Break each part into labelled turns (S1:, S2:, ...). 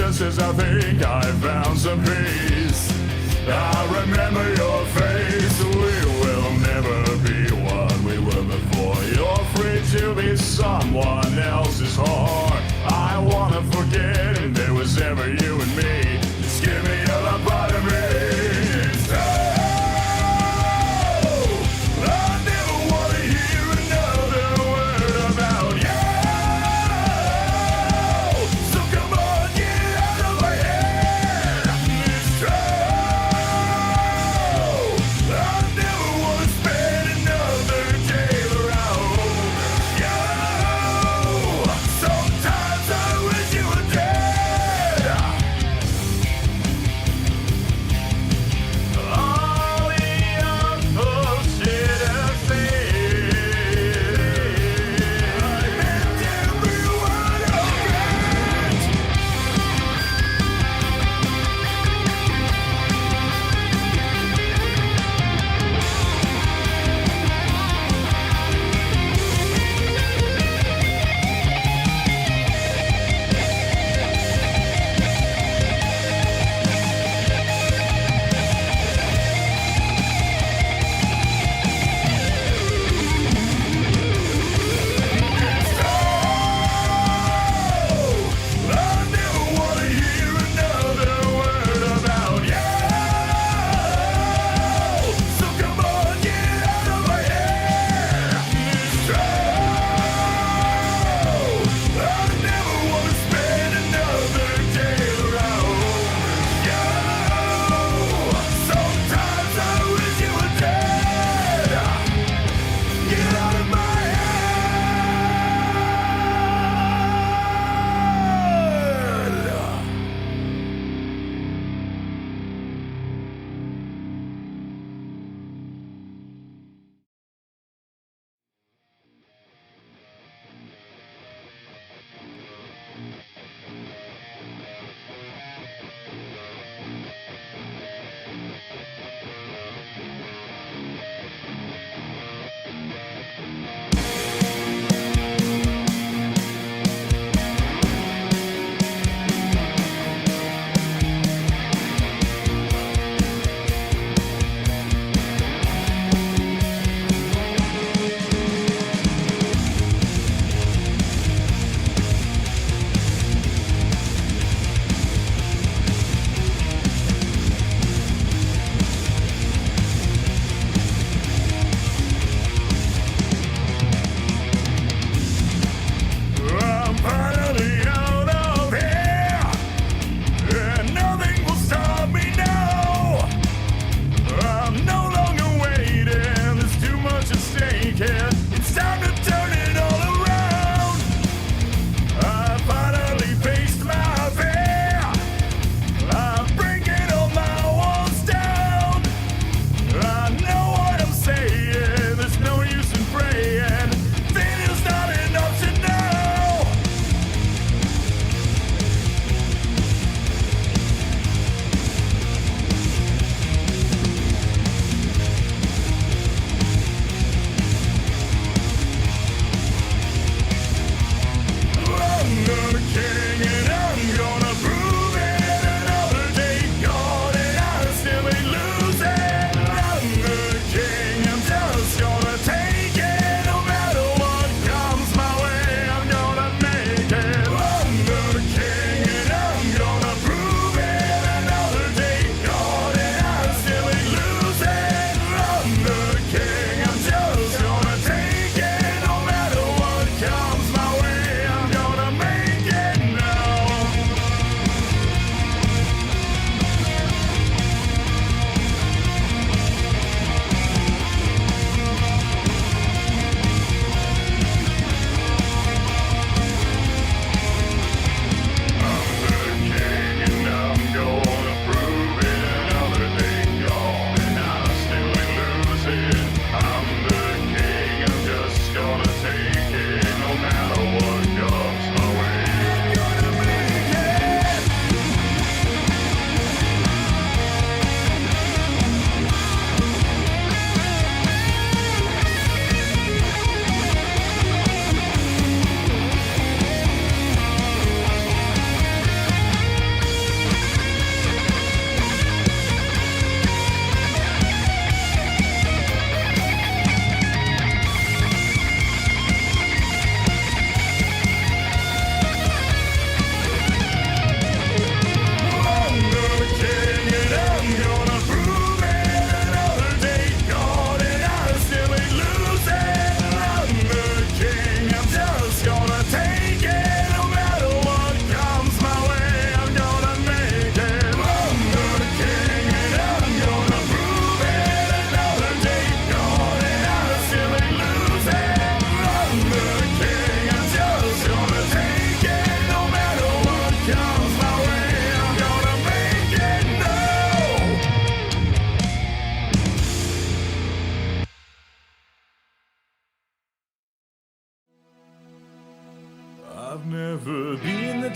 S1: just as I think I found some peace. I remember your face. We will never be what we were before. You're free to be someone else's whore. I wanna forget if there was ever you and me. Just give me a lobotomy. It's time.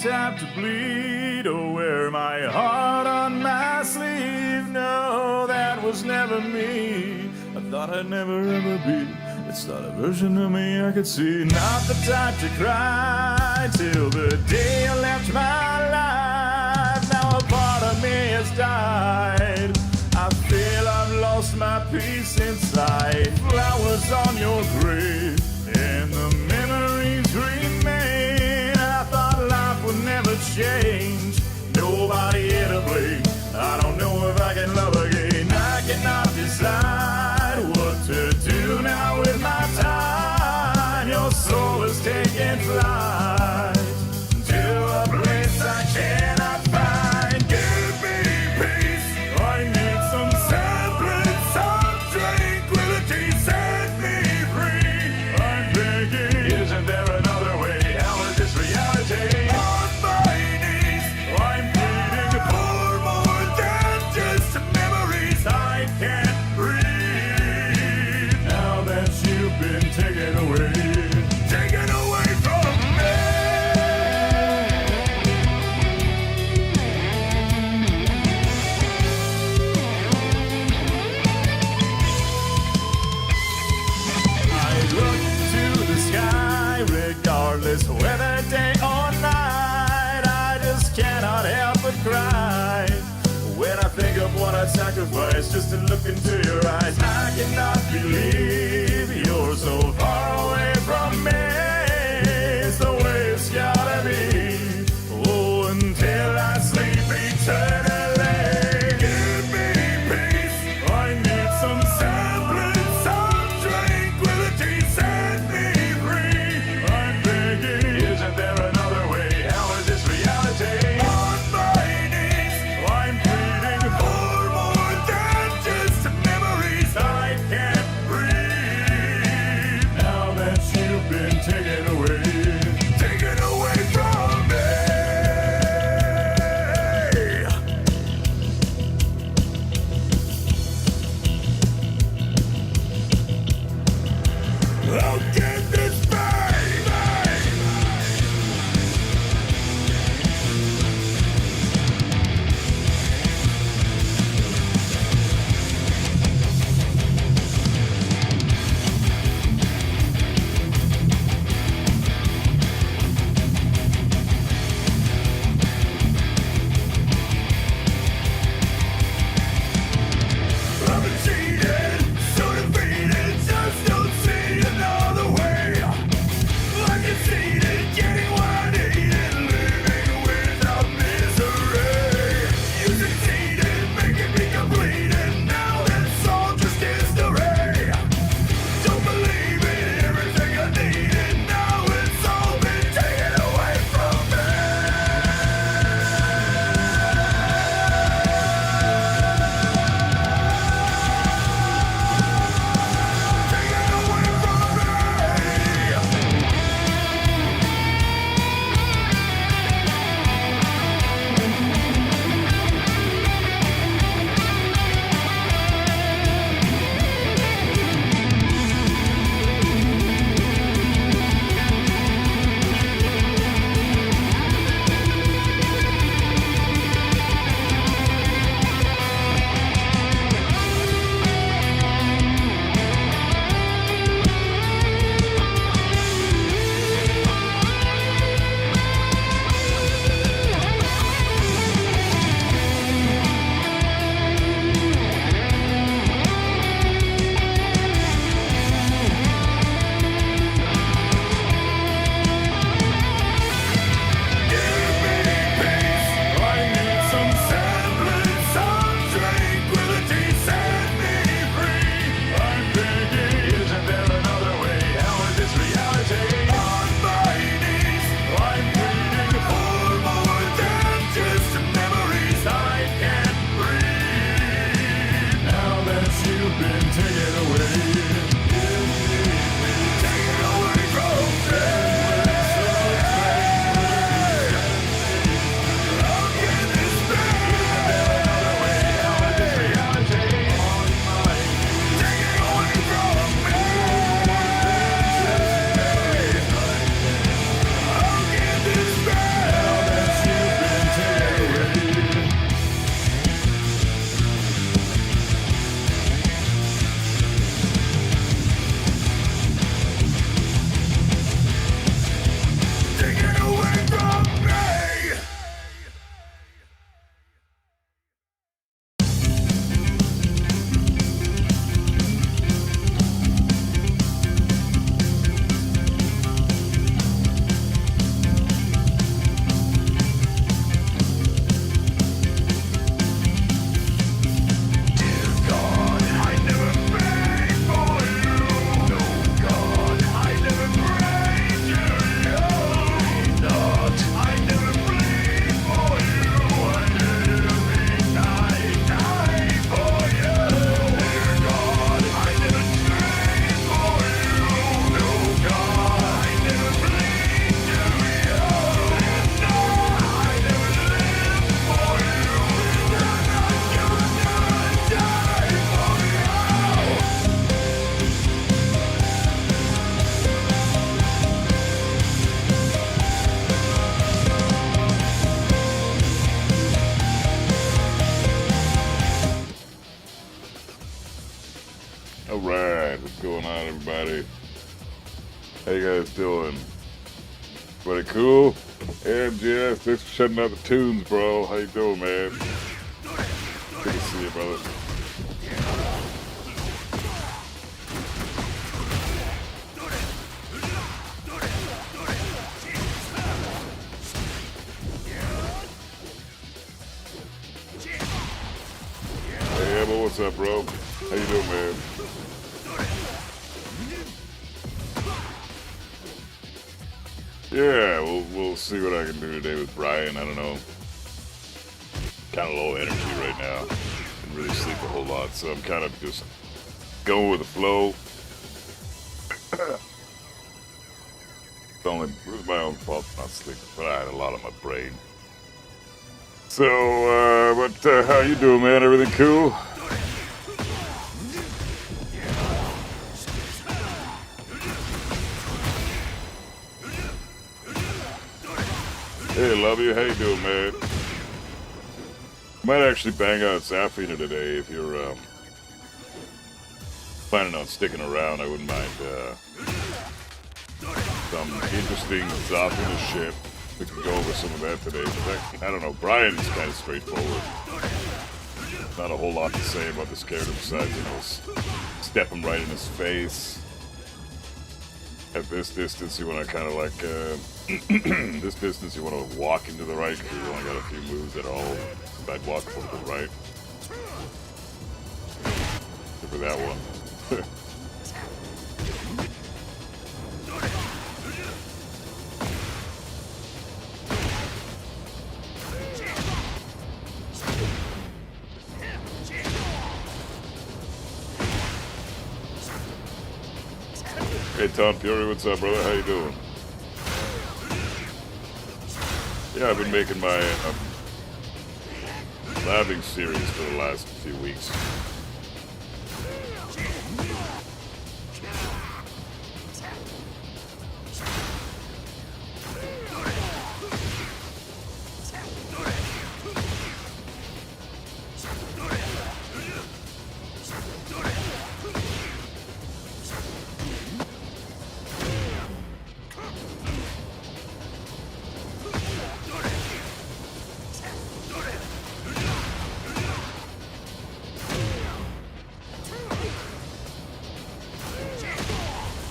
S1: type to bleed or wear my heart on my sleeve. No, that was never me. I thought I'd never ever be. It's not a version of me I could see. Not the type to cry till the day I left my life. Now a part of me has died. I feel I've lost my peace inside. Flowers on your grave and the memories remain. I thought life would never change. Nobody here to blame. I don't know if I can love again. I cannot decide what to do now with my time. Your soul is taking flight to a place I cannot find. Give me peace. I need some semblance of tranquility. Set me free. I'm begging. Isn't there another way? How is this reality? On my knees, I'm pleading for more than just memories. I can't breathe now that you've been taken away. Taken away from me. I look to the sky regardless whether day or night. I just cannot help but cry when I think of what I sacrificed just to look into your eyes. I cannot believe you're so far away from me. It's the way it's gotta be. Oh, until I sleep eternally. Give me peace. I need some semblance of tranquility. Set me free. I'm begging. Isn't there another way? How is this reality? On my knees, I'm pleading for more than just memories. I can't breathe now that you've been taken.
S2: How you guys doing? Everybody cool? Hey, MGS, thanks for shutting out the tunes, bro. How you doing, man? Good to see you, brother. Hey, Emma, what's up, bro? How you doing, man? Yeah, we'll see what I can do today with Bryan. I don't know. Kind of low energy right now. Didn't really sleep a whole lot, so I'm kind of just going with the flow. It was my own fault not sleeping, but I had a lot on my brain. So, how you doing, man? Everything cool? Hey, love you. How you doing, man? Might actually bang out Zafina today if you're planning on sticking around. I wouldn't mind some interesting Zafina shit. We could go over some of that today. But I don't know. Bryan is kind of straightforward. Not a whole lot to say about this character besides, you know, step him right in his face. At this distance, you want to kind of like, this distance, you want to walk into the right because you've only got a few moves at all. I'd walk over to the right. Look for that one. Hey, Tom Fury, what's up, brother? How you doing? Yeah, I've been making my labbing series for the last few weeks.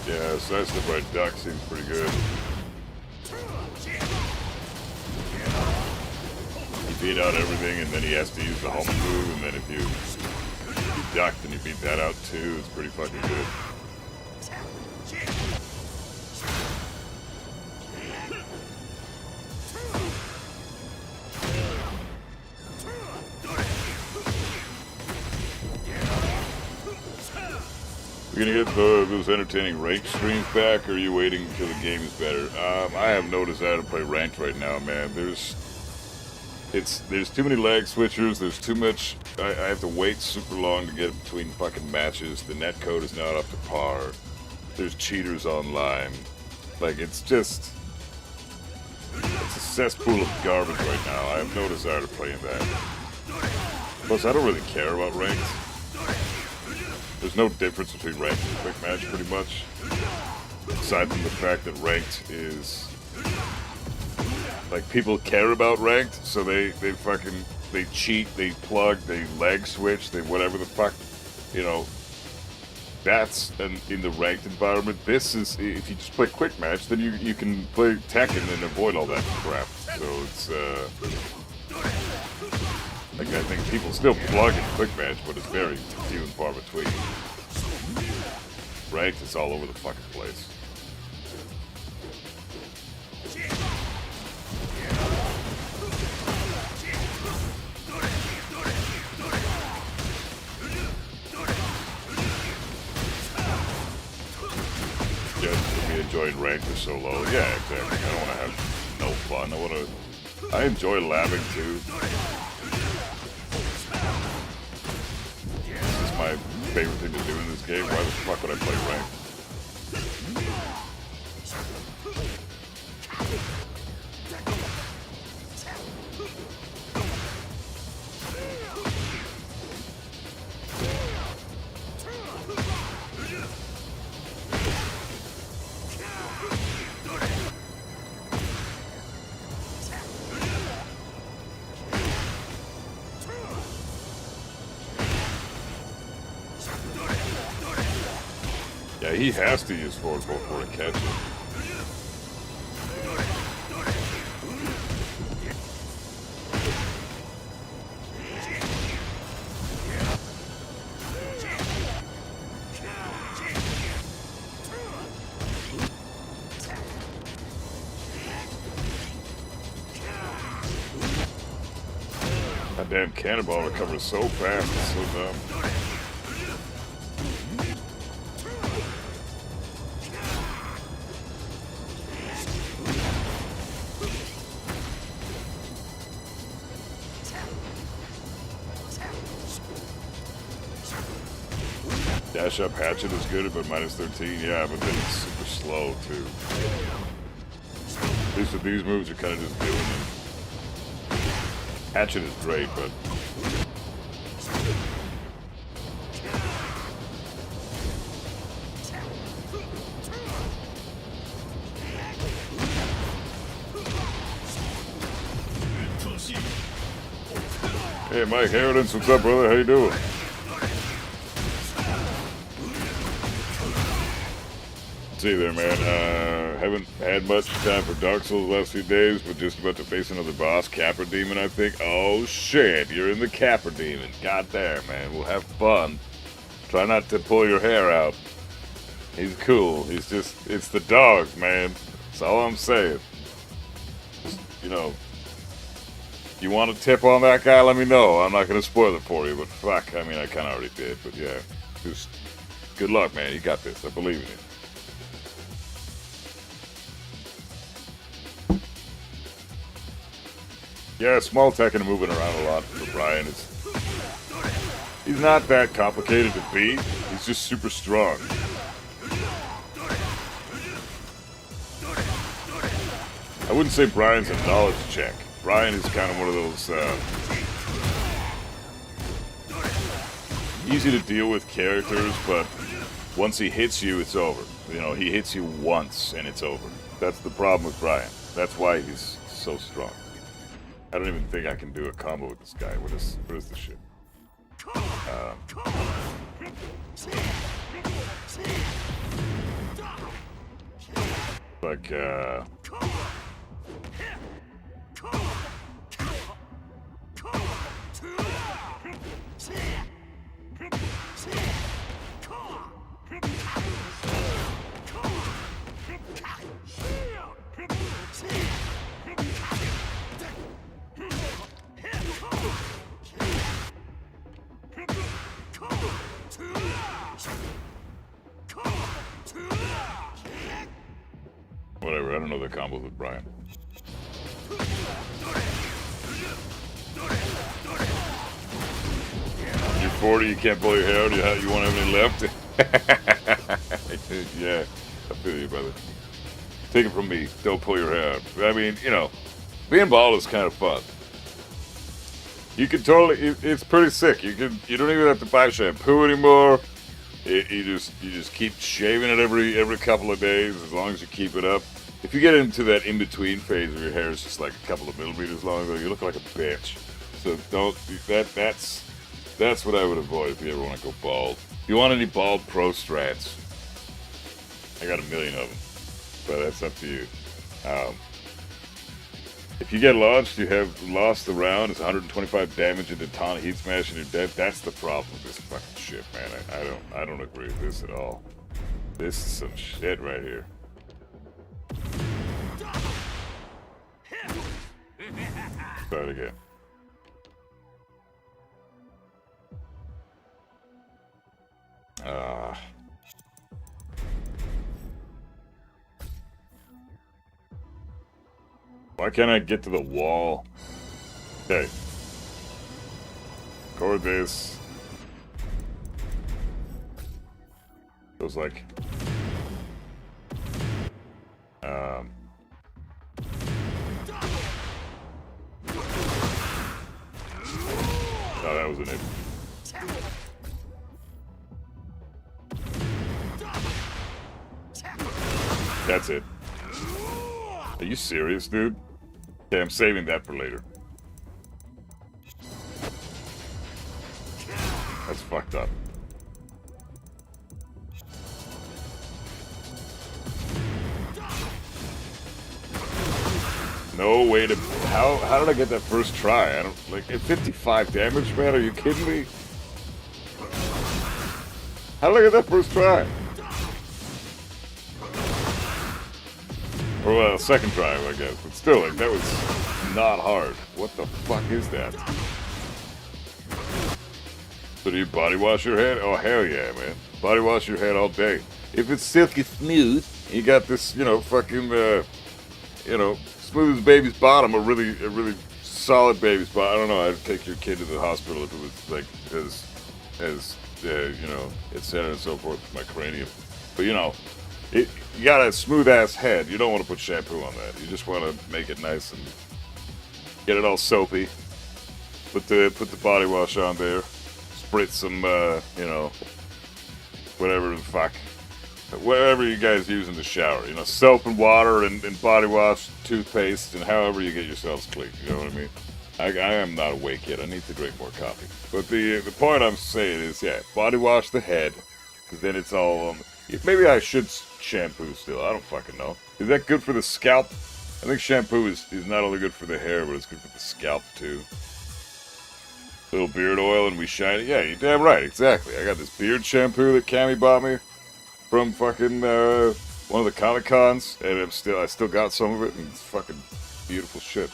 S2: Yeah, Slice the Bright Duck seems pretty good. He beat out everything, and then he has to use the home move, and then if you duck, then you beat that out too. It's pretty fucking good. You gonna get those entertaining ranked streams back, or are you waiting until the game is better? I have no desire to play ranked right now, man. There's too many lag switchers. There's too much. I have to wait super long to get between fucking matches. The netcode is not up to par. There's cheaters online. Like it's a cesspool of garbage right now. I have no desire to play in that. Plus, I don't really care about ranked. There's no difference between ranked and quick match, pretty much. Aside from the fact that ranked is... like, people care about ranked, so they cheat, they plug, they leg switch, they whatever the fuck, you know. That's in the ranked environment. This is, if you just play quick match, then you can play Tekken and avoid all that crap. So it's, like, I think people still plug in quick match, but it's very few and far between. Ranked is all over the fucking place. Yeah, me enjoying ranked is so low. Yeah, exactly. I don't want to have no fun. I enjoy labbing too. This is my favorite thing to do in this game. Why the fuck would I play ranked? he has to use forward before I catch it. That damn cannonball recovers so fast, it's so dumb. Dash up hatchet is good, but minus 13, yeah, but then it's super slow too. At least with these moves, you're kind of just doing them. Hatchet is great, but hey, Mike Harrodens, what's up, brother? How you doing? See there, man. Haven't had much time for Dark Souls the last few days, but just about to face another boss, Capra Demon, I think. Oh shit, you're in the Capra Demon. God damn, man. We'll have fun. Try not to pull your hair out. He's cool. He's just, it's the dogs, man. That's all I'm saying. Just, you know, you want to tip on that guy, let me know. I'm not going to spoil it for you, but fuck, I mean, I kind of already did, but yeah. Just, good luck, man. You got this. I believe in you. Yeah, small tech and moving around a lot for Bryan. He's not that complicated to beat. He's just super strong. I wouldn't say Bryan's a knowledge check. Bryan is kind of one of those easy to deal with characters, but once he hits you, it's over. You know, he hits you once and it's over. That's the problem with Bryan. That's why he's so strong. I don't even think I can do a combo with this guy. What is this shit? Whatever, I don't know the combos with Bryan. You're 40, you can't pull your hair out, you won't have any left? Yeah, I feel you, brother. Take it from me, don't pull your hair out. I mean, you know, being bald is kind of fun. You can totally, it's pretty sick. You don't even have to buy shampoo anymore. You just keep shaving it every couple of days as long as you keep it up. If you get into that in-between phase where your hair is just like a couple of millimeters long, you look like a bitch. So don't, that's what I would avoid if you ever want to go bald. If you want any bald pro strats, I got a million of them, but that's up to you. If you get launched, you have lost the round. It's 125 damage into taunt, heat smash, and you're dead. That's the problem with this fucking shit, man. I don't agree with this at all. This is some shit right here. Try it again. Why can't I get to the wall? Okay. Record this. Feels like... Oh, that was an it. That's it. Are you serious, dude? Okay, I'm saving that for later. That's fucked up. no way to... How did I get that first try? I don't... Like, at 55 damage, man? Are you kidding me? How did I get that first try? Or, well, second try, I guess. But still, like, that was not hard. What the fuck is that? So do you body wash your head? Oh, hell yeah, man. Body wash your head all day. If it's silky smooth, you got this, you know, fucking, you know, smooth as baby's bottom, a really solid baby's bottom. I don't know, I'd take your kid to the hospital if it was, like, as you know, et cetera and so forth, with my cranium. But, you know, you got a smooth-ass head. You don't want to put shampoo on that. You just want to make it nice and get it all soapy. Put the body wash on there. Spritz some, you know, whatever the fuck. Whatever you guys use in the shower. You know, soap and water and body wash, toothpaste, and however you get yourselves clean. You know what I mean? I am not awake yet. I need to drink more coffee. But the point I'm saying is, yeah, body wash the head. Because then it's all... maybe I should shampoo still. I don't fucking know. Is that good for the scalp? I think shampoo is not only good for the hair, but it's good for the scalp, too. Little beard oil and we shine it. Yeah, you're damn right. Exactly. I got this beard shampoo that Cammy bought me from fucking one of the Comic Cons, and I still got some of it, and it's fucking beautiful shit.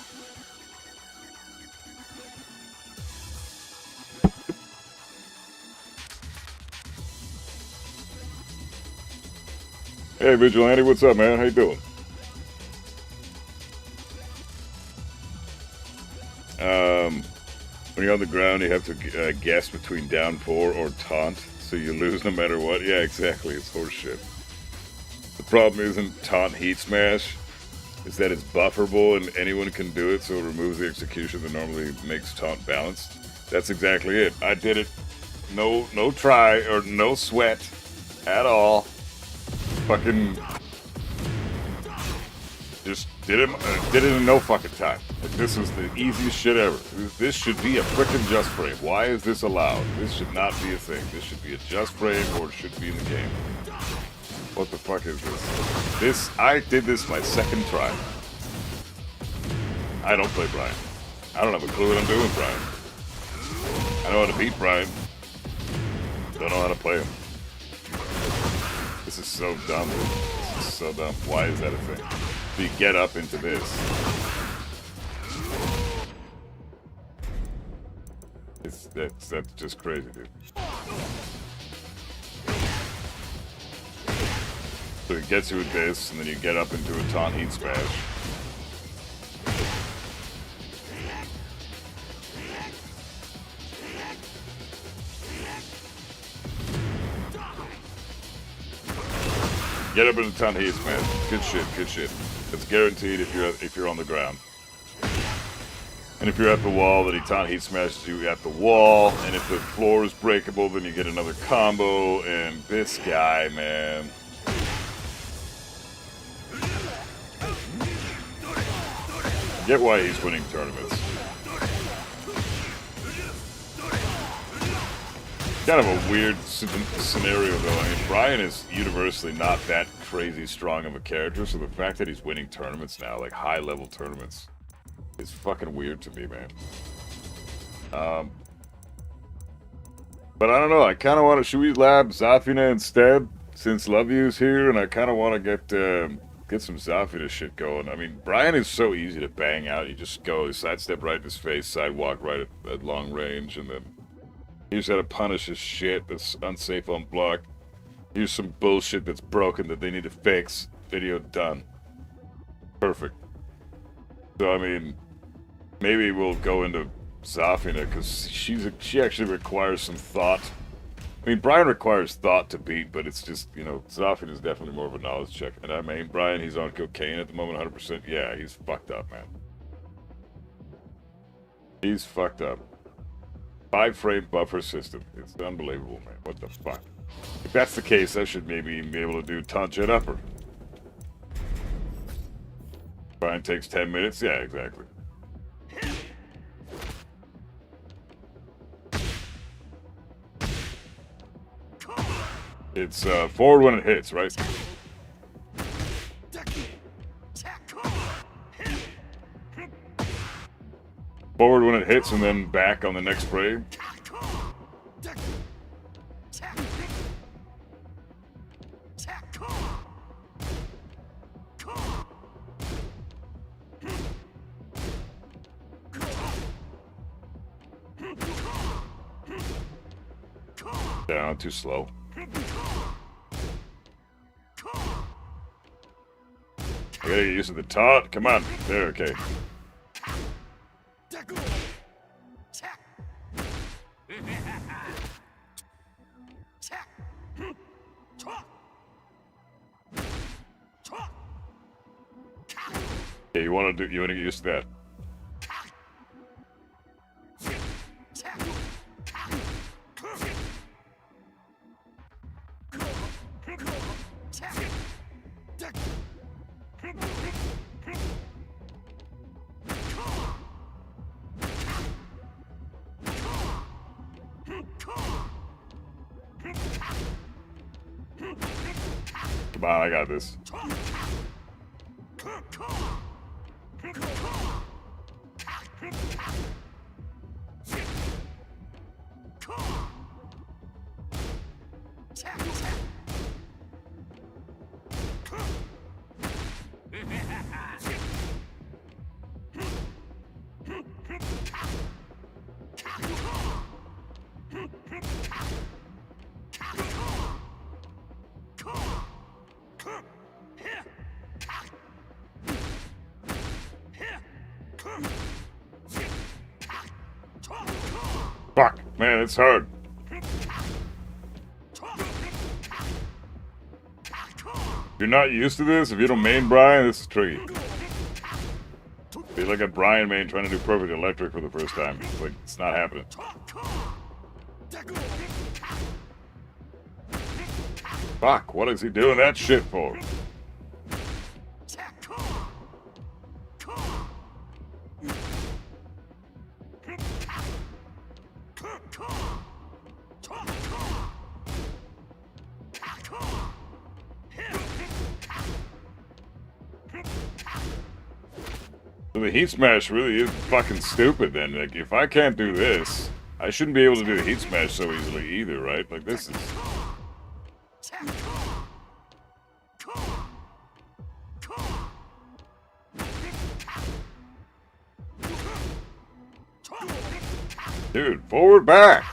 S2: Hey, Vigilante, what's up, man? How you doing? When you're on the ground, you have to guess between down 4 or taunt, so you lose no matter what. Yeah, exactly. It's horseshit. The problem isn't taunt heat smash, is that it's bufferable and anyone can do it, so it removes the execution that normally makes taunt balanced. That's exactly it. I did it. No try or no sweat at all. Fucking just did it in no fucking time. Like, this was the easiest shit ever. This should be a frickin' just frame. Why is this allowed? This should not be a thing. This should be a just frame, or it should be in the game. What the fuck is this? I did this my second try. I don't play Bryan. I don't have a clue what I'm doing, Bryan. I know how to beat Bryan. Don't know how to play him. This is so dumb, dude. This is so dumb. Why is that a thing? So you get up into this. That's just crazy, dude. So it gets you with this, and then you get up into a taunt heat smash. Get up in the taunt heat smash. Good shit, good shit. It's guaranteed if you're on the ground. And if you're at the wall, then he taunt heat smashes you at the wall. And if the floor is breakable, then you get another combo. And this guy, man. I get why he's winning tournaments. Kind of a weird scenario, though. I mean, Bryan is universally not that crazy strong of a character, so the fact that he's winning tournaments now, like high-level tournaments, is fucking weird to me, man. But I don't know. I kind of want to... Should we lab Zafina instead, since Love You's here? And I kind of want to get some Zafina shit going. I mean, Bryan is so easy to bang out. You just go sidestep right in his face, sidewalk right at long range, and then you just gotta punish his shit that's unsafe on block. Use some bullshit that's broken that they need to fix. Video done. Perfect. So, I mean, maybe we'll go into Zafina, because she actually requires some thought. I mean, Bryan requires thought to beat, but it's just, you know, Zafina is definitely more of a knowledge check. And I mean, Bryan, he's on cocaine at the moment, 100%. Yeah, he's fucked up, man. He's fucked up. 5-frame buffer system. It's unbelievable, man. What the fuck? If that's the case, I should maybe be able to do taunt jet upper. Bryan takes 10 minutes? Yeah, exactly. It's forward when it hits, right? hits and then back on the next spray. Down, too slow. I gotta get used to the taunt. Come on. There, okay. Yeah, you wanna get used to that. Come on, I got this. Fuck, man, it's hard. If you're not used to this, if you don't main Bryan, this is tricky. Be like a Bryan main trying to do perfect electric for the first time. It's like, it's not happening. Fuck, what is he doing that shit for? So the heat smash really is fucking stupid then. Like, if I can't do this, I shouldn't be able to do the heat smash so easily either, right? Like, this is... Dude, forward back!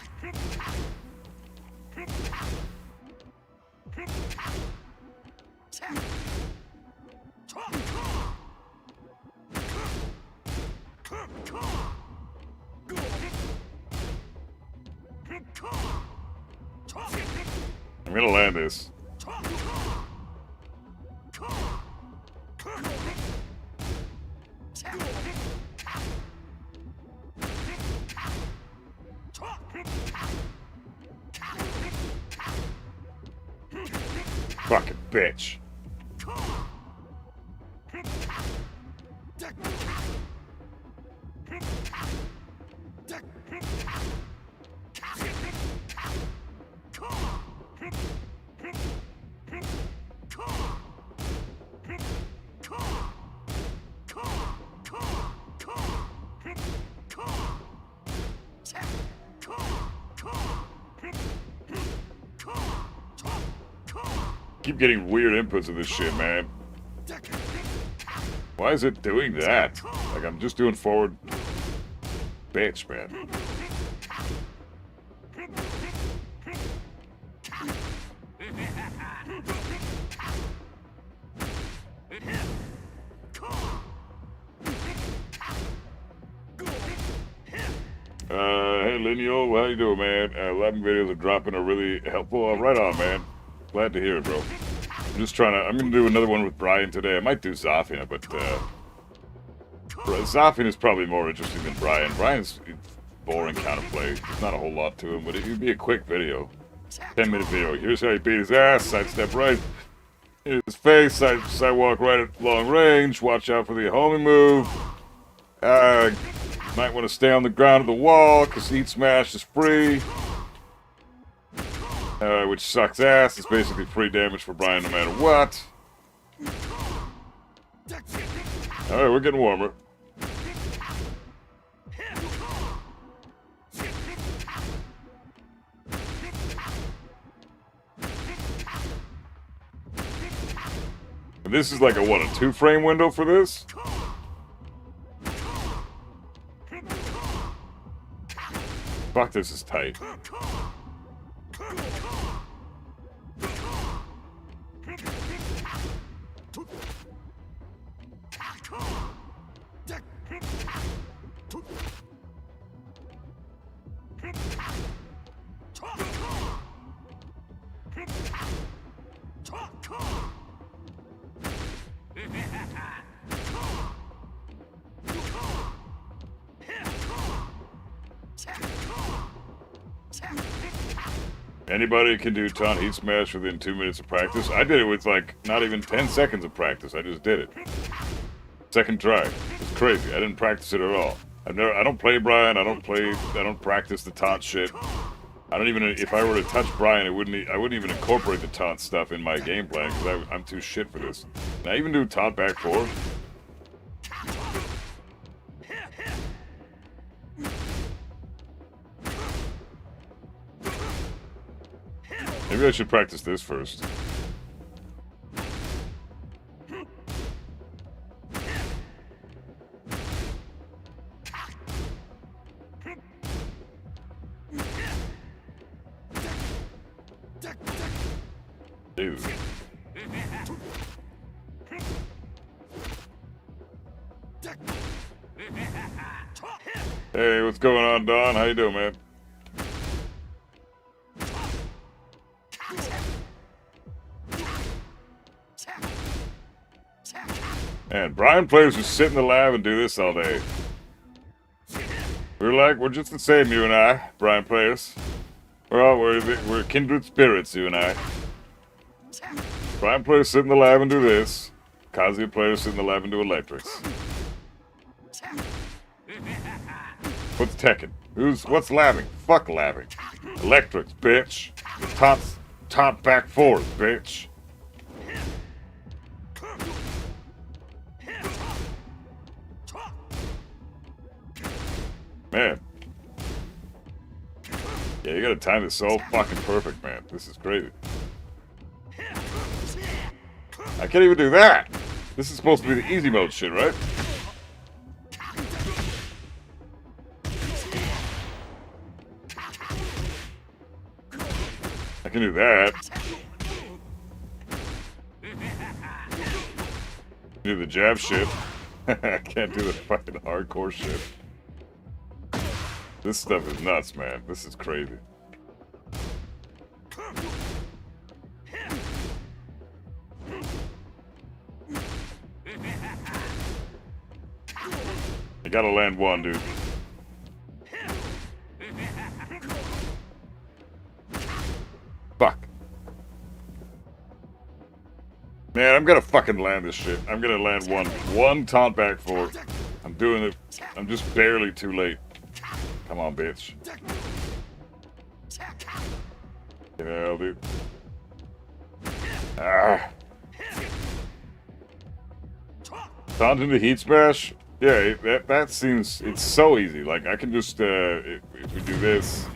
S2: I'm gonna land this. Fucking bitch. Keep getting weird inputs of this shit, man. Why is it doing that? Like, I'm just doing forward... Bitch, man. Hey, Lineal, how you doing, man? 11 videos are dropping are really helpful. Right on, man. Glad to hear it, bro. I'm just trying to... I'm going to do another one with Bryan today. I might do Zafina, but... Zafina is probably more interesting than Bryan. Bryan's boring counterplay. There's not a whole lot to him, but it would be a quick video. 10-minute video. Here's how he beat his ass. Sidestep right. Here's his face. Sidewalk right at long range. Watch out for the homing move. Might want to stay on the ground of the wall, because Heat Smash is free. Which sucks ass. It's basically free damage for Bryan no matter what. Alright, we're getting warmer. And this is like a, what, a 2-frame window for this? Fuck, this is tight. Anybody can do taunt heat smash within 2 minutes of practice. I did it with like not even 10 seconds of practice. I just did it. Second try. It's crazy. I didn't practice it at all. I don't play Bryan. I don't practice the taunt shit. I don't even, if I were to touch Bryan, I wouldn't even incorporate the taunt stuff in my game plan because I'm too shit for this. And I even do taunt back 4. Maybe I should practice this first. Jesus. Hey, what's going on, Don? How you doing, man? Man, Bryan players just sit in the lab and do this all day. We're just the same, you and I, Bryan players. We're kindred spirits, you and I. Bryan players sit in the lab and do this. Kazuya players sit in the lab and do electrics. What's Tekken? What's labbing? Fuck labbing. Electrics, bitch. Top back 4s, bitch. Man. Yeah, you gotta time this so fucking perfect, man. This is crazy. I can't even do that! This is supposed to be the easy mode shit, right? I can do that. Do the jab shit. I can't do the fucking hardcore shit. This stuff is nuts, man. This is crazy. You gotta land one, dude. Fuck. Man, I'm gonna fucking land this shit. I'm gonna land one taunt back 4. I'm doing it. I'm just barely too late. Come on, bitch. Get out, dude. Ah. Taunt into heat smash? Yeah, that seems, it's so easy. Like, I can just, if we do this.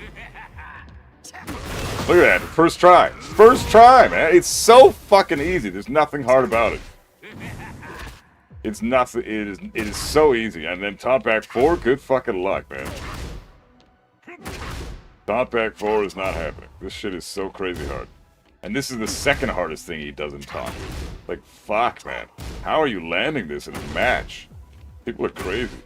S2: Look at that, first try. First try, man. It's so fucking easy. There's nothing hard about it. It's nothing, it is so easy. And then taunt back 4, good fucking luck, man. Taunt back 4 is not happening. This shit is so crazy hard. And this is the second hardest thing he does in taunt. Like, fuck, man. How are you landing this in a match? People are crazy.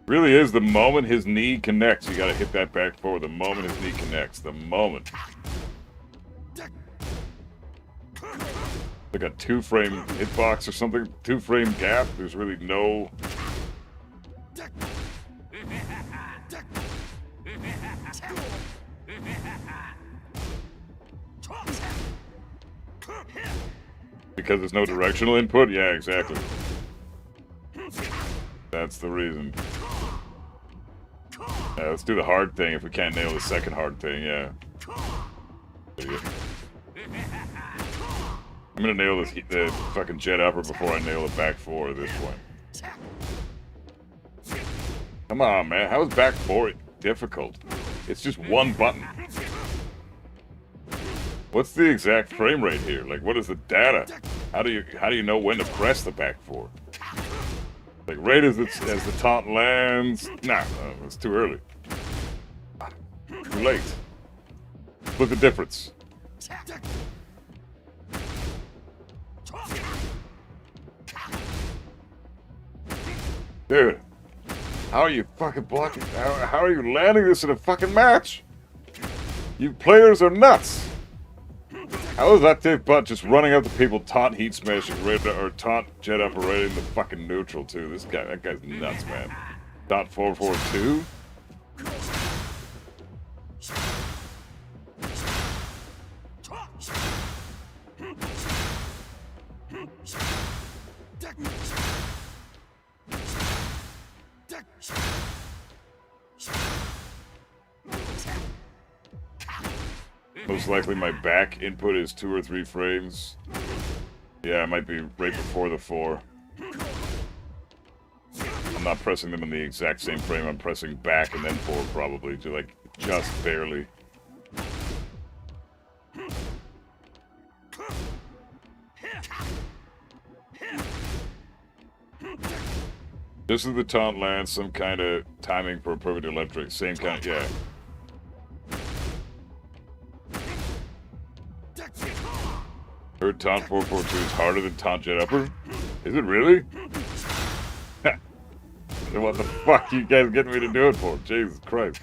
S2: Really is the moment his knee connects, you gotta hit that back 4. The moment his knee connects. The moment. Like a 2-frame hitbox or something. 2-frame gap. There's really no... Because there's no directional input? Yeah, exactly. That's the reason. Yeah, let's do the hard thing if we can't nail the second hard thing, yeah. Idiot. I'm gonna nail the fucking jet upper before I nail the back 4 at this point. Come on, man. How is back 4 difficult? It's just one button. What's the exact frame rate here? Like, what is the data? How do you know when to press the back four? Like, right as the taunt lands. Nah, it's too early. Too late. Look at the difference. Dude, how are you fucking blocking? How are you landing this in a fucking match? You players are nuts. How is that Dave Butt just running up to people, taunt heat smashing, or taunt jet up right in the fucking neutral too? That guy's nuts, man. Taunt 442. Most likely my back input is 2 or 3 frames. Yeah, it might be right before the 4. I'm not pressing them in the exact same frame. I'm pressing back and then forward probably, to like just barely. This is the taunt land, some kind of timing for a perfect electric. Same kind of, yeah. Heard taunt 442 is harder than taunt jet upper? Is it really? Then what the fuck you guys getting me to do it for? Jesus Christ.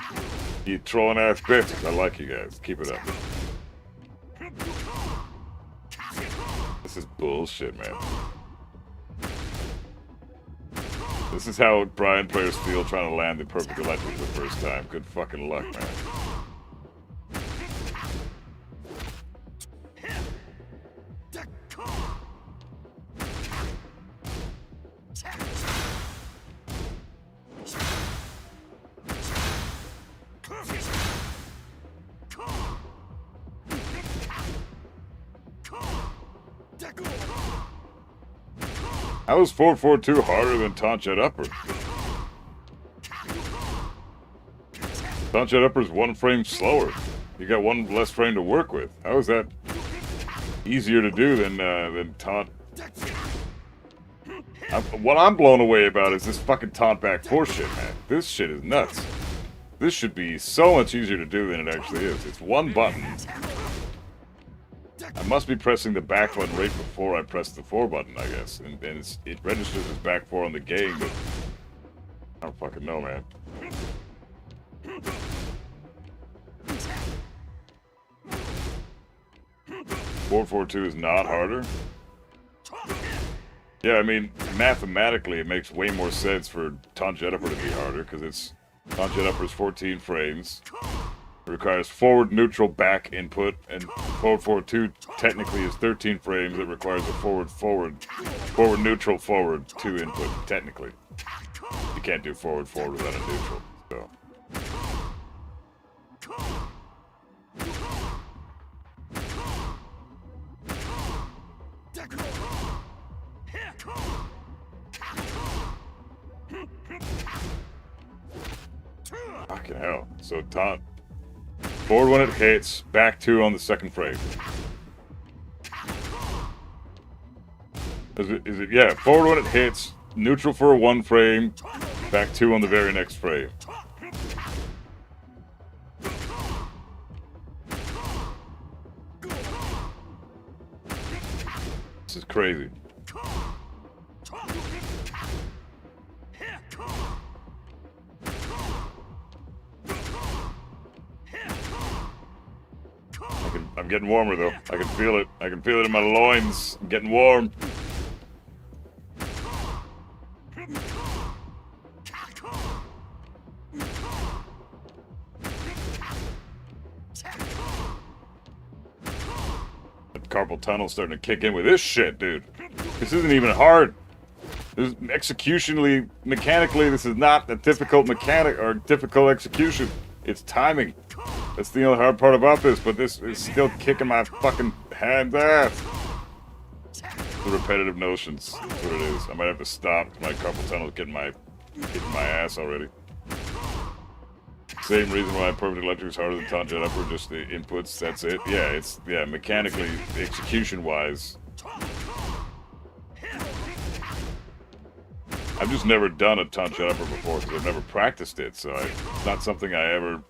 S2: You trolling ass bitches. I like you guys. Keep it up. This is bullshit, man. This is how Bryan players feel trying to land the perfect electric the first time. Good fucking luck, man. How is 442 harder than taunt jet upper? Taunt jet upper is 1 frame slower. You got 1 less frame to work with. How is that easier to do than taunt? What I'm blown away about is this fucking taunt back 4 shit, man. This shit is nuts. This should be so much easier to do than it actually is. It's 1 button. I must be pressing the back button right before I press the 4 button, I guess. And it registers as back 4 on the game, but I don't fucking know, man. .442 is not harder? Yeah, I mean, mathematically it makes way more sense for taunt jet upper to be harder, because it's taunt jet upper is 14 frames. It requires forward, neutral, back input, and forward 4-2 technically is 13 frames. It requires a forward, neutral, forward 2 input, technically. You can't do forward without a neutral, so. Fucking hell. So taunt. Forward when it hits, back 2 on the 2nd frame. Is it, yeah, forward when it hits, neutral for 1 frame, back 2 on the very next frame. This is crazy. I'm getting warmer though. I can feel it. I can feel it in my loins. I'm getting warm. That carpal tunnel's starting to kick in with this shit, dude. This isn't even hard. This is executionally, mechanically, this is not a difficult mechanic or difficult execution. It's timing. That's the only hard part about this, but this is still kicking my fucking hand's ass. The repetitive notions. That's what it is. I might have to stop. My carpal tunnel's getting my ass already. Same reason why Perfect Electric is harder than Taunt Jet Upper, just the inputs, that's it. Yeah, it's, yeah, mechanically, execution-wise. I've just never done a Taunt Jet Upper before because I've never practiced it, so it's not something I ever...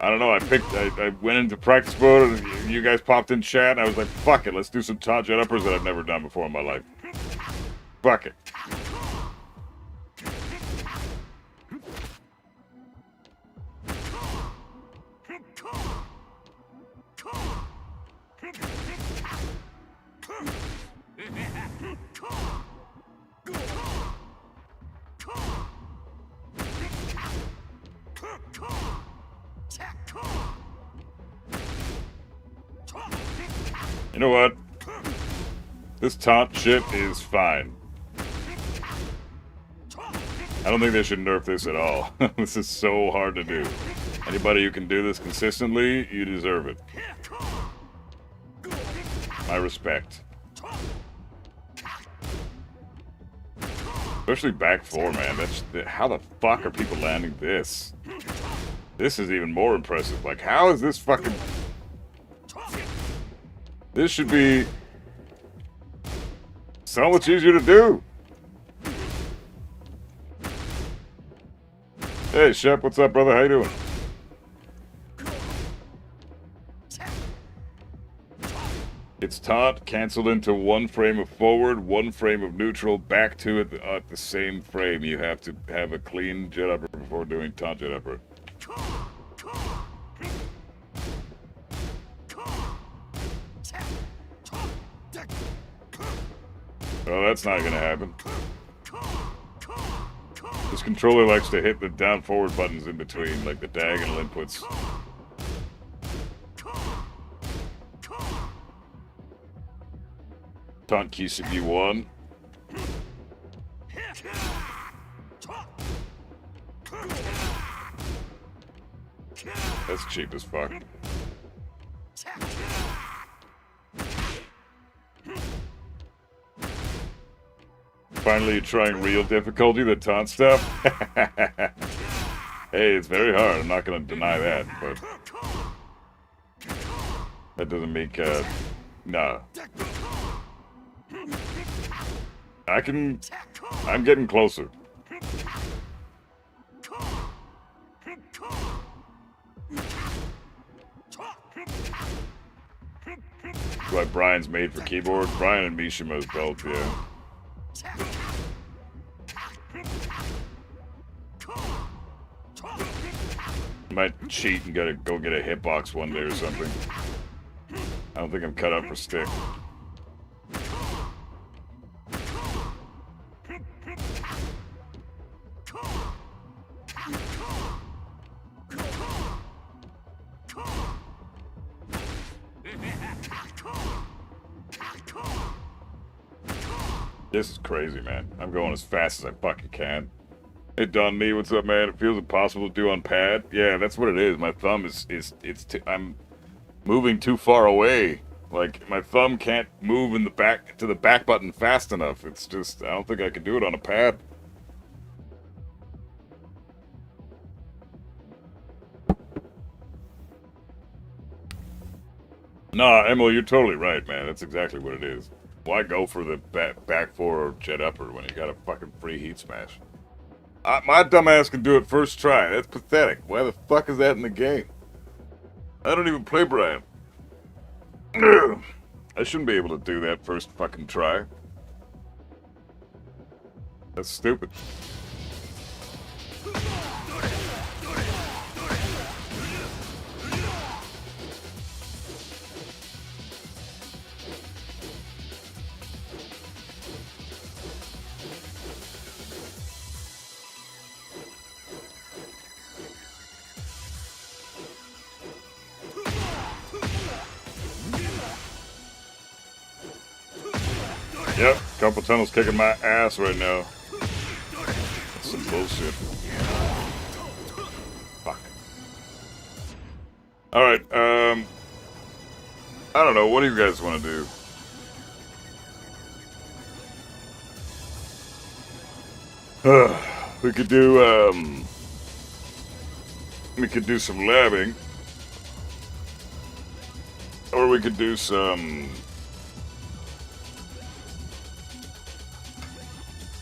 S2: I don't know, I went into practice mode and you guys popped in chat and I was like, fuck it, let's do some Taunt Jet Uppers that I've never done before in my life. Fuck it. You know what? This taunt shit is fine. I don't think they should nerf this at all. This is so hard to do. Anybody who can do this consistently, you deserve it. My respect. Especially back four, man. How the fuck are people landing this? This is even more impressive. Like, how is this fucking... This should be so much easier to do. Hey, Shep, what's up, brother? How you doing? It's taunt, canceled into one frame of forward, one frame of neutral, back to it at the same frame. You have to have a clean jet upper before doing taunt jet upper. Oh, that's not gonna happen. This controller likes to hit the down forward buttons in between, like the diagonal inputs. Taunt key CPU1. That's cheap as fuck. Finally, you're trying real difficulty, the taunt stuff? Hey, it's very hard. I'm not going to deny that, but... That doesn't make, nah. I'm getting closer. That's why Brian's made for keyboard. Bryan and Mishima's belt, yeah. Might cheat and gotta go get a hitbox one day or something. I don't think I'm cut out for stick. This is crazy, man. I'm going as fast as I fucking can. Hey, Don Me, what's up, man? It feels impossible to do on pad. Yeah, that's what it is. My thumb I'm moving too far away. Like, my thumb can't move in the back to the back button fast enough. It's just, I don't think I can do it on a pad. Nah, Emily, you're totally right, man. That's exactly what it is. Why go for the back four or jet upper when you got a fucking free heat smash? My dumbass can do it first try. That's pathetic. Why the fuck is that in the game? I don't even play Bryan. I shouldn't be able to do that first fucking try. That's stupid. Yep, couple tunnels kicking my ass right now. That's some bullshit. Fuck. Alright, I don't know, what do you guys want to do? We could do, We could do some labbing. Or we could do some...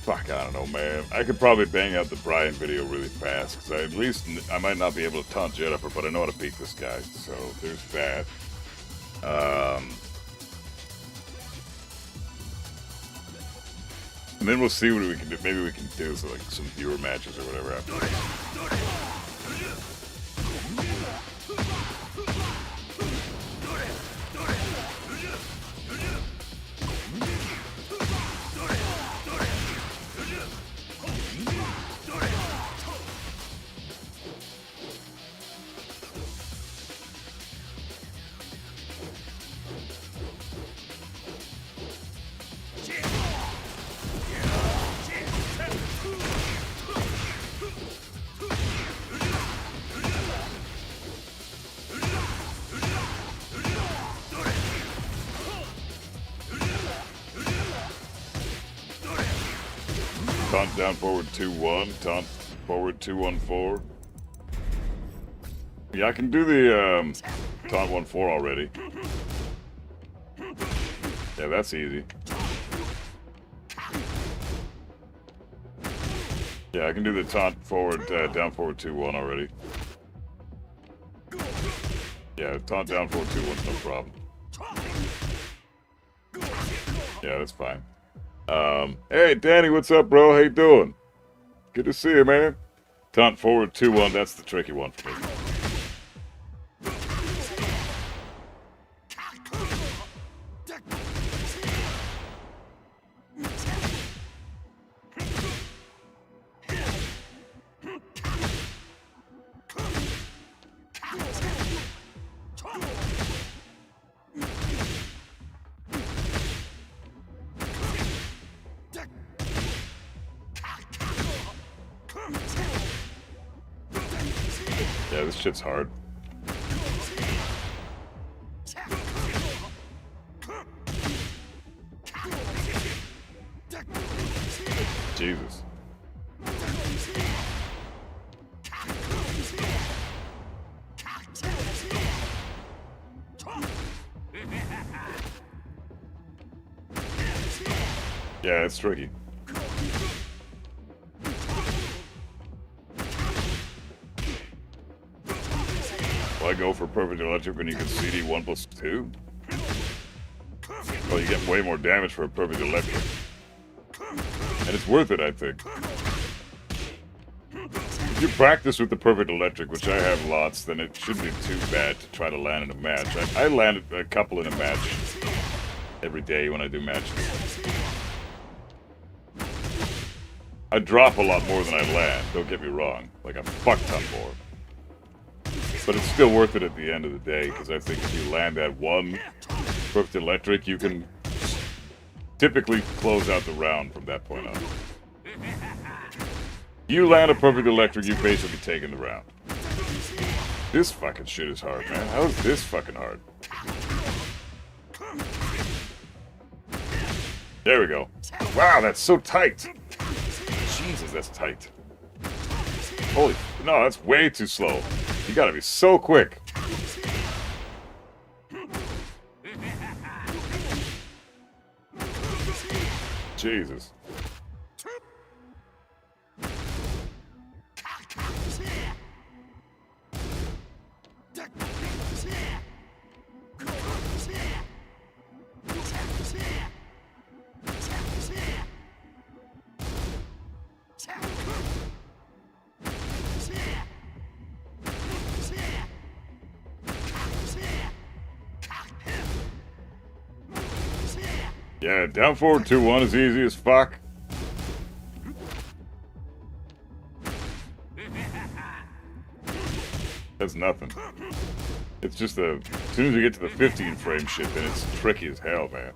S2: Fuck, I don't know, man. I could probably bang out the Bryan video really fast, because at least I might not be able to taunt Jennifer, but I know how to beat this guy, so there's that. And then we'll see what we can do. Maybe we can do like some viewer matches or whatever after this. Taunt down forward 2-1, taunt forward 2-1-4. Yeah, I can do the taunt 1-4 already. Yeah, that's easy. Yeah, I can do the taunt forward, down forward 2-1 already. Yeah, taunt down forward 2-1's no problem. Yeah, that's fine. Hey, Danny, what's up, bro? How you doing? Good to see you, man. Taunt forward 2-1, that's the tricky one for me. Yeah, this shit's hard. Jesus. Yeah, it's tricky. Why go for perfect electric when you can CD 1+2? Well, you get way more damage for a perfect electric. And it's worth it, I think. If you practice with the perfect electric, which I have lots, then it shouldn't be too bad to try to land in a match. I landed a couple in a match every day when I do matches. I drop a lot more than I land, don't get me wrong. Like a fuck ton more. But it's still worth it at the end of the day, because I think if you land that one perfect electric, you can typically close out the round from that point on. You land a perfect electric, you've basically taken the round. This fucking shit is hard, man. How is this fucking hard? There we go. Wow, that's so tight. Jesus, that's tight. Holy, no, that's way too slow. You gotta be so quick. Jesus. Yeah, down forward 2-1 is easy as fuck. That's nothing. It's just as soon as you get to the 15 frame shit, then it's tricky as hell, man.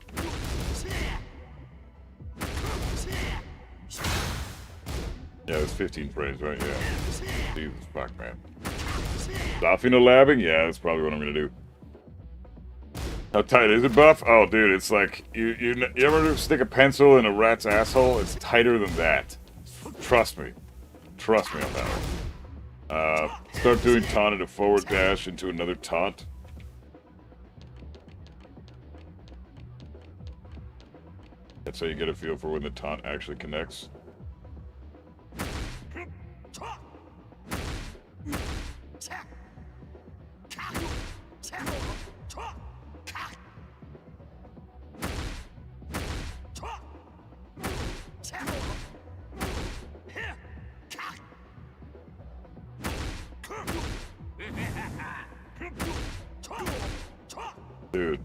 S2: Yeah, it's 15 frames, right? Yeah. Jesus fuck, man. Zafina labbing? Yeah, that's probably what I'm gonna do. How tight is it, Buff? Oh, dude, it's like, you ever stick a pencil in a rat's asshole? It's tighter than that. Trust me. Trust me on that one. Start doing taunt and a forward dash into another taunt. That's how you get a feel for when the taunt actually connects. Dude.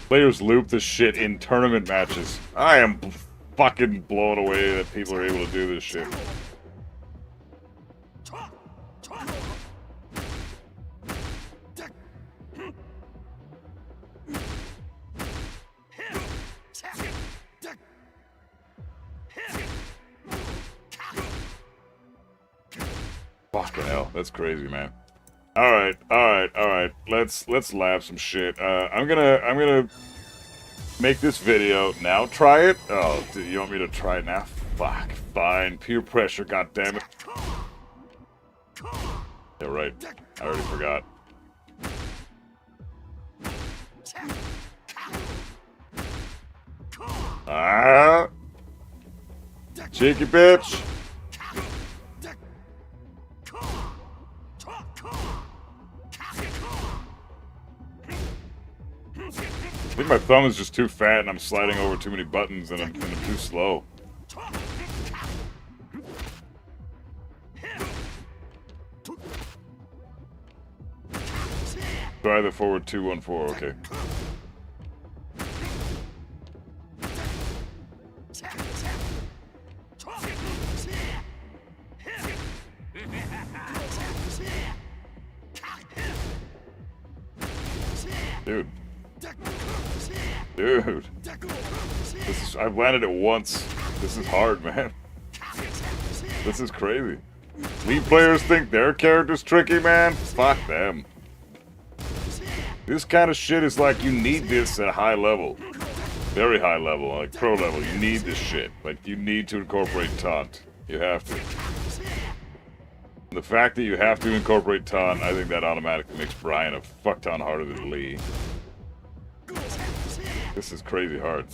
S2: Players loop this shit in tournament matches. I am fucking blown away that people are able to do this shit. Fucking hell, that's crazy, man. All right. Let's lab some shit. I'm gonna make this video now. Try it. Oh, dude, you want me to try it now? Fuck. Fine. Peer pressure. God damn it. Yeah, right. I already forgot. Ah, cheeky bitch. I think my thumb is just too fat and I'm sliding over too many buttons and I'm too slow. Try the forward 2-1-4, okay. Dude. Dude. I've landed it once. This is hard, man. This is crazy. Lead players think their character's tricky, man? Fuck them. This kind of shit is like, you need this at a high level. Very high level, like pro level. You need this shit. Like, you need to incorporate taunt. You have to. The fact that you have to incorporate taunt, I think that automatically makes Bryan a fuck ton harder than Lee. This is crazy hard.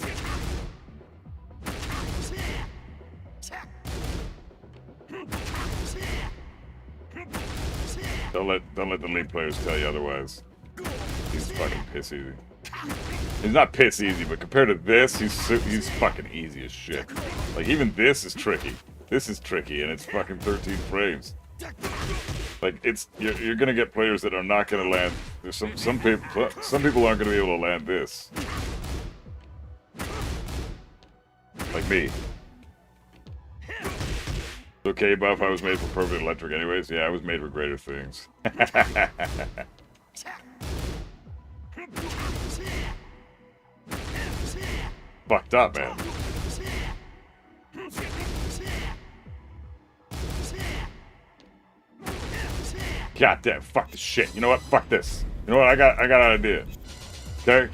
S2: Don't let the lead players tell you otherwise. He's fucking piss easy. He's not piss easy, but compared to this, he's fucking easy as shit. Like, even this is tricky. This is tricky, and it's fucking 13 frames. Like, you're gonna get players that are not gonna land. There's some people aren't gonna be able to land this. Like me. Okay, buff. I was made for perfect electric, anyways. Yeah, I was made for greater things. Fucked up, man. God damn, fuck this shit. You know what? Fuck this. You know what? I got an idea. Okay?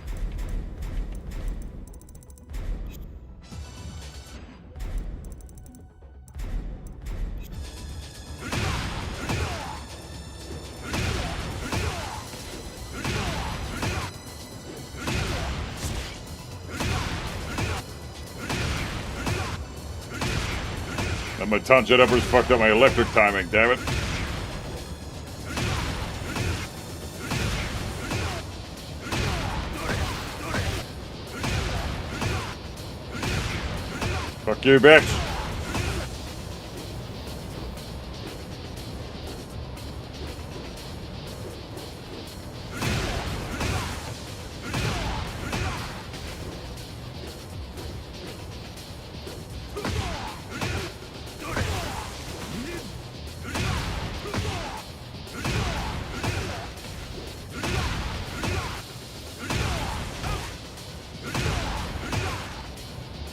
S2: And my taunt jet uppers fucked up my electric timing, damn it. Fuck you, bitch.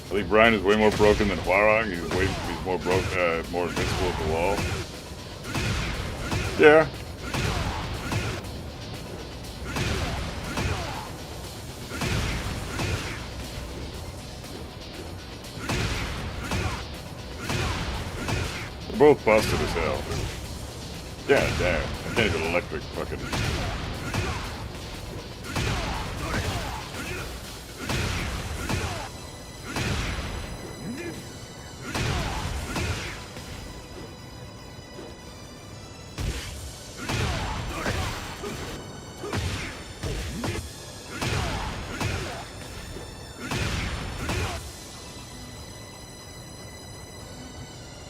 S2: I think Bryan is way more broken than Hwarang. He's more broke, more invincible at the wall. Yeah. They're both busted as hell. Yeah, damn. I can't even electric fucking...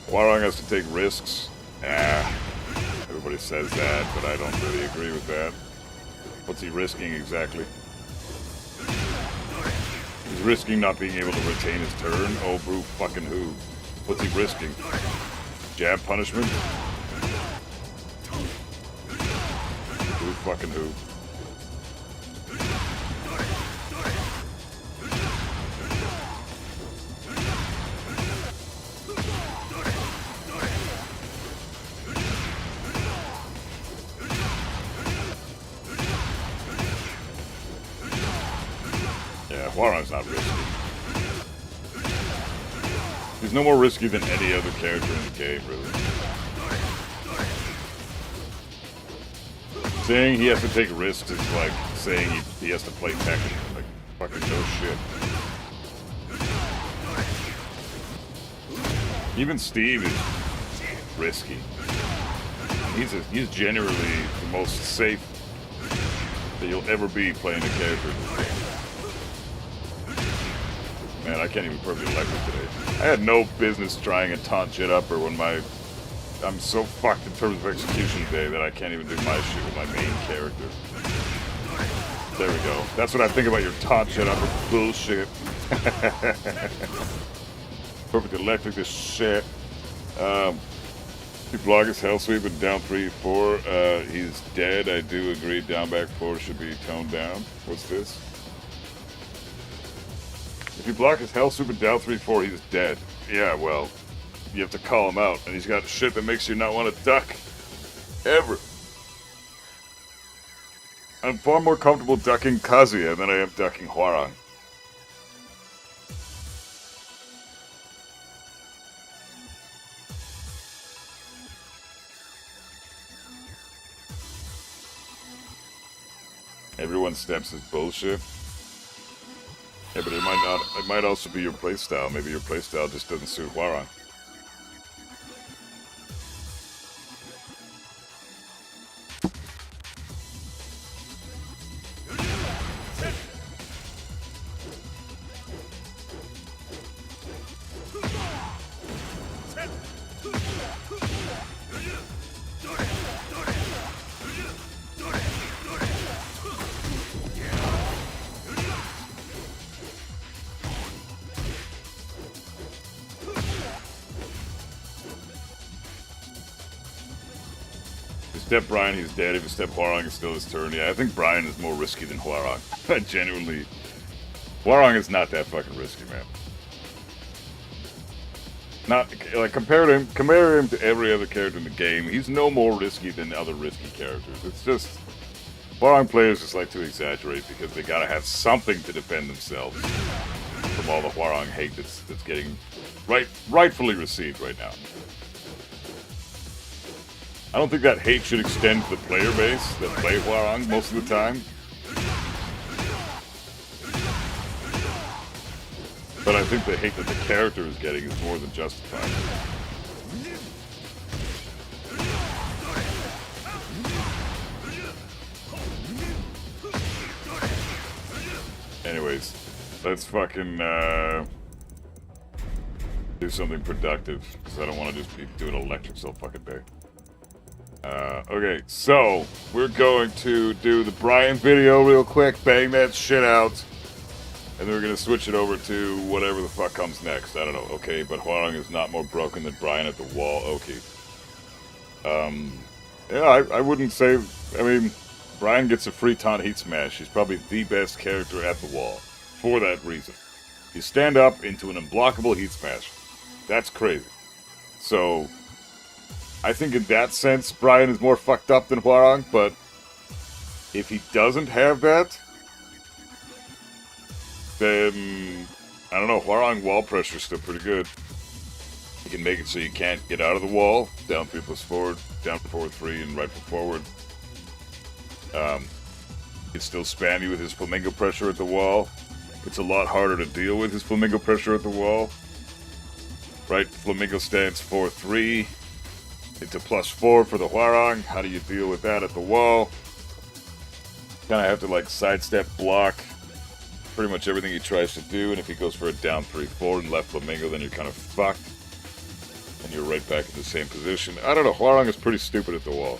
S2: Hwarang has to take risks. Everybody says that, but I don't really agree with that. What's he risking exactly? He's risking not being able to retain his turn? Oh, boo fucking who? What's he risking? Jab punishment? Boo fucking who? Hwarang's not risky. He's no more risky than any other character in the game, really. Saying he has to take risks is like saying he has to play Tekken. Like, fucking no shit. Even Steve is risky. He's generally the most safe that you'll ever be playing a character in this game. Man, I can't even perfectly electric today. I had no business trying a taunt shit up, or when I'm so fucked in terms of execution today that I can't even do my shit with my main character. There we go. That's what I think about your taunt shit up. Bullshit. Perfect electric this shit. He block his hell sweep and down 3-4. He's dead. I do agree. Down back 4 should be toned down. What's this? If you block his hell sweep and down 3-4, he's dead. Yeah, well, you have to call him out, and he's got shit that makes you not want to duck. Ever. I'm far more comfortable ducking Kazuya than I am ducking Hwarang. Everyone steps is bullshit. Yeah, but it might not. It might also be your playstyle. Maybe your playstyle just doesn't suit Hwarang. Step Bryan, he's dead. If you step Hwarang, it's still his turn. Yeah, I think Bryan is more risky than Hwarang. Genuinely. Hwarang is not that fucking risky, man. Not, like, compare him to every other character in the game. He's no more risky than other risky characters. It's just, Hwarang players just like to exaggerate because they gotta have something to defend themselves from all the Hwarang hate that's getting rightfully received right now. I don't think that hate should extend to the player base that play Hwarang most of the time. But I think the hate that the character is getting is more than justified. Anyways, let's fucking do something productive, because I don't want to just be doing electrics all fucking day. Okay, so we're going to do the Bryan video real quick, bang that shit out, and then we're going to switch it over to whatever the fuck comes next. I don't know, okay, but Hwarang is not more broken than Bryan at the wall, okay. Yeah, I wouldn't say, I mean, Bryan gets a free taunt heat smash. He's probably the best character at the wall, for that reason. You stand up into an unblockable heat smash. That's crazy. So, I think in that sense, Bryan is more fucked up than Hwarang, but if he doesn't have that, then, I don't know, Hwarang wall pressure is still pretty good. You can make it so you can't get out of the wall. Down 3 plus forward, down forward 3, and right forward. You can still spam you with his flamingo pressure at the wall. It's a lot harder to deal with his flamingo pressure at the wall. Right, flamingo stance 4-3 into +4 for the Hwarang. How do you deal with that at the wall? Kind of have to like sidestep block pretty much everything he tries to do, and if he goes for a down 3-4 and left flamingo, then you're kind of fucked. And you're right back in the same position. I don't know, Hwarang is pretty stupid at the wall.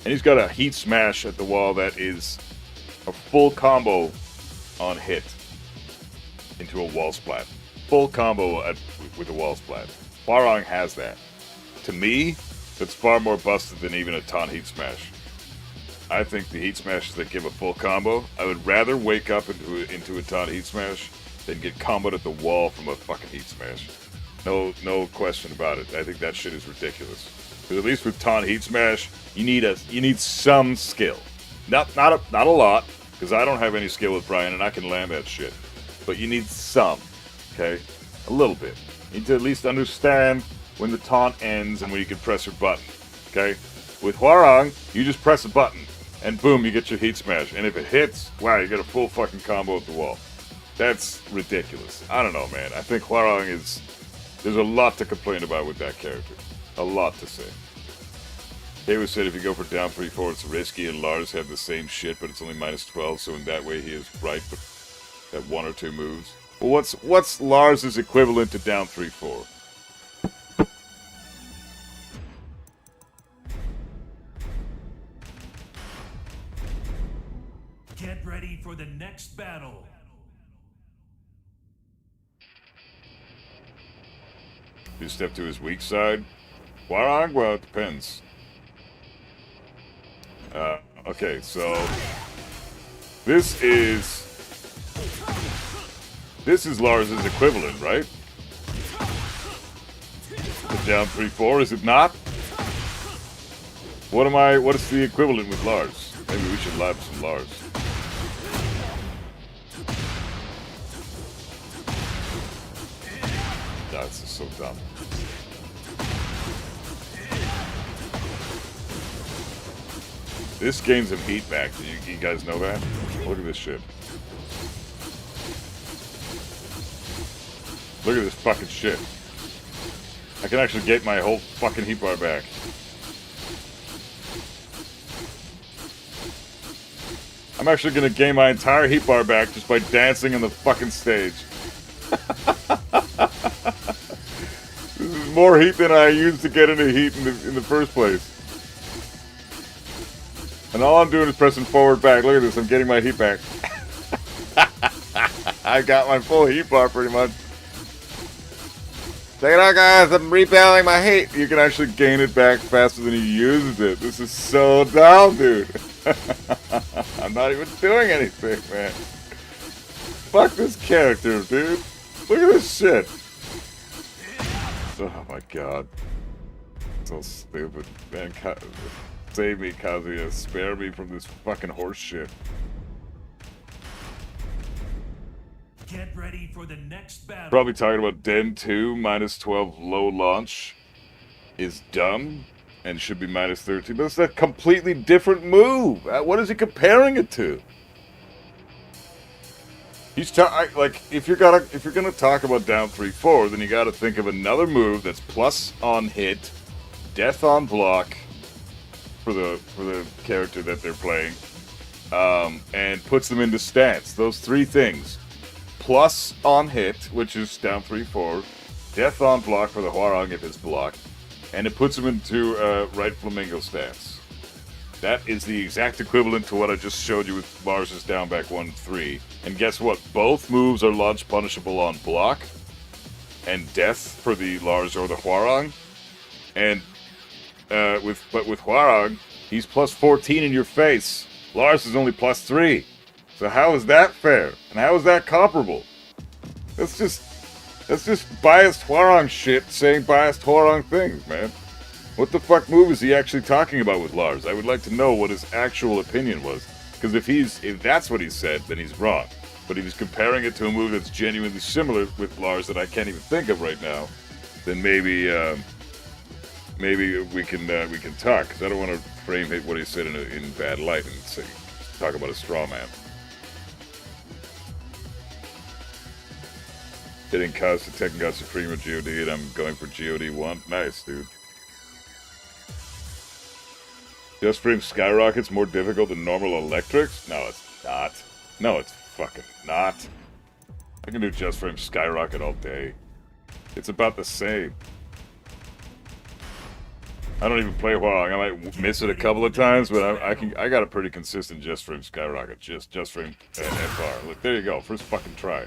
S2: And he's got a heat smash at the wall that is a full combo on hit into a wall splat. Full combo with a wall splat. Hwarang has that. To me, that's far more busted than even a taunt heat smash. I think the heat smashes that give a full combo, I would rather wake up into a taunt heat smash than get comboed at the wall from a fucking heat smash. No question about it. I think that shit is ridiculous. Because at least with taunt heat smash, you need some skill. Not a lot, because I don't have any skill with Bryan and I can land that shit. But you need some, okay? A little bit. You need to at least understand when the taunt ends and when you can press your button, okay? With Hwarang, you just press a button and boom, you get your heat smash. And if it hits, wow, you get a full fucking combo at the wall. That's ridiculous. I don't know, man. I think Hwarang is... There's a lot to complain about with that character. A lot to say. Davis said if you go for down 3-4, it's risky, and Lars had the same shit, but it's only -12, so in that way he is right at 1 or 2 moves. Well, what's Lars' equivalent to down 3-4?
S3: Get ready for the next battle.
S2: You step to his weak side? Hwarang? Well, it depends. Okay, so this is Lars' equivalent, right? The down 3-4, is it not? What is the equivalent with Lars? Maybe we should lab some Lars. That's just so dumb. This gains him heat back. Do you guys know that? Look at this shit. Look at this fucking shit. I can actually get my whole fucking heat bar back. I'm actually gonna gain my entire heat bar back just by dancing on the fucking stage. This is more heat than I used to get into heat in the first place. And all I'm doing is pressing forward back. Look at this, I'm getting my heat back. I got my full heat bar pretty much. Check it out, guys, I'm repelling my heat. You can actually gain it back faster than you used it. This is so dumb, dude. I'm not even doing anything, man. Fuck this character, dude. Look at this shit. Oh my god. So stupid. Man, save me, Kazuya. Spare me from this fucking horse shit.
S3: Get ready for the next battle.
S2: Probably talking about Den 2 -12 low launch is dumb and should be -13, but it's a completely different move. What is he comparing it to? He's like if you're gonna talk about down 3-4, then you got to think of another move that's plus on hit, death on block for the character that they're playing, and puts them into stance. Those 3 things: plus on hit, which is down 3-4, death on block for the Hwarang if it's blocked, and it puts him into right flamingo stance. That is the exact equivalent to what I just showed you with Lars' down back 1-3. And guess what? Both moves are launch punishable on block and death for the Lars or the Hwarang. And with Hwarang, he's plus 14 in your face. Lars is only plus 3. So how is that fair? And how is that comparable? That's just biased Hwarang shit saying biased Hwarang things, man. What the fuck move is he actually talking about with Lars? I would like to know what his actual opinion was. Because if that's what he said, then he's wrong. But if he's comparing it to a move that's genuinely similar with Lars that I can't even think of right now, then maybe we can talk. Because I don't want to frame what he said in bad light and say talk about a straw man. Hitting Cos to Tekken God Supreme or GOD, and I'm going for GOD 1. Nice, dude. Just Frame Skyrocket's more difficult than normal electrics? No, it's not. No, it's fucking not. I can do Just Frame Skyrocket all day. It's about the same. I don't even play Huarong. I might miss it a couple of times, but I got a pretty consistent Just Frame Skyrocket. Just Frame FR. Look, there you go. First fucking try.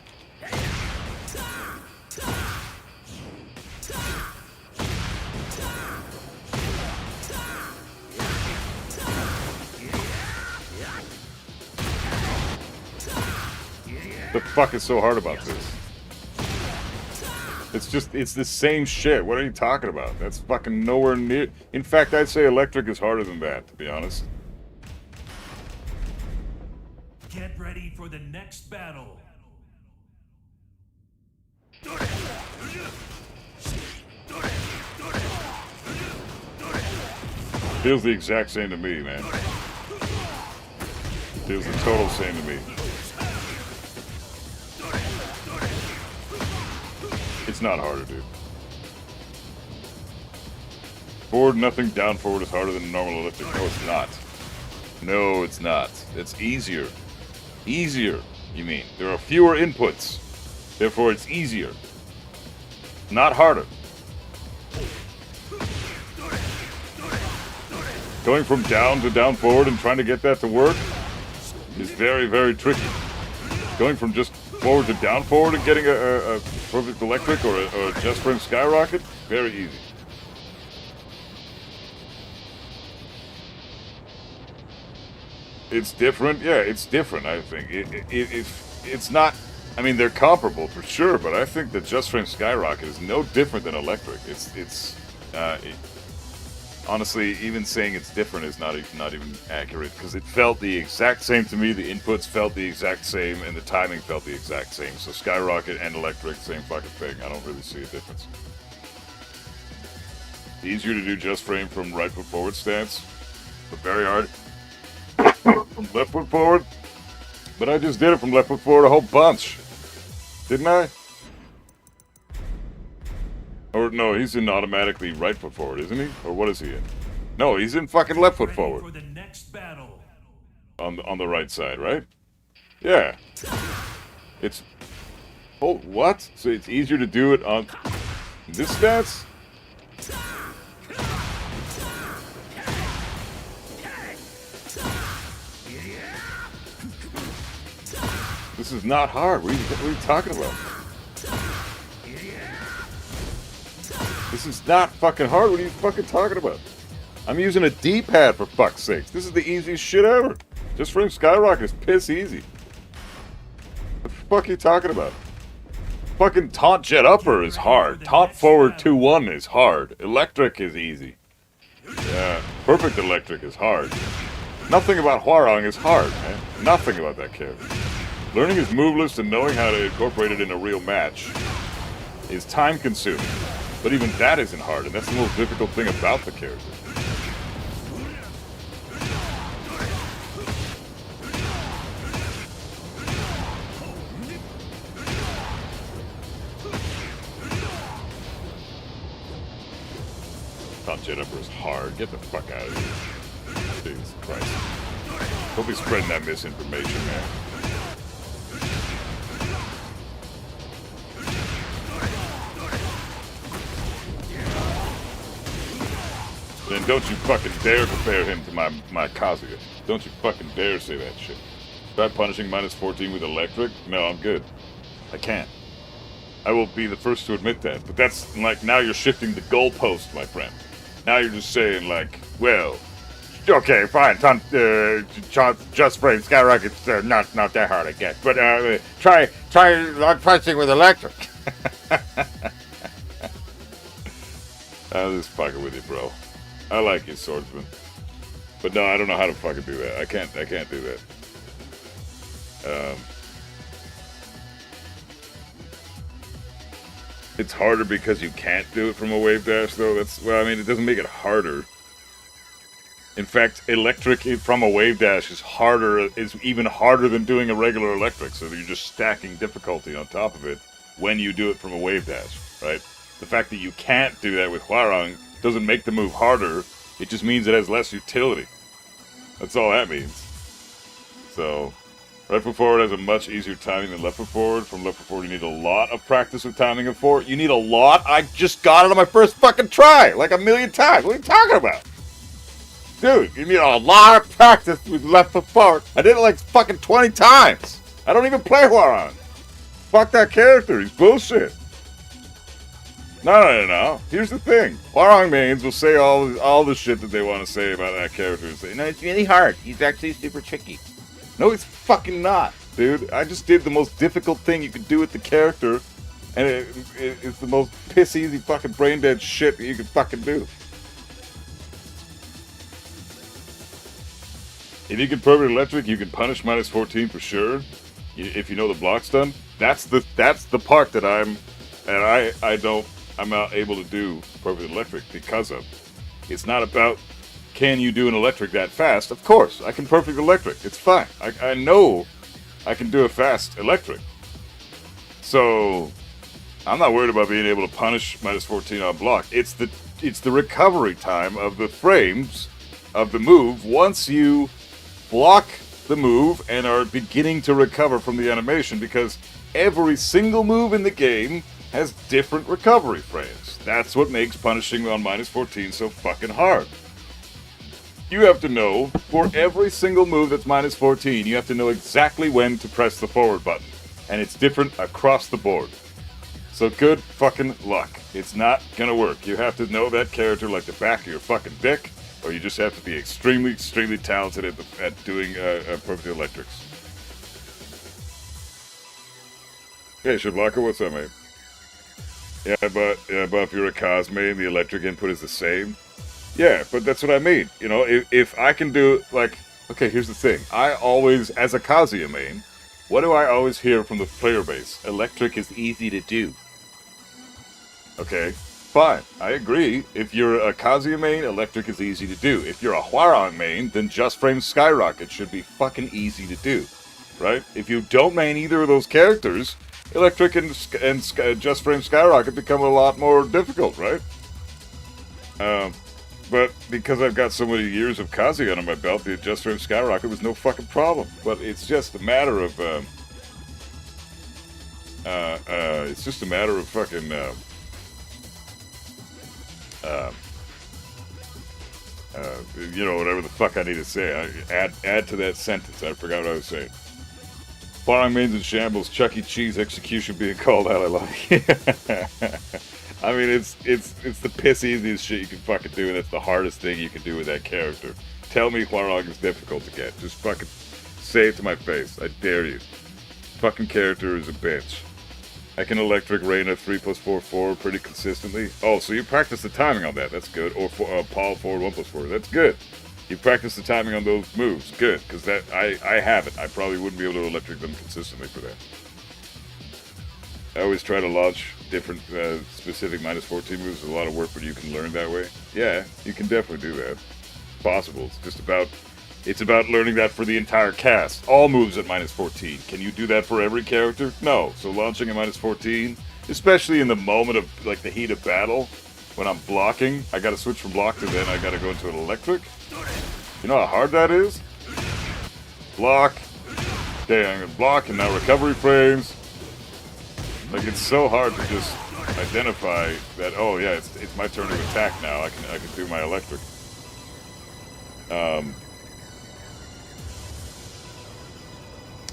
S2: The fuck is so hard about this? It's the same shit. What are you talking about? That's fucking nowhere near. In fact, I'd say electric is harder than that, to be honest.
S3: Get ready for the next battle.
S2: Feels the exact same to me, man. Feels the total same to me. It's not harder, dude. Forward, nothing. Down forward is harder than normal electric. No, it's not. No, it's not. It's easier. Easier, you mean. There are fewer inputs. Therefore, it's easier. Not harder. Going from down to down forward and trying to get that to work is very, very tricky. Going from just forward to down forward and getting a perfect electric or a Just Frame Skyrocket, very easy. It's different, yeah, it's different, I think. It's not, I mean, they're comparable for sure, but I think that Just Frame Skyrocket is no different than electric. Honestly, even saying it's different is not even accurate, because it felt the exact same to me. The inputs felt the exact same, and the timing felt the exact same. So Skyrocket and electric, same fucking thing. I don't really see a difference. Easier to do Just Frame from right foot forward stance, but very hard from left foot forward. But I just did it from left foot forward a whole bunch, didn't I? Or no, he's in automatically right foot forward, isn't he? Or what is he in? No, he's in fucking left foot forward.
S3: For the next battle.
S2: On the right side, right? Yeah. It's... Oh, what? So it's easier to do it on this stance? This is not hard. What are you talking about? This is not fucking hard. What are you fucking talking about? I'm using a D-pad for fuck's sakes. This is the easiest shit ever. Just Frame Skyrocket is piss easy. What the fuck are you talking about? Fucking Taunt Jet Upper is hard. Taunt Forward 2-1 is hard. Electric is easy. Yeah, Perfect Electric is hard. Nothing about Huarong is hard, man. Nothing about that character. Learning his move list and knowing how to incorporate it in a real match is time-consuming. But even that isn't hard, and that's the most difficult thing about the character. Thought Jet Upper is hard. Get the fuck out of here. Jesus Christ. Don't be spreading that misinformation, man. Then don't you fucking dare compare him to my Kazuya. Don't you fucking dare say that shit. Try punishing -14 with electric? No, I'm good. I can't. I will be the first to admit that. But that's like, now you're shifting the goalpost, my friend. Now you're just saying like, well, okay, fine, Just Frame Skyrocket's not that hard, I guess. But try log punching with electric. I'm just fucking with you, bro. I like you, swordsman. But no, I don't know how to fucking do that. I can't do that. It's harder because you can't do it from a wave dash, though. Well, I mean, it doesn't make it harder. In fact, electric from a wave dash is even harder than doing a regular electric, so you're just stacking difficulty on top of it when you do it from a wave dash, right? The fact that you can't do that with Hwarang doesn't make the move harder, it just means it has less utility. That's all that means. So, right foot forward has a much easier timing than left foot forward. From left foot forward, you need a lot of practice with timing of forward. You need a lot? I just got it on my first fucking try, like a million times. What are you talking about? Dude, you need a lot of practice with left foot forward. I did it like fucking 20 times. I don't even play Hwarang. Fuck that character, he's bullshit. No. Here's the thing. Hwarang mains will say all the shit that they want to say about that character. And say, no, it's really hard. He's actually super tricky. No, he's fucking not, dude. I just did the most difficult thing you could do with the character, and it's the most piss-easy fucking brain-dead shit that you could fucking do. If you can perfect electric, you can punish minus 14 for sure. If you know the block's done, that's the part that I'm not able to do perfect electric because of. It's not about can you do an electric that fast. Of course, I can perfect electric. It's fine. I know I can do a fast electric. So I'm not worried about being able to punish minus 14 on block. It's the recovery time of the frames of the move once you block the move and are beginning to recover from the animation, because every single move in the game has different recovery frames. That's what makes punishing on minus 14 so fucking hard. You have to know, for every single move that's minus 14, you have to know exactly when to press the forward button. And it's different across the board. So good fucking luck. It's not gonna work. You have to know that character like the back of your fucking dick, or you just have to be extremely, extremely talented at doing perfect electrics. Hey, Shiblocker, what's up, mate? Yeah, but if you're a Cosme and the electric input is the same, yeah, but that's what I mean. You know, if I can do, like, okay, here's the thing. I always, as a Kazuya main, what do I always hear from the player base? Electric is easy to do. Okay, fine, I agree. If you're a Kazuya main, electric is easy to do. If you're a Hwarang main, then Just Frame Skyrocket should be fucking easy to do, right? If you don't main either of those characters, electric and Just Frame Skyrocket become a lot more difficult, right? But because I've got so many years of Kazuya under my belt, the Just Frame Skyrocket was no fucking problem. But it's just a matter of, fucking, you know, whatever the fuck I need to say. Add to that sentence. I forgot what I was saying. Hwarang mains in shambles, Chuck E. Cheese execution being called out. I like. I mean, it's the piss easiest shit you can fucking do, and it's the hardest thing you can do with that character. Tell me Hwarang is difficult to get. Just fucking say it to my face. I dare you. Fucking character is a bitch. I can electric Reina 3+4/4 pretty consistently. Oh, so you practice the timing on that. That's good. Or Paul forward 1+4. That's good. You practice the timing on those moves. Good, because that I haven't. I probably wouldn't be able to electric them consistently for that. I always try to launch different specific minus 14 moves. It's a lot of work, but you can learn that way. Yeah, you can definitely do that. It's possible. It's just about learning that for the entire cast. All moves at minus 14. Can you do that for every character? No. So launching at minus 14, especially in the moment of, like, the heat of battle, when I'm blocking, I gotta switch from block to then I gotta go into an electric. You know how hard that is? Block. Okay, I'm gonna block, and now recovery frames. Like, it's so hard to just identify that, oh yeah, it's my turn to attack now. I can do my electric.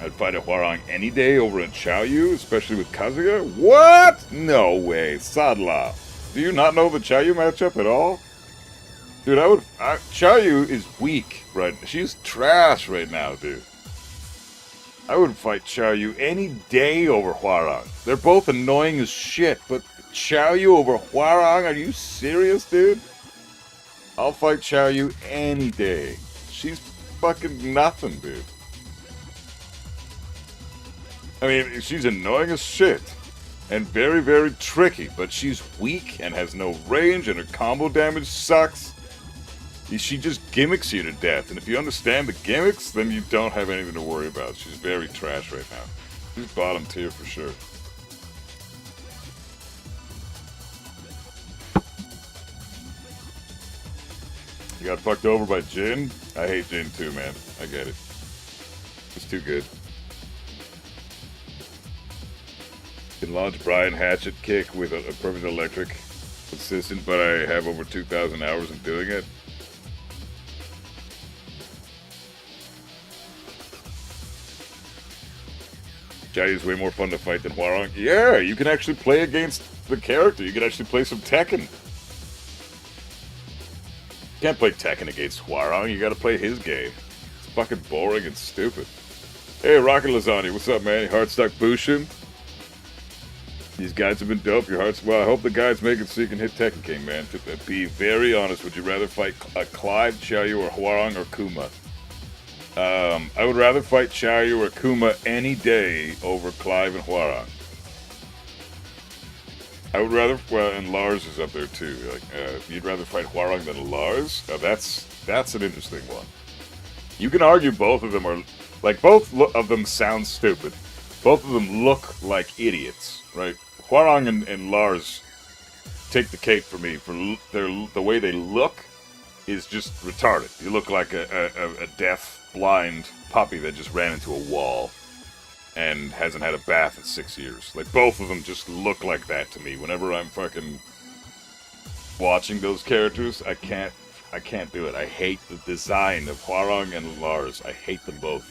S2: I'd fight a Hwarang any day over a Chaoyu, especially with Kazuya? What? No way. Sadla. Do you not know the Chaoyu matchup at all? Dude, Chaoyu is weak right now. She's trash right now, dude. I would fight Chaoyu any day over Hwarang. They're both annoying as shit, but Chaoyu over Hwarang? Are you serious, dude? I'll fight Chaoyu any day. She's fucking nothing, dude. I mean, she's annoying as shit. and very, very tricky, but she's weak and has no range, and her combo damage sucks. She just gimmicks you to death, and if you understand the gimmicks, then you don't have anything to worry about. She's very trash right now. She's bottom tier for sure. You got fucked over by Jin? I hate Jin too, man. I get it. It's too good. Can launch Bryan Hatchet kick with a perfect electric assistant, but I have over 2,000 hours in doing it. Jai is way more fun to fight than Hwoarang. Yeah, you can actually play against the character. You can actually play some Tekken. You can't play Tekken against Hwoarang. You gotta play his game. It's fucking boring and stupid. Hey, Rocket Lasagna, what's up, man? Your heart stuck Bushin? These guides have been dope. Your heart's... Well, I hope the guides make it so you can hit Tekken King, man. To be very honest, would you rather fight Clive, Xiaoyu, or Hwoarang, or Kuma? I would rather fight Xiaoyu or Kuma any day over Clive and Hwoarang. I would rather... Well, and Lars is up there, too. Like, you'd rather fight Hwoarang than Lars? That's an interesting one. You can argue both of them are... Like, both of them sound stupid. Both of them look like idiots, right? Hwoarang and Lars take the cake for me. For the way they look is just retarded. You look like a deaf, blind puppy that just ran into a wall and hasn't had a bath in 6 years. Like, both of them just look like that to me. Whenever I'm fucking watching those characters, I can't do it. I hate the design of Hwoarang and Lars. I hate them both.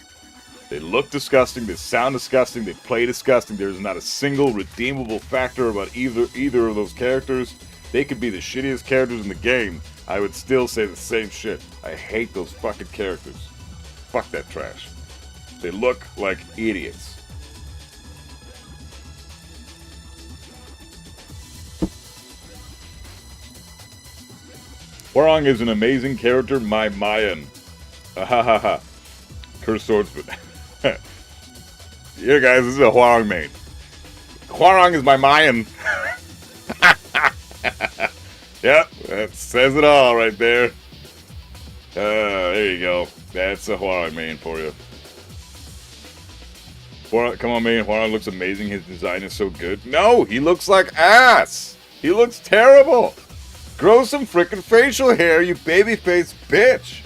S2: They look disgusting, they sound disgusting, they play disgusting. There's not a single redeemable factor about either of those characters. They could be the shittiest characters in the game. I would still say the same shit. I hate those fucking characters. Fuck that trash. They look like idiots. Hwoarang is an amazing character, my Mayan. Ha. Cursed swordsman. Yeah, guys, this is a Hwoarang main. Hwoarang is my Mayan. Yep, that says it all right there. There you go. That's a Hwoarang main for you. Come on, man. Hwoarang looks amazing. His design is so good. No, he looks like ass. He looks terrible. Grow some frickin' facial hair, you babyface bitch.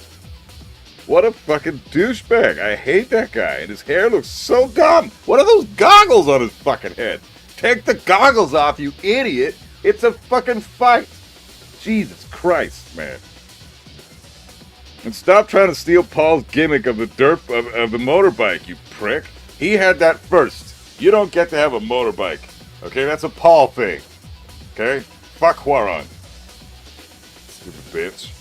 S2: What a fucking douchebag. I hate that guy. And his hair looks so dumb. What are those goggles on his fucking head? Take the goggles off, you idiot. It's a fucking fight. Jesus Christ, man. And stop trying to steal Paul's gimmick of the of the motorbike, you prick. He had that first. You don't get to have a motorbike. Okay, that's a Paul thing. Okay? Fuck Hwoarang. Stupid bitch.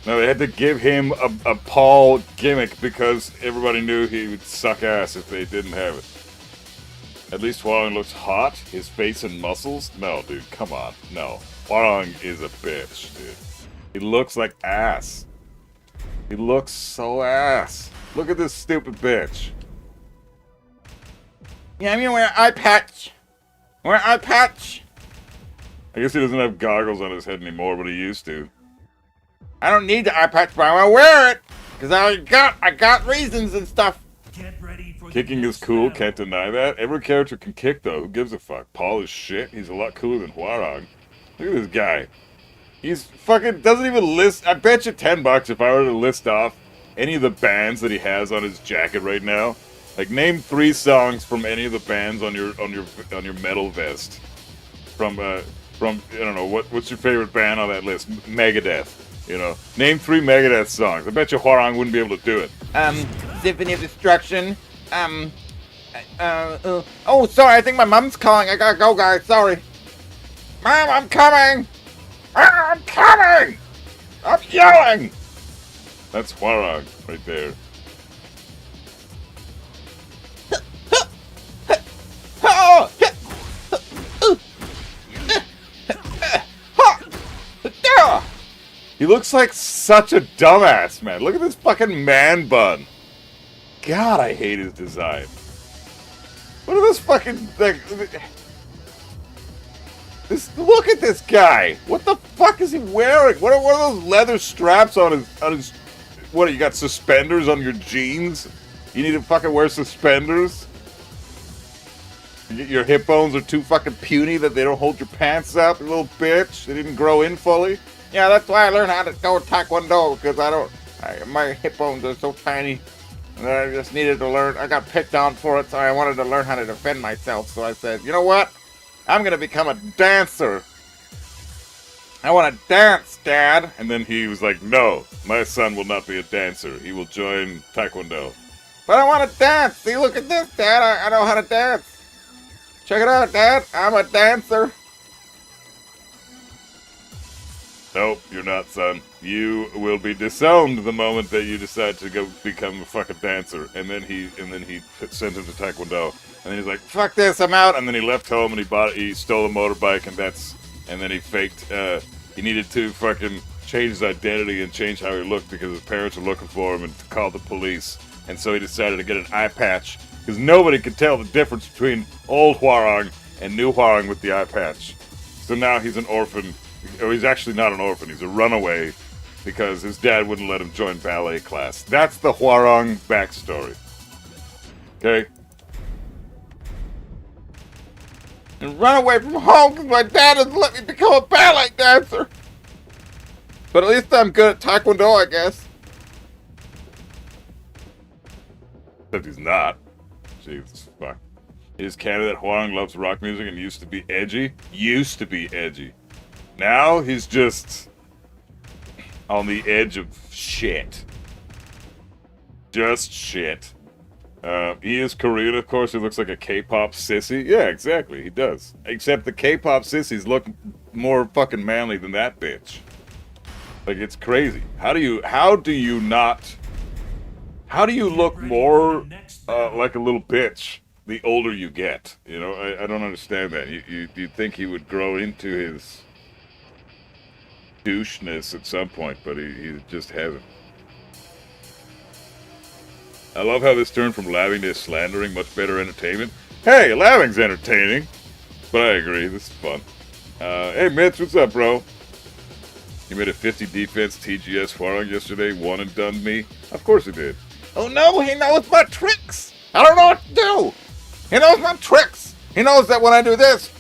S2: No, they had to give him a Paul gimmick because everybody knew he would suck ass if they didn't have it. At least Hwoarang looks hot. His face and muscles? No, dude, come on. No. Hwoarang is a bitch, dude. He looks like ass. He looks so ass. Look at this stupid bitch. Yeah, I'm gonna wear eye patch. Wear eye patch. I guess he doesn't have goggles on his head anymore, but he used to. I don't need the eye patch, but I'm gonna wear it because I got reasons and stuff.
S3: Get ready for
S2: Kicking is cool, can't deny that. Every character can kick though. Who gives a fuck? Paul is shit. He's a lot cooler than Hwoarang. Look at this guy. He's fucking doesn't even list. I bet you $10 if I were to list off any of the bands that he has on his jacket right now. Like, name 3 songs from any of the bands on your metal vest. From I don't know what's your favorite band on that list? Megadeth. You know, name 3 Megadeth songs. I bet you Hwoarang wouldn't be able to do it.
S4: Symphony of Destruction. Oh, sorry, I think my mom's calling. I gotta go, guys. Sorry. Mom, I'm coming. I'm coming. I'm yelling.
S2: That's Hwoarang right there. He looks like such a dumbass, man. Look at this fucking man bun. God, I hate his design.
S4: What are those fucking like? Look at this guy. What the fuck is he wearing? What are those leather straps on his? What, you got suspenders on your jeans? You need to fucking wear suspenders? Your hip bones are too fucking puny that they don't hold your pants up, you little bitch. They didn't grow in fully. Yeah, that's why I learned how to go Taekwondo, because my hip bones are so tiny. And I just needed to learn. I got picked on for it, so I wanted to learn how to defend myself. So I said, you know what? I'm going to become a dancer. I want to dance, Dad.
S2: And then he was like, no, my son will not be a dancer. He will join Taekwondo.
S4: But I want to dance. See, look at this, Dad. I know how to dance. Check it out, Dad. I'm a dancer.
S2: Nope, you're not, son. You will be disowned the moment that you decide to go become a fucking dancer. And then he sent him to Taekwondo. And then he's like, fuck this, I'm out. And then he left home and he stole a motorbike, and then he faked, he needed to fucking change his identity and change how he looked because his parents were looking for him and called the police. And so he decided to get an eye patch because nobody could tell the difference between old Hwarang and new Hwarang with the eye patch. So now he's an orphan. Or he's actually not an orphan, he's a runaway because his dad wouldn't let him join ballet class. That's the Hwarang backstory. Okay?
S4: And run away from home because my dad doesn't let me become a ballet dancer. But at least I'm good at Taekwondo, I guess.
S2: Except he's not. Jesus fuck. Is canon that Hwarang loves rock music and used to be edgy? Used to be edgy. Now he's just on the edge of shit. Just shit. He is Korean, of course. He looks like a K-pop sissy. Yeah, exactly. He does. Except the K-pop sissies look more fucking manly than that bitch. Like, it's crazy. How do you look more like a little bitch the older you get? You know, I don't understand that. You'd think he would grow into his doucheness at some point, but he just hasn't. I love how this turned from laughing to slandering. Much better entertainment. Hey, laughing's entertaining. But I agree, this is fun. Hey Mitch, what's up, bro? You made a 50 defense TGS Hwarang yesterday, one and done me. Of course he did.
S4: Oh no, he knows my tricks. I don't know what to do. He knows my tricks. He knows that when I do this,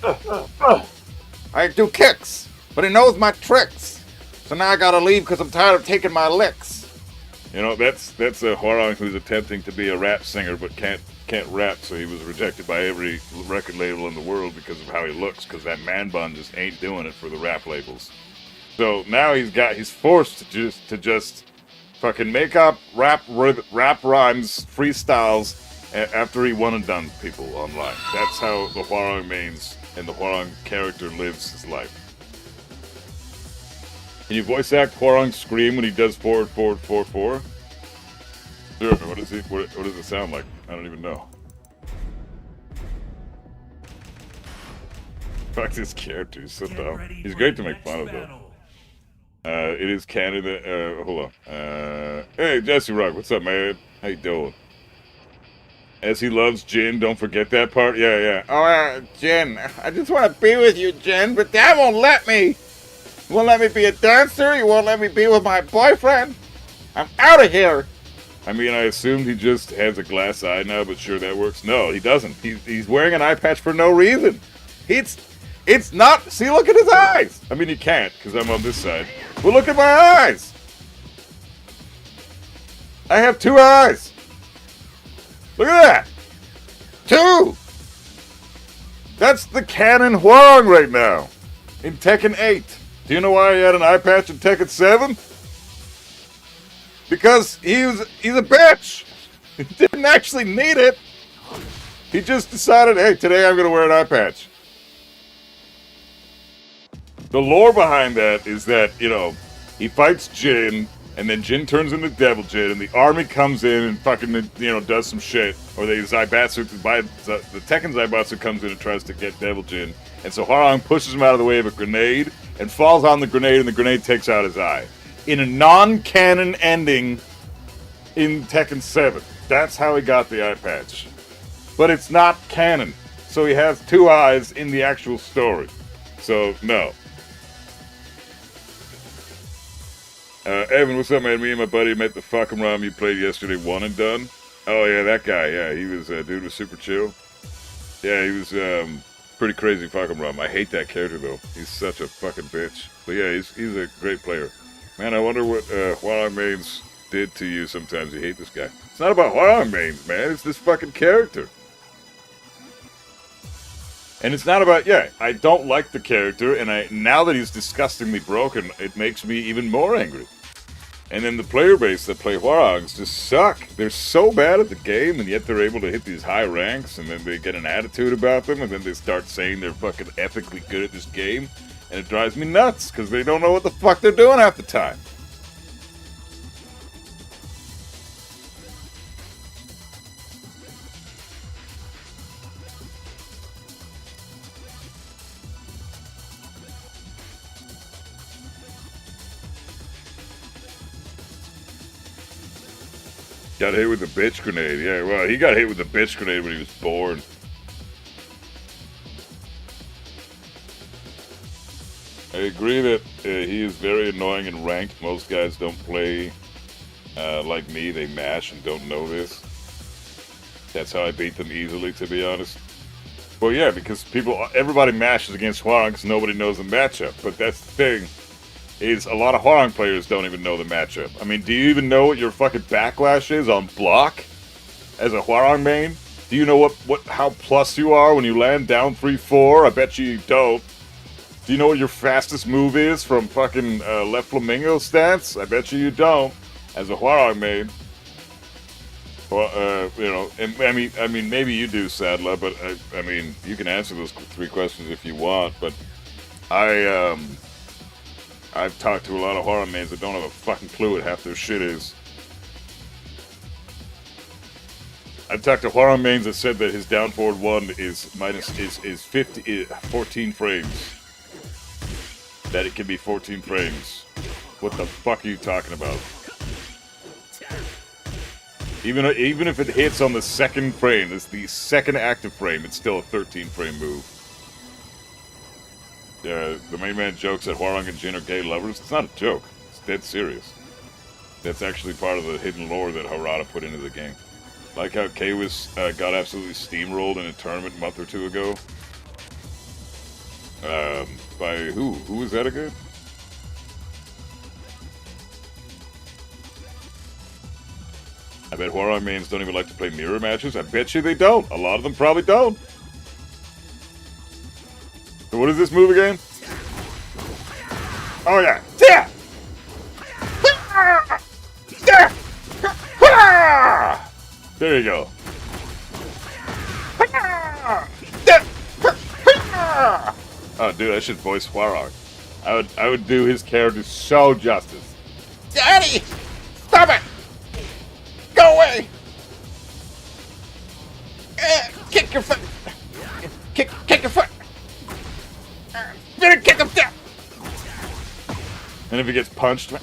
S4: I do kicks. But he knows my tricks. So now I gotta leave because I'm tired of taking my licks.
S2: You know, that's a Hwarang who's attempting to be a rap singer but can't rap, so he was rejected by every record label in the world because of how he looks, because that man bun just ain't doing it for the rap labels. So now he's forced to just fucking make up rap rhymes, freestyles after he one and done people online. That's how the Hwarang means and the Hwarang character lives his life. Can you voice act Hwarang's scream when he does forward, forward, forward, forward? Sure, what does it sound like? I don't even know. Fuck this character, he's so dumb. He's great to make fun of though. It is canon that, hold on. Hey, Jesse Rock, what's up, man? How you doing? As he loves Jin, don't forget that part? Yeah.
S4: Oh, Jin, I just want to be with you, Jin, but Dad won't let me. You won't let me be a dancer? You won't let me be with my boyfriend? I'm out of here!
S2: I mean, I assumed he just has a glass eye now, but sure, that works. No, he doesn't. He's wearing an eye patch for no reason. It's not... See, look at his eyes! I mean, he can't, because I'm on this side. But look at my eyes! I have 2 eyes! Look at that! 2! That's the canon Hwarang right now. In Tekken 8. Do you know why he had an eye patch in Tekken 7? Because he's a bitch. He didn't actually need it. He just decided, hey, today I'm going to wear an eye patch. The lore behind that is that, you know, he fights Jin, and then Jin turns into Devil Jin, and the army comes in and fucking, you know, does some shit. Or the Tekken Zaibatsu comes in and tries to get Devil Jin. And so Hwarang pushes him out of the way of a grenade and falls on the grenade, and the grenade takes out his eye. In a non-canon ending in Tekken 7. That's how he got the eye patch. but it's not canon. So he has 2 eyes in the actual story. So, no. Evan, what's up, man? Me and my buddy met the fucking ROM you played yesterday, One and Done. Oh, yeah, that guy. Yeah, he was, dude was super chill. Yeah, he was, pretty crazy fucking ROM. I hate that character, though. He's such a fucking bitch. But yeah, he's a great player. Man, I wonder what, Hwarang Mains did to you sometimes. You hate this guy. It's not about Hwarang Mains, man. It's this fucking character. And it's not about, yeah, I don't like the character, and now that he's disgustingly broken, it makes me even more angry. And then the player base that play Hwarangs just suck. They're so bad at the game, and yet they're able to hit these high ranks, and then they get an attitude about them, and then they start saying they're fucking epically good at this game, and it drives me nuts, because they don't know what the fuck they're doing half the time. Got hit with the bitch grenade. Yeah, well, he got hit with the bitch grenade when he was born. I agree that he is very annoying in ranked. Most guys don't play like me. They mash and don't know this. That's how I beat them easily, to be honest. Well, yeah, because everybody mashes against Hwarang because nobody knows the matchup. But that's the thing. Is a lot of Hwarang players don't even know the matchup. I mean, do you even know what your fucking backlash is on block as a Hwarang main? Do you know how plus you are when you land down 3-4? I bet you don't. Do you know what your fastest move is from fucking left flamingo stance? I bet you don't. As a Hwarang main. Well, you know, and I mean, maybe you do, Sadler, but I mean, you can answer those 3 questions if you want. But I've talked to a lot of Hwarang mains that don't have a fucking clue what half their shit is. I've talked to Hwarang mains that said that his down forward 1 is 14 frames. That it can be 14 frames. What the fuck are you talking about? Even if it hits on the 2nd frame, it's the 2nd active frame, it's still a 13 frame move. Yeah, the main man jokes that Hwarang and Jin are gay lovers. It's not a joke. It's dead serious. That's actually part of the hidden lore that Harada put into the game. Like how K-Wiz got absolutely steamrolled in a tournament a month or 2 ago. By who? Who was that again? I bet Hwarang mains don't even like to play mirror matches. I bet you they don't. A lot of them probably don't. So what is this move again? Oh yeah. Yeah. There you go. Oh dude, I should voice Hwarang. I would do his character so justice.
S4: Daddy! Stop it! Go away! Kick your foot! Kick your foot! Kick him down!
S2: And if he gets punched, and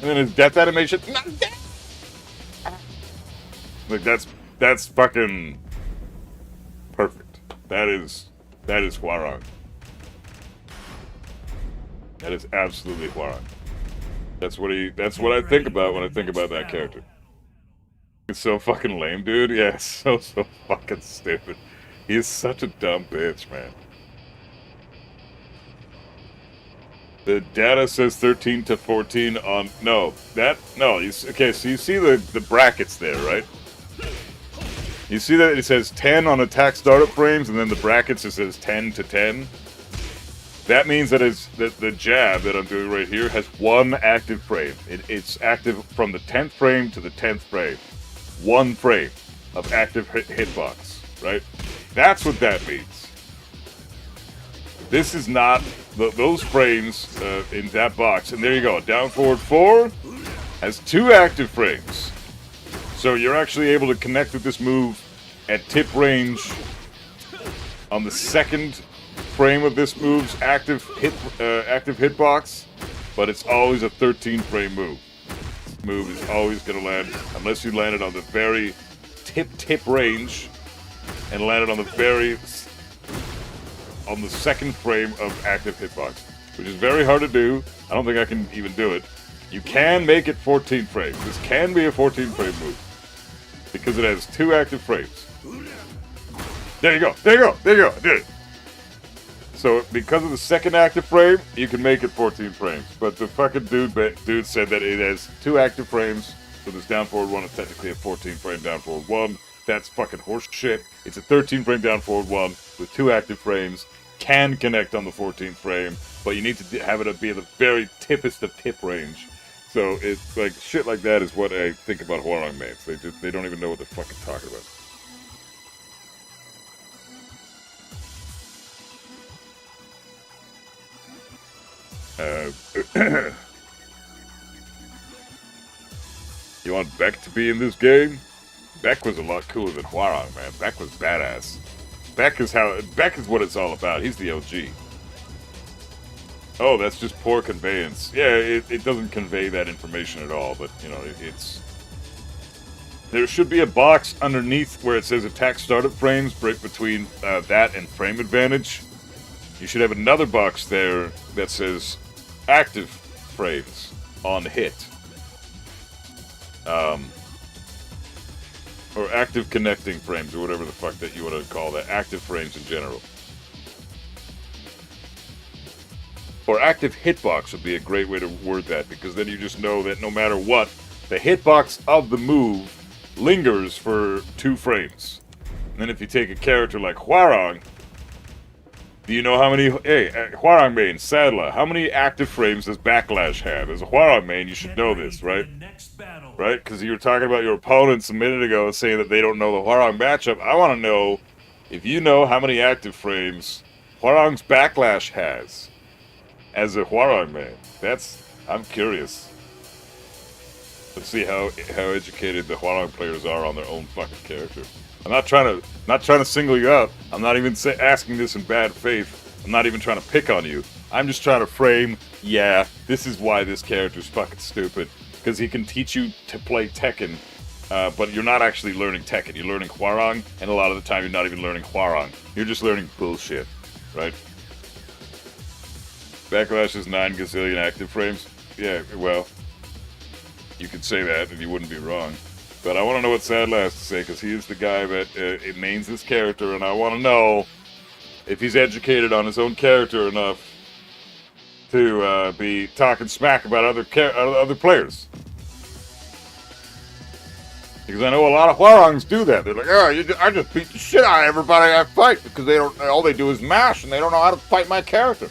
S2: then his death animation, like that's fucking perfect. That is Hwarang. That is absolutely Hwarang. That's what I think about when I think about that character. It's so fucking lame, dude. Yeah, it's so fucking stupid. He is such a dumb bitch, man. The data says 13 to 14 on... No. Okay, so you see the brackets there, right? You see that it says 10 on attack startup frames, and then the brackets it says 10 to 10? That means that the jab that I'm doing right here has 1 active frame. It's active from the 10th frame to the 10th frame. 1 frame of active hitbox, right? That's what that means. This is not those frames in that box. And there you go. Down forward 4 has 2 active frames. So you're actually able to connect with this move at tip range on the 2nd frame of this move's active hitbox, but it's always a 13 frame move. move is always going to land, unless you land it on the very tip range, and land it on the second frame of active hitbox, which is very hard to do. I don't think I can even do it. You can make it 14 frames. This can be a 14 frame move because it has 2 active frames. There you go. There you go. There you go. I did it. So because of the second active frame, you can make it 14 frames. But the fucking dude said that it has 2 active frames. So this down forward one is technically a 14 frame down forward one. That's fucking horse shit. It's a 13 frame down forward one with 2 active frames. Can connect on the 14th frame, but you need to have it be at the very tippest of tip range. So it's like shit like that is what I think about Hwarang mains. They don't even know what they're fucking talking about. You want Beck to be in this game? Beck was a lot cooler than Hwarang, man. Beck was badass. Beck is what it's all about. He's the OG. Oh, that's just poor conveyance. Yeah, it doesn't convey that information at all, but, you know, it's... There should be a box underneath where it says attack startup frames, break between that and frame advantage. You should have another box there that says active frames on hit. Or active connecting frames, or whatever the fuck that you want to call that. Active frames in general. Or active hitbox would be a great way to word that, because then you just know that no matter what, the hitbox of the move lingers for 2 frames. And then if you take a character like Hwarang, do you know how many... Hey, Hwarang main, Sadler, how many active frames does Backlash have? As a Hwarang main, you should know this, right? Right? Because you were talking about your opponents a minute ago saying that they don't know the Hwarang matchup. I want to know if you know how many active frames Hwarang's Backlash has as a Hwarang main. I'm curious. Let's see how educated the Hwarang players are on their own fucking character. I'm not trying to single you out. I'm not even asking this in bad faith. I'm not even trying to pick on you. I'm just trying to frame, yeah, this is why this character's fucking stupid. Because he can teach you to play Tekken, but you're not actually learning Tekken. You're learning Hwarang, and a lot of the time you're not even learning Hwarang. You're just learning bullshit, right? Backlash is 9 gazillion active frames. Yeah, well, you could say that and you wouldn't be wrong. But I want to know what Sadler has to say, because he is the guy that mains this character, and I want to know if he's educated on his own character enough to be talking smack about other players. Because I know a lot of Hwarangs do that. They're like, oh, I just beat the shit out of everybody I fight, because all they do is mash, and they don't know how to fight my character.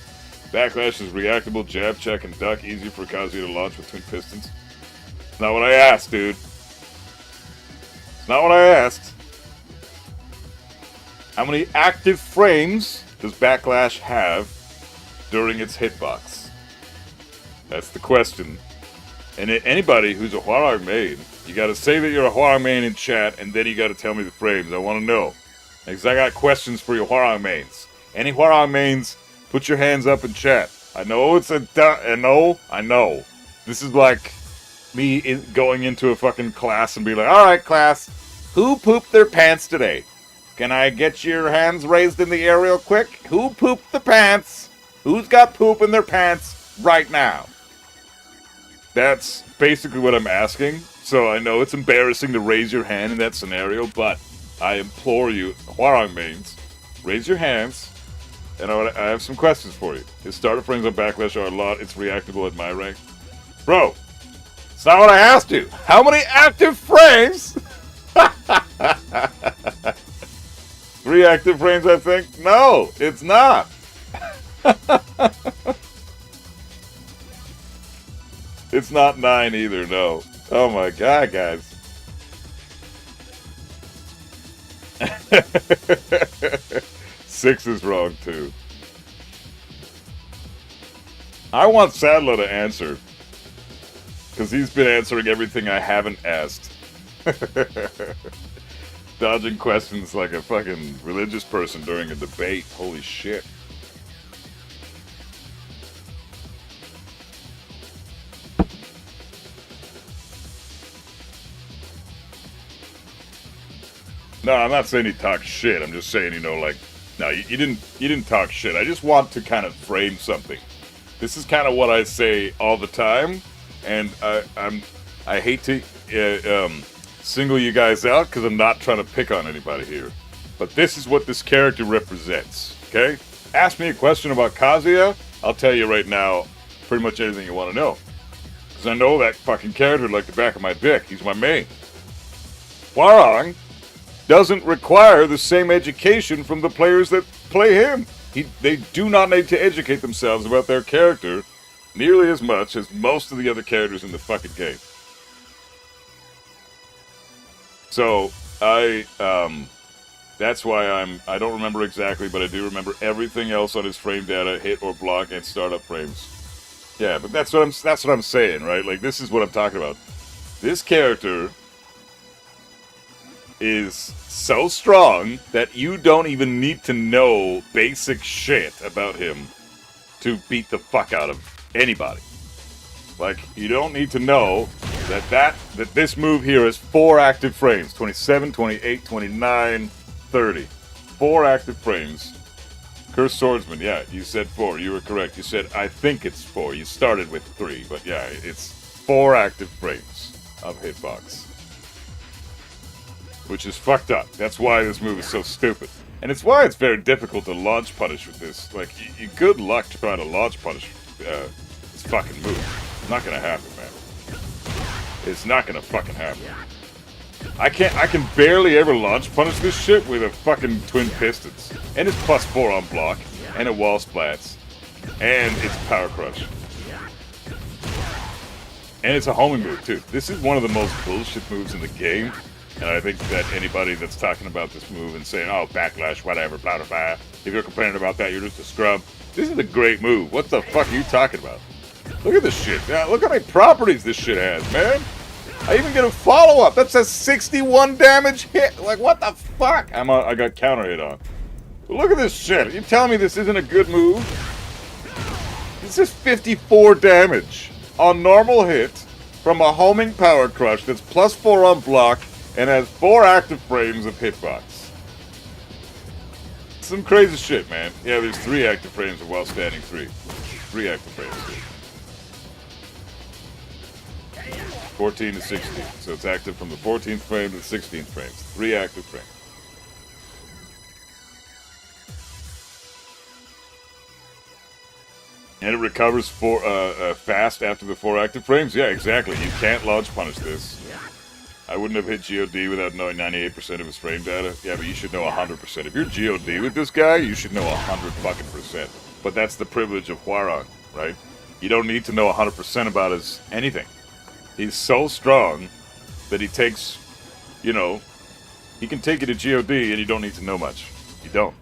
S2: Backlash is reactable, jab, check, and duck, easy for Kazuya to launch between pistons. It's not what I asked, dude. It's not what I asked. How many active frames does Backlash have during its hitbox? That's the question. And anybody who's a Hwarang main, you gotta say that you're a Hwarang main in chat, and then you gotta tell me the frames. I wanna know. Because I got questions for your Hwarang mains. Any Hwarang mains, put your hands up in chat. I know it's I know. This is like me going into a fucking class and be like, alright class, who pooped their pants today? Can I get your hands raised in the air real quick? Who pooped the pants? Who's got poop in their pants right now? That's basically what I'm asking. So I know it's embarrassing to raise your hand in that scenario, but I implore you, Hwarang mains, raise your hands, and I have some questions for you. His starter frames on Backlash are a lot. It's reactable at my rank. Bro, it's not what I asked you. How many active frames? 3 active frames, I think? No, it's not. It's not 9 either, no. Oh my god, guys. Six is wrong, too. I want Sadler to answer. Because he's been answering everything I haven't asked. Dodging questions like a fucking religious person during a debate. Holy shit. No, I'm not saying he talks shit. I'm just saying, you know, like, no, you didn't talk shit. I just want to kind of frame something. This is kind of what I say all the time, and I hate to single you guys out because I'm not trying to pick on anybody here. But this is what this character represents, okay? Ask me a question about Kazuya, I'll tell you right now pretty much anything you want to know. Because I know that fucking character like the back of my dick. He's my main. Hwoarang doesn't require the same education from the players that play him. They do not need to educate themselves about their character nearly as much as most of the other characters in the fucking game. So, that's why I don't remember exactly, but I do remember everything else on his frame data, hit or block, and startup frames. Yeah, but that's what I'm saying, right? Like, this is what I'm talking about. This character is so strong that you don't even need to know basic shit about him to beat the fuck out of anybody. Like, you don't need to know that this move here has 4 active frames. 27, 28, 29, 30. 4 active frames. Cursed Swordsman, yeah, you said 4. You were correct. You said, I think it's 4. You started with 3, but yeah, it's 4 active frames of hitbox. Which is fucked up. That's why this move is so stupid. And it's why it's very difficult to launch punish with this. Like, good luck trying to launch punish this fucking move. It's not gonna happen, man. It's not gonna fucking happen. I can barely ever launch punish this shit with a fucking twin pistons. And it's +4 on block, and it wall splats, and it's power crush. And it's a homing move, too. This is one of the most bullshit moves in the game. And I think that anybody that's talking about this move and saying, oh, backlash, whatever, blah, blah, blah, if you're complaining about that, you're just a scrub. This is a great move. What the fuck are you talking about? Look at this shit. Yeah, look how many properties this shit has, man. I even get a follow-up. That says 61 damage hit. Like, what the fuck? I got counter hit on. But look at this shit. You telling me this isn't a good move? This is 54 damage on normal hit from a homing power crush that's +4 on block and has 4 active frames of hitbox. Some crazy shit, man. Yeah, there's 3 active frames of while standing 3. 3 active frames. 14 to 16. So it's active from the 14th frame to the 16th frame. 3 active frames. And it recovers fast after the 4 active frames? Yeah, exactly. You can't launch punish this. I wouldn't have hit GOD without knowing 98% of his frame data. Yeah, but you should know 100%. If you're GOD with this guy, you should know 100%. But that's the privilege of Hwoarang, right? You don't need to know 100% about his anything. He's so strong that he takes, you know, he can take you to GOD and you don't need to know much. You don't.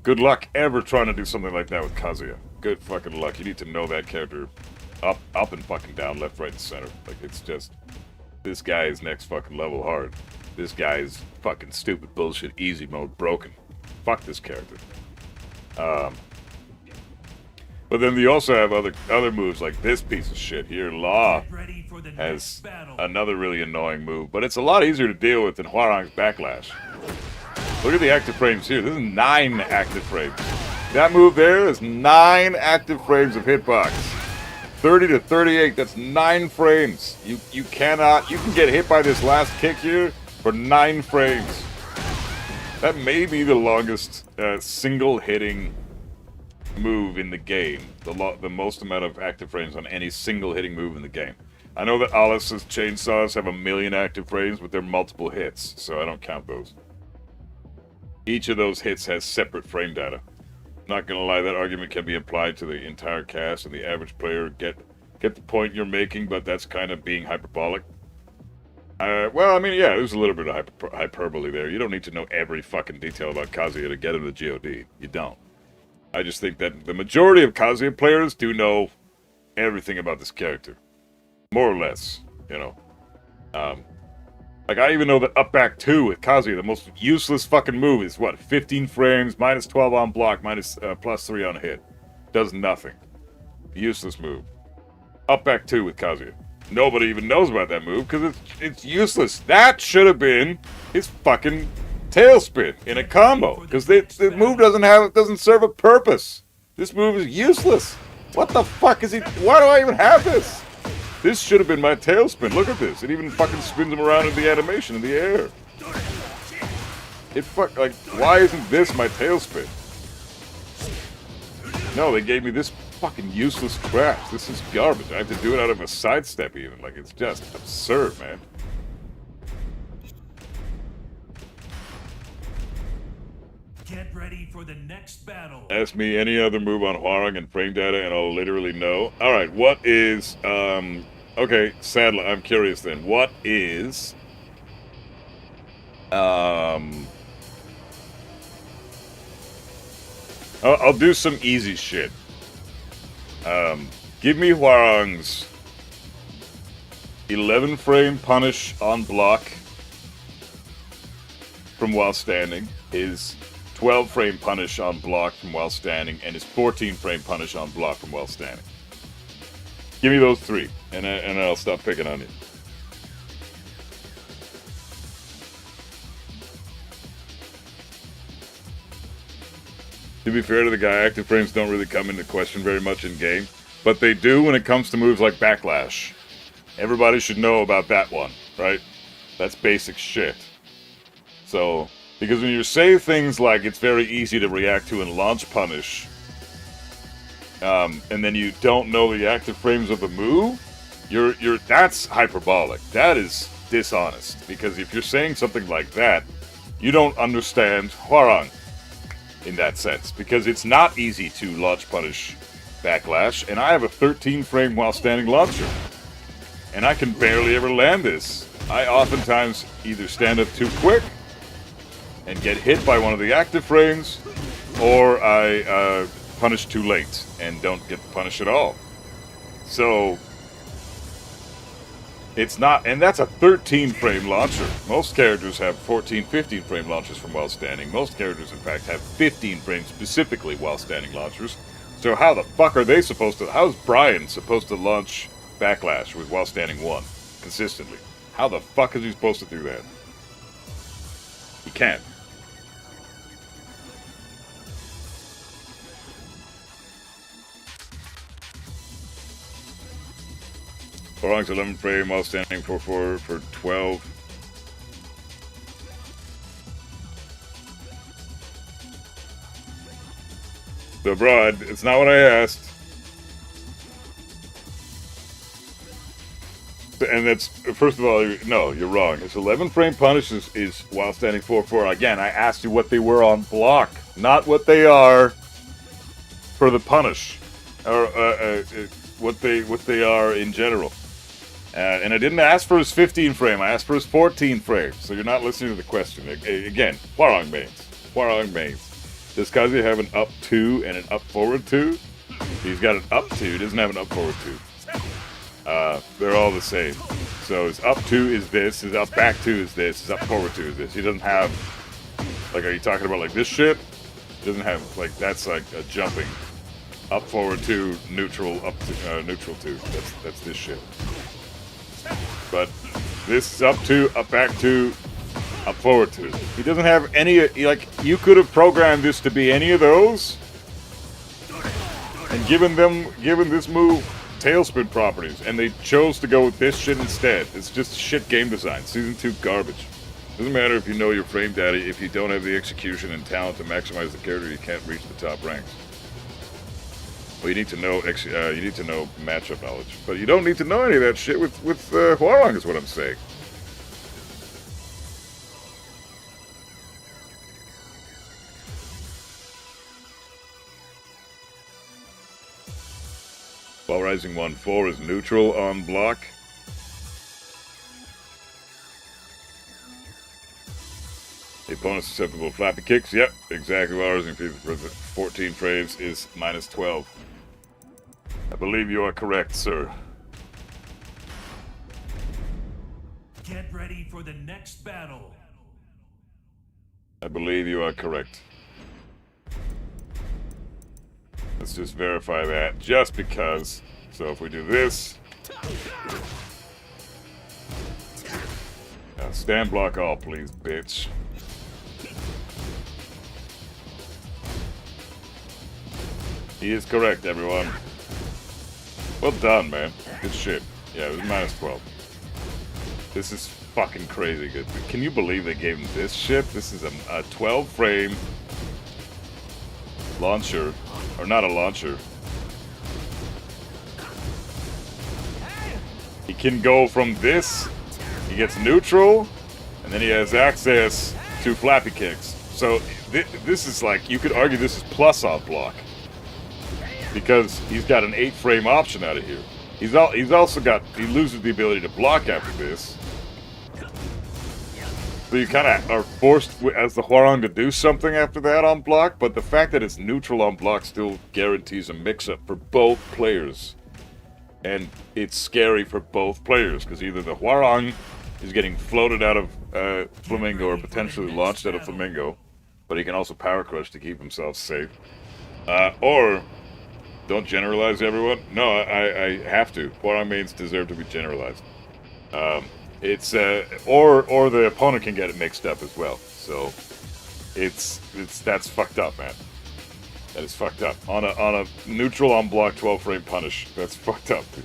S2: Good luck ever trying to do something like that with Kazuya. Good fucking luck. You need to know that character up and fucking down, left, right, and center. Like, it's just, this guy is next fucking level hard. This guy is fucking stupid bullshit, easy mode, broken. Fuck this character. But then you also have other moves like this piece of shit here. Law has another really annoying move, but it's a lot easier to deal with than Hwoarang's backlash. Look at the active frames here. This is 9 active frames. That move there is 9 active frames of hitbox. 30 to 38, that's 9 frames. You can get hit by this last kick here for 9 frames. That may be the longest single hitting move in the game. The most amount of active frames on any single hitting move in the game. I know that Alice's chainsaws have 1,000,000 active frames, but they're multiple hits, so I don't count those. Each of those hits has separate frame data. Not gonna lie, that argument can be applied to the entire cast, and the average player get the point you're making, but that's kind of being hyperbolic. Well, I mean, yeah, there's a little bit of hyperbole there. You don't need to know every fucking detail about Kazuya to get him to GOD. You don't. I just think that the majority of Kazuya players do know everything about this character. More or less, you know. Like, I even know that up back 2 with Kazuya, the most useless fucking move is, what, 15 frames, -12 on block, +3 on hit. Does nothing. Useless move. Up back 2 with Kazuya. Nobody even knows about that move, because it's useless. That should have been his fucking
S4: tailspin in a combo because the move doesn't serve a purpose. This move is useless. What the fuck is he? Why do I even have this? This should have been my tailspin. Look at this. It even fucking spins him around in the animation in the air. Like, why isn't this my tailspin? No, they gave me this fucking useless crap. This is garbage. I have to do it out of a sidestep even. Like, it's just absurd, man.
S3: Get ready for the next battle.
S2: Ask me any other move on Hwarang and frame data and I'll literally know. Alright, what is, okay, sadly, I'm curious then. What is, I'll do some easy shit. Give me Hwarang's 11 frame punish on block from while standing, his 12 frame punish on block from while standing, and his 14 frame punish on block from while standing. Give me those three, and I'll stop picking on you. To be fair to the guy, active frames don't really come into question very much in game, but they do when it comes to moves like Backlash. Everybody should know about that one, right? That's basic shit. So, because when you say things like it's very easy to react to and launch punish, and then you don't know the active frames of the move, that's hyperbolic. That is dishonest. Because if you're saying something like that, you don't understand Hwarang in that sense. Because it's not easy to launch punish Backlash, and I have a 13 frame while standing launcher. And I can barely ever land this. I oftentimes either stand up too quick and get hit by one of the active frames, or I punish too late and don't get the punish at all. So, it's not, and that's a 13 frame launcher. Most characters have 14, 15 frame launchers from while standing. Most characters, in fact, have 15 frames specifically while standing launchers. So how the fuck are they supposed to, how's Bryan supposed to launch Backlash with while standing 1 consistently? How the fuck is he supposed to do that? He can't. Hwarang's 11 frame while standing 4-4 for 12. So, broad, it's not what I asked. And that's, first of all, no, you're wrong. It's 11 frame punish is while standing 4-4. Again, I asked you what they were on block, not what they are for the punish, or what they are in general. And I didn't ask for his 15 frame. I asked for his 14 frame. So you're not listening to the question. Again, Hwarang mains. Hwarang mains. Does Kazuya have an up 2 and an up forward 2? He's got an up 2. He doesn't have an up forward 2. They're all the same. So his up 2 is this. His up back 2 is this. His up forward 2 is this. He doesn't have, like, are you talking about like this shit? He doesn't have, like, that's like a jumping. Up forward 2, neutral, up to, neutral 2. That's this shit. But this is up 2, up back 2, up forward 2. He doesn't have any, like, you could have programmed this to be any of those and given this move tailspin properties, and they chose to go with this shit instead. It's just shit game design. Season 2 garbage. Doesn't matter if you know your frame data, if you don't have the execution and talent to maximize the character, you can't reach the top ranks. Well, you need to know matchup knowledge, but you don't need to know any of that shit with Hwarang, is what I'm saying. While Rising 1-4 is neutral on block. The opponent's susceptible to flappy kicks. Yep, exactly. While Rising 14 frames is -12. I believe you are correct, sir.
S3: Get ready for the next battle.
S2: I believe you are correct. Let's just verify that, just because. So if we do this... Now stand block all, please, bitch. He is correct, everyone. Well done, man. Good shit. Yeah, it was -12. This is fucking crazy good. Can you believe they gave him this shit? This is a 12-frame launcher. Or not a launcher. He can go from this, he gets neutral, and then he has access to flappy kicks. So this is like, you could argue this is plus off block. Because he's got an 8-frame option out of here. He's also got, he loses the ability to block after this. So you kind of are forced as the Hwoarang to do something after that on block, but the fact that it's neutral on block still guarantees a mix-up for both players. And it's scary for both players, because either the Hwoarang is getting floated out of Flamingo or potentially launched out of Flamingo, but he can also power crush to keep himself safe. Or, don't generalize everyone. No, I have to. Hwoarang mains deserve to be generalized. It's or the opponent can get it mixed up as well. So that's fucked up, man. That is fucked up. On a neutral on block 12-frame punish. That's fucked up, dude.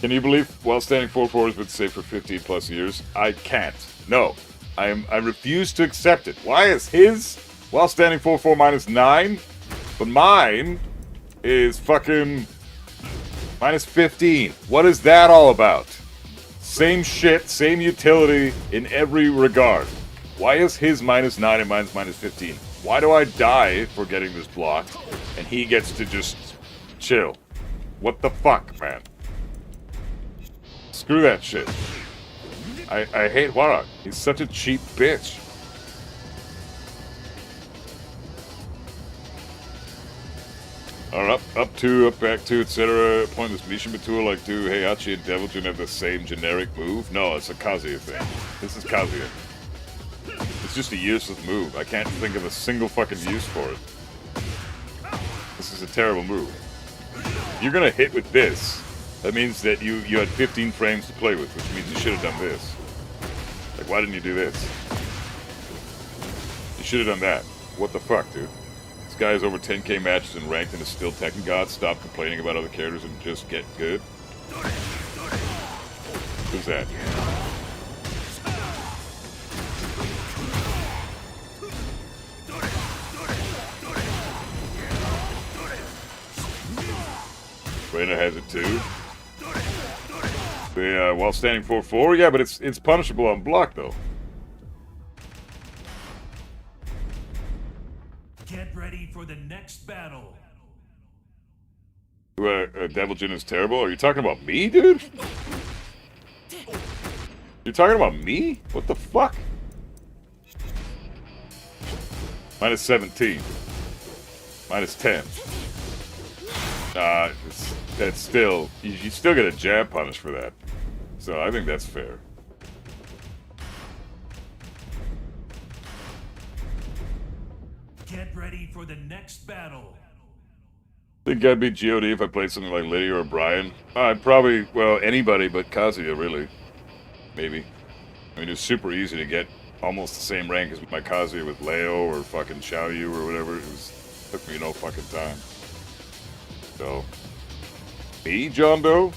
S2: Can you believe while standing 4-4 has been safe for 15 plus years? I can't. No. I refuse to accept it. Why is his while standing 4-4 -9, but mine is fucking -15? What is that all about? Same shit, same utility in every regard. Why is his -9 and mine's -15? Why do I die for getting this blocked, and he gets to just chill? What the fuck, man? Screw that shit. I hate Hwoarang. He's such a cheap bitch. Or up two, up back two, etc. Pointless Mishin Batul like do Heihachi and Deviljin have the same generic move? No, it's a Kazuya thing. This is Kazuya. It's just a useless move. I can't think of a single fucking use for it. This is a terrible move. You're gonna hit with this. That means that you had 15 frames to play with, which means you should have done this. Like, why didn't you do this? You should have done that. What the fuck, dude? This guy has over 10k matches and ranked and is still Tekken God. Stop complaining about other characters and just get good. Who's that? Reina has it too. The while standing 4-4, yeah, but it's punishable on block though.
S3: Get ready for the next battle.
S2: Deviljin is terrible. Are you talking about me, dude? You're talking about me? What the fuck? -17. -10. That's still, you still get a jab punish for that. So I think that's fair.
S3: Get ready for the next battle.
S2: Think I'd beat GOD if I played something like Lydia or Bryan? I'd probably, well, anybody but Kazuya, really. Maybe. I mean, it's super easy to get almost the same rank as my Kazuya with Leo or fucking Xiaoyu or whatever. It took me no fucking time. So, me, John Doe?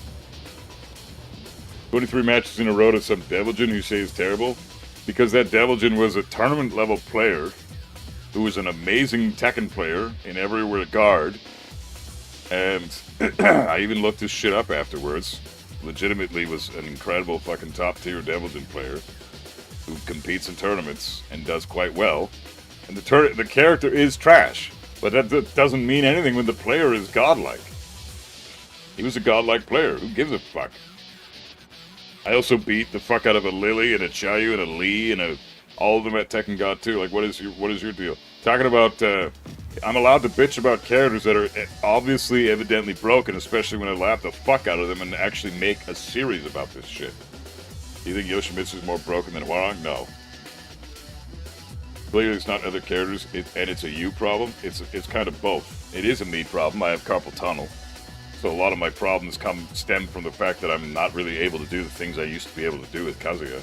S2: 23 matches in a row to some Deviljin who say is terrible? Because that Deviljin was a tournament-level player who was an amazing Tekken player in every regard. And I even looked his shit up afterwards. Legitimately was an incredible fucking top-tier Deviljin player who competes in tournaments and does quite well. And the character is trash. But that doesn't mean anything when the player is godlike. He was a godlike player. Who gives a fuck? I also beat the fuck out of a Lily and a Xiaoyu and a Lee and all of them at Tekken God 2. Like, what is your deal? Talking about, I'm allowed to bitch about characters that are obviously, evidently broken, especially when I laugh the fuck out of them and actually make a series about this shit. Do you think Yoshimitsu's more broken than Hwoarang? No. Clearly it's not other characters, and it's a you problem. It's kind of both. It is a me problem. I have carpal tunnel. So a lot of my problems stem from the fact that I'm not really able to do the things I used to be able to do with Kazuya.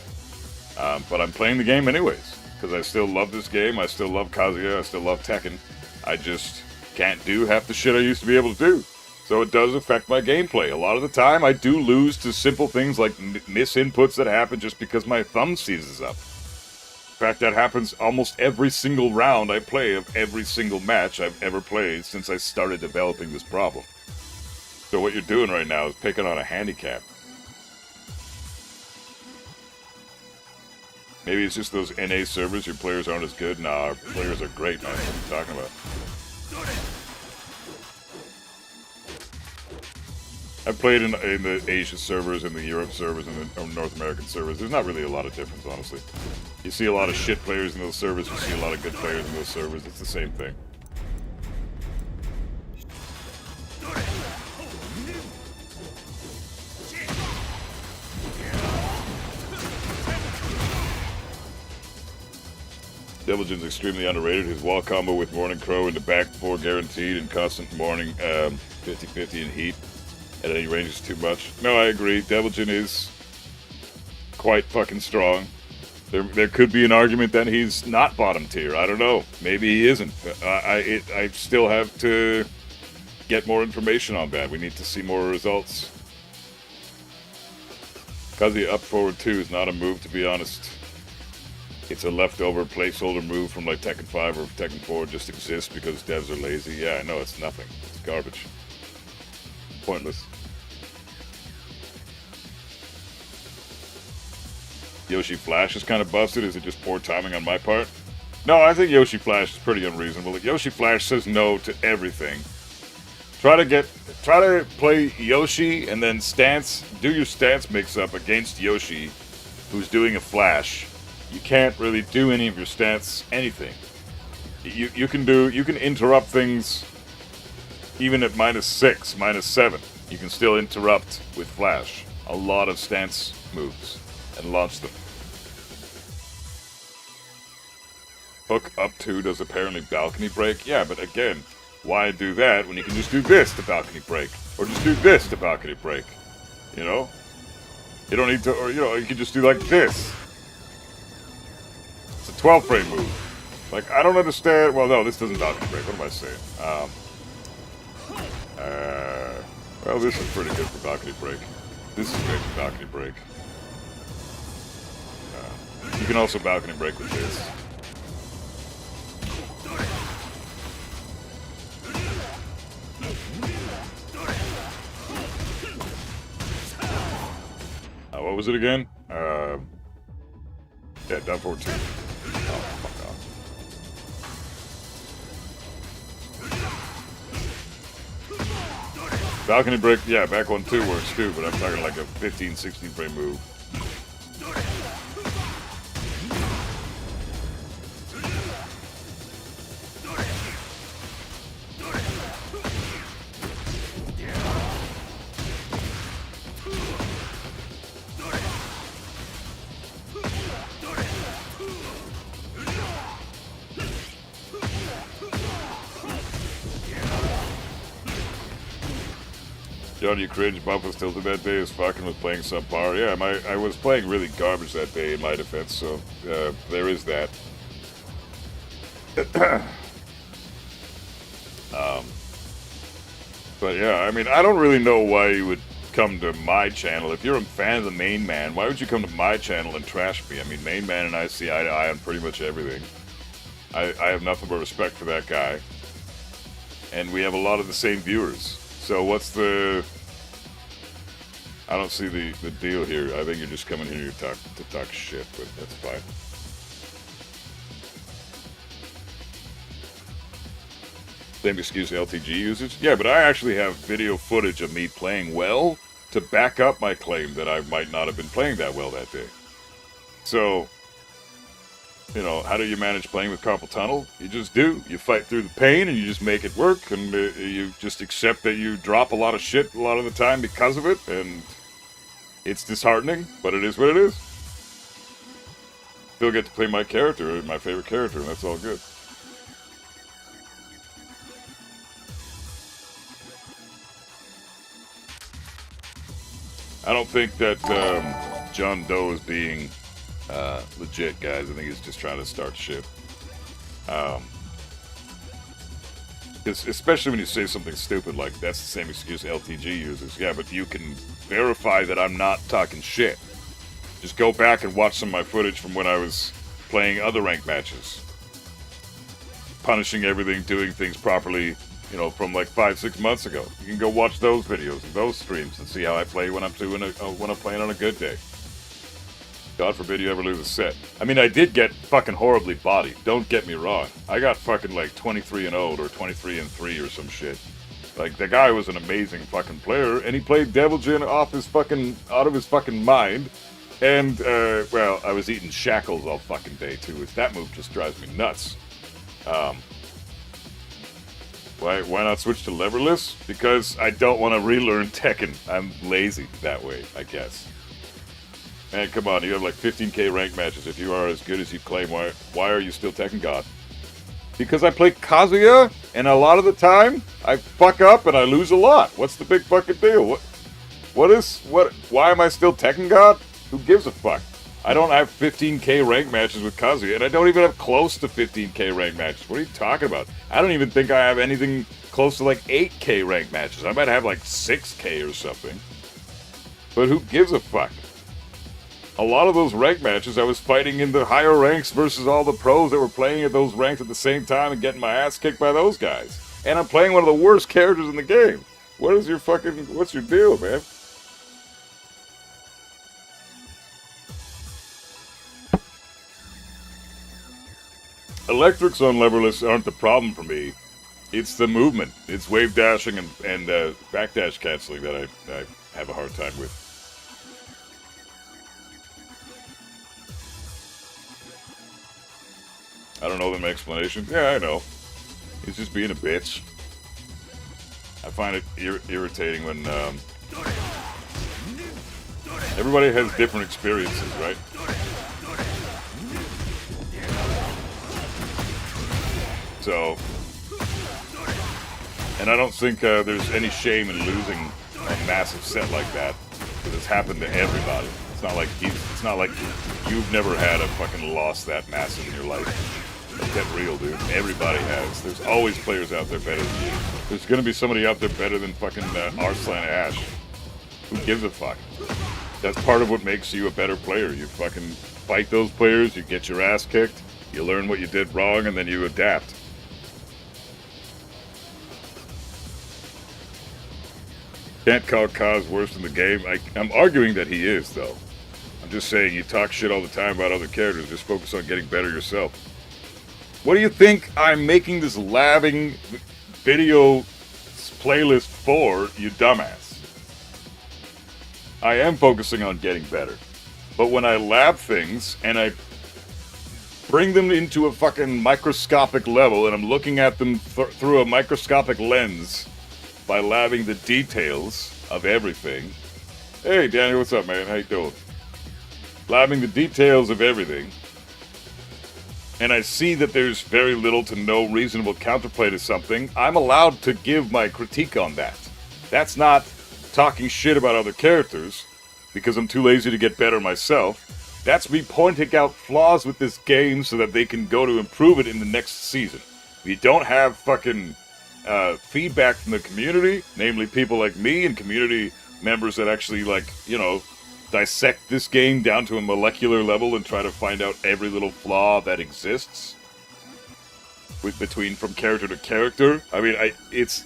S2: But I'm playing the game anyways, because I still love this game. I still love Kazuya. I still love Tekken. I just can't do half the shit I used to be able to do. So it does affect my gameplay. A lot of the time, I do lose to simple things like misinputs that happen just because my thumb seizes up. In fact, that happens almost every single round I play of every single match I've ever played since I started developing this problem. So what you're doing right now is picking on a handicap. Maybe it's just those NA servers, your players aren't as good. Nah, our players are great, man. What are you talking about? I've played in the Asia servers, and the Europe servers, and the North American servers. There's not really a lot of difference, honestly. You see a lot of shit players in those servers, you see a lot of good players in those servers. It's the same thing. Devilgen's extremely underrated. His wall combo with Morning Crow in the back 4 guaranteed and constant morning 50-50 in heat. At any range is too much. No, I agree. Devilgen is quite fucking strong. There could be an argument that he's not bottom tier. I don't know. Maybe he isn't. I still have to get more information on that. We need to see more results. Kazuya up forward 2 is not a move, to be honest. It's a leftover placeholder move from like Tekken 5 or Tekken 4. It just exists because devs are lazy. Yeah, I know, it's nothing. It's garbage. Pointless. Yoshi Flash is kind of busted. Is it just poor timing on my part? No, I think Yoshi Flash is pretty unreasonable. Yoshi Flash says no to everything. Try to play Yoshi and then do your stance mix-up against Yoshi, who's doing a Flash. You can't really do any of your stance anything. You can interrupt things even at -6, -7. You can still interrupt with Flash a lot of stance moves and launch them. Hook up 2 does apparently balcony break. Yeah, but again, why do that when you can just do this to balcony break? Or just do this to balcony break? You know? You don't need to, or you know, you can just do like this. It's a 12 frame move. Like, I don't understand. Well, no, this doesn't balcony break. What am I saying? Well, this is pretty good for balcony break. This is great for balcony break. You can also balcony break with this. What was it again? Yeah, down forward 2. Oh, fuck off. Balcony break, yeah, back 1-2 works too, but I'm talking like a 15, 16 frame move. John, you cringe. Buff was tilted that day as fucking was playing subpar. Yeah, I was playing really garbage that day in my defense, so there is that. But yeah, I mean, I don't really know why you would come to my channel. If you're a fan of the main man, why would you come to my channel and trash me? I mean, main man and I see eye to eye on pretty much everything. I have nothing but respect for that guy. And we have a lot of the same viewers. So what's the... I don't see the deal here. I think you're just coming here to talk shit, but that's fine. Same excuse LTG users? Yeah, but I actually have video footage of me playing well to back up my claim that I might not have been playing that well that day. So, you know, how do you manage playing with carpal tunnel? You just do. You fight through the pain and you just make it work, and you just accept that you drop a lot of shit a lot of the time because of it, and it's disheartening, but it is what it is. Still get to play my character, my favorite character, and that's all good. I don't think that John Doe is being legit, guys. I think he's just trying to start shit. Especially when you say something stupid like, that's the same excuse LTG uses. Yeah, but you can verify that I'm not talking shit. Just go back and watch some of my footage from when I was playing other ranked matches. Punishing everything, doing things properly, you know, from like 5-6 months ago. You can go watch those videos and those streams and see how I play when I'm playing on a good day. God forbid you ever lose a set. I mean, I did get fucking horribly bodied. Don't get me wrong. I got fucking like 23-0 or 23-3 or some shit. Like, the guy was an amazing fucking player, and he played Devil Jin out of his fucking mind. And, well, I was eating shackles all fucking day too. That move just drives me nuts. Why not switch to leverless? Because I don't want to relearn Tekken. I'm lazy that way, I guess. Man, come on, you have like 15k ranked matches. If you are as good as you claim, why are you still Tekken God? Because I play Kazuya, and a lot of the time, I fuck up and I lose a lot. What's the big fucking deal? Why am I still Tekken God? Who gives a fuck? I don't have 15k ranked matches with Kazuya, and I don't even have close to 15k ranked matches. What are you talking about? I don't even think I have anything close to like 8k ranked matches. I might have like 6k or something. But who gives a fuck? A lot of those ranked matches, I was fighting in the higher ranks versus all the pros that were playing at those ranks at the same time and getting my ass kicked by those guys. And I'm playing one of the worst characters in the game. What's your deal, man? Electrics on leverless aren't the problem for me. It's the movement. It's wave dashing and backdash canceling that I have a hard time with. I don't know my explanation. Yeah, I know. He's just being a bitch. I find it irritating when everybody has different experiences, right? So, and I don't think there's any shame in losing a massive set like that, because it's happened to everybody. It's not like you've never had a fucking loss that massive in your life. Get real, dude. Everybody has. There's always players out there better than you. There's gonna be somebody out there better than fucking Arslan Ash. Who gives a fuck? That's part of what makes you a better player. You fucking fight those players, you get your ass kicked, you learn what you did wrong, and then you adapt. Can't call Kaz worse in the game. I'm arguing that he is, though. I'm just saying, you talk shit all the time about other characters, just focus on getting better yourself. What do you think I'm making this labbing video playlist for, you dumbass? I am focusing on getting better. But when I lab things, and I bring them into a fucking microscopic level, and I'm looking at them through a microscopic lens, by labbing the details of everything. Hey, Danny, what's up, man? How you doing? Labbing the details of everything. And I see that there's very little to no reasonable counterplay to something. I'm allowed to give my critique on that. That's not talking shit about other characters, because I'm too lazy to get better myself. That's me pointing out flaws with this game so that they can go to improve it in the next season. We don't have fucking feedback from the community, namely people like me and community members that actually, like, you know, dissect this game down to a molecular level and try to find out every little flaw that exists from character to character. I mean, it's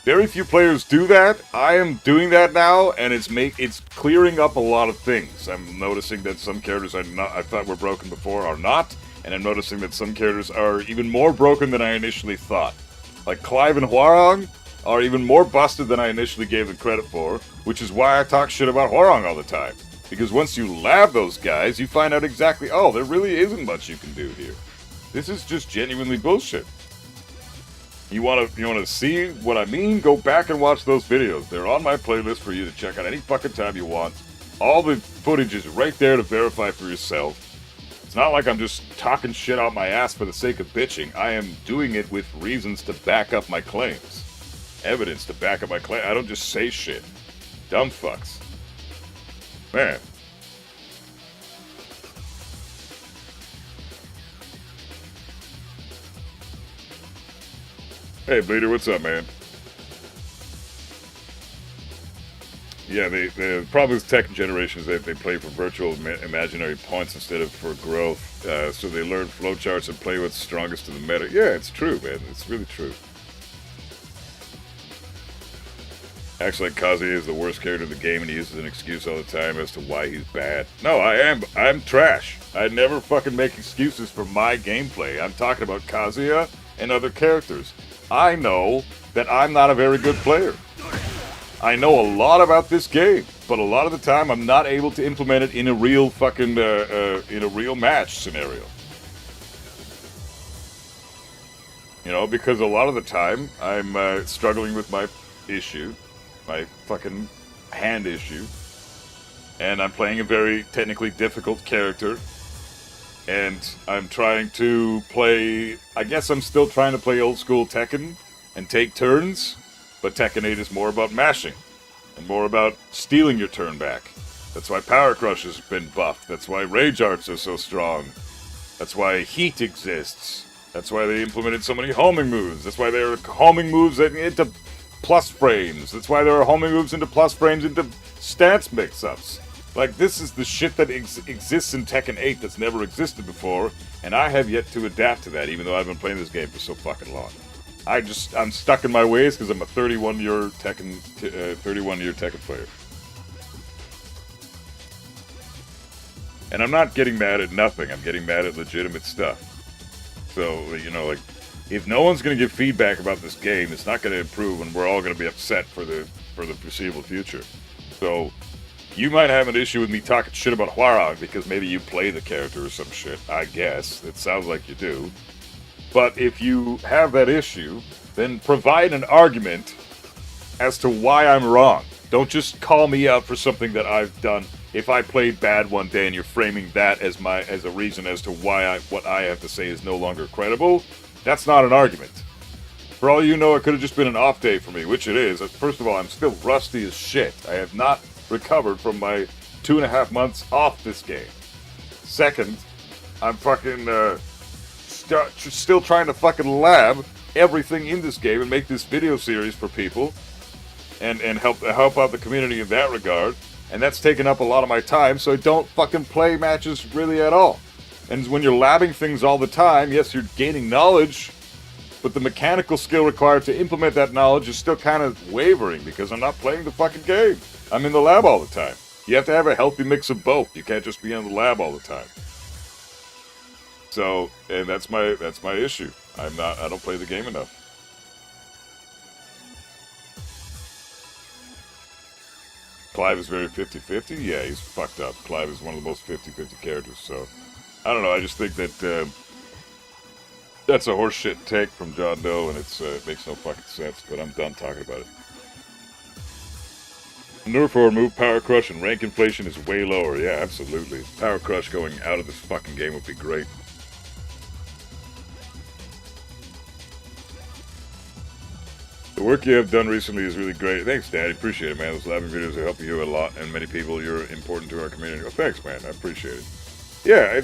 S2: very few players do that. I am doing that now, and it's clearing up a lot of things. I'm noticing that some characters I thought were broken before are not, and I'm noticing that some characters are even more broken than I initially thought. Like Clive and Hwarong are even more busted than I initially gave them credit for, which is why I talk shit about Hwarong all the time. Because once you lab those guys, you find out exactly, oh, there really isn't much you can do here. This is just genuinely bullshit. You wanna see what I mean? Go back and watch those videos. They're on my playlist for you to check out any fucking time you want. All the footage is right there to verify for yourself. It's not like I'm just talking shit out my ass for the sake of bitching. I am doing it with reasons to back up my claims. Evidence to back up my claim. I don't just say shit. Dumb fucks. Man. Hey, Bleeder, what's up, man? Yeah, the problem with tech generation is that they play for virtual imaginary points instead of for growth. So they learn flowcharts and play what's strongest in the meta. Yeah, it's true, man. It's really true. Acts like Kazuya is the worst character in the game and he uses an excuse all the time as to why he's bad. No, I'm trash. I never fucking make excuses for my gameplay. I'm talking about Kazuya and other characters. I know that I'm not a very good player. I know a lot about this game, but a lot of the time I'm not able to implement it in a real fucking, in a real match scenario. You know, because a lot of the time I'm struggling with my issue, my fucking hand issue, and I'm playing a very technically difficult character, and I'm trying to play, I guess I'm still trying to play old school Tekken and take turns. But Tekken 8 is more about mashing, and more about stealing your turn back. That's why Power Crush has been buffed. That's why Rage Arts are so strong. That's why Heat exists. That's why they implemented so many homing moves. That's why there are homing moves into plus frames. That's why there are homing moves into plus frames into stance mix-ups. Like, this is the shit that exists in Tekken 8 that's never existed before, and I have yet to adapt to that, even though I've been playing this game for so fucking long. I'm stuck in my ways because I'm a 31-year Tekken player. And I'm not getting mad at nothing. I'm getting mad at legitimate stuff. So, you know, like, if no one's going to give feedback about this game, it's not going to improve, and we're all going to be upset for the foreseeable future. So, you might have an issue with me talking shit about Hwarang because maybe you play the character or some shit. I guess. It sounds like you do. But if you have that issue, then provide an argument as to why I'm wrong. Don't just call me out for something that I've done. If I played bad one day and you're framing that as a reason as to why what I have to say is no longer credible, that's not an argument. For all you know, it could have just been an off day for me, which it is. First of all, I'm still rusty as shit. I have not recovered from my 2.5 months off this game. Second, I'm fucking still trying to fucking lab everything in this game and make this video series for people and help out the community in that regard. And that's taken up a lot of my time, so I don't fucking play matches really at all. And when you're labbing things all the time, yes, you're gaining knowledge, but the mechanical skill required to implement that knowledge is still kind of wavering because I'm not playing the fucking game. I'm in the lab all the time. You have to have a healthy mix of both. You can't just be in the lab all the time. So, and that's my issue. I don't play the game enough. Clive is very 50-50? Yeah, he's fucked up. Clive is one of the most 50-50 characters, so... I don't know, I just think that, that's a horseshit take from John Doe, and it makes no fucking sense, but I'm done talking about it. Nerf or remove Power Crush and rank inflation is way lower. Yeah, absolutely. Power Crush going out of this fucking game would be great. The work you have done recently is really great. Thanks, Daddy. Appreciate it, man. Those labbing videos are helping you a lot, and many people. You're important to our community. Oh, thanks, man. I appreciate it. Yeah,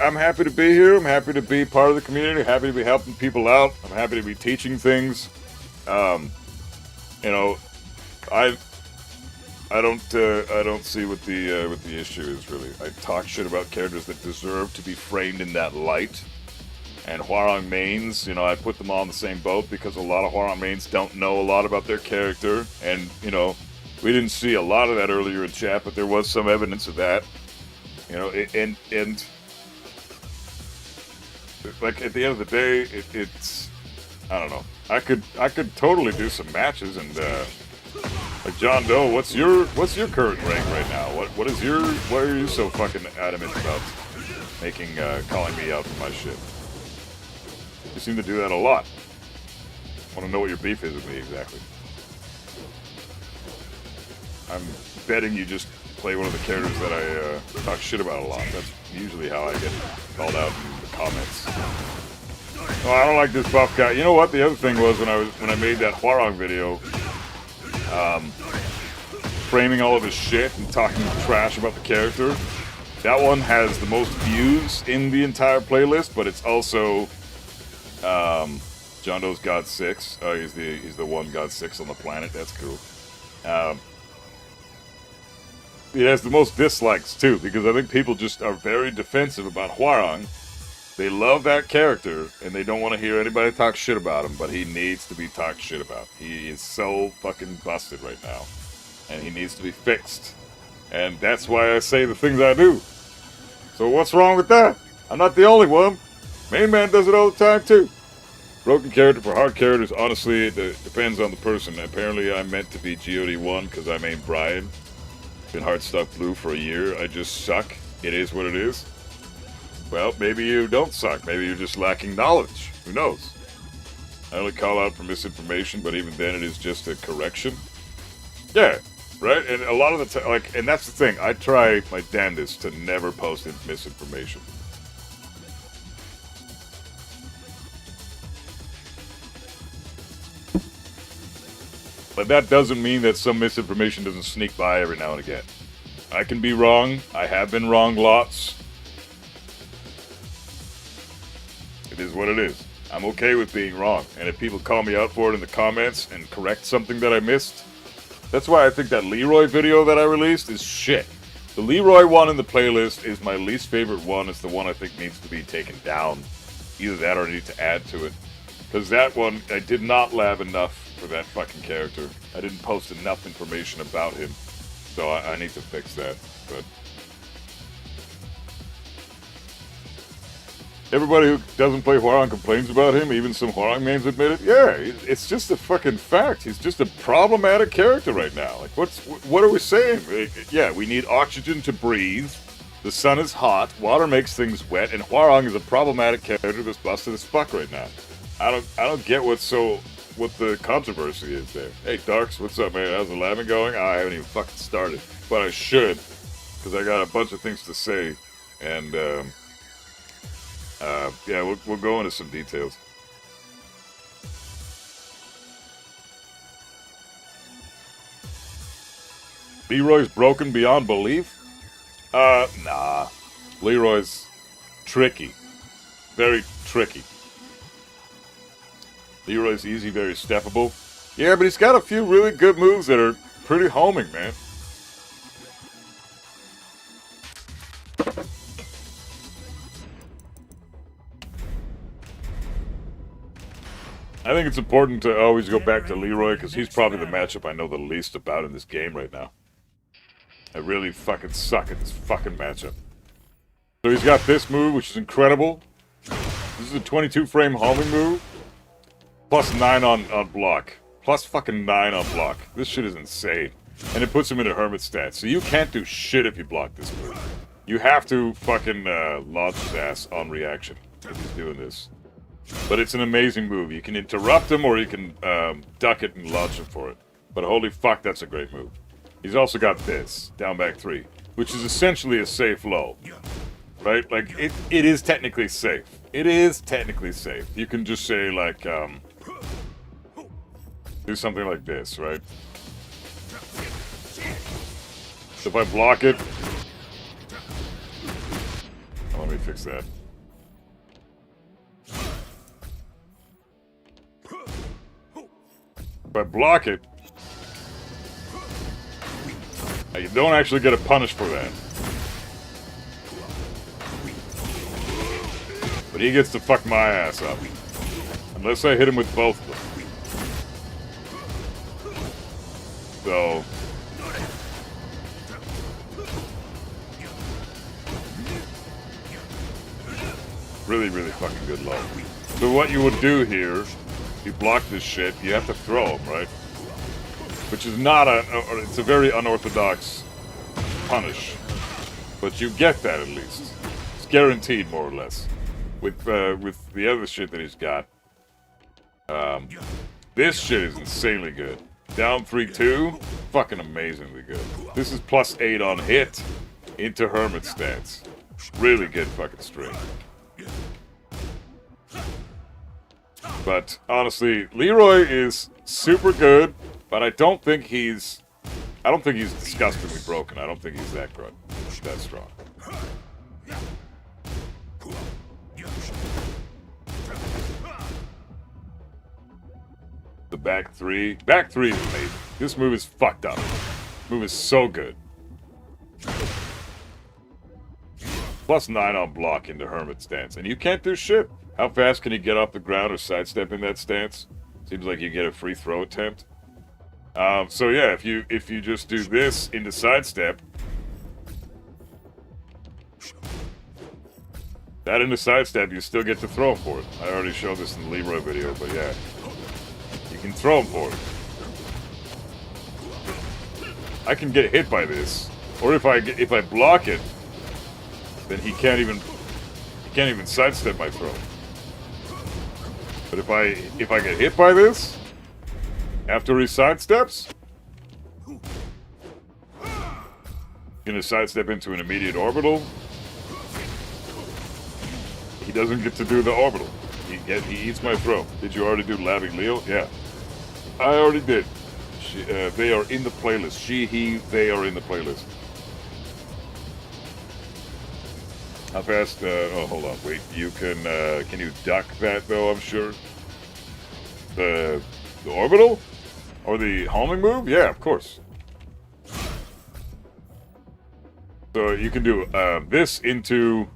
S2: I'm happy to be here. I'm happy to be part of the community. Happy to be helping people out. I'm happy to be teaching things. You know, I don't see what the issue is really. I talk shit about characters that deserve to be framed in that light. And Hwarang mains, you know, I put them all in the same boat because a lot of Hwarang mains don't know a lot about their character. And, you know, we didn't see a lot of that earlier in chat, but there was some evidence of that. You know, and like at the end of the day, it's I don't know. I could totally do some matches and like John Doe, what's your current rank right now? Why are you so fucking adamant about calling me out for my shit? You seem to do that a lot. I want to know what your beef is with me exactly. I'm betting you just play one of the characters that I talk shit about a lot. That's usually how I get called out in the comments. Oh, I don't like this buff guy. You know what? The other thing was when I made that Hwarang video, framing all of his shit and talking trash about the character. That one has the most views in the entire playlist, but it's also John Doe's God 6. Oh, he's the one God 6 on the planet. That's cool. He has the most dislikes too, because I think people just are very defensive about Hwarang. They love that character, and they don't want to hear anybody talk shit about him, but he needs to be talked shit about. He is so fucking busted right now, and he needs to be fixed. And that's why I say the things I do. So what's wrong with that? I'm not the only one. Main Man does it all the time too. Broken character for hard characters, honestly, it depends on the person. Apparently I'm meant to be GOD1 because I main Bryan. Been hard stuck blue for a year. I just suck. It is what it is. Well, maybe you don't suck. Maybe you're just lacking knowledge. Who knows? I only call out for misinformation, but even then it is just a correction. Yeah, right? And a lot of the time, like, and that's the thing. I try my damnedest to never post misinformation. But that doesn't mean that some misinformation doesn't sneak by every now and again. I can be wrong. I have been wrong lots. It is what it is. I'm okay with being wrong. And if people call me out for it in the comments and correct something that I missed, that's why I think that Leroy video that I released is shit. The Leroy one in the playlist is my least favorite one. It's the one I think needs to be taken down. Either that or I need to add to it. Because that one, I did not lab enough for that fucking character. I didn't post enough information about him. So I need to fix that. But everybody who doesn't play Hwarang complains about him. Even some Hwarang mains admit it. Yeah, it's just a fucking fact. He's just a problematic character right now. Like, what are we saying? Yeah, we need oxygen to breathe. The sun is hot. Water makes things wet. And Hwarang is a problematic character that's busted as fuck right now. I don't get what the controversy is there. Hey, Darks, what's up, man? How's the labbing going? I haven't even fucking started. But I should, because I got a bunch of things to say. And, yeah, we'll go into some details. Leroy's broken beyond belief? Nah. Leroy's tricky. Very tricky. Leroy's easy, very steppable. Yeah, but he's got a few really good moves that are pretty homing, man. I think it's important to always go back to Leroy, because he's probably the matchup I know the least about in this game right now. I really fucking suck at this fucking matchup. So he's got this move, which is incredible. This is a 22 frame homing move. Plus 9 on block. Plus fucking 9 on block. This shit is insane. And it puts him into hermit stats. So you can't do shit if you block this move. You have to fucking launch his ass on reaction if he's doing this. But it's an amazing move. You can interrupt him or you can duck it and launch him for it. But holy fuck, that's a great move. He's also got this, down back 3, which is essentially a safe low. Right? Like, it is technically safe. It is technically safe. You can just say, like, do something like this, right? So if I block it... Oh, let me fix that. If I block it... You don't actually get a punish for that. But he gets to fuck my ass up. Unless I hit him with both of them. So... Really, really fucking good low. So what you would do here, you block this shit, you have to throw him, right? Which is not it's a very unorthodox punish. But you get that at least. It's guaranteed, more or less. With the other shit that he's got. This shit is insanely good. Down 3-2, fucking amazingly good. This is plus 8 on hit into hermit stats. Really good fucking string. But honestly, Leroy is super good, but I don't think he's disgustingly broken. I don't think he's that good, that strong. The back three. Back three is amazing. This move is fucked up. This move is so good. +9 on block into Hermit stance. And you can't do shit. How fast can you get off the ground or sidestep in that stance? Seems like you get a free throw attempt. So yeah, if you just do this into sidestep, that into sidestep, you still get to throw him for it. I already showed this in the Leroy video, but yeah, you can throw him for it. I can get hit by this, or if I block it, then he can't even sidestep my throw. But if I get hit by this after he sidesteps, gonna sidestep into an immediate orbital. He doesn't get to do the orbital. He eats my throw. Did you already do Labbing Leo? Yeah, I already did. They are in the playlist. She, he, they are in the playlist. How fast? Oh, hold on. Wait. You can you duck that though? I'm sure. The orbital or the homing move? Yeah, of course. So you can do this into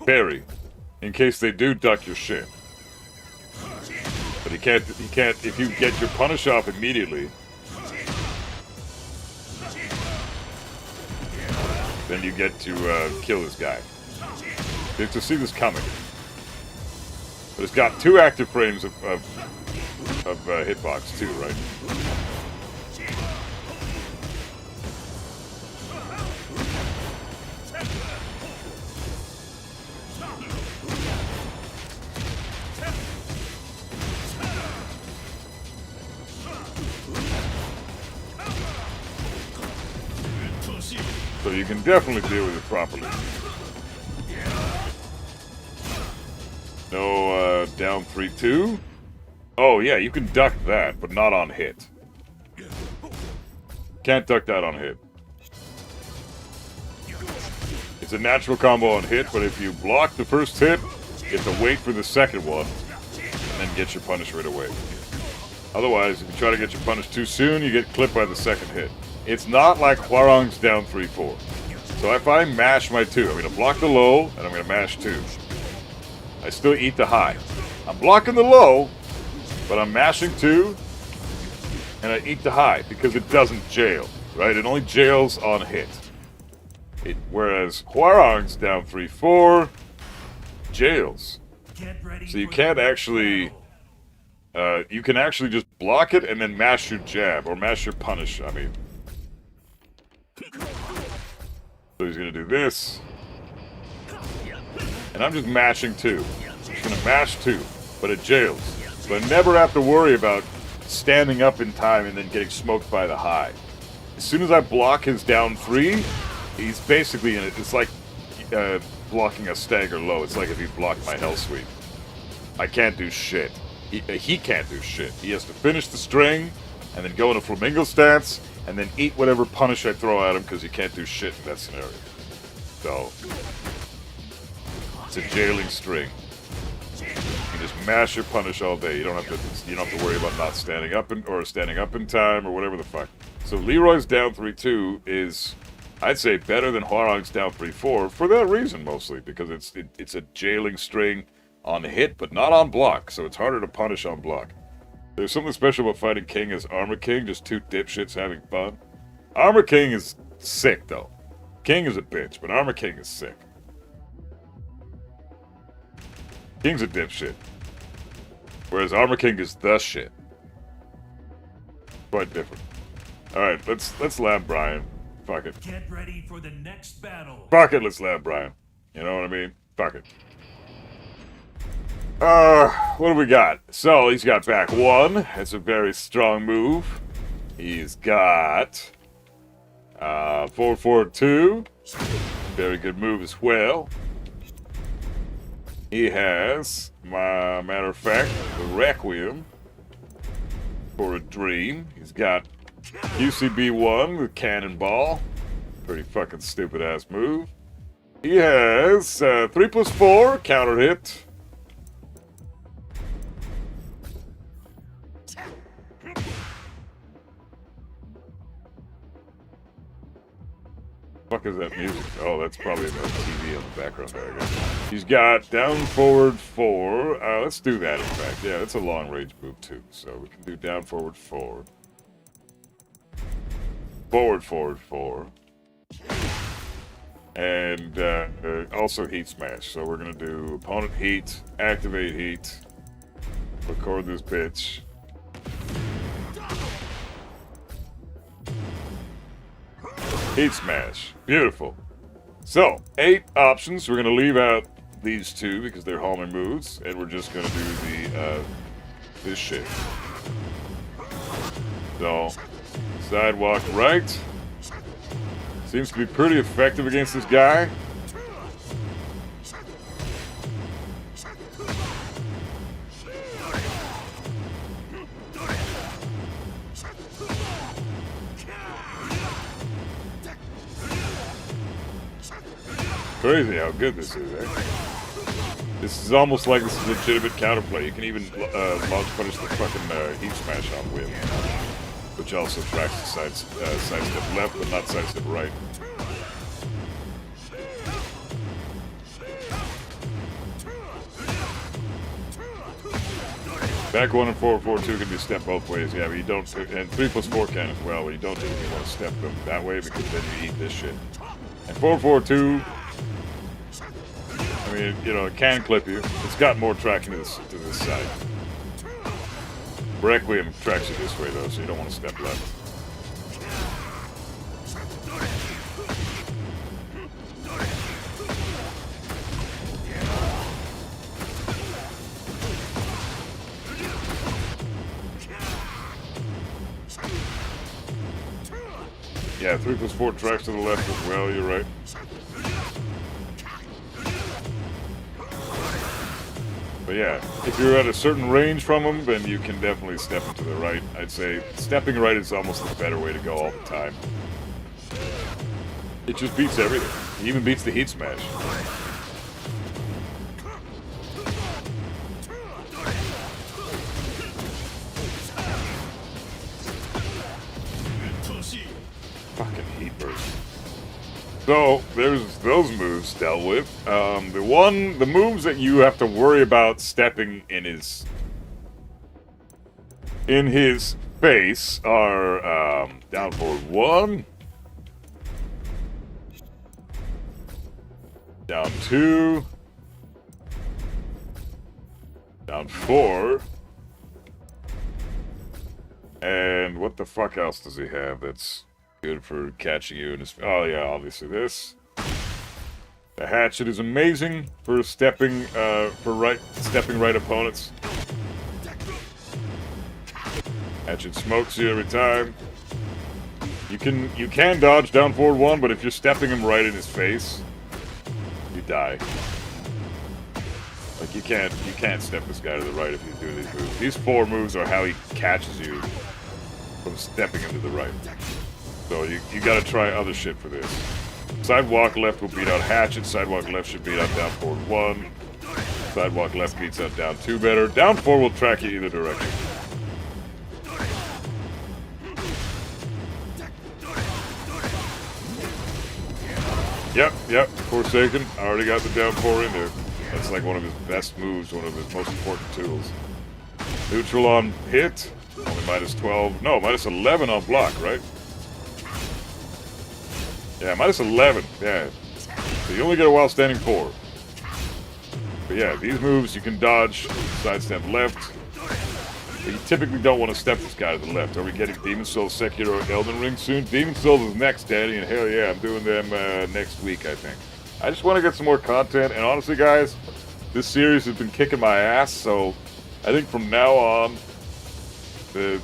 S2: parry, in case they do duck your shit. But he can't. If you get your punish off immediately, then you get to kill this guy. You have to see this coming. But it's got 2 active frames of hitbox too, right? So you can definitely deal with it properly. No down 3-2. Oh yeah, you can duck that, but not on hit. Can't duck that on hit. It's a natural combo on hit, but if you block the first hit, you have to wait for the second one, and then get your punish right away. Otherwise, if you try to get your punish too soon, you get clipped by the second hit. It's not like Hwarang's down 3-4. So if I mash my 2, I'm going to block the low, and I'm going to mash 2. I still eat the high. I'm blocking the low, but I'm mashing 2, and I eat the high, because it doesn't jail, right? It only jails on hit. Whereas Hwarang's down 3-4, jails. So you can't actually... you can actually just block it, and then mash your jab, or mash your punish, I mean. So he's going to do this. And I'm just mashing 2. He's going to mash 2, but it jails. So I never have to worry about standing up in time and then getting smoked by the high. As soon as I block his down 3, he's basically in it. It's like blocking a stagger low. It's like if he blocked my hell sweep. I can't do shit. He can't do shit. He has to finish the string, and then go in a flamingo stance, and then eat whatever punish I throw at him, because he can't do shit in that scenario. So, it's a jailing string. You can just mash your punish all day. You don't have to worry about not standing up or standing up in time or whatever the fuck. So Leroy's down 3-2 is, I'd say, better than Hwarang's down 3-4 for that reason mostly, because it's a jailing string on hit, but not on block, so it's harder to punish on block. There's something special about fighting King as Armor King, just 2 dipshits having fun. Armor King is sick, though. King is a bitch, but Armor King is sick. King's a dipshit. Whereas Armor King is the shit. Quite different. Alright, let's lab Bryan. Fuck it.
S3: Get ready for the next battle.
S2: Fuck it, let's lab Bryan. You know what I mean? Fuck it. What do we got? So, he's got back 1. It's a very strong move. He's got 4-4-2. Very good move as well. He has, matter of fact, the Requiem for a Dream. He's got UCB1 with Cannonball. Pretty fucking stupid ass move. He has 3+4 counter hit. fuck is that music? Oh, that's probably the TV on the background there, I guess. He's got down forward 4. Let's do that, in fact. Yeah, that's a long range move, too. So we can do down forward 4. Forward 4. And also heat smash. So we're going to do opponent heat, activate heat, record this bitch. Heat smash. Beautiful. So, 8 options. We're going to leave out these 2 because they're homing moves, and we're just going to do the this shit. So, sidewalk right. Seems to be pretty effective against this guy. Crazy how good this is, eh? This is almost like this is legitimate counterplay. You can even launch punish the fucking heat smash on whim, which also tracks the sidestep left, but not sidestep right. Back 1 and 4-4-2 can be stepped both ways, yeah, but you don't, and 3+4 can as well, but you don't typically want to step them that way because then you eat this shit. And 4-4-2, I mean, you know, it can clip you. It's got more tracking to this side. Requiem tracks you this way, though, so you don't want to step left. Yeah, 3+4 tracks to the left as well, you're right. But yeah, if you're at a certain range from him, then you can definitely step him to the right. I'd say stepping right is almost the better way to go all the time. It just beats everything. It even beats the heat smash. Fucking heat burst. So, there's those moves dealt with. The moves that you have to worry about stepping in his face are down forward 1, down 2, down 4, and what the fuck else does he have that's good for catching you in his... Oh yeah, obviously this. The hatchet is amazing for stepping right opponents. Hatchet smokes you every time. You can dodge down forward 1, but if you're stepping him right in his face, you die. Like you can't step this guy to the right if he's doing these moves. These 4 moves are how he catches you from stepping him to the right. So you gotta try other shit for this. Sidewalk left will beat out hatchet. Sidewalk left should beat out down forward 1. Sidewalk left beats out down 2 better. Down 4 will track you either direction. Yep, Forsaken. I already got the down 4 in there. That's like one of his best moves, one of his most important tools. Neutral on hit. Only minus 12. No, minus 11 on block, right? Yeah, minus 11. Yeah. So you only get a while standing 4. But yeah, these moves you can dodge, sidestep left. But you typically don't want to step this guy to the left. Are we getting Demon Souls, Sekiro, Elden Ring soon? Demon Souls is next, Daddy, and hell yeah, I'm doing them next week, I think. I just want to get some more content, and honestly, guys, this series has been kicking my ass, so I think from now on, the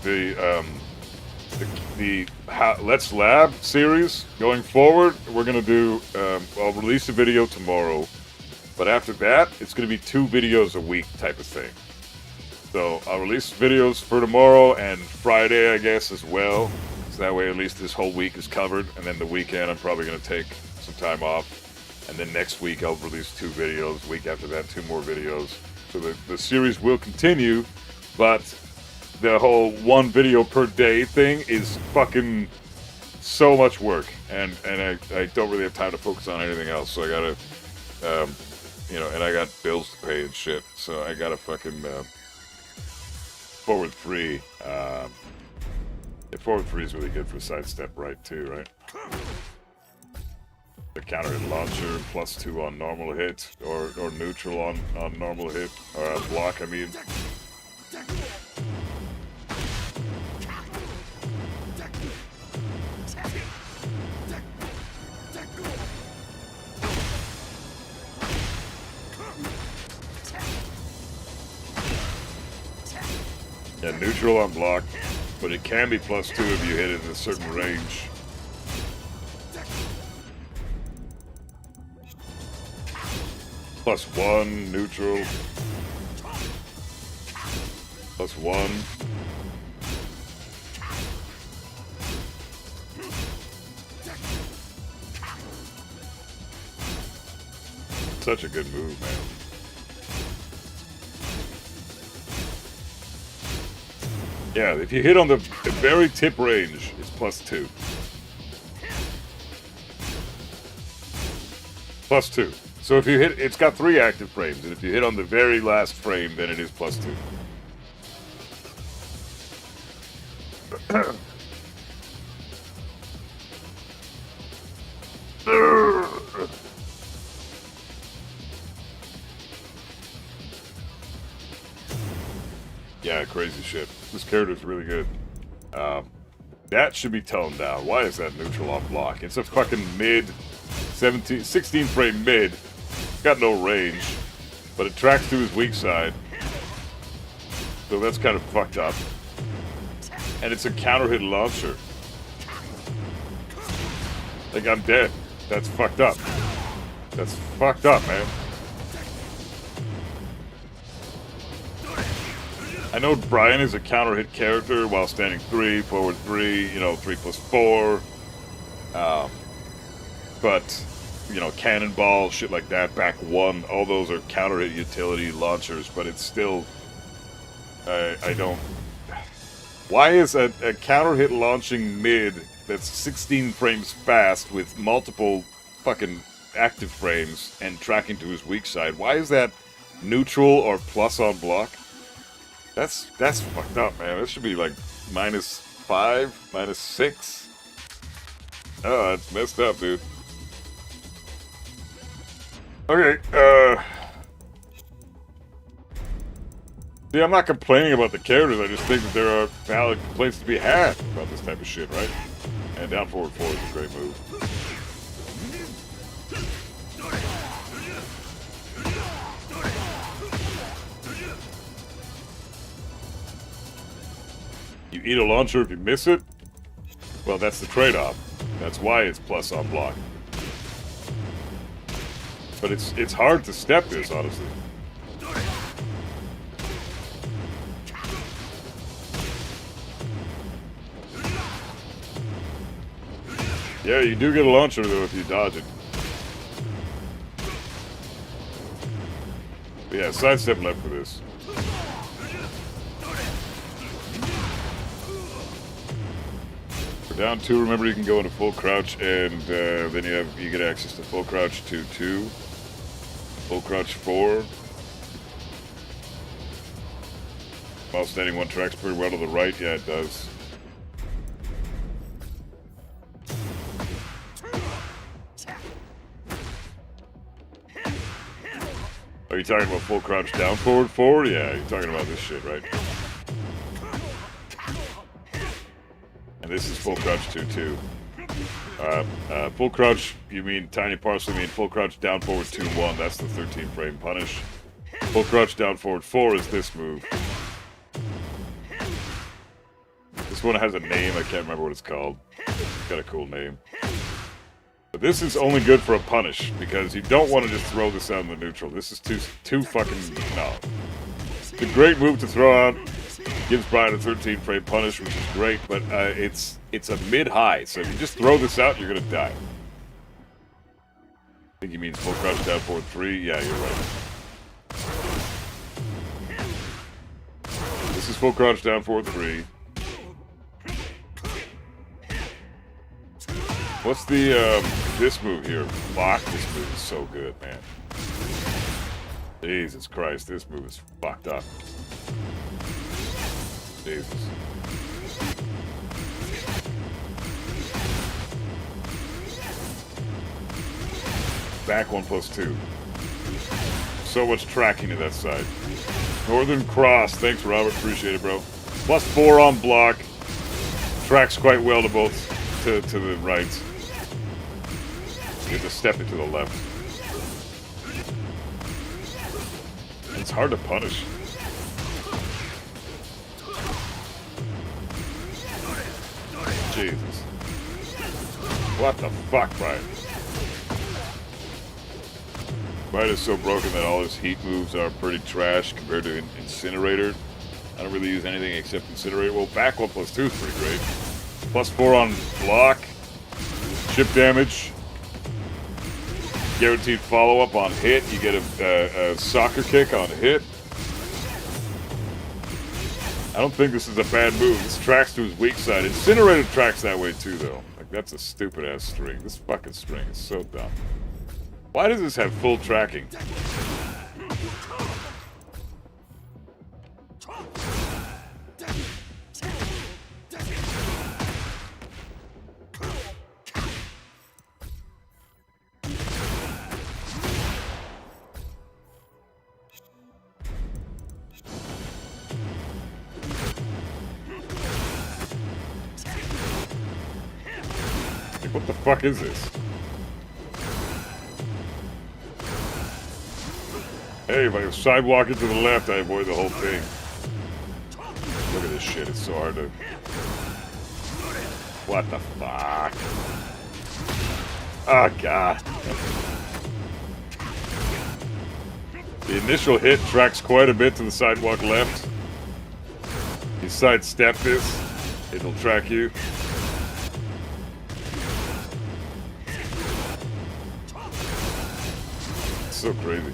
S2: Let's Lab series going forward, we're gonna do. I'll release a video tomorrow, but after that, it's gonna be 2 videos a week type of thing. So I'll release videos for tomorrow and Friday, I guess, as well. So that way, at least this whole week is covered, and then the weekend, I'm probably gonna take some time off, and then next week I'll release 2 videos. Week after that, 2 more videos. So the series will continue, but the whole 1 video per day thing is fucking so much work, and I don't really have time to focus on anything else. So I gotta, you know, and I got bills to pay and shit. So I gotta fucking forward 3. Yeah, forward 3 is really good for sidestep right too, right? The counter hit launcher, +2 on normal hit, or neutral on normal hit, or block, I mean. Yeah, neutral on block, but it can be +2 if you hit it in a certain range. +1, neutral. +1. Such a good move, man. Yeah, if you hit on the very tip range, it's +2. +2. So if you hit, it's got 3 active frames, and if you hit on the very last frame, then it is +2. Yeah, crazy shit. This character's really good. That should be toned down. Why is that neutral on block? It's a fucking mid 16 frame mid. It's got no range, but it tracks to his weak side. So that's kind of fucked up. And it's a counter hit launcher. Like, I'm dead. That's fucked up. That's fucked up, man. I know Bryan is a counter hit character while standing 3, forward 3, you know, 3+4. But, you know, cannonball, shit like that, back 1, all those are counter hit utility launchers, but it's still, I don't. Why is a counter hit launching mid that's 16 frames fast with multiple fucking active frames and tracking to his weak side, why is that neutral or plus on block? That's fucked up, man. That should be like -5, -6. Oh, that's messed up, dude. Okay, see, I'm not complaining about the characters, I just think that there are valid complaints to be had about this type of shit, right? And down forward 4 is a great move. You eat a launcher if you miss it? Well, that's the trade-off. That's why it's plus on block. But it's hard to step this, honestly. Yeah, you do get a launcher, though, if you dodge it. But yeah, sidestep left for this. For down 2, remember you can go into full crouch, and then you get access to full crouch 2-2. Full crouch 4. While standing 1 tracks pretty well to the right. Yeah, it does. Are you talking about full crouch down forward 4? Yeah, you're talking about this shit, right? And this is full crouch 2-2. Full crouch, you mean tiny parcel, you mean full crouch down forward 2-1. That's the 13 frame punish. Full crouch down forward 4 is this move. This one has a name, I can't remember what it's called. It's got a cool name. But this is only good for a punish, because you don't want to just throw this out in the neutral. This is too fucking, no. It's a great move to throw out. Gives Bryan a 13 frame punish, which is great, but it's a mid-high, so if you just throw this out, you're gonna die. I think he means full crouch down forward 3. Yeah, you're right. This is full crouch down forward 3. What's the, this move here? Fuck, this move is so good, man. Jesus Christ, this move is fucked up. Jesus. Back 1+2. So much tracking to that side. Northern Cross, thanks Robert, appreciate it, bro. +4 on block. Tracks quite well to both, to the right. You have to step it to the left. It's hard to punish. Jesus. What the fuck, Brian? Brian is so broken that all his heat moves are pretty trash compared to Incinerator. I don't really use anything except Incinerator. Well, back 1+2 is pretty great. +4 on block. Chip damage. Guaranteed follow-up on hit. You get a soccer kick on hit. I don't think this is a bad move. This tracks to his weak side. Incinerator tracks that way too, though. Like, that's a stupid-ass string. This fucking string is so dumb. Why does this have full tracking? What the fuck is this? Hey, if I sidewalk it to the left, I avoid the whole thing. Look at this shit, it's so hard to... What the fuck? Oh, God. The initial hit tracks quite a bit to the sidewalk left. You sidestep this, it'll track you. So crazy.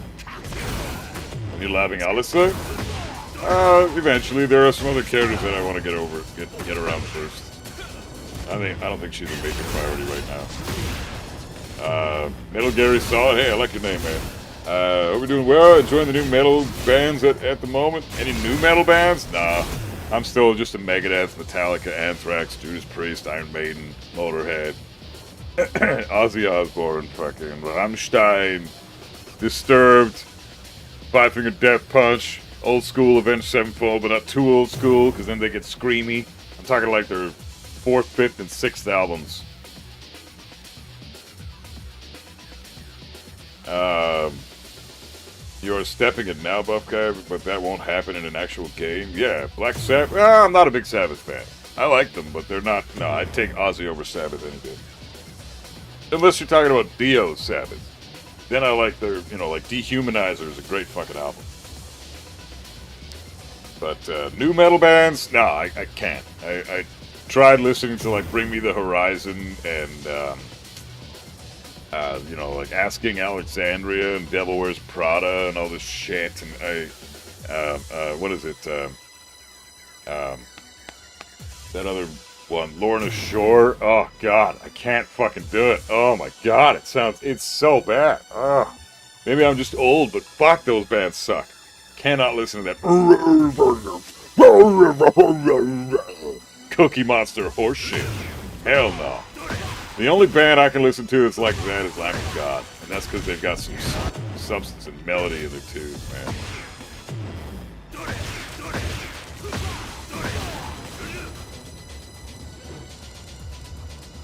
S2: Are you laughing, Alyssa? Eventually. There are some other characters that I want to get around first. I don't think she's a major priority right now. Metal Gary Solid. Hey, I like your name, man. Hope we're doing well. Enjoying the new metal bands at the moment. Any new metal bands? Nah. I'm still just a Megadeth, Metallica, Anthrax, Judas Priest, Iron Maiden, Motorhead, Ozzy Osbourne, fucking Rammstein, Disturbed, Five Finger Death Punch, old school Avenged Sevenfold, but not too old school, because then they get screamy. I'm talking like their 4th, 5th, and 6th albums. You are stepping it now, Buff Guy, but that won't happen in an actual game. Yeah, Black Sabbath. I'm not a big Sabbath fan. I like them, but they're not. No, I'd take Ozzy over Sabbath any day. Unless you're talking about Dio Sabbath. Then I like their, like Dehumanizer is a great fucking album. But new metal bands, no, I can't. I tried listening to like Bring Me the Horizon and like Asking Alexandria and Devil Wears Prada and all this shit. And what is it? That other one, Lorna Shore. Oh God, I can't fucking do it. Oh my God, it's so bad. Oh, maybe I'm just old, but fuck, those bands suck. Cannot listen to that Cookie Monster horse shit. Hell no. The only band I can listen to that's like that is Lamb of God, and that's because they've got some substance and melody in their tunes, man.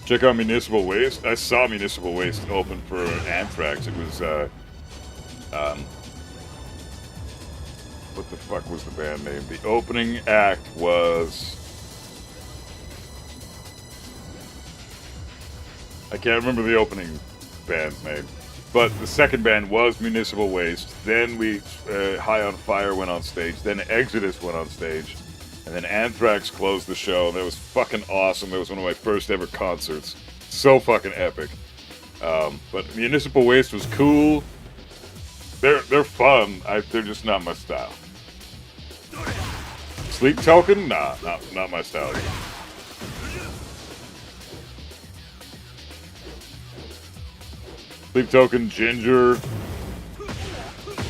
S2: Check out Municipal Waste. I saw Municipal Waste open for Anthrax. It was, what the fuck was the band name? The opening act was... I can't remember the opening band's name. But the second band was Municipal Waste. Then High on Fire went on stage. Then Exodus went on stage. And then Anthrax closed the show. That was fucking awesome. That was one of my first ever concerts. So fucking epic. But Municipal Waste was cool. They're fun. They're just not my style. Sleep Token? Nah, not my style either. Sleep Token, Ginger.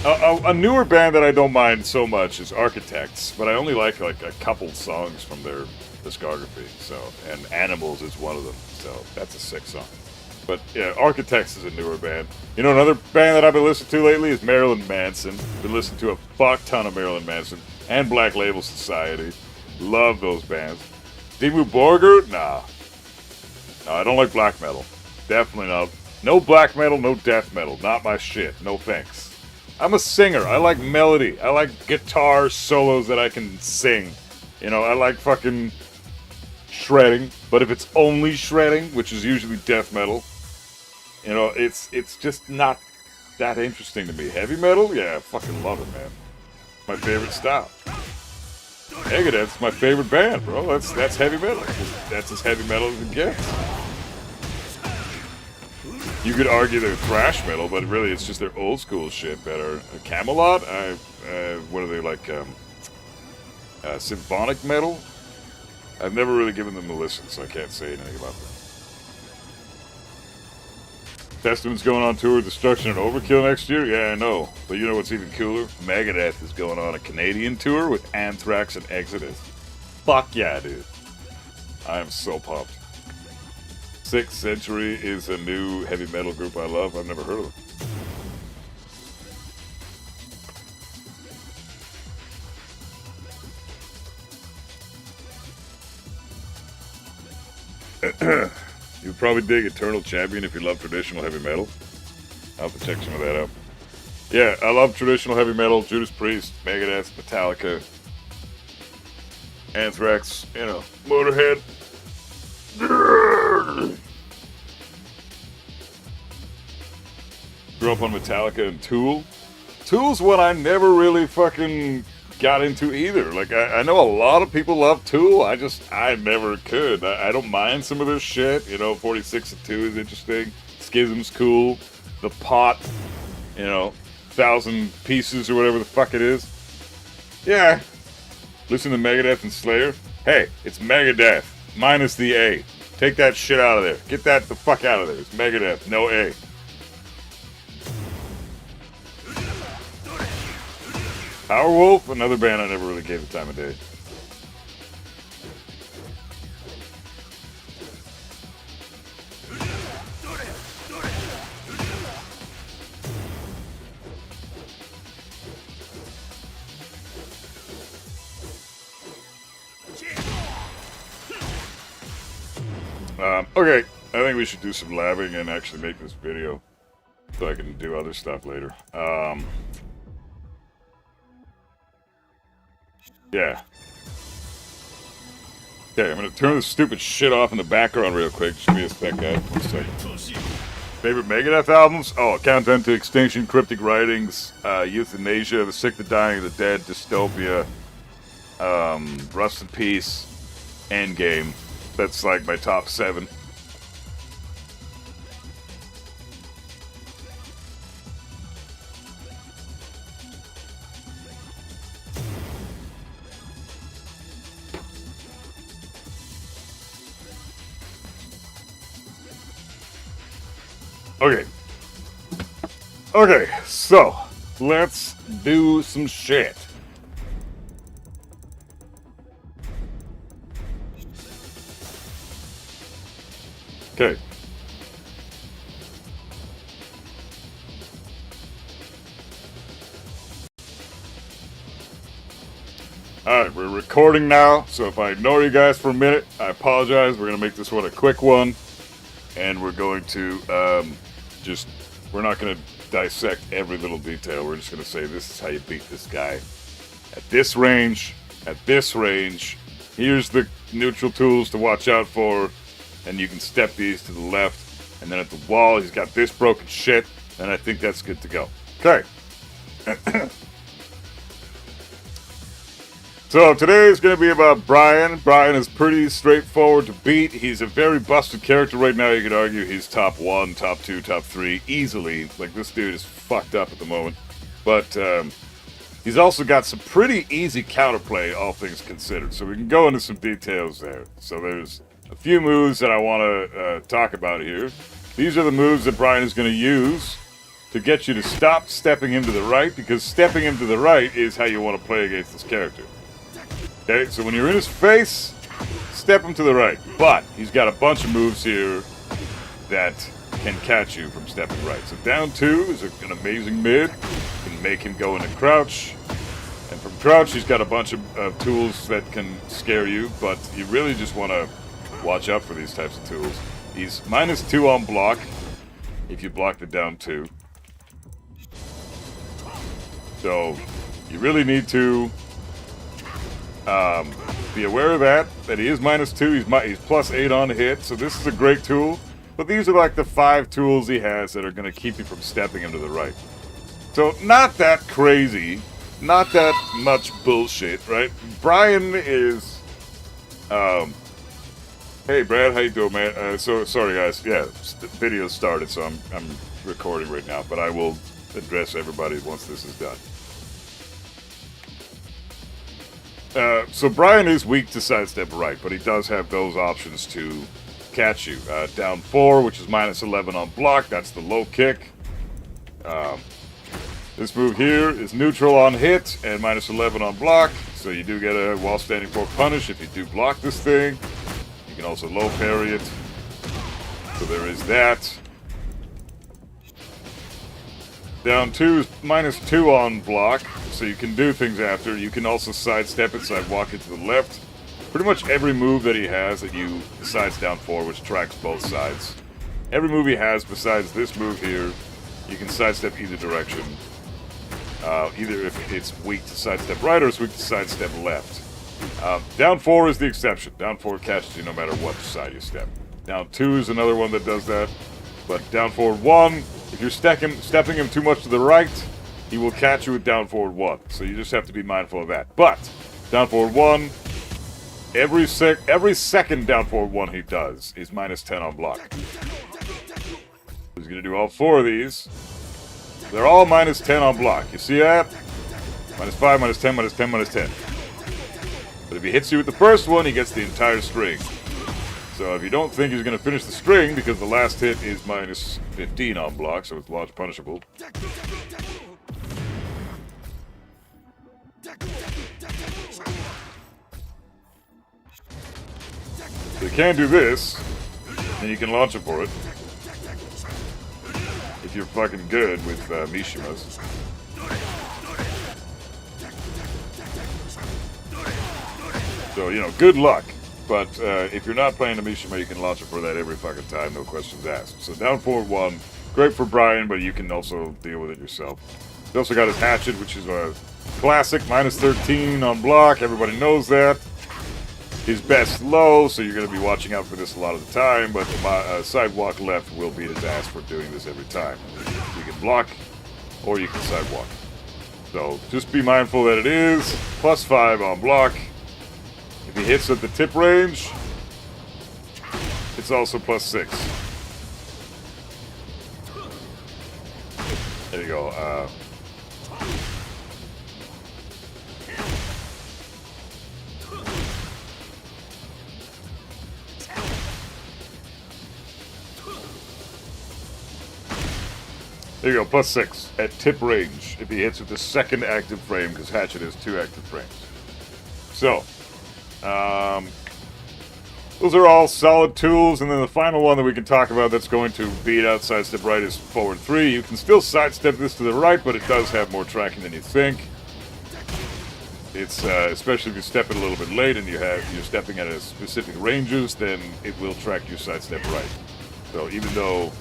S2: A newer band that I don't mind so much is Architects, but I only like a couple songs from their discography. So, and Animals is one of them. So that's a sick song. But yeah, Architects is a newer band. You know, another band that I've been listening to lately is Marilyn Manson. Been listening to a fuck ton of Marilyn Manson and Black Label Society. Love those bands. Dimmu Borgir? Nah. No, I don't like black metal. Definitely not. No black metal, no death metal. Not my shit. No thanks. I'm a singer. I like melody. I like guitar solos that I can sing. You know, I like fucking shredding. But if it's only shredding, which is usually death metal, you know, it's just not that interesting to me. Heavy metal? Yeah, I fucking love it, man. My favorite style. Megadeth's my favorite band, bro. That's heavy metal. That's as heavy metal as it gets. You could argue they're thrash metal, but really it's just their old school shit better. Camelot, what are they like? Symphonic metal. I've never really given them a listen, so I can't say anything about them. Testament's going on tour with Destruction and Overkill next year? Yeah, I know. But you know what's even cooler? Megadeth is going on a Canadian tour with Anthrax and Exodus. Fuck yeah, dude. I am so pumped. Sixth Century is a new heavy metal group I love. I've never heard of them. You'd probably dig Eternal Champion if you love traditional heavy metal. I'll have to check some of that out. Yeah, I love traditional heavy metal. Judas Priest, Megadeth, Metallica, Anthrax, you know, Motorhead. Grew up on Metallica and Tool. Tool's one I never really fucking got into either. Like, I know a lot of people love Tool. I never could. I don't mind some of their shit. You know, 46 and 2 is interesting. Schism's cool. The Pot, you know, 1,000 Pieces or whatever the fuck it is. Yeah. Listen to Megadeth and Slayer. Hey, it's Megadeth. Minus the A. Take that shit out of there. Get that the fuck out of there. It's Megadeth. No A. Powerwolf, another band I never really gave the time of day. Okay, I think we should do some labbing and actually make this video so I can do other stuff later. Yeah. Okay, I'm gonna turn this stupid shit off in the background real quick. Just give me a sec, guys. 1 second. Favorite Megadeth albums? Oh, Countdown to Extinction, Cryptic Writings, Euthanasia, The Sick, the Dying, the Dead, Dystopia, Rust in Peace, Endgame. That's like my top 7. Okay, so let's do some shit. Okay. Alright, we're recording now, so if I ignore you guys for a minute, I apologize. We're going to make this one a quick one, and we're going to we're not going to dissect every little detail. We're just going to say this is how you beat this guy. At this range, here's the neutral tools to watch out for, and you can step these to the left, and then at the wall, he's got this broken shit, and I think that's good to go. Okay. So today is going to be about Bryan. Bryan is pretty straightforward to beat. He's a very busted character right now. You could argue he's top 1, top 2, top 3 easily. Like, this dude is fucked up at the moment. But he's also got some pretty easy counterplay, all things considered. So we can go into some details there. So there's a few moves that I want to talk about here. These are the moves that Bryan is going to use to get you to stop stepping him to the right, because stepping him to the right is how you want to play against this character. Okay, so when you're in his face, step him to the right. But he's got a bunch of moves here that can catch you from stepping right. So down 2 is an amazing mid. You can make him go into crouch. And from crouch, he's got a bunch of tools that can scare you, but you really just want to watch out for these types of tools. He's -2 on block, if you block the down 2. So, you really need to be aware of that he is -2, he's +8 on hit, so this is a great tool. But these are like the 5 tools he has that are going to keep you from stepping him to the right. So, not that crazy, not that much bullshit, right? Bryan is, hey Brad, how you doing, man? So sorry guys, yeah, the video started, so I'm recording right now, but I will address everybody once this is done. So Bryan is weak to sidestep right, but he does have those options to catch you. Down 4, which is -11 on block, that's the low kick. This move here is neutral on hit and -11 on block, so you do get a while standing forward punish if you do block this thing. You can also low parry it, so there is that. Down 2 is -2 on block, so you can do things after. You can also sidestep it, sidewalk it to the left. Pretty much every move that he has that you, besides down 4, which tracks both sides. Every move he has besides this move here, you can sidestep either direction. Either if it's weak to sidestep right or it's weak to sidestep left. Down 4 is the exception. Down 4 catches you no matter what side you step. Down 2 is another one that does that. But down forward 1, if you're stepping him too much to the right, he will catch you with down forward 1. So you just have to be mindful of that. But down forward 1, every second down forward 1 he does is -10 on block. He's going to do all 4 of these. They're all -10 on block. You see that? -5, -10, -10, -10. But if he hits you with the first one, he gets the entire string. So if you don't think he's going to finish the string, because the last hit is -15 on block, so it's launch punishable. So you can do this, and you can launch it for it. If you're fucking good with Mishimas. So, you know, good luck. But if you're not playing the Mishima, you can launch it for that every fucking time, no questions asked. So down forward 1, great for Bryan, but you can also deal with it yourself. He also got his Hatchet, which is a classic, -13 on block. Everybody knows that. His best low, so you're going to be watching out for this a lot of the time, but sidewalk left will beat his ass for doing this every time. You can block, or you can sidewalk. So just be mindful that it is +5 on block. If he hits at the tip range, it's also +6. There you go. There you go, +6 at tip range if he hits with the second active frame, because Hatchet has 2 active frames. So, those are all solid tools, and then the final one that we can talk about that's going to beat out sidestep right is forward 3. You can still sidestep this to the right, but it does have more tracking than you think. It's especially if you step it a little bit late and you're stepping at a specific ranges, then it will track your sidestep right. So even though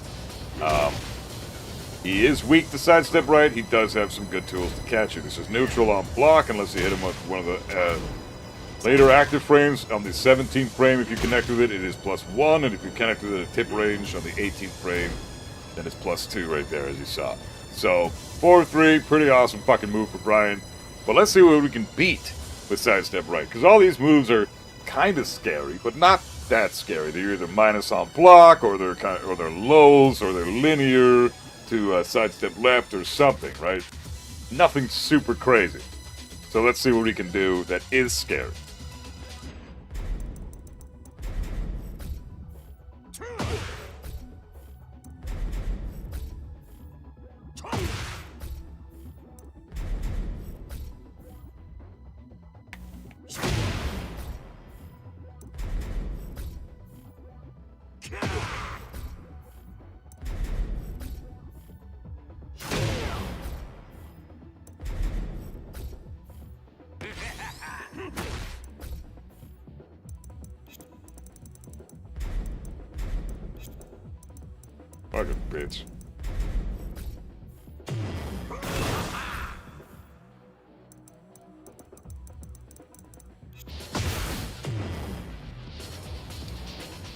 S2: he is weak to sidestep right, he does have some good tools to catch you. This is neutral on block unless you hit him with one of the later active frames. On the 17th frame, if you connect with it, it is +1, and if you connect with it at tip range on the 18th frame, then it's +2 right there, as you saw. So, 4-3, pretty awesome fucking move for Bryan. But let's see what we can beat with sidestep right, because all these moves are kind of scary, but not that scary. They're either minus on block, or they're lows, or they're linear to sidestep left or something, right? Nothing super crazy. So let's see what we can do that is scary. Fucking bitch.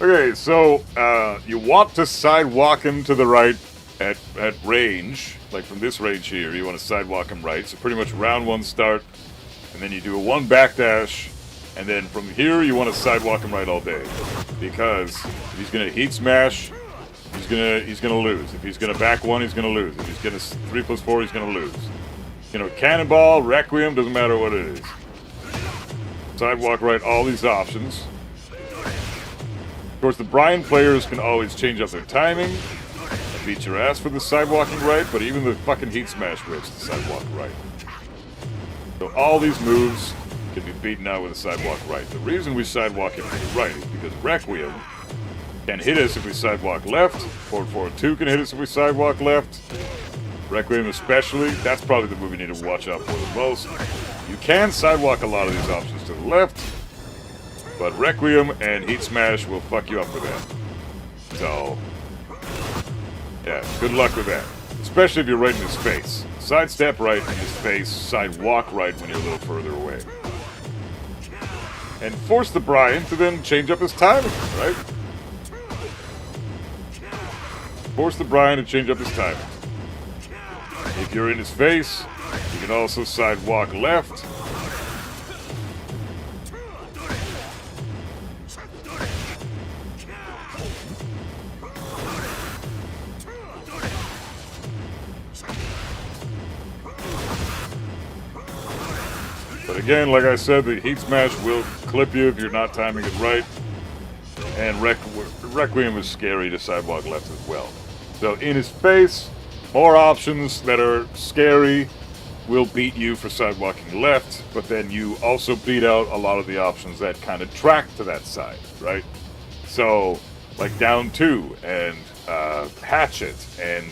S2: Okay, so you want to sidewalk him to the right at range, like from this range here. You want to sidewalk him right. So pretty much round one start, and then you do a one backdash, and then from here you want to sidewalk him right all day, because if he's gonna heat smash, he's gonna lose. If he's gonna back one, he's gonna lose. If he's gonna 3+4, he's gonna lose. You know, cannonball, requiem, doesn't matter what it is. Sidewalk right, all these options. Of course, the Bryan players can always change up their timing and beat your ass for the sidewalking right, but even the fucking heat smash whips the sidewalk right. So all these moves can be beaten out with a sidewalk right. The reason we sidewalk it to the right is because Requiem can hit us if we sidewalk left. Forward 2 can hit us if we sidewalk left. Requiem especially, that's probably the move you need to watch out for the most. You can sidewalk a lot of these options to the left, but Requiem and Heat Smash will fuck you up with that. So, yeah, good luck with that. Especially if you're right in his face. Sidestep right in his face, sidewalk right when you're a little further away. And force the Bryan to then change up his timing, right? Force the Bryan to change up his timing. If you're in his face, you can also sidewalk left. But again, like I said, the Heat Smash will clip you if you're not timing it right. And Requiem is scary to sidewalk left as well. So in his face, more options that are scary will beat you for sidewalking left, but then you also beat out a lot of the options that kind of track to that side, right? So, like down 2 and hatchet and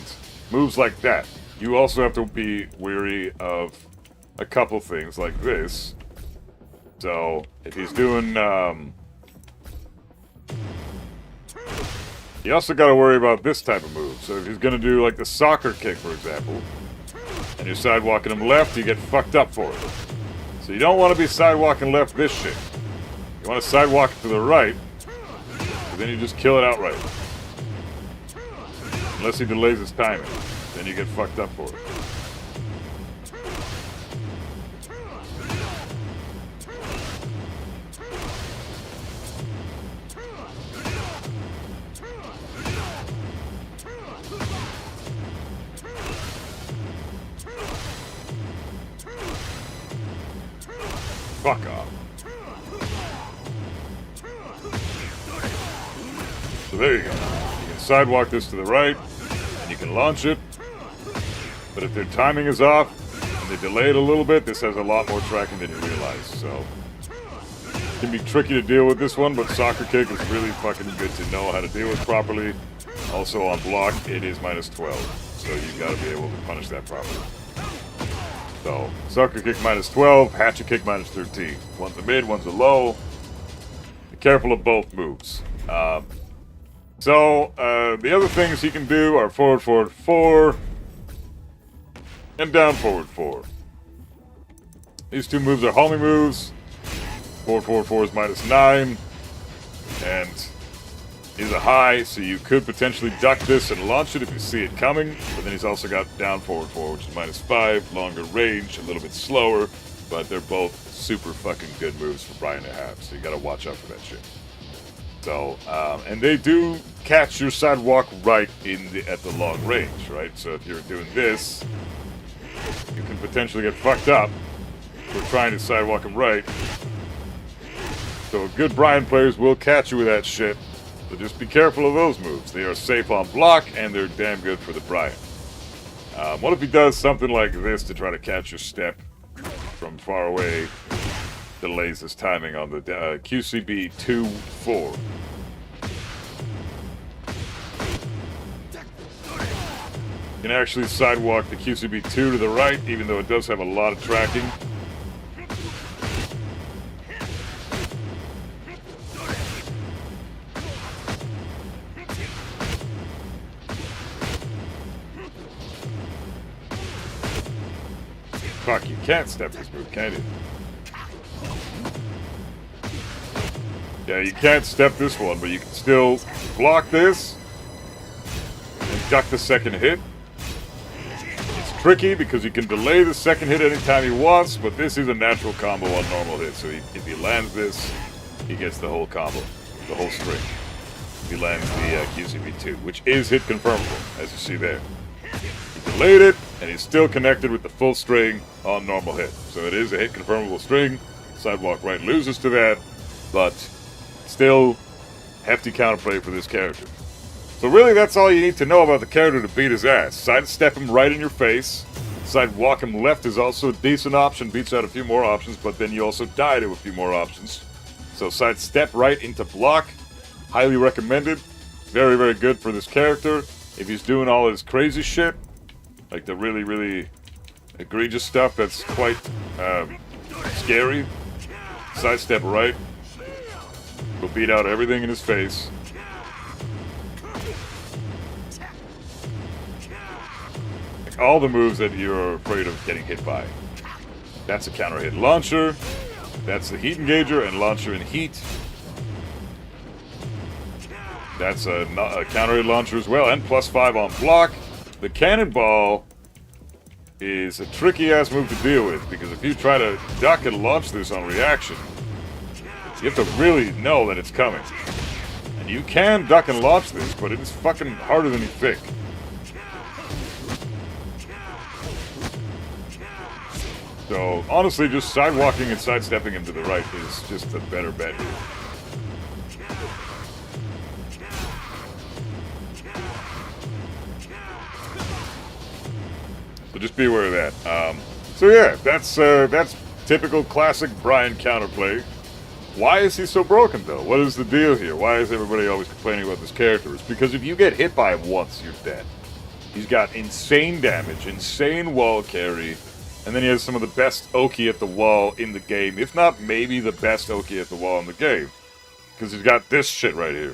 S2: moves like that. You also have to be wary of a couple things like this. So, if he's doing, you also got to worry about this type of move. So if he's going to do like the soccer kick, for example, and you're sidewalking him left, you get fucked up for it. So you don't want to be sidewalking left this shit. You want to sidewalk it to the right, but then you just kill it outright. Unless he delays his timing, then you get fucked up for it. Fuck off. So there you go. You can sidewalk this to the right, and you can launch it. But if their timing is off, and they delay it a little bit, this has a lot more tracking than you realize. So, it can be tricky to deal with this one, but soccer kick is really fucking good to know how to deal with properly. Also on block, it is -12. So you gotta be able to punish that properly. So, soccer kick -12, hatchet kick -13. One's a mid, one's a low. Be careful of both moves. The other things he can do are forward 4, and down forward 4. These two moves are homing moves. Forward 4 is -9, and is a high, so you could potentially duck this and launch it if you see it coming. But then he's also got down forward 4, which is -5, longer range, a little bit slower, but they're both super fucking good moves for Bryan to have, so you gotta watch out for that shit. So, and they do catch your sidewalk right at the long range, right? So if you're doing this, you can potentially get fucked up for trying to sidewalk him right. So good Bryan players will catch you with that shit. So just be careful of those moves. They are safe on block, and they're damn good for the Bryan. What if he does something like this to try to catch your step from far away? Delays his timing on the QCB 2-4. You can actually sidewalk the QCB2 to the right, even though it does have a lot of tracking. Fuck, you can't step this move, can you? Yeah, you can't step this one, but you can still block this and duck the second hit. It's tricky because you can delay the second hit anytime he wants, but this is a natural combo on normal hit, so if he lands this, he gets the whole combo, the whole string. If he lands the QCB2, which is hit confirmable, as you see there. He delayed it, and he's still connected with the full string on normal hit. So it is a hit confirmable string. Sidewalk right loses to that, but still hefty counterplay for this character. So really that's all you need to know about the character to beat his ass. Sidestep him right in your face. Sidewalk him left is also a decent option, beats out a few more options, but then you also die to a few more options. So sidestep right into block, highly recommended. Very, very good for this character. If he's doing all his crazy shit, like the really, really egregious stuff that's quite scary, sidestep right. Will beat out everything in his face. Like all the moves that you're afraid of getting hit by. That's a counter hit launcher. That's the heat engager and launcher in heat. That's a counter hit launcher as well, and +5 on block. The cannonball is a tricky ass move to deal with because if you try to duck and launch this on reaction, you have to really know that it's coming. And you can duck and launch this, but it is fucking harder than you think. So, honestly, just sidewalking and sidestepping him to the right is just a better bet here. So just be aware of that. So yeah, that's typical classic Bryan counterplay. Why is he so broken, though? What is the deal here? Why is everybody always complaining about this character? It's because if you get hit by him once, you're dead. He's got insane damage, insane wall carry, and then he has some of the best Oki at the wall in the game, if not maybe the best Oki at the wall in the game. Because he's got this shit right here.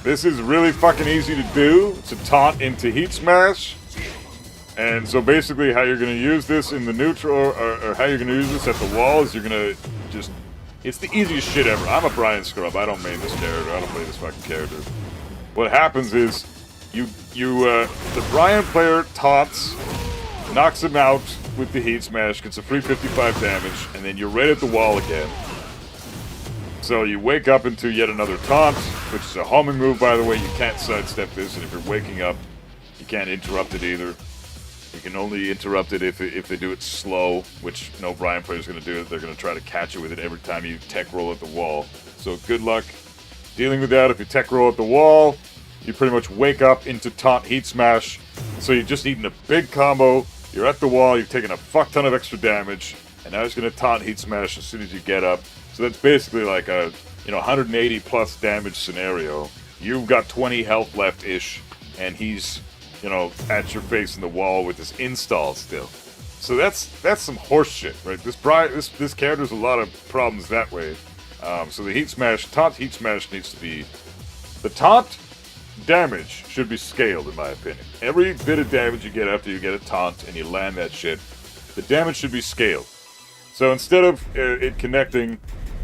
S2: This is really fucking easy to do. It's a taunt into heat smash. And so basically how you're going to use this in the neutral, or how you're going to use this at the wall is you're going to just... It's the easiest shit ever. I'm a Bryan scrub. I don't main this character. I don't play this fucking character. What happens is the Bryan player taunts, knocks him out with the heat smash, gets a free 55 damage, and then you're right at the wall again. So you wake up into yet another taunt, which is a homing move, by the way. You can't sidestep this, and if you're waking up, you can't interrupt it either. You can only interrupt it if they do it slow, which no Bryan player is going to do. They're going to try to catch you with it every time you tech roll at the wall. So good luck dealing with that. If you tech roll at the wall, you pretty much wake up into taunt heat smash. So you're just eating a big combo. You're at the wall. You've taken a fuck ton of extra damage, and now he's going to taunt heat smash as soon as you get up. So that's basically like a 180 plus damage scenario. You've got 20 health left-ish, and he's at your face in the wall with his install still. So that's some horse shit, right? This character's a lot of problems that way. So the heat smash, taunt heat smash needs to be... The taunt damage should be scaled, in my opinion. Every bit of damage you get after you get a taunt and you land that shit, the damage should be scaled. So instead of it connecting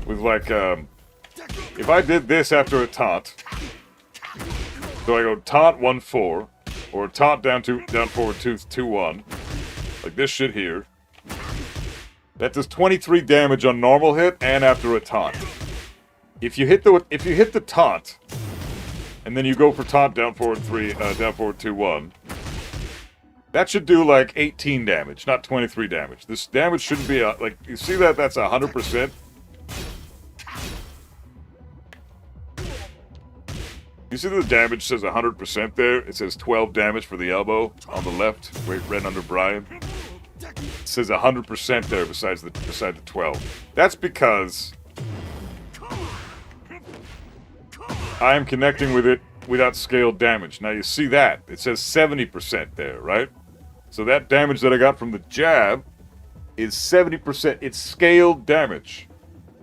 S2: with like, if I did this after a taunt, so I go taunt 1-4, or taunt down forward 2-1, like this shit here, that does 23 damage on normal hit and after a taunt. if you hit the taunt, and then you go for taunt down forward 2-1, that should do like 18 damage, not 23 damage. This damage shouldn't be like, you see that? That's 100%. You see the damage says 100% there? It says 12 damage for the elbow on the left, right under Bryan. It says 100% there beside the 12. That's because I am connecting with it without scaled damage. Now you see that. It says 70% there, right? So that damage that I got from the jab is 70%. It's scaled damage.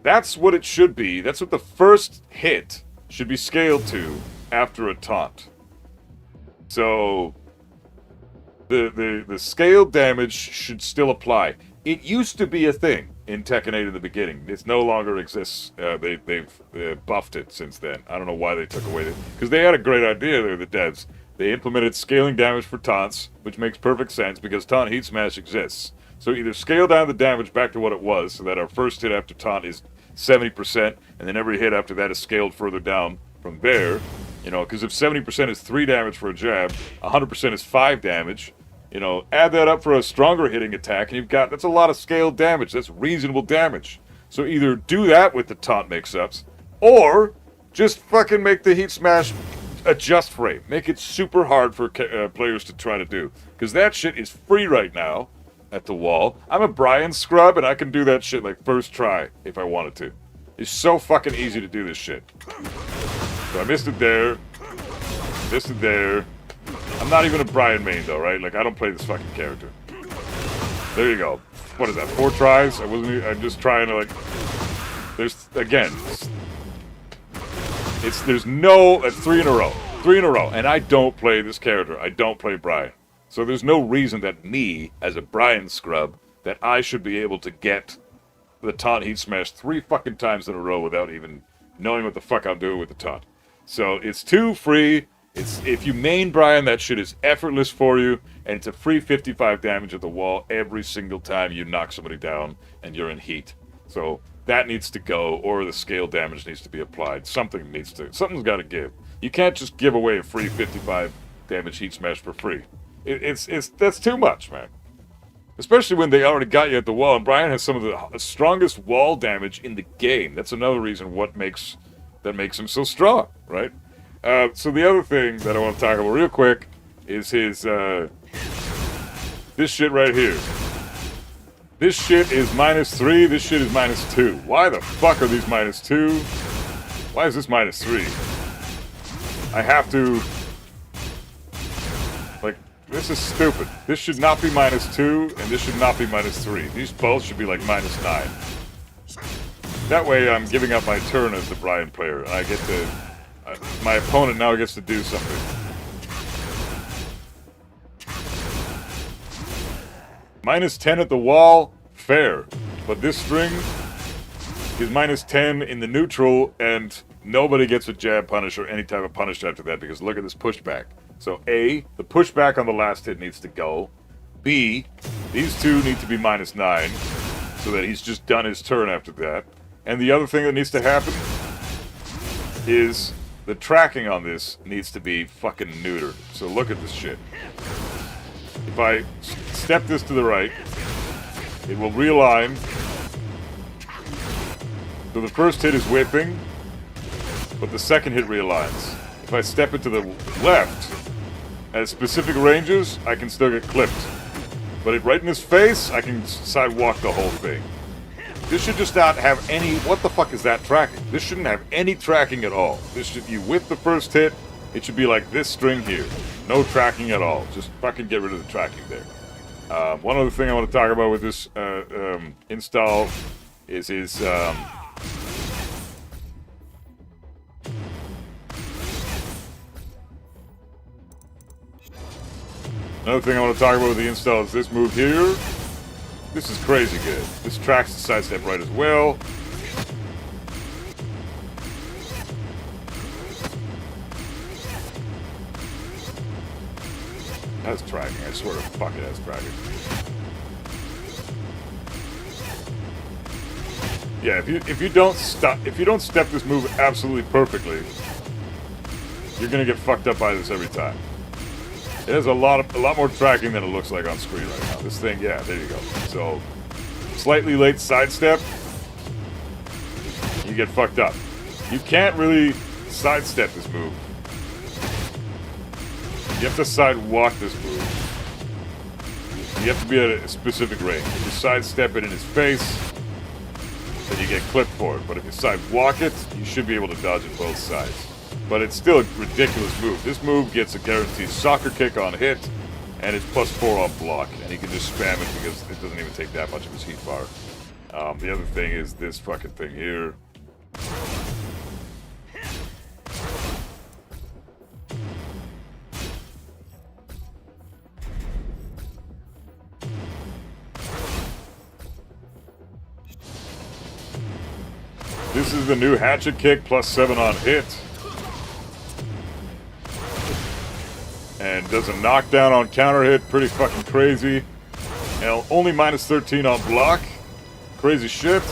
S2: That's what it should be. That's what the first hit should be scaled to after a taunt. So the scaled damage should still apply. It used to be a thing in Tekken 8 in the beginning. It no longer exists. They've buffed it since then. I don't know why they took away it. Because they had a great idea there, the devs. They implemented scaling damage for taunts, which makes perfect sense because taunt heat smash exists. So either scale down the damage back to what it was, so that our first hit after taunt is 70%, and then every hit after that is scaled further down from there. You know, because if 70% is 3 damage for a jab, 100% is 5 damage. You know, add that up for a stronger hitting attack, and that's a lot of scaled damage. That's reasonable damage. So either do that with the taunt mix-ups, or just fucking make the heat smash a just frame. Make it super hard for players to try to do. Because that shit is free right now at the wall. I'm a Bryan scrub, and I can do that shit like first try if I wanted to. It's so fucking easy to do this shit. So I missed it there. Missed it there. I'm not even a Bryan main though, right? Like, I don't play this fucking character. There you go. What is that, 4 tries? I'm just trying to, like... There's, again... There's no... That's 3 in a row. 3 in a row. And I don't play this character. I don't play Bryan. So there's no reason that me, as a Bryan scrub, that I should be able to get the taunt heat smash 3 fucking times in a row without even knowing what the fuck I'm doing with the taunt. So it's 2 free. If you main Bryan, that shit is effortless for you, and it's a free 55 damage at the wall every single time you knock somebody down and you're in heat. So that needs to go, or the scale damage needs to be applied. Something's got to give. You can't just give away a free 55 damage heat smash for free. That's too much, man. Especially when they already got you at the wall, and Bryan has some of the strongest wall damage in the game. That's another reason that makes him so strong, right? So the other thing that I want to talk about real quick is his, this shit right here. This shit is -3, this shit is -2. Why the fuck are these -2? Why is this -3? I have to, like, this is stupid. This should not be -2, and this should not be -3. These both should be like -9. That way I'm giving up my turn as the Bryan player, and I get to... my opponent now gets to do something. -10 at the wall, fair. But this string is -10 in the neutral, and nobody gets a jab punish or any type of punish after that, because look at this pushback. So A, the pushback on the last hit needs to go. B, these two need to be -9, so that he's just done his turn after that. And the other thing that needs to happen is... the tracking on this needs to be fucking neutered. So look at this shit. If I step this to the right, it will realign. So the first hit is whipping, but the second hit realigns. If I step it to the left, at specific ranges, I can still get clipped. But right in his face, I can sidewalk the whole thing. This should just not have any... what the fuck is that tracking? This shouldn't have any tracking at all. This should... you whip the first hit, it should be like this string here. No tracking at all. Just fucking get rid of the tracking there. One other thing I want to talk about with this install is his... another thing I want to talk about with the install is this move here. This is crazy good. This tracks the sidestep right as well. That's tracking. I swear to fuck it, that's tracking. Yeah, if you don't step this move absolutely perfectly, you're gonna get fucked up by this every time. It has a lot more tracking than it looks like on screen right now. This thing, yeah, there you go. So, slightly late sidestep, you get fucked up. You can't really sidestep this move. You have to sidewalk this move. You have to be at a specific range. If you sidestep it in his face, then you get clipped for it. But if you sidewalk it, you should be able to dodge it both sides. But it's still a ridiculous move. This move gets a guaranteed soccer kick on hit, and it's +4 on block. And he can just spam it because it doesn't even take that much of his heat bar. The other thing is this fucking thing here. This is the new hatchet kick, +7 on hit. And does a knockdown on counter hit, pretty fucking crazy. And only -13 on block. Crazy shit.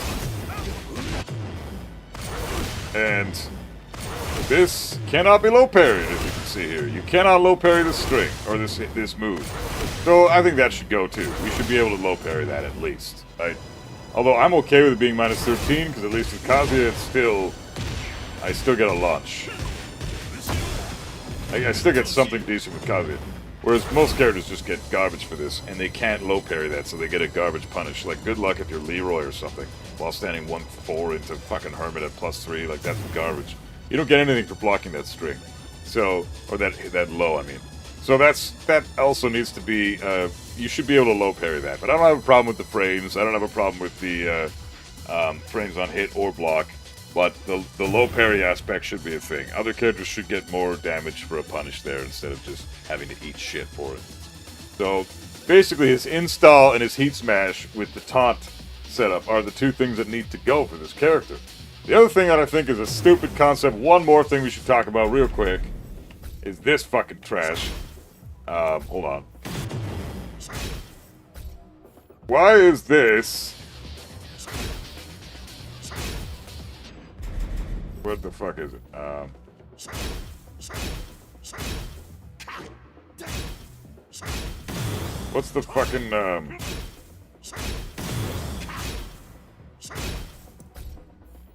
S2: And this cannot be low parried, as you can see here. You cannot low parry this string, or this move. So I think that should go too. We should be able to low parry that at least. Right? Although I'm okay with it being -13, because at least with Kazuya, I still get a launch. I still get something decent with Kazuya. Whereas most characters just get garbage for this, and they can't low parry that, so they get a garbage punish. Like, good luck if you're Leroy or something, while standing 1-4 into fucking Hermit at +3, like, that's garbage. You don't get anything for blocking that string. So, or that low, I mean. So that also needs to be, you should be able to low parry that. But I don't have a problem with the frames, I don't have a problem with the frames on hit or block. But the low parry aspect should be a thing. Other characters should get more damage for a punish there instead of just having to eat shit for it. So, basically his install and his heat smash with the taunt setup are the two things that need to go for this character. The other thing that I think is a stupid concept, one more thing we should talk about real quick, is this fucking trash. Hold on. Why is this... What the fuck is it? What's the fucking,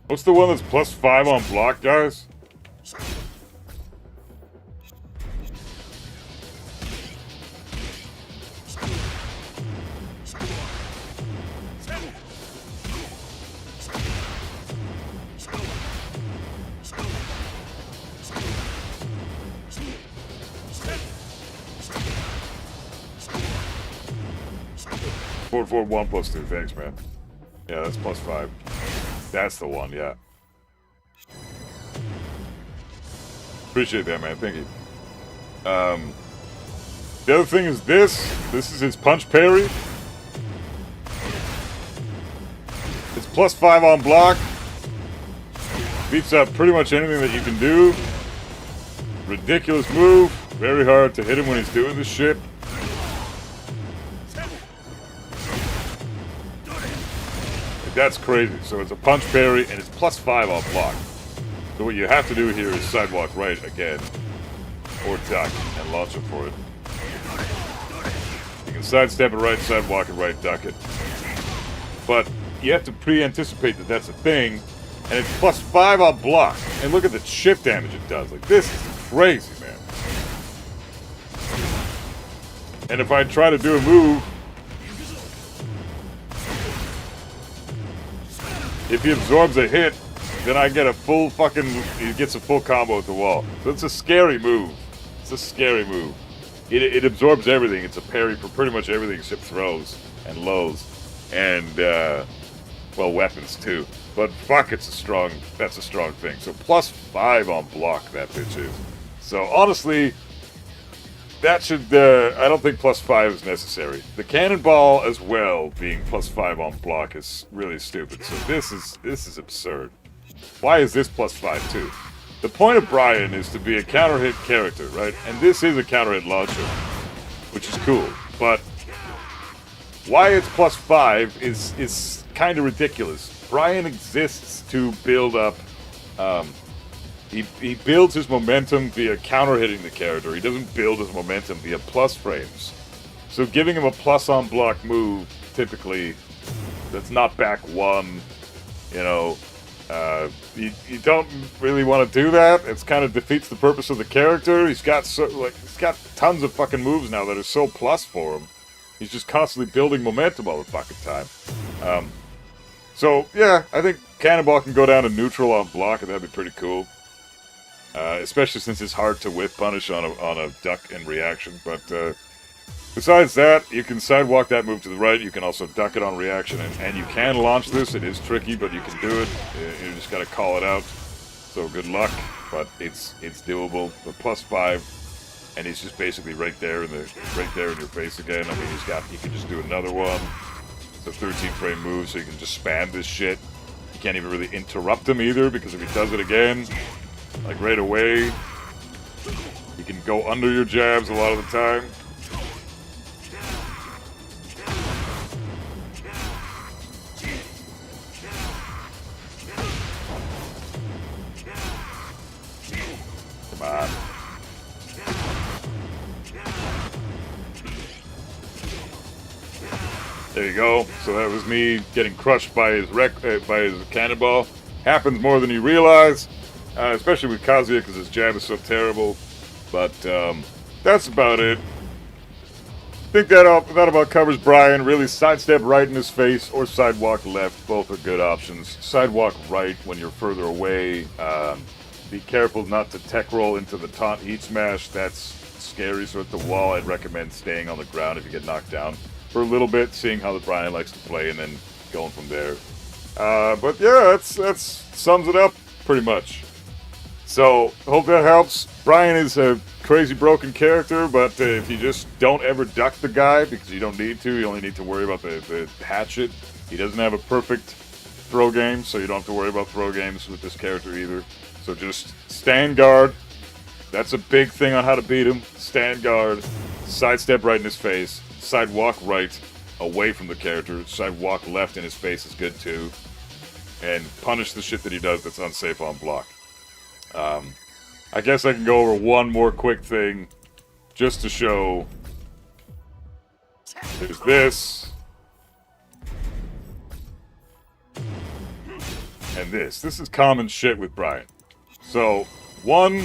S2: what's the one that's +5 on block, guys? +4, 1+2. Thanks, man. Yeah, that's +5. That's the one, yeah. Appreciate that, man. Thank you. The other thing is this. This is his punch parry. It's +5 on block. Beats up pretty much anything that you can do. Ridiculous move. Very hard to hit him when he's doing this shit. That's crazy. So it's a punch parry, and it's +5 on block. So what you have to do here is sidewalk right again, or duck, and launch him for it. You can sidestep it right, sidewalk it right, duck it. But you have to pre-anticipate that that's a thing, and it's +5 on block. And look at the chip damage it does. Like, this is crazy, man. And if I try to do a move, if he absorbs a hit, then I get a full fucking... He gets a full combo at the wall. So it's a scary move. It's a scary move. It absorbs everything. It's a parry for pretty much everything except throws and lows. And, well, weapons too. But fuck, that's a strong thing. So +5 on block, that bitch is. So honestly, that should, I don't think +5 is necessary. The cannonball as well being +5 on block is really stupid. So this is absurd. Why is this +5 too? The point of Bryan is to be a counter hit character, right? And this is a counter hit launcher, which is cool. But why it's +5 is kind of ridiculous. Bryan exists to build up. He builds his momentum via counter hitting the character. He doesn't build his momentum via plus frames. So giving him a plus on block move, typically, that's not back one, you know, you don't really want to do that. It's kind of defeats the purpose of the character. He's got tons of fucking moves now that are so plus for him. He's just constantly building momentum all the fucking time. So yeah, I think Cannonball can go down to neutral on block, and that'd be pretty cool. Especially since it's hard to whip punish on a duck and reaction. But besides that, you can sidewalk that move to the right. You can also duck it on reaction, and you can launch this. It is tricky, but you can do it. You just got to call it out. So good luck, but it's doable. The +5, and he's just basically right there in your face again. I mean, you can just do another one. It's a 13-frame move, so you can just spam this shit. You can't even really interrupt him either, because if he does it again, like right away, you can go under your jabs a lot of the time. Come on. There you go. So that was me getting crushed by his cannonball. Happens more than you realize. Especially with Kazuya, because his jab is so terrible. But that's about it. I think that about covers Bryan. Really, sidestep right in his face or sidewalk left. Both are good options. Sidewalk right when you're further away. Be careful not to tech roll into the taunt heat smash. That's scary. So at the wall, I'd recommend staying on the ground if you get knocked down for a little bit, seeing how the Bryan likes to play, and then going from there. But yeah, that's sums it up pretty much. So, hope that helps. Bryan is a crazy broken character, but if you just don't ever duck the guy, because you don't need to, you only need to worry about the hatchet. He doesn't have a perfect throw game, so you don't have to worry about throw games with this character either. So just stand guard. That's a big thing on how to beat him. Stand guard, sidestep right in his face, sidewalk right away from the character, sidewalk left in his face is good too, and punish the shit that he does that's unsafe on block. I guess I can go over one more quick thing just to show. There's this. And this. This is common shit with Bryan. So, one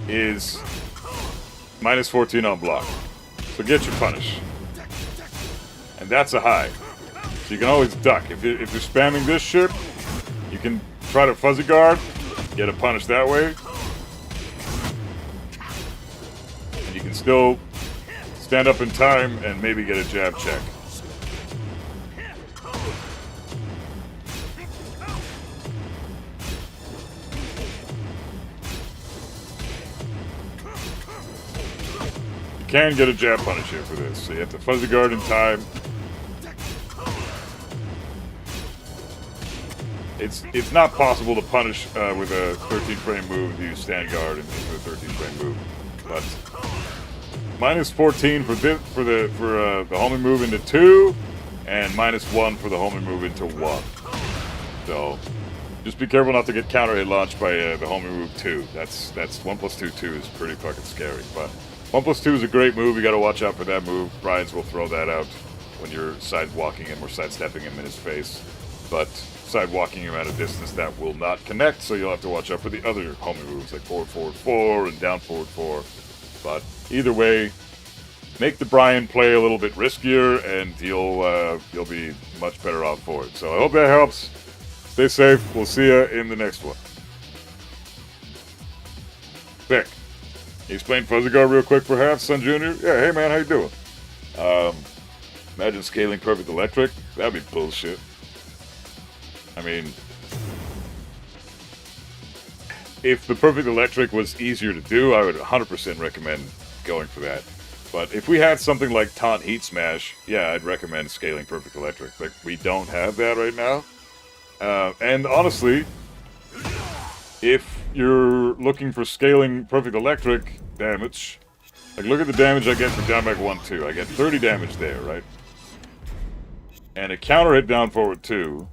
S2: is -14 on block. So get your punish. And that's a high. So you can always duck. If you're spamming this shit, you can try to fuzzy guard, get a punish that way. And you can still stand up in time and maybe get a jab check. You can get a jab punish here for this, so you have to fuzzy guard in time. It's not possible to punish with a 13-frame move if you stand guard into a 13-frame move, but -14 for the homing move into 2, and -1 for the homing move into 1. So just be careful not to get counter hit launched by the homing move 2. That's 1 + 2 2 is pretty fucking scary, but 1 + 2 is a great move. You got to watch out for that move. Bryans will throw that out when you're sidewalking him or sidestepping him in his face, but sidewalking him at a distance that will not connect, so you'll have to watch out for the other homing moves like forward forward 4 and down forward 4. But either way, make the Bryan play a little bit riskier, and you'll be much better off for it. So I hope that helps. Stay safe. We'll see you in the next one. Vic, you explain Fuzzy Guard real quick, perhaps, Sun Jr.? Yeah, hey man, how you doing? Imagine scaling Perfect Electric. That'd be bullshit. I mean, if the Perfect Electric was easier to do, I would 100% recommend going for that. But if we had something like Taunt Heat Smash, yeah, I'd recommend scaling Perfect Electric. But we don't have that right now. And honestly, if you're looking for scaling Perfect Electric damage, like look at the damage I get for down back 1-2. I get 30 damage there, right? And a counter hit down forward 2.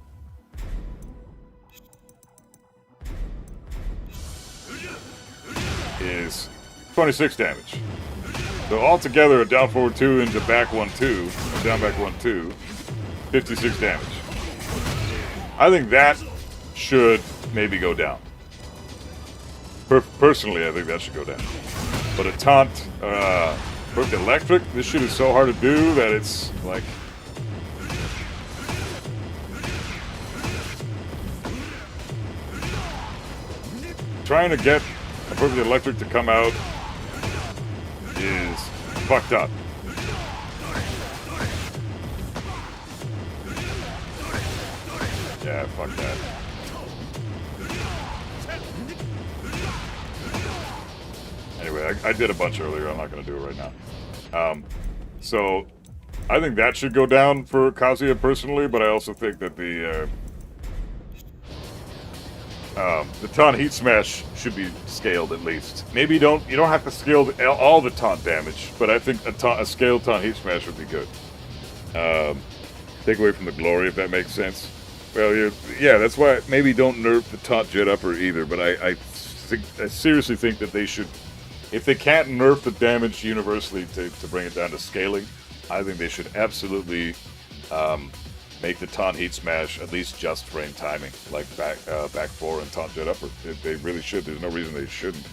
S2: is 26 damage. So altogether, a down forward 2 into back 1-2, down back 1-2, 56 damage. I think that should maybe go down. Personally, I think that should go down. But a taunt, with electric, this shit is so hard to do that it's like... Trying to get a perfect electric to come out is fucked up. Yeah, fuck that. Anyway, I did a bunch earlier. I'm not going to do it right now. So, I think that should go down for Kazuya personally, but I also think that the taunt heat smash should be scaled at least. Maybe you don't have to scale all the taunt damage, but I think a scaled taunt heat smash would be good. Take away from the glory, if that makes sense. Well, yeah, that's why maybe don't nerf the taunt jet upper either. But I seriously think that they should, if they can't nerf the damage universally to bring it down to scaling, I think they should absolutely make the taunt heat smash at least just frame timing, like back 4 and taunt jet upper. They really should. There's no reason they shouldn't.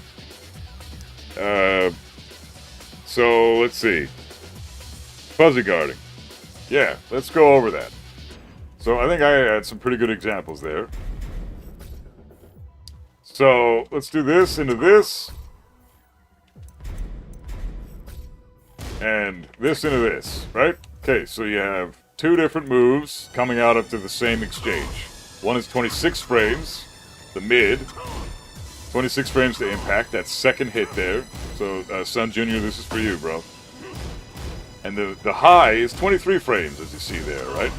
S2: So let's see. Fuzzy guarding. Yeah, let's go over that. So I think I had some pretty good examples there. So let's do this into this. And this into this, right? Okay, so you have 2 different moves coming out up to the same exchange. One is 26 frames, the mid. 26 frames to impact, that second hit there. So, Sun Jr., this is for you, bro. And the high is 23 frames, as you see there, right?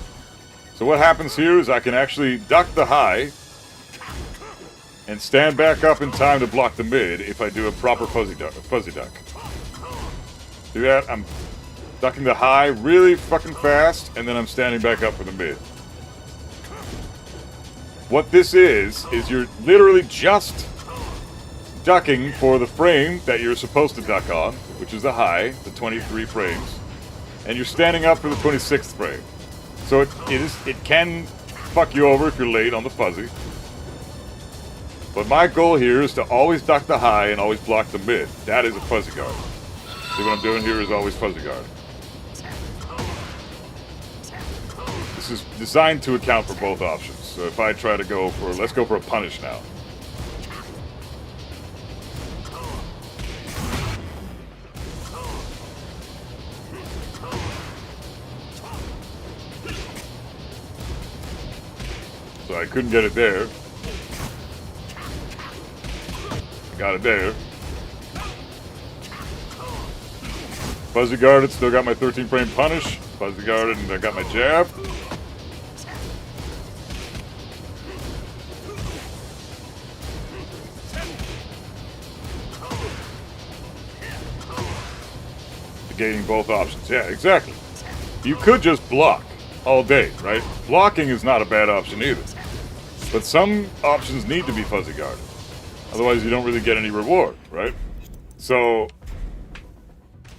S2: So what happens here is I can actually duck the high and stand back up in time to block the mid if I do a proper fuzzy duck. Do that, I'm ducking the high really fucking fast, and then I'm standing back up for the mid. What this is you're literally just ducking for the frame that you're supposed to duck on, which is the high, the 23 frames, and you're standing up for the 26th frame. So it can fuck you over if you're late on the fuzzy. But my goal here is to always duck the high and always block the mid. That is a fuzzy guard. See what I'm doing here is always fuzzy guard. This is designed to account for both options. So if I try to go for, let's go for a punish now. So I couldn't get it there. Got it there. Fuzzy guarded, still got my 13 frame punish. Fuzzy guarded, and I got my jab. Negating both options. Yeah, exactly. You could just block all day, right? Blocking is not a bad option either. But some options need to be fuzzy guarded. Otherwise, you don't really get any reward, right? So,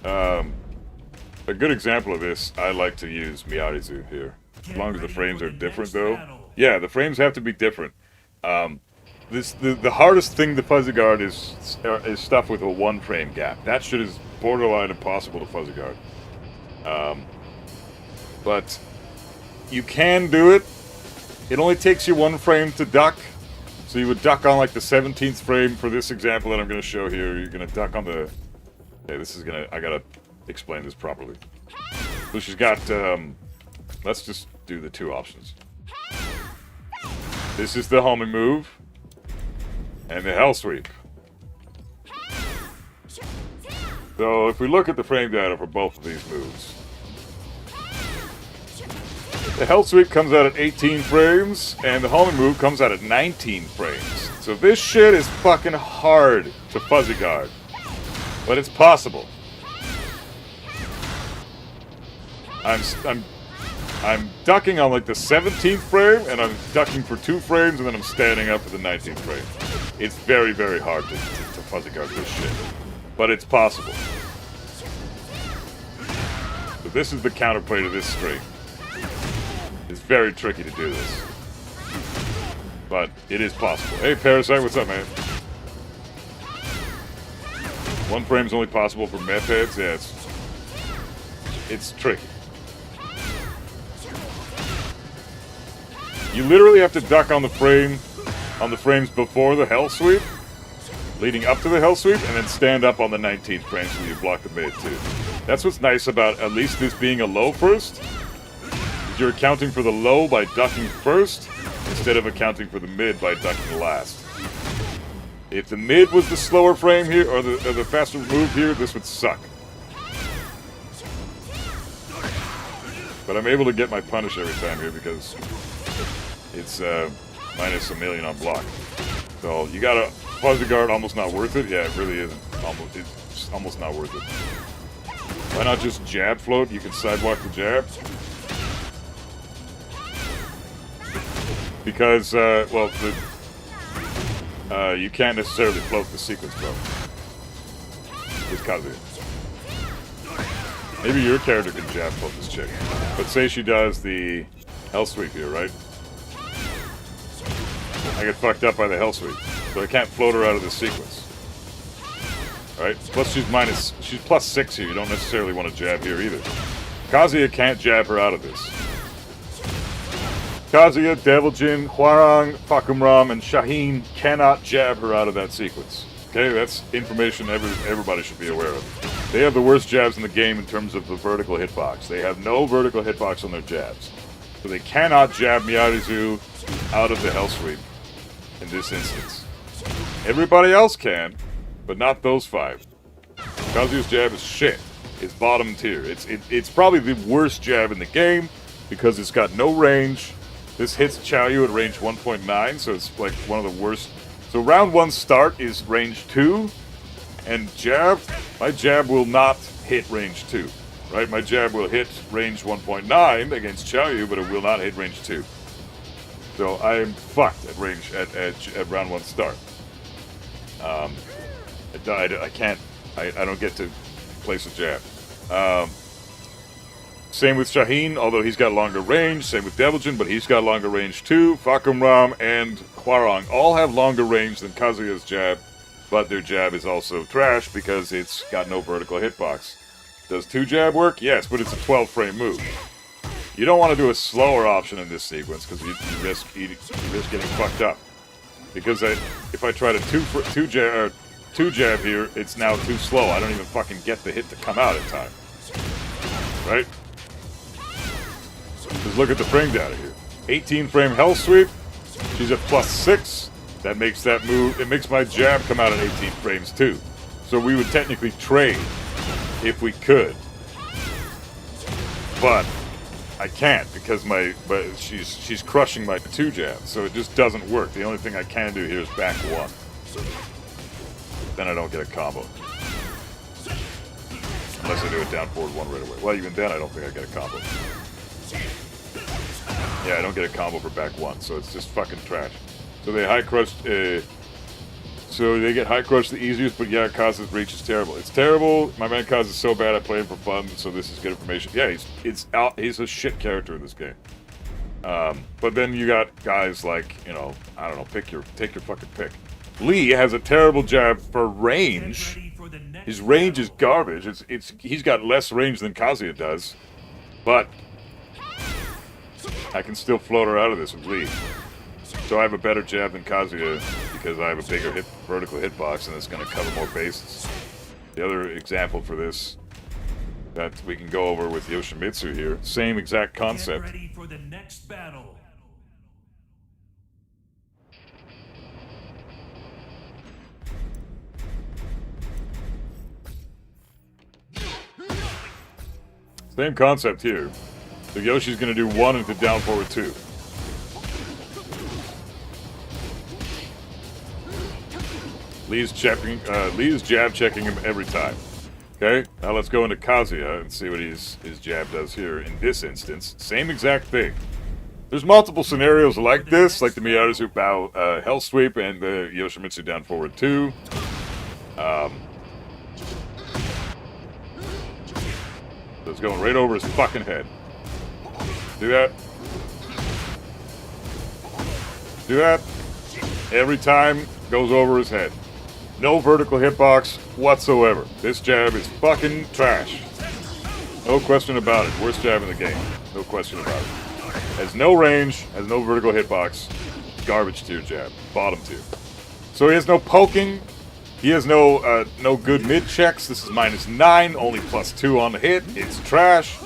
S2: a good example of this, I like to use Miyarizu here. As long as the frames are different, though. Yeah, the frames have to be different. The hardest thing to fuzzy guard is stuff with a 1 frame gap. That shit is borderline impossible to fuzzy guard. But you can do it. It only takes you 1 frame to duck. So you would duck on like the 17th frame for this example that I'm going to show here. You're going to duck on the... Okay, this is going to... I got to explain this properly. So she's got... let's just do the 2 options. This is the homing move. And the hell sweep. So if we look at the frame data for both of these moves... The hell sweep comes out at 18 frames, and the homing move comes out at 19 frames. So this shit is fucking hard to fuzzy guard. But it's possible. I'm I'm ducking on like the 17th frame, and I'm ducking for 2 frames, and then I'm standing up for the 19th frame. It's very, very hard to fuzzy guard this shit. But it's possible. So this is the counterplay to this string. It's very tricky to do this. But it is possible. Hey, Parasite, what's up, man? 1 frame's only possible for meth heads? Yeah, it's tricky. You literally have to duck on the frames before the hell sweep, leading up to the hell sweep, and then stand up on the 19th frame so you block the mid too. That's what's nice about at least this being a low first. You're accounting for the low by ducking first, instead of accounting for the mid by ducking last. If the mid was the slower frame here, or the faster move here, this would suck. But I'm able to get my punish every time here because it's minus a million on block. So you got a fuzzy guard, almost not worth it. Yeah, it really isn't. It's almost not worth it. Why not just jab float? You can sidewalk the jab. Because, well, you can't necessarily float the sequence, bro. With Kazuya. Maybe your character can jab float this chick. But say she does the hell sweep here, right? I get fucked up by the hell sweep. So I can't float her out of this sequence. Right? Plus she's plus 6 here. You don't necessarily want to jab here either. Kazuya can't jab her out of this. Kazuya, Devil Jin, Hwarang, Fakumram, and Shaheen cannot jab her out of that sequence. Okay, that's information everybody should be aware of. They have the worst jabs in the game in terms of the vertical hitbox. They have no vertical hitbox on their jabs. So they cannot jab Miyarizu out of the hell sweep in this instance. Everybody else can, but not those 5. Kazuya's jab is shit. It's bottom tier. It's probably the worst jab in the game because it's got no range. This hits Chaoyu at range 1.9, so it's like one of the worst. So round 1 start is range 2, and jab, my jab will not hit range 2, right? My jab will hit range 1.9 against Chaoyu, but it will not hit range 2. So I am fucked at range at round 1 start. I can't. I don't get to place a jab. Same with Shaheen, although he's got longer range. Same with Deviljin, but he's got longer range too. Fakumram and Hwarang all have longer range than Kazuya's jab, but their jab is also trash because it's got no vertical hitbox. Does 2 jab work? Yes, but it's a 12-frame move. You don't want to do a slower option in this sequence because you risk getting fucked up. Because if I try to two jab here, it's now too slow. I don't even fucking get the hit to come out in time. Right? Just look at the frame data here. 18 frame hell sweep. She's at plus 6. That makes that move. It makes my jab come out at 18 frames too. So we would technically trade if we could. But I can't because she's crushing my 2 jab. So it just doesn't work. The only thing I can do here is back 1. Then I don't get a combo. Unless I do it down forward 1 right away. Well, even then I don't think I get a combo. Yeah, I don't get a combo for back 1, so it's just fucking trash. So they high crush, so they get high crush the easiest, but yeah, Kaz's reach is terrible. It's terrible. My man Kaz is so bad I play him for fun, so this is good information. Yeah, he's a shit character in this game. But then you got guys like, you know, I don't know, take your fucking pick. Lee has a terrible jab for range. His range is garbage. He's got less range than Kazuya does, but I can still float her out of this with Lee. So I have a better jab than Kazuya because I have a bigger vertical hitbox and it's going to cover more bases. The other example for this that we can go over with Yoshimitsu here, same exact concept.
S3: Get ready for the next battle.
S2: Same concept here. So Yoshi's going to do 1 into down forward 2. Lee's jab checking him every time. Okay, now let's go into Kazuya and see what his jab does here in this instance. Same exact thing. There's multiple scenarios like this, like the Miyazu Bao Hell Sweep and the Yoshimitsu down forward 2. So it's going right over his fucking head. Do that. Do that. Every time goes over his head. No vertical hitbox whatsoever. This jab is fucking trash. No question about it. Worst jab in the game. No question about it. Has no range, has no vertical hitbox. Garbage tier jab. Bottom tier. So he has no poking. He has no good mid checks. This is -9, only +2 on the hit. It's trash.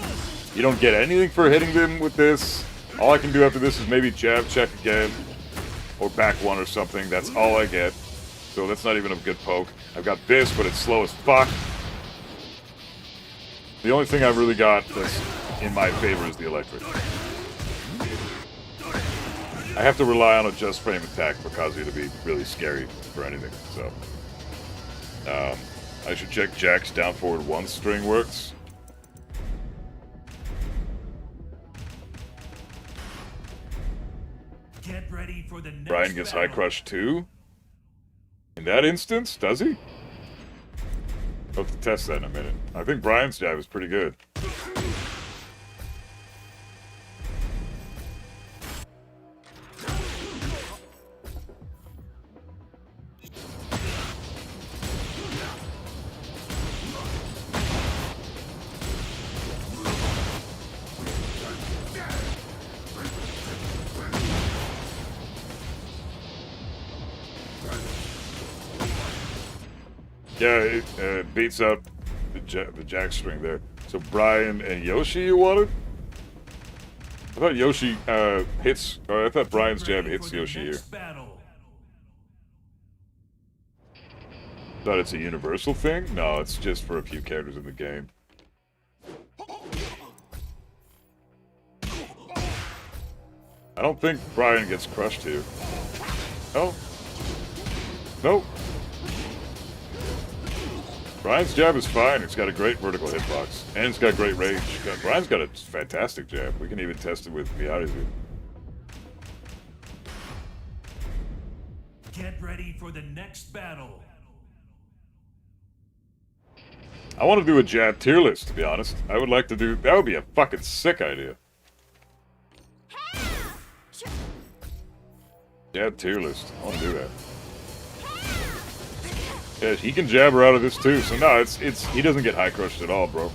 S2: You don't get anything for hitting them with this. All I can do after this is maybe jab check again. Or back one or something. That's all I get. So that's not even a good poke. I've got this, but it's slow as fuck. The only thing I've really got that's in my favor is the electric. I have to rely on a just frame attack for Kazuya to be really scary for anything, so. I should check Jack's down forward 1 string works.
S3: Get ready for the next
S2: Bryan gets high
S3: battle.
S2: crush 2. In that instance, does he? I'll have to test that in a minute. I think Bryan's jab is pretty good. Yeah, it beats out the jack string there. So Bryan and Yoshi, you wanted? I thought Yoshi hits, or I thought Bryan's jab hits Yoshi here. Thought it's a universal thing? No, it's just for a few characters in the game. I don't think Bryan gets crushed here. No. Nope. Bryan's jab is fine. It's got a great vertical hitbox. And it's got great range. Bryan's got a fantastic jab. We can even test it with Miyazu.
S3: Get ready for the next battle.
S2: I want to do a jab tier list, to be honest. I would like to do... That would be a fucking sick idea. Jab tier list. I want to do that. Yeah, he can jab her out of this too. So no, it's he doesn't get high crushed at all, bro.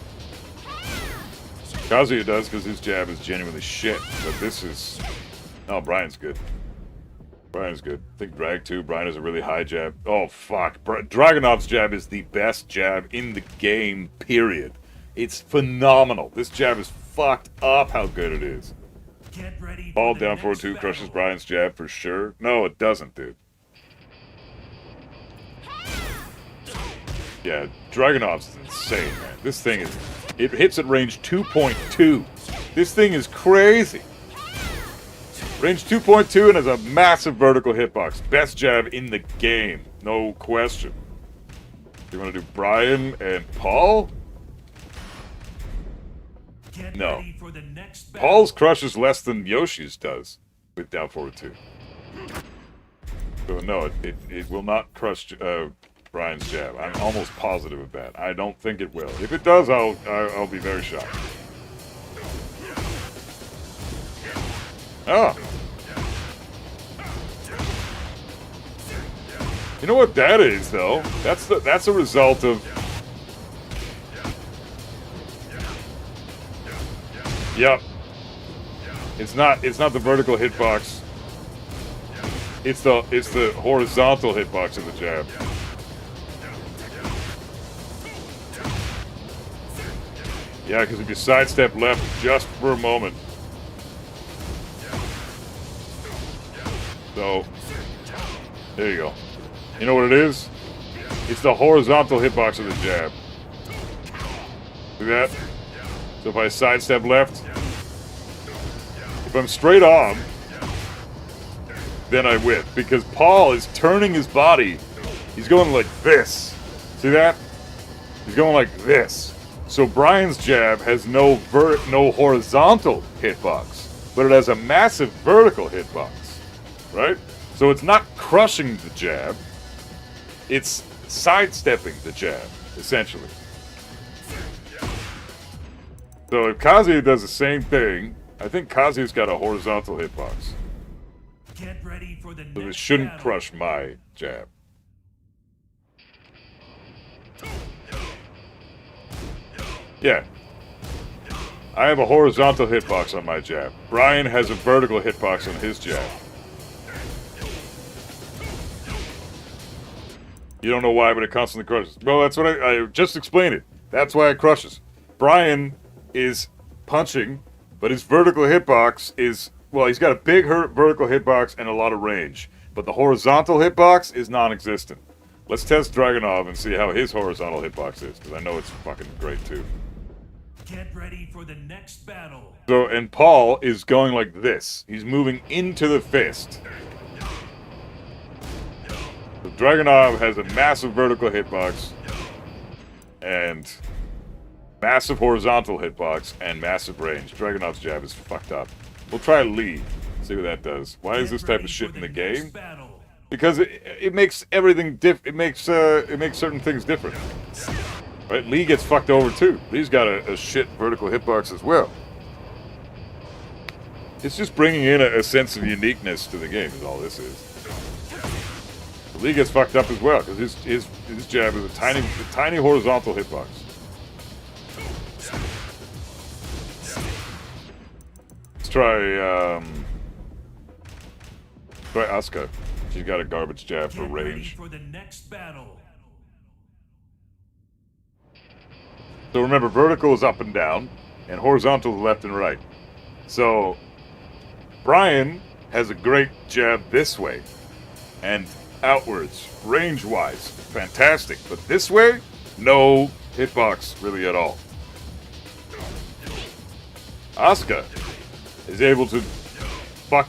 S2: Kazuya does because his jab is genuinely shit. But this is... Oh, Bryan's good. Bryan's good. I think drag 2. Bryan has a really high jab. Oh, fuck. Dragunov's jab is the best jab in the game, period. It's phenomenal. This jab is fucked up how good it is.
S3: Get ready for
S2: Ball
S3: the
S2: down forward
S3: next
S2: 2 crushes
S3: battle.
S2: Bryan's jab for sure. No, it doesn't, dude. Yeah, Dragunov's insane, man. This thing is... It hits at range 2.2. This thing is crazy. Range 2.2 and has a massive vertical hitbox. Best jab in the game. No question. You want to do Bryan and Paul?
S3: Get
S2: No.
S3: ready for the next battle.
S2: Paul's crushes less than Yoshi's does with down forward 2. So no, it will not crush Bryan's jab. I'm almost positive of that. I don't think it will. If it does, I'll be very shocked. Oh. You know what that is, though? That's a result of... Yep. It's not the vertical hitbox. It's the horizontal hitbox of the jab. Yeah, because if you sidestep left just for a moment. So, there you go. You know what it is? It's the horizontal hitbox of the jab. See that? So if I sidestep left, if I'm straight on, then I whip. Because Paul is turning his body. He's going like this. See that? He's going like this. So Bryan's jab has no horizontal hitbox, but it has a massive vertical hitbox, right? So it's not crushing the jab, it's sidestepping the jab, essentially. So if Kazuya does the same thing, I think Kazuya's got a horizontal hitbox.
S3: Get ready for the
S2: So
S3: next
S2: it shouldn't
S3: battle.
S2: crush my jab. Yeah. I have a horizontal hitbox on my jab. Bryan has a vertical hitbox on his jab. You don't know why, but it constantly crushes. Well, that's what I just explained it. That's why it crushes. Bryan is punching, but his vertical hitbox is, well, he's got a big vertical hitbox and a lot of range. But the horizontal hitbox is non-existent. Let's test Dragunov and see how his horizontal hitbox is, because I know it's fucking great too.
S3: Get ready for the next battle.
S2: So, and Paul is going like this. He's moving into the fist. So Dragunov has a massive vertical hitbox and massive horizontal hitbox and massive range. Dragunov's jab is fucked up. We'll try Lee. See what that does. Why is this type of shit in the game? Because it makes everything it makes certain things different. Right? Lee gets fucked over too. Lee's got a shit vertical hitbox as well. It's just bringing in a sense of uniqueness to the game is all this is. Lee gets fucked up as well because his jab is a tiny horizontal hitbox. Let's try Asuka. She's got a garbage jab for range.
S3: For the next battle.
S2: So remember, vertical is up and down, and horizontal is left and right. So Bryan has a great jab this way, and outwards, range-wise, fantastic. But this way, no hitbox really at all. Asuka is able to fuck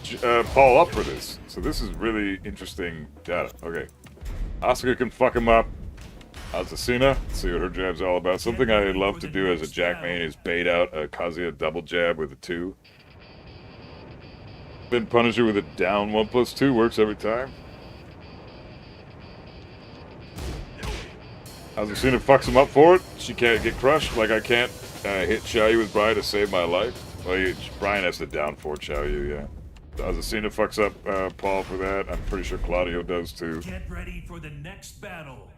S2: Paul up for this. So this is really interesting data. Okay. Asuka can fuck him up. Zafina, see what her jab's all about. Something I love to do as a Jack main is bait out a Kazuya double jab with a 2. Then punish her with a down 1+2. Works every time. Zafina fucks him up for it. She can't get crushed like I can't hit Xiaoyu with Bryan to save my life. Well, Bryan has to down 4 Xiaoyu, yeah. Zafina fucks up Paul for that. I'm pretty sure Claudio does too.
S3: Get ready for the next battle.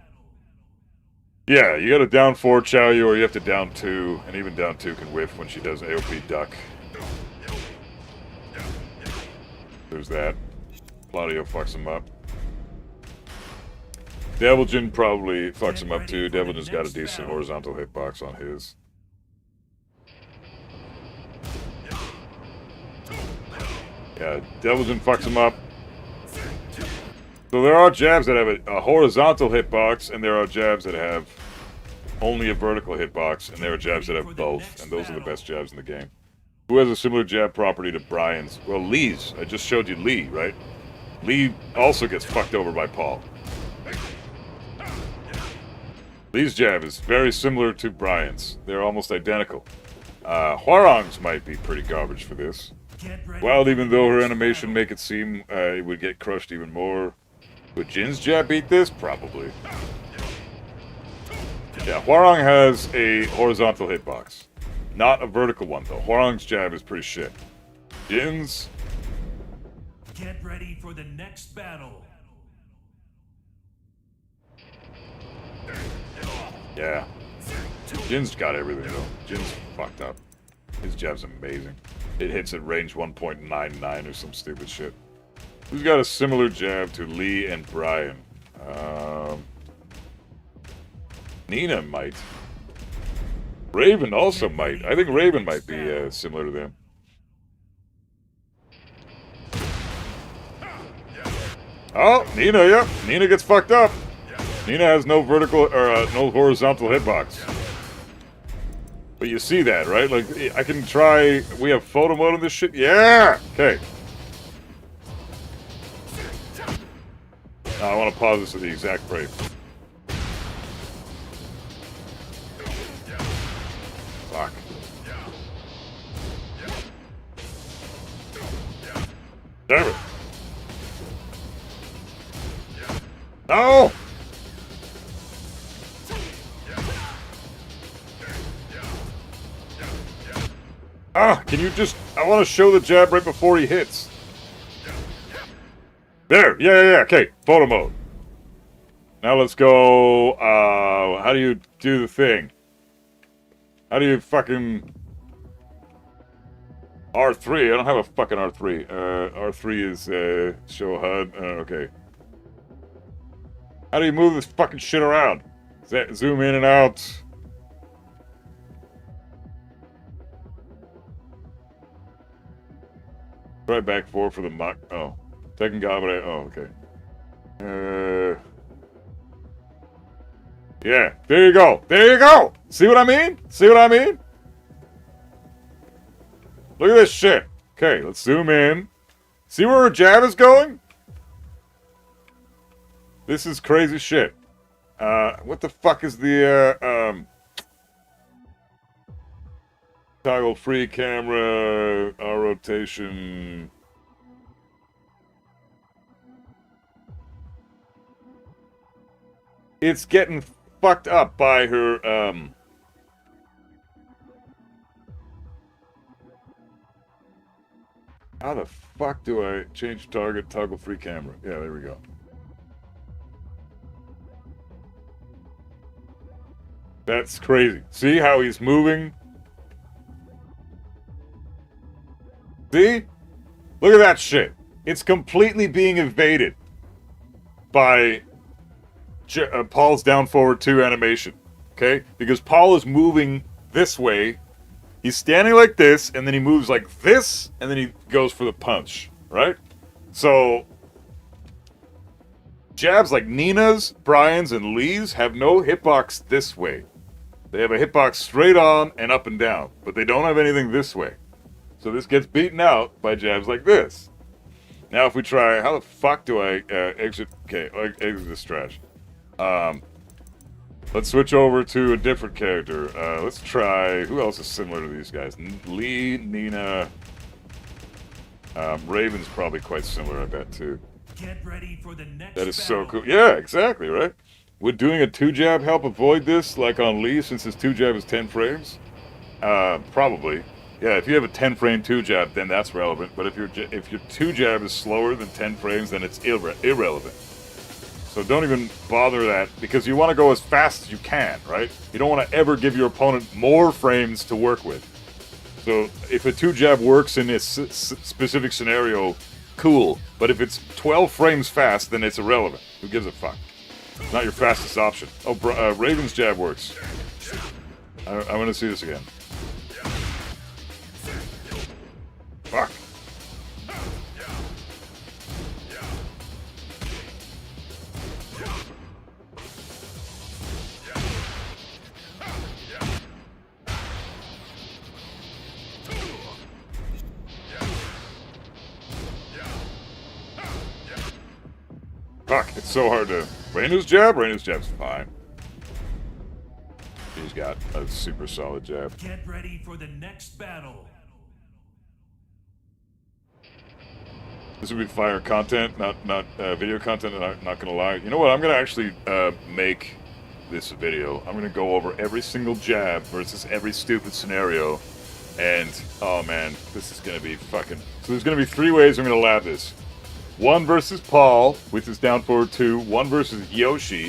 S2: Yeah, you gotta down 4 Xiaoyu or you have to down 2, and even down 2 can whiff when she does AOP duck. There's that. Claudio fucks him up. Deviljin probably fucks him up too. Deviljin's got a decent horizontal hitbox on his. Yeah, Deviljin fucks him up. So there are jabs that have a horizontal hitbox, and there are jabs that have only a vertical hitbox, and there are jabs that have both, and those are the best jabs in the game. Who has a similar jab property to Bryan's? Well, Lee's. I just showed you Lee, right? Lee also gets fucked over by Paul. Lee's jab is very similar to Bryan's. They're almost identical. Hwarang's might be pretty garbage for this. Wild, even though her animation make it seem it would get crushed even more. Would Jin's jab beat this? Probably. Yeah, Hwarang has a horizontal hitbox. Not a vertical one, though. Hwarang's jab is pretty shit. Jin's...
S3: Get ready for the next battle.
S2: Yeah. Jin's got everything, though. Jin's fucked up. His jab's amazing. It hits at range 1.99 or some stupid shit. Who's got a similar jab to Lee and Bryan? Nina might. Raven also might. I think Raven might be similar to them. Oh, Nina, yep. Nina gets fucked up. Nina has no vertical or no horizontal hitbox. But you see that, right? Like, I can try... We have photo mode on this shit? Yeah! Okay. I want to pause this at the exact frame. Damn it. No! Ah, can you just... I want to show the jab right before he hits. There! Yeah, okay. Photo mode. Now let's go... how do you do the thing? How do you fucking... R3? I don't have a fucking R3. R3 is, show HUD. Okay. How do you move this fucking shit around? Zoom in and out. Right back forward for the mock. Oh. Tekken Gabare. Oh, okay. Yeah. There you go. There you go. See what I mean? See what I mean? Look at this shit. Okay, let's zoom in. See where her jab is going? This is crazy shit. What the fuck is the, toggle free camera, rotation. It's getting fucked up by her, how the fuck do I change target, toggle free camera? Yeah, there we go. That's crazy. See how he's moving? See? Look at that shit. It's completely being evaded by Paul's down forward 2 animation. Okay? Because Paul is moving this way. He's standing like this, and then he moves like this, and then he goes for the punch. Right? So, jabs like Nina's, Bryan's, and Lee's have no hitbox this way. They have a hitbox straight on and up and down, but they don't have anything this way. So this gets beaten out by jabs like this. Now if we try, how the fuck do I exit? Okay, exit this trash. Let's switch over to a different character. Let's try, who else is similar to these guys? Lee, Nina, Raven's probably quite similar, I bet, too.
S3: Get ready for the next
S2: That is
S3: battle.
S2: so cool. Yeah, exactly, right? Would doing a 2-jab help avoid this, like on Lee, since his 2-jab is 10 frames? Probably. Yeah, if you have a 10-frame 2-jab, then that's relevant. But if your 2-jab is slower than 10 frames, then it's irrelevant. So don't even bother that, because you want to go as fast as you can, right? You don't want to ever give your opponent more frames to work with. So if a 2-jab works in this specific scenario, cool. But if it's 12 frames fast, then it's irrelevant. Who gives a fuck? It's not your fastest option. Oh, Raven's jab works. I want to see this again. Fuck. Fuck, it's so hard to... Reinu's jab's fine. He's got a super solid jab.
S3: Get ready for the next battle.
S2: This would be fire content, not video content, and I'm not gonna lie. You know what, I'm gonna actually make this video. I'm gonna go over every single jab versus every stupid scenario. And, oh man, this is gonna be fucking... So there's gonna be 3 ways I'm gonna lab this. 1 versus Paul with his down forward 2. 1 versus Yoshi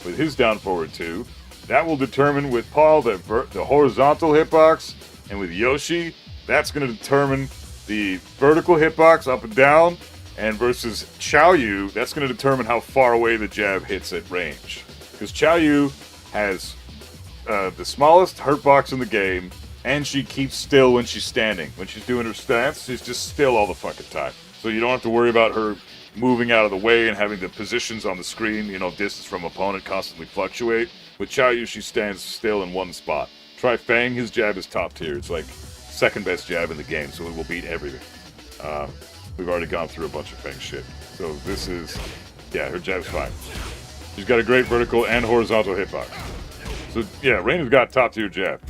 S2: with his down forward 2. That will determine with Paul the horizontal hitbox, and with Yoshi, that's going to determine the vertical hitbox up and down. And versus Xiaoyu, that's going to determine how far away the jab hits at range. Because Xiaoyu has the smallest hurtbox in the game, and she keeps still when she's standing. When she's doing her stance, she's just still all the fucking time. So you don't have to worry about her moving out of the way and having the positions on the screen, you know, distance from opponent constantly fluctuate. With Xiaoyu, she stands still in one spot. Try Fang, his jab is top tier. It's like second best jab in the game, so it will beat everything. We've already gone through a bunch of Fang shit. So this is, yeah, her jab's fine. She's got a great vertical and horizontal hitbox. So yeah, Reinu's got top tier jab.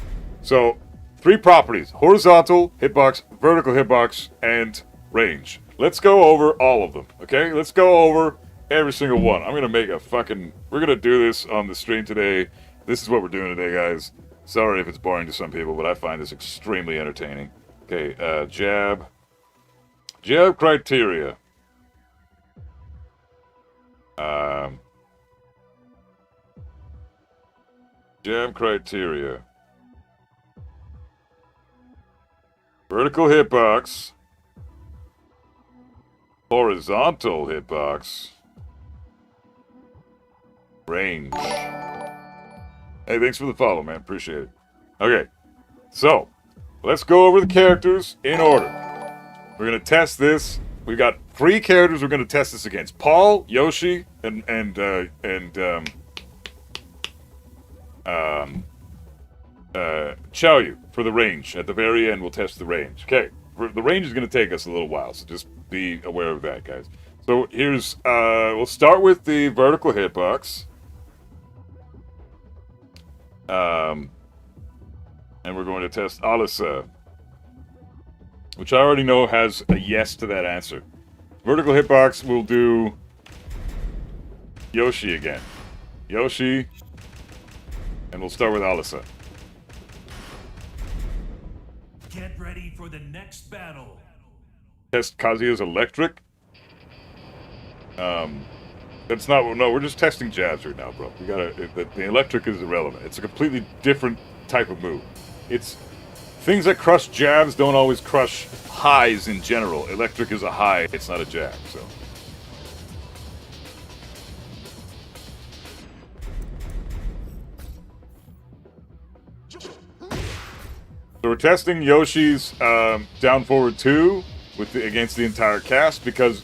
S2: So 3 properties: horizontal hitbox, vertical hitbox, and range. Let's go over all of them, okay? Let's go over every single one. I'm gonna make a fucking... We're gonna do this on the stream today. This is what we're doing today, guys. Sorry if it's boring to some people, but I find this extremely entertaining. Okay, jab. Jab criteria. Jab criteria. Vertical hitbox. Horizontal hitbox. Range. Hey, thanks for the follow, man. Appreciate it. Okay, so let's go over the characters in order. We're gonna test this. We've got 3 characters we're gonna test this against: Paul, Yoshi, and Xiaoyu for the range. At the very end, we'll test the range. Okay, the range is gonna take us a little while, so just be aware of that, guys. So here's we'll start with the vertical hitbox. And we're going to test Alisa, which I already know has a yes to that answer. Vertical hitbox, we'll do Yoshi again. Yoshi, and we'll start with Alisa.
S3: Get ready for the next battle.
S2: Test Kazuya's electric. That's not, no, we're just testing jabs right now, bro. We gotta, the electric is irrelevant. It's a completely different type of move. It's, things that crush jabs don't always crush highs in general. Electric is a high, it's not a jab, so. So we're testing Yoshi's down forward 2 with against the entire cast because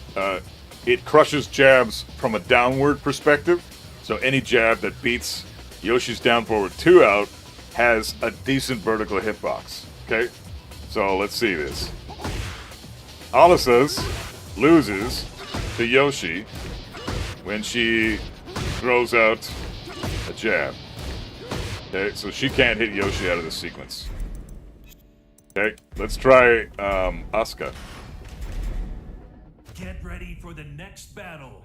S2: it crushes jabs from a downward perspective. So any jab that beats Yoshi's down forward 2 out has a decent vertical hitbox. Okay? So let's see this. Alisa's loses to Yoshi when she throws out a jab. Okay, so she can't hit Yoshi out of the sequence. Okay, let's try Asuka.
S3: Get ready for the next battle.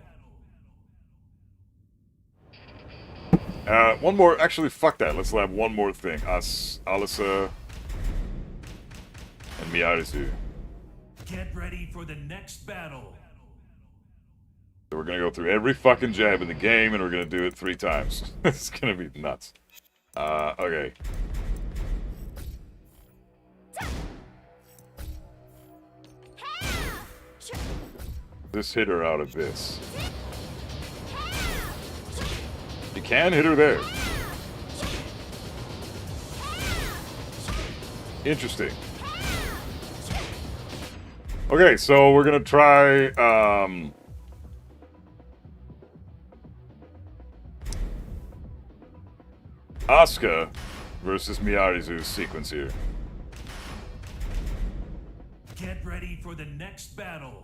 S2: One more. Actually, fuck that. Let's have one more thing. Alisa and Miyarizu.
S3: Get ready for the next battle.
S2: So we're gonna go through every fucking jab in the game, and we're gonna do it 3 times. It's gonna be nuts. Okay. This hit her out of this. You can hit her there. Interesting. Okay, so we're gonna try Asuka versus Miyarizu's sequence here.
S3: Get ready for the next battle.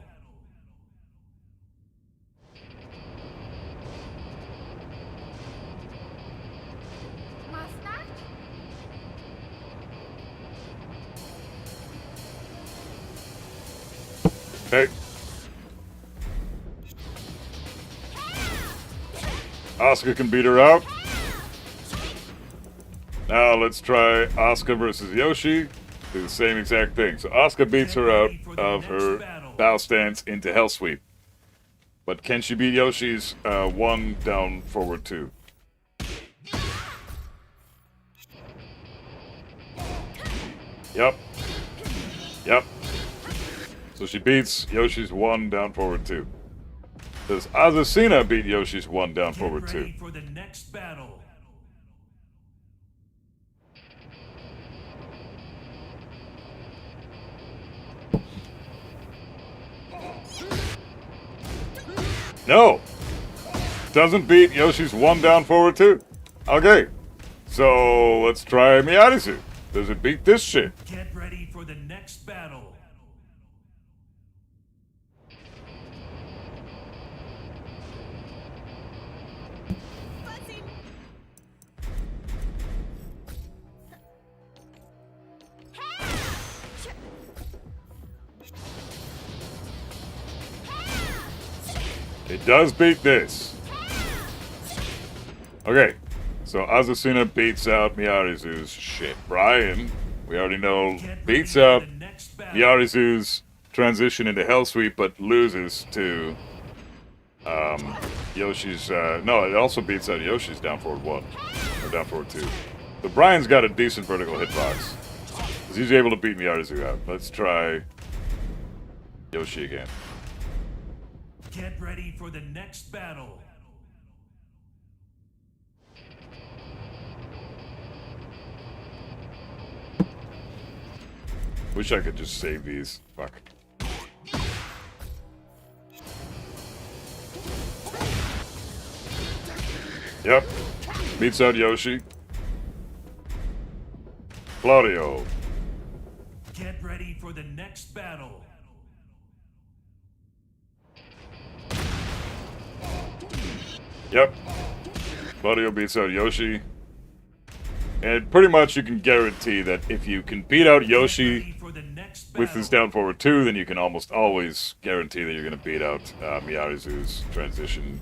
S2: Okay. Asuka can beat her out. Now let's try Asuka versus Yoshi. Do the same exact thing. So Asuka beats her out of her bow stance into Hell Sweep. But can she beat Yoshi's 1 down forward 2? Yep. Yep. So she beats Yoshi's 1 down forward 2. Does Zafina beat Yoshi's 1 down forward 2?
S3: Get ready for the next battle.
S2: No! Doesn't beat Yoshi's 1 down forward 2. Okay. So let's try Miyarizu. Does it beat this shit?
S3: Get ready for the next battle.
S2: It does beat this. Okay, so Azafina beats out Miyarizu's shit. Bryan, we already know, beats out Miyarizu's transition into Hell Sweep, but loses to Yoshi's. No, it also beats out Yoshi's down forward 1 or down forward 2. So Bryan's got a decent vertical hitbox. He's able to beat Miyarizu out. Let's try Yoshi again.
S3: Get ready for the next battle.
S2: Wish I could just save these. Fuck. Yep. Beats out Yoshi. Claudio.
S3: Get ready for the next battle.
S2: Yep. Claudio beats out Yoshi. And pretty much you can guarantee that if you can beat out Yoshi with his down forward 2, then you can almost always guarantee that you're going to beat out Miyarizu's transition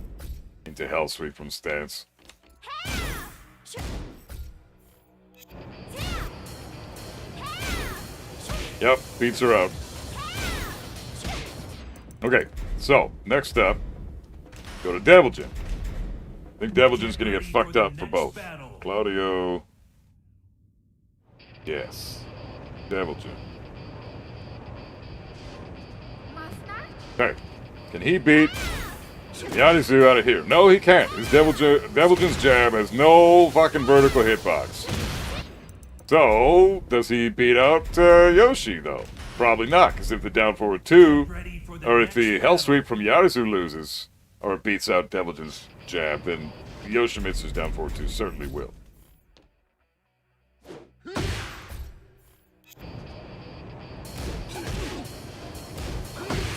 S2: into Hell Sweep from stance. Yep, beats her out. Okay, so, next up, go to Devil Jin. I think Devil Jin's gonna get fucked up for both. Claudio. Yes. Devil Jin. Okay. Can he beat Miyarizu out of here? No, he can't. His Devil Jin's jab has no fucking vertical hitbox. So, does he beat out Yoshi, though? Probably not, because if the down forward 2, or if the Hell Sweep from Miyarizu loses, or beats out Devil Jin's jab, then Yoshimitsu's down forward 2 certainly will.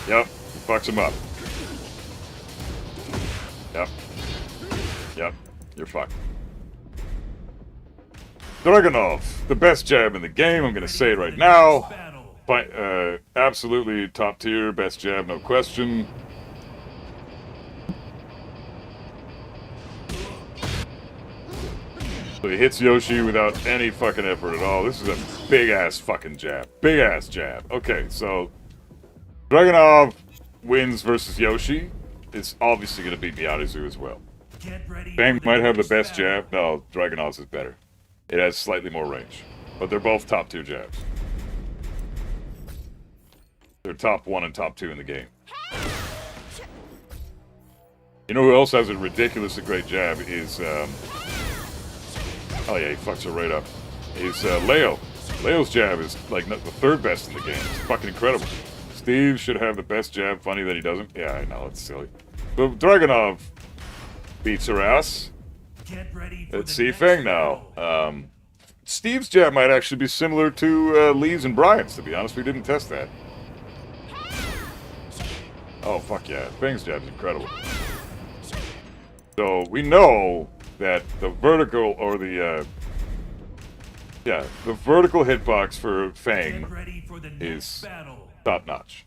S2: Yep, fucks him up. Yep. Yep, you're fucked. Dragunov, the best jab in the game, I'm gonna say it right now. Absolutely top tier, best jab, no question. So he hits Yoshi without any fucking effort at all. This is a big-ass fucking jab. Big-ass jab. Okay, so Dragunov wins versus Yoshi. It's obviously going to beat Miyarizu as well. Fang might have the best jab. No, Dragunov's is better. It has slightly more range. But they're both top-tier jabs. They're top 1 and top 2 in the game. You know who else has a ridiculously great jab is... oh yeah, he fucks her right up. Is Leo. Leo's jab is like the 3rd best in the game. It's fucking incredible. Steve should have the best jab. Funny that he doesn't. Yeah, I know, it's silly. But Dragunov beats her ass. Let's see Fang now. Steve's jab might actually be similar to Lee's and Bryan's, to be honest. We didn't test that. Oh, fuck yeah. Fang's jab's incredible. So, we know that the vertical, or the, the vertical hitbox for Fang is top-notch.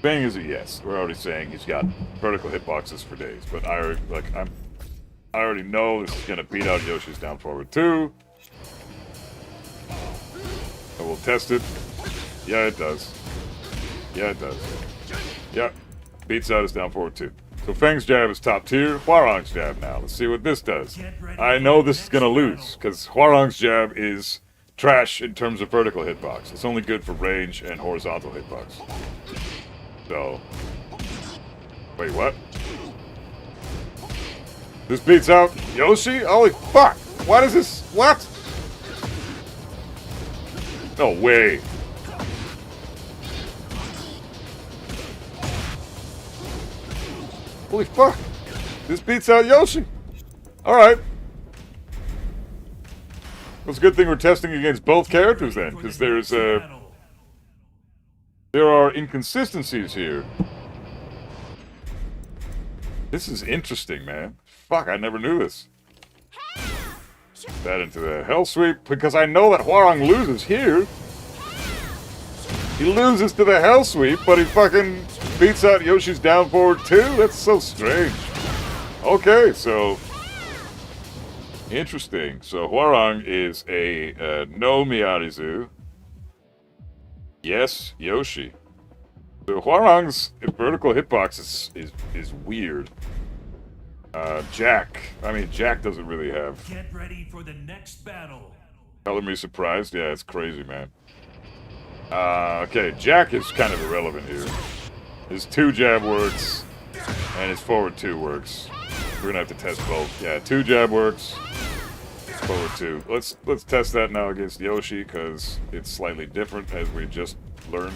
S2: Fang is a yes. We're already saying he's got vertical hitboxes for days, but I already know this is gonna beat out Yoshi's down forward 2. So we'll test it. Yeah, it does. Yeah, it does. Yeah, beats out his down forward 2. So Fang's jab is top tier. Hwarang's jab now. Let's see what this does. I know this is gonna lose, because Hwarang's jab is trash in terms of vertical hitbox. It's only good for range and horizontal hitbox. So, wait, what? This beats out Yoshi? Holy fuck! What is this? What? No way. Holy fuck! This beats out Yoshi! Alright. Well, it's a good thing we're testing against both characters then, because there's there are inconsistencies here. This is interesting, man. Fuck, I never knew this. That into the Hell Sweep, because I know that Hwarang loses here. He loses to the Hell Sweep, but he fucking beats out Yoshi's down forward 2? That's so strange. Okay, so... Interesting. So Hwoarang is a no Miyarizu. Yes, Yoshi. So Hwoarang's vertical hitbox is weird. Jack. I mean, Jack doesn't really have...
S3: Get ready for the next battle.
S2: Color me surprised? Yeah, it's crazy, man. Okay, Jack is kind of irrelevant here. His 2 jab works, and his forward 2 works. We're gonna have to test both. Yeah, 2 jab works, forward 2. Let's test that now against Yoshi, because it's slightly different, as we just learned.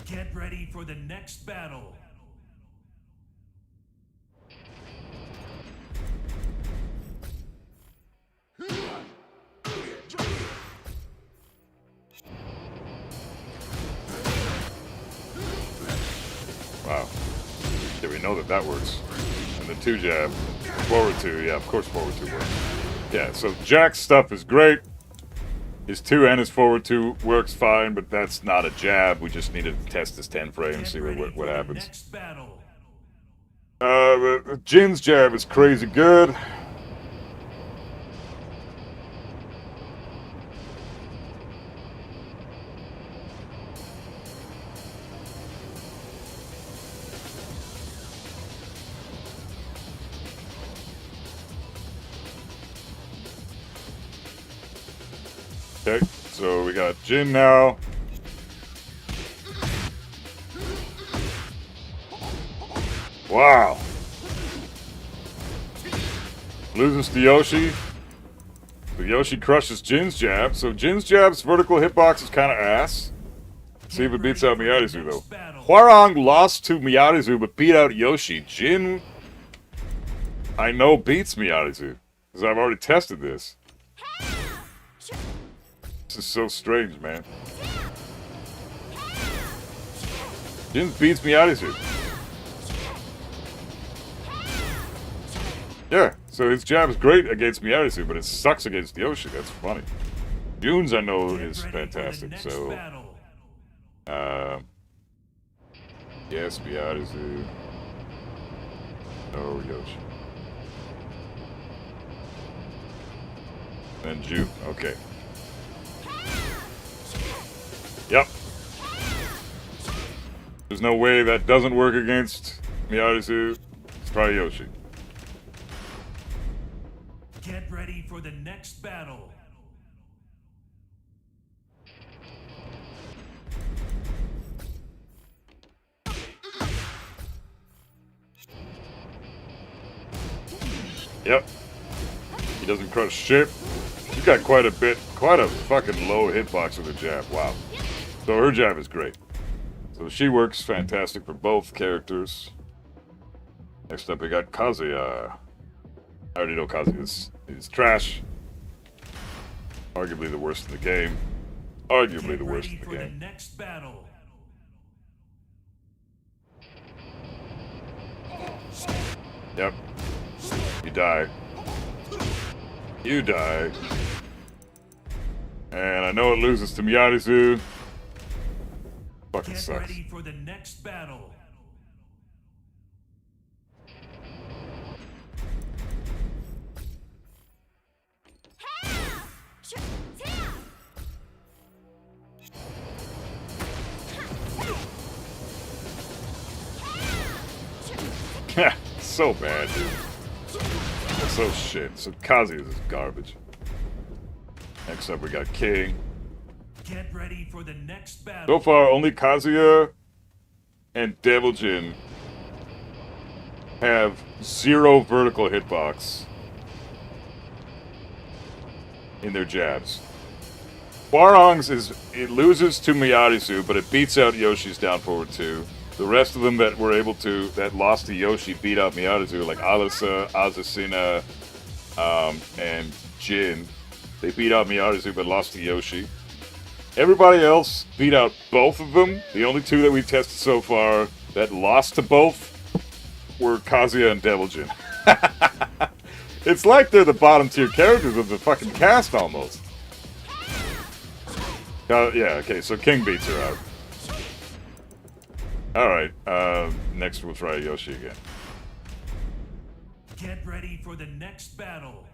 S3: Get ready for the next battle.
S2: Wow. Yeah, we know that works. And the 2 jab, forward 2, yeah, of course forward 2 works. Yeah, so Jack's stuff is great. His 2 and his forward 2 works fine, but that's not a jab. We just need to test his 10 frame and see what happens. Jin's jab is crazy good. Okay, so we got Jin now. Wow. Loses to Yoshi. So Yoshi crushes Jin's jab. So Jin's jab's vertical hitbox is kind of ass. See if it beats out Miyarizu, though. Hwoarang lost to Miyarizu, but beat out Yoshi. Jin, I know, beats Miyarizu, because I've already tested this. This is so strange, man. Jin beats Miyarizu. Yeah, so his jab is great against Miyarizu, but it sucks against Yoshi. That's funny. June's, I know, is fantastic, so... yes, Miyarizu. No, Yoshi. And June, okay. Yep. There's no way that doesn't work against Miyarizu. Let's try Yoshi.
S3: Get ready for the next battle.
S2: Yep. He doesn't crush shit. You got quite a fucking low hitbox with her jab. Wow. So her jab is great. So she works fantastic for both characters. Next up we got Kazuya. I already know Kazuya is trash. Arguably the worst in the game. Arguably the worst in the game.
S3: Next battle.
S2: Yep. You die. You die. And I know it loses to Miyarizu. Fucking sucks.
S3: Get ready for the next battle.
S2: So bad, dude. It's so shit. So Kazuya is garbage. Next up we got King.
S3: Get ready for the next battle.
S2: So far, only Kazuya and Devil Jin have 0 vertical hitbox in their jabs. Hwoarang's it loses to Miyarizu, but it beats out Yoshi's down forward 2. The rest of them that lost to Yoshi beat out Miyarizu, like Alisa, Azasina, and Jin. They beat out Miyarizu but lost to Yoshi. Everybody else beat out both of them. The only 2 that we've tested so far that lost to both were Kazuya and Devil Jin. It's like they're the bottom tier characters of the fucking cast almost. Yeah, okay, so King beats her out. Alright, next we'll try Yoshi again.
S3: Get ready for the next battle.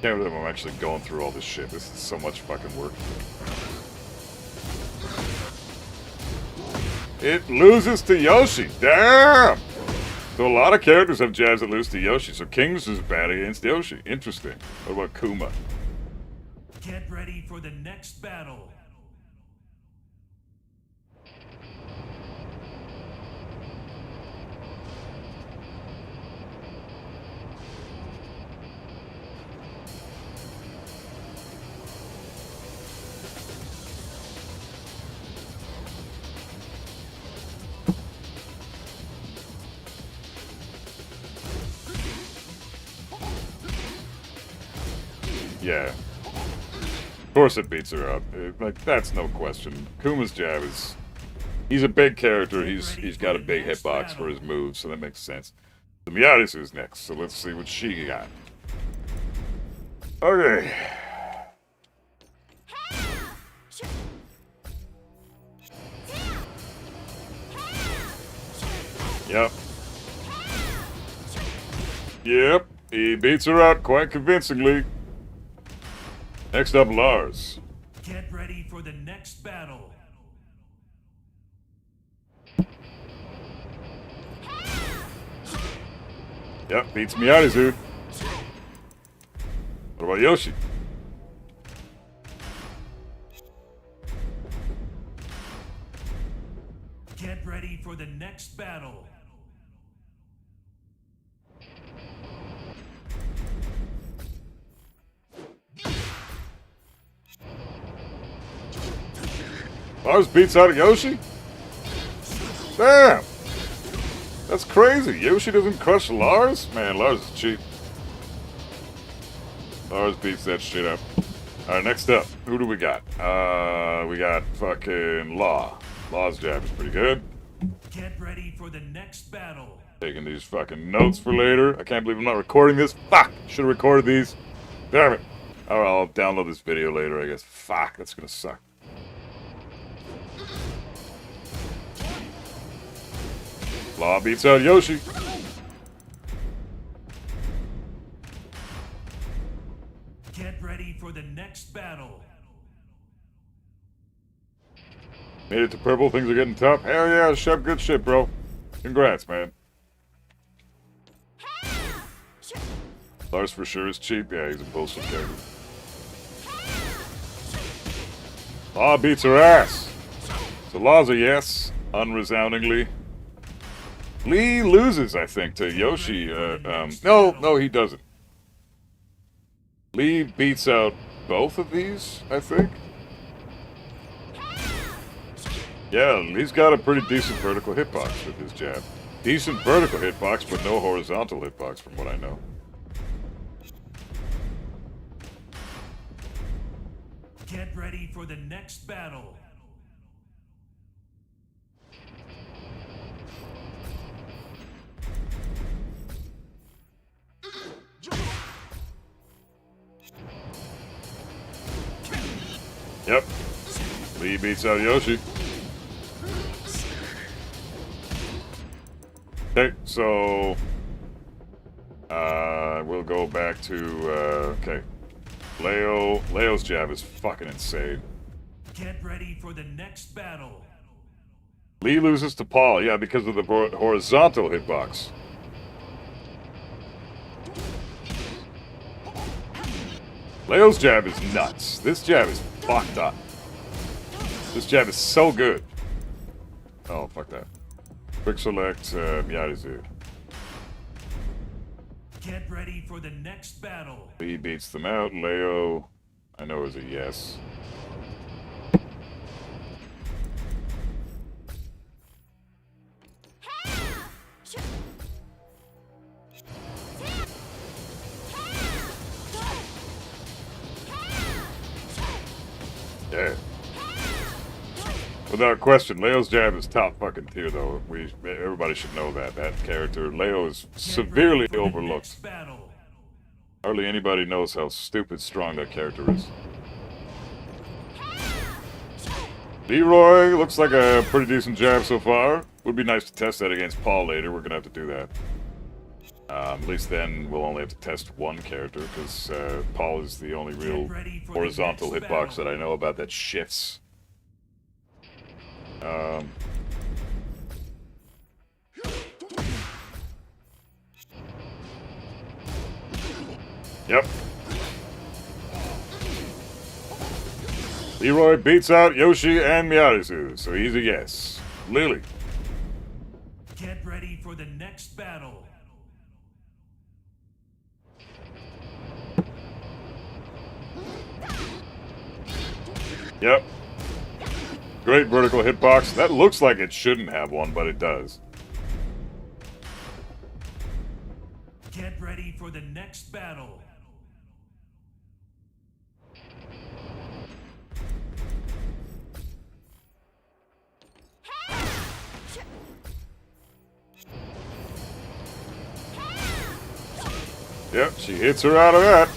S2: Can't believe I'm actually going through all this shit. This is so much fucking work. It loses to Yoshi. Damn! So a lot of characters have jabs that lose to Yoshi. So King's is bad against Yoshi. Interesting. What about Kuma?
S3: Get ready for the next battle.
S2: Yeah. Of course it beats her up. Like, that's no question. Kuma's jab is... He's a big character. He's got a big hitbox for his moves, so that makes sense. The Miyazu's next, so let's see what she got. Okay. Yep. Yep. He beats her out quite convincingly. Next up, Lars.
S3: Get ready for the next battle.
S2: Yep, beats Miyazu. What about Yoshi?
S3: Get ready for the next battle.
S2: Lars beats out Yoshi? Damn! That's crazy. Yoshi doesn't crush Lars? Man, Lars is cheap. Lars beats that shit up. Alright, next up. Who do we got? We got fucking Law. Law's jab is pretty good.
S3: Get ready for the next battle.
S2: Taking these fucking notes for later. I can't believe I'm not recording this. Fuck! Should have recorded these. Damn it. Alright, I'll download this video later, I guess. Fuck, that's gonna suck. Law beats out Yoshi.
S3: Get ready for the next battle.
S2: Made it to purple, things are getting tough. Hell yeah, Shep, good shit, bro. Congrats, man. Lars for sure is cheap. Yeah, he's a bullshit character. Law beats her ass. So Law's a yes, unresoundingly. Lee loses, I think, to Yoshi. No, he doesn't. Lee beats out both of these, I think. Yeah, Lee's got a pretty decent vertical hitbox with his jab. Decent vertical hitbox, but no horizontal hitbox from what I know.
S3: Get ready for the next battle.
S2: Yep. Lee beats out Yoshi. Okay, so we'll go back to okay. Leo's jab is fucking insane.
S3: Get ready for the next battle.
S2: Lee loses to Paul, yeah, because of the horizontal hitbox. Leo's jab is nuts. This jab is fucked up. This jab is so good. Oh, fuck that. Quick select, Miyazu.
S3: Get ready for the next battle.
S2: Lee beats them out. Leo, I know is a yes. Yeah. Without question, Leo's jab is top fucking tier, though. Everybody should know that. That character, Leo, is severely overlooked. Hardly anybody knows how stupid strong that character is. Leroy looks like a pretty decent jab so far. Would be nice to test that against Paul later. We're gonna have to do that. At least then we'll only have to test one character, because Paul is the only real horizontal hitbox that I know about that shifts. Yep. Leroy beats out Yoshi and Miyarizu, so he's a yes. Lily.
S3: Get ready for the next battle.
S2: Yep. Great vertical hitbox. That looks like it shouldn't have one, but it does.
S3: Get ready for the next battle.
S2: Yep, she hits her out of that.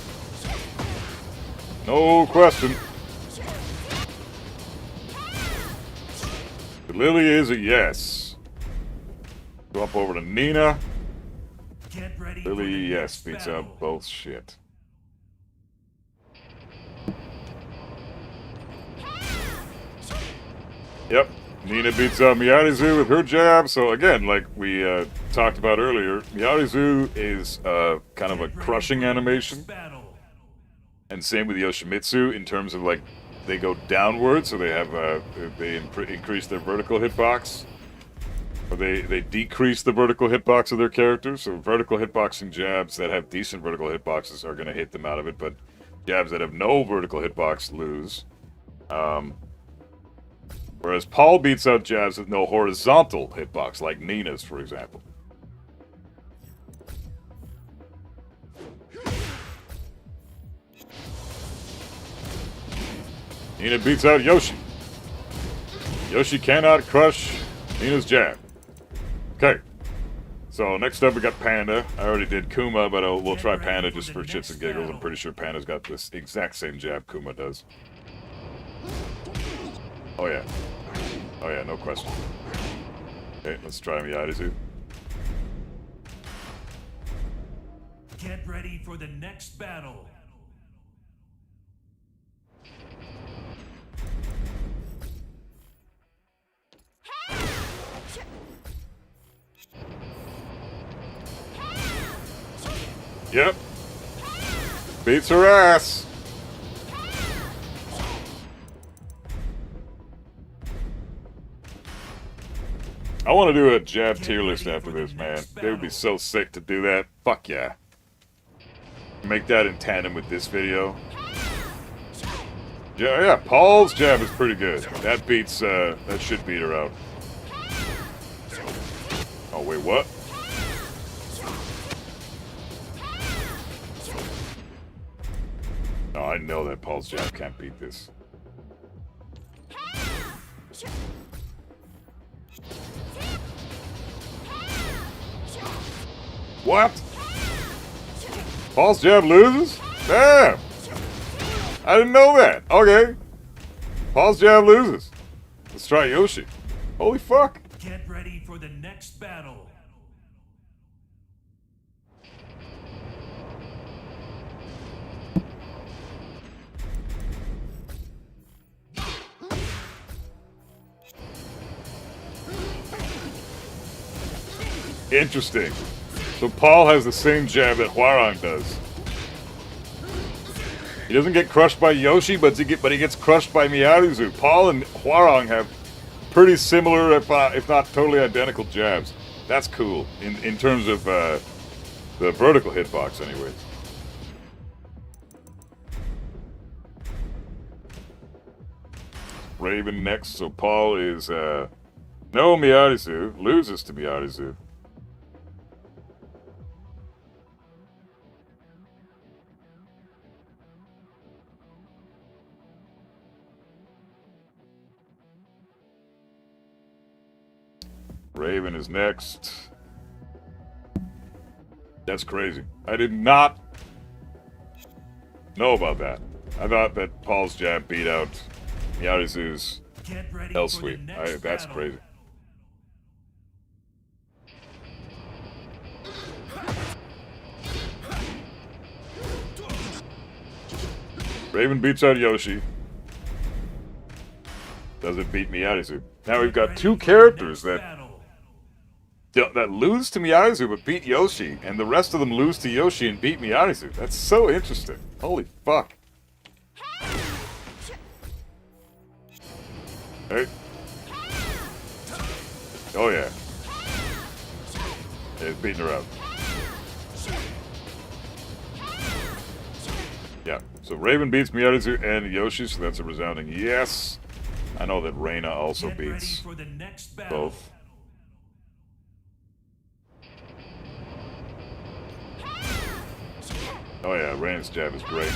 S2: No question. But Lily is a yes. Go up over to Nina.
S3: Get ready
S2: Lily,
S3: for the
S2: yes,
S3: next
S2: beats
S3: battle.
S2: out both shit. Yep, Nina beats out Miyarizu with her jab. So again, like we talked about earlier, Miyarizu is kind of a crushing animation. And same with Yoshimitsu in terms of like they go downward, so they have they increase their vertical hitbox, or they decrease the vertical hitbox of their characters. So vertical hitboxing jabs that have decent vertical hitboxes are going to hit them out of it, but jabs that have no vertical hitbox lose. Whereas Paul beats out jabs with no horizontal hitbox, like Nina's, for example. Nina beats out Yoshi. Yoshi cannot crush Nina's jab. Okay. So next up we got Panda. I already did Kuma, but we'll try Panda just for shits and giggles. I'm pretty sure Panda's got this exact same jab Kuma does. Oh yeah. Oh yeah, no question. Okay, let's try Miyarizu.
S3: Get ready for the next battle.
S2: Yep. Beats her ass. I want to do a jab tier list after this, man. They would be so sick to do that. Fuck yeah. Make that in tandem with this video. Yeah, Paul's jab is pretty good. That beats, that should beat her out. Oh, wait, what? No, I know that Paul's jab can't beat this. What? Paul's jab loses? Damn! I didn't know that. Okay. Paul's jab loses. Let's try Yoshi. Holy fuck.
S3: Get ready for the next battle.
S2: Interesting. So Paul has the same jab that Hwarang does. He doesn't get crushed by Yoshi, but he gets crushed by Miyarizu. Paul and Hwarang have pretty similar, if not totally identical jabs. That's cool, in terms of the vertical hitbox, anyways. Raven next, so Paul is, no Miyarizu, loses to Miyarizu. Raven is next. That's crazy. I did not know about that. I thought that Paul's jab beat out Miarizu's
S3: Get ready
S2: L
S3: for the
S2: sweep.
S3: next
S2: That's
S3: battle.
S2: crazy. Raven beats out Yoshi. Doesn't beat Miarizu. Now we've got
S3: Ready
S2: two
S3: for the
S2: characters
S3: next
S2: that
S3: battle.
S2: lose to Miarizu but beat Yoshi, and the rest of them lose to Yoshi and beat Miarizu. That's so interesting. Holy fuck. Hey. Oh yeah. Yeah, he's beating her up. Yeah, so Raven beats Miarizu and Yoshi, so that's a resounding yes. I know that Reina also
S3: Get ready
S2: beats
S3: for the next battle.
S2: both. Oh yeah, Reina's jab is great.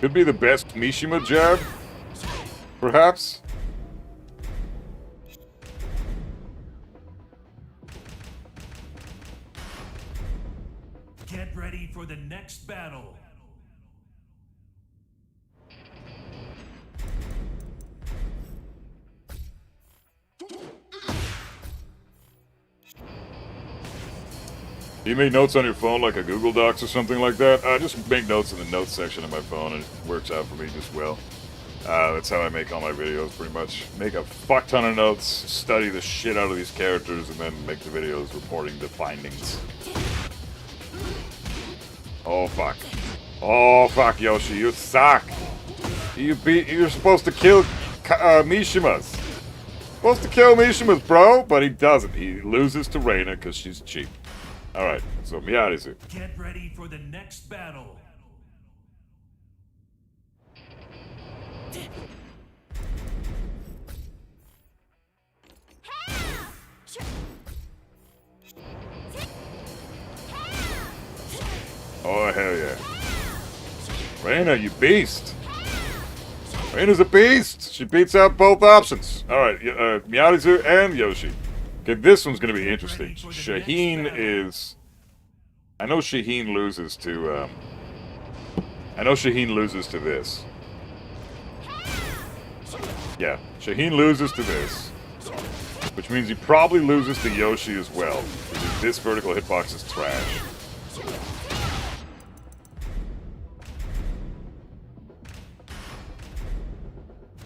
S2: Could be the best Mishima jab, perhaps.
S3: Get ready for the next battle.
S2: Do you make notes on your phone like a Google Docs or something like that? I just make notes in the notes section of my phone, and it works out for me just well. That's how I make all my videos, pretty much. Make a fuck ton of notes, study the shit out of these characters, and then make the videos reporting the findings. Oh fuck. Oh fuck, Yoshi, you suck. You're supposed to kill Mishimas. Supposed to kill Mishimas, bro, but he doesn't. He loses to Reina because she's cheap. Alright, so Miarizu.
S3: Get ready for the next battle.
S2: Oh, hell yeah. Reina, you beast. Reina's a beast. She beats out both options. Alright, Miarizu and Yoshi. Okay, this one's going to be interesting. Shaheen is... I know Shaheen loses to... I know Shaheen loses to this. Yeah, Shaheen loses to this. Which means he probably loses to Yoshi as well. Because this vertical hitbox is trash.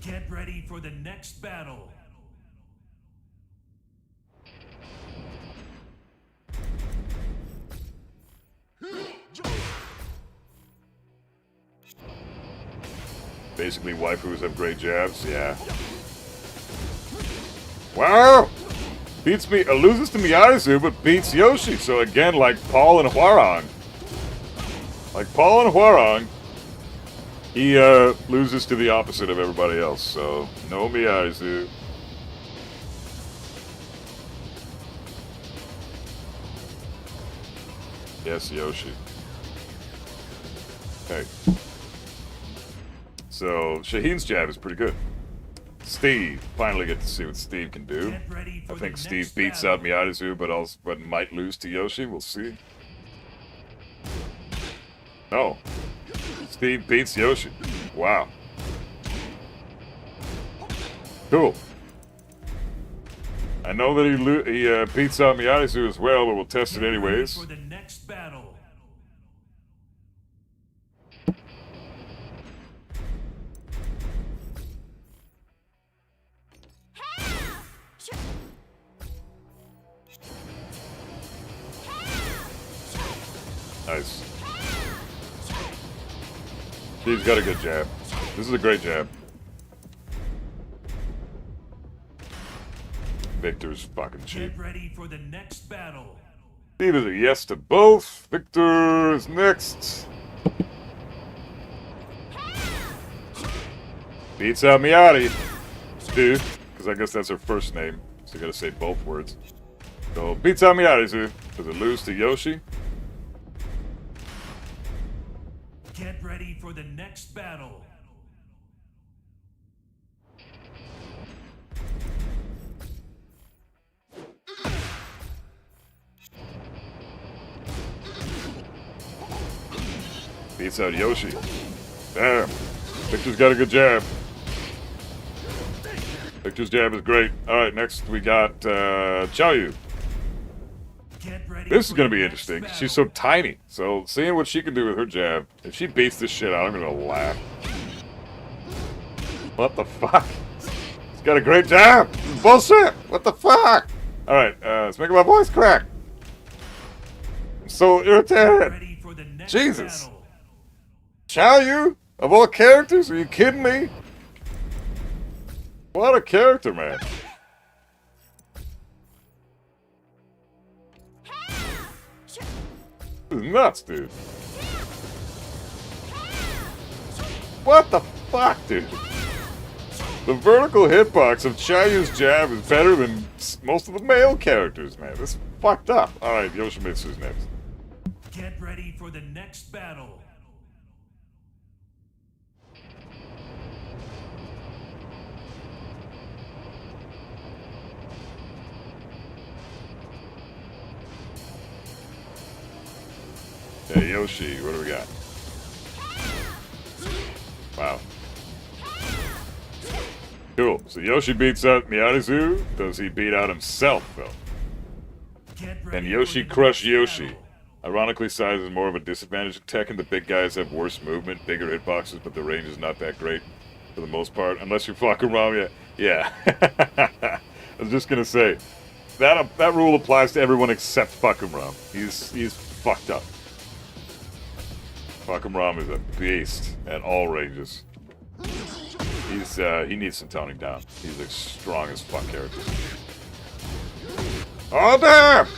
S3: Get ready for the next battle.
S2: Basically, waifus have great jabs, yeah. Wow! Beats me, loses to Miarizu, but beats Yoshi. So again, like Paul and Hwarang. Like Paul and Hwarang, he loses to the opposite of everybody else. So no Miarizu. Yes, Yoshi. Okay. So Shaheen's jab is pretty good. Steve, finally get to see what Steve can do.
S3: Get ready for
S2: I think
S3: the
S2: Steve
S3: next
S2: beats
S3: battle.
S2: out Miarizu, but might lose to Yoshi. We'll see. Oh, Steve beats Yoshi. Wow. Cool. I know that he beats out Miarizu as well, but we'll test it
S3: Get ready
S2: anyways.
S3: for the next battle.
S2: Nice. Steve's got a good jab. This is a great jab. Victor's fucking cheap.
S3: Get ready for the next battle.
S2: Steve is a yes to both. Victor is next. Beats out Miari. Dude, because I guess that's her first name. So you gotta say both words. So beats out Miarizu. Does it lose to Yoshi?
S3: Get ready for the next battle.
S2: Beats out Yoshi. Damn. Victor's got a good jab. Victor's jab is great. Alright, next we got Xiaoyu. This is going to be interesting. She's so tiny. So seeing what she can do with her jab, if she beats this shit out, I'm going to laugh. What the fuck? She's got a great jab.
S4: Bullshit! What the fuck?
S2: Alright, it's making my voice crack. I'm so irritated. Jesus. Xiaoyu? Of all characters? Are you kidding me? What a character, man. This is nuts, dude. What the fuck, dude? The vertical hitbox of Xiaoyu's jab is better than most of the male characters, man. This is fucked up. Alright, Yoshimitsu's next.
S3: Get ready for the next battle.
S2: Hey, Yoshi, what do we got? Wow. Cool. So Yoshi beats out Miyarizu. Does he beat out himself, though? Can Yoshi crush Yoshi? Ironically, size is more of a disadvantage in Tekken. The big guys have worse movement, bigger hitboxes, but the range is not that great for the most part. Unless you're fucking wrong, yeah. I was just gonna say that rule applies to everyone except fucking Ram. He's fucked up. Fucking Ram is a beast at all ranges. He needs some toning down. He's a strong as fuck character. Oh damn!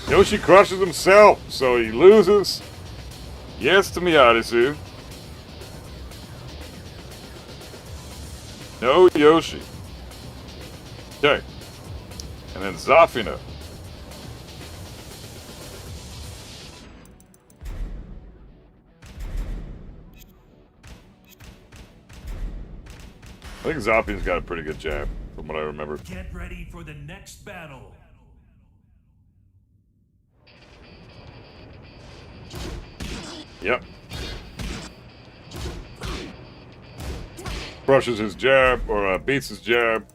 S2: Yoshi crushes himself, so he loses. Yes to Miyarizu. No Yoshi. Okay. And then Zafina. I think Zafina's got a pretty good jab, from what I remember.
S3: Get ready for the next battle.
S2: Yep. Brushes his jab, or beats his jab.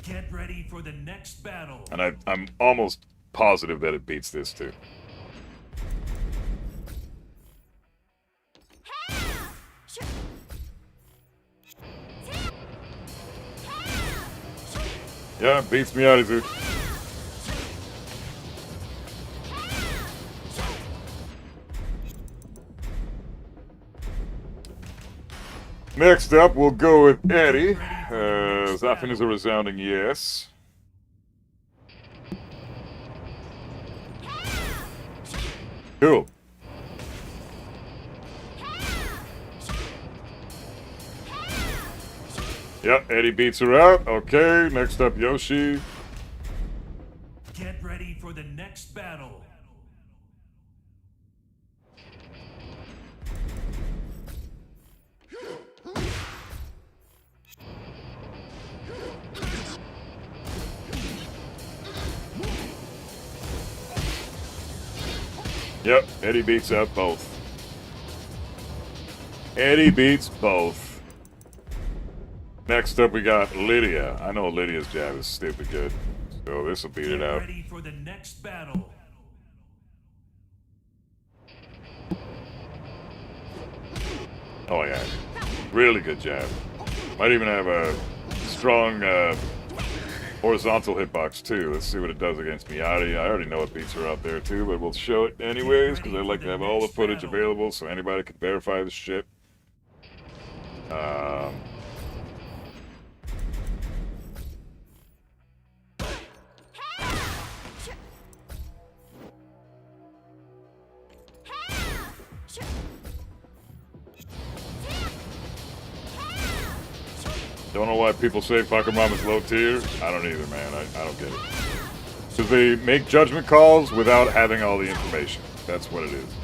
S3: Get ready for the next battle.
S2: And I'm almost positive that it beats this too. Yeah, beats Miyarizu. Next up, we'll go with Eddie. Zafina's a resounding yes. Cool. Yep, Eddie beats her out. Okay, next up, Yoshi.
S3: Get ready for the next battle.
S2: Yep, Eddie beats out both. Eddie beats both. Next up, we got Lydia. I know Lydia's jab is stupid good, so this will beat it out.
S3: Get ready for the next battle.
S2: Oh yeah, really good jab. Might even have a strong horizontal hitbox too. Let's see what it does against Miyari. I already know it beats her out there too, but we'll show it anyways because I like to have all the footage available so anybody can verify this shit. Don't know why people say fucking Mom is low tier. I don't either, man. I don't get it. Because they make judgment calls without having all the information. That's what it is.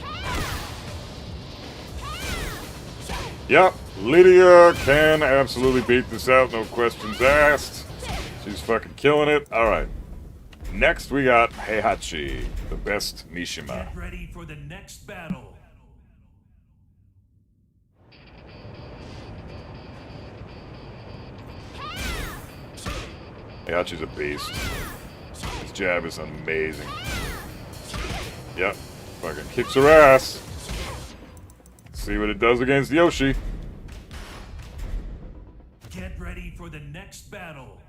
S2: Yep, Lydia can absolutely beat this out. No questions asked. She's fucking killing it. Alright. Next, we got Heihachi, the best Mishima.
S3: Get ready for the next battle.
S2: Heihachi's a beast. His jab is amazing. Yep. Fucking kicks her ass. See what it does against Yoshi.
S3: Get ready for the next battle.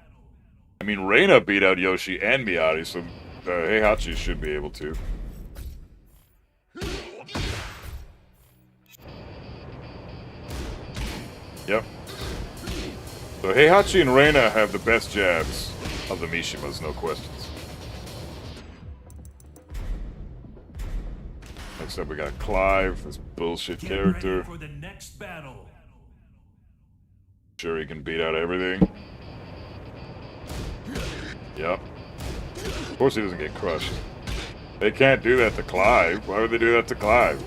S2: I mean, Reina beat out Yoshi and Miyagi, so Heihachi should be able to. Yep. So Heihachi and Reina have the best jabs of the Mishimas, no questions. Next up, we got Clive, this bullshit
S3: Get
S2: character.
S3: ready for the next battle.
S2: Sure he can beat out everything. Yep. Of course he doesn't get crushed. They can't do that to Clive. Why would they do that to Clive?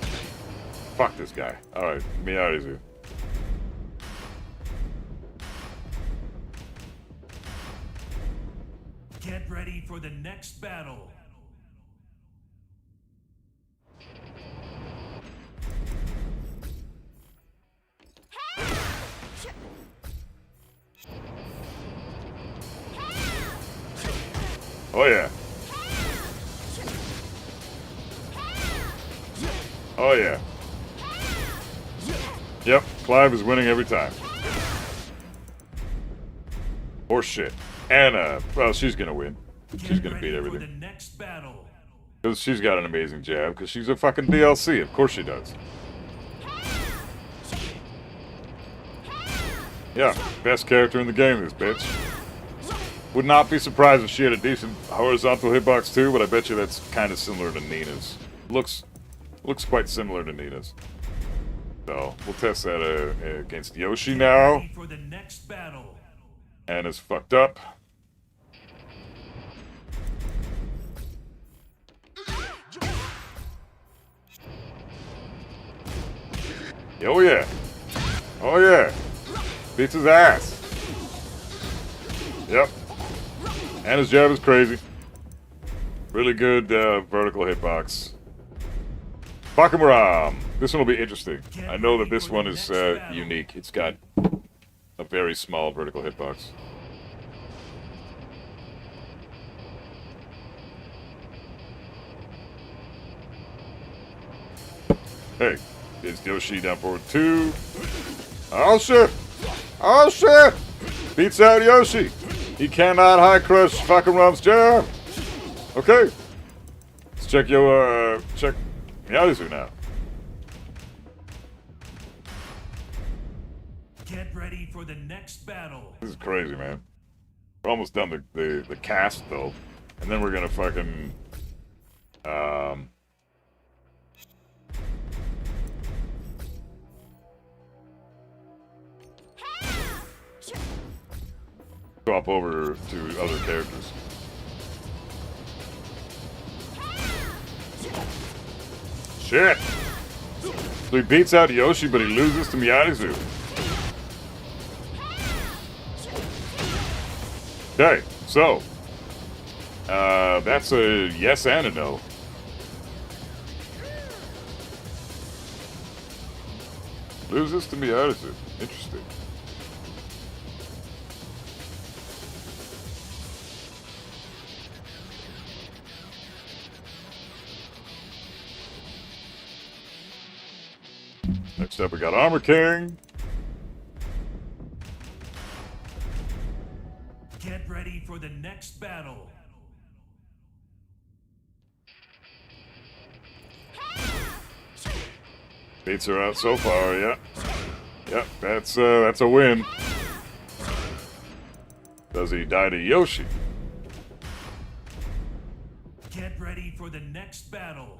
S2: Fuck this guy. Alright, Miyagi.
S3: Get ready for the next battle.
S2: Oh yeah. Oh yeah. Yep, Clive is winning every time. Or shit. Anna, well, she's gonna win. She's gonna beat
S3: For
S2: everything.
S3: the next battle.
S2: Because she's got an amazing jab, because she's a fucking DLC. Of course she does. Yeah, best character in the game, this bitch. Would not be surprised if she had a decent horizontal hitbox too, but I bet you that's kind of similar to Nina's. Looks quite similar to Nina's. So, we'll test that against Yoshi now.
S3: Ready for the next battle.
S2: Anna's fucked up. Oh yeah. Oh yeah. Beats his ass. Yep. Anna's jab is crazy. Really good vertical hitbox. Bakamuram. This one will be interesting. I know that this one is unique. It's got a very small vertical hitbox. Hey, is Yoshi down forward 2? Oh shit! Oh shit! Beats out Yoshi. He cannot high crush Bakamuram's jab. Okay. Let's check check Miyazu now.
S3: Get ready for the next battle.
S2: This is crazy, man. We're almost done the cast though, and then we're gonna fucking swap over to other characters. Shit! So he beats out Yoshi, but he loses to Miyagi. Okay, so that's a yes and a no. Loses to Miyagi. Interesting. Next up, we got Armor King.
S3: Get ready for the next battle.
S2: Beats her out so far, yeah. Yep, that's a win. Does he die to Yoshi?
S3: Get ready for the next battle.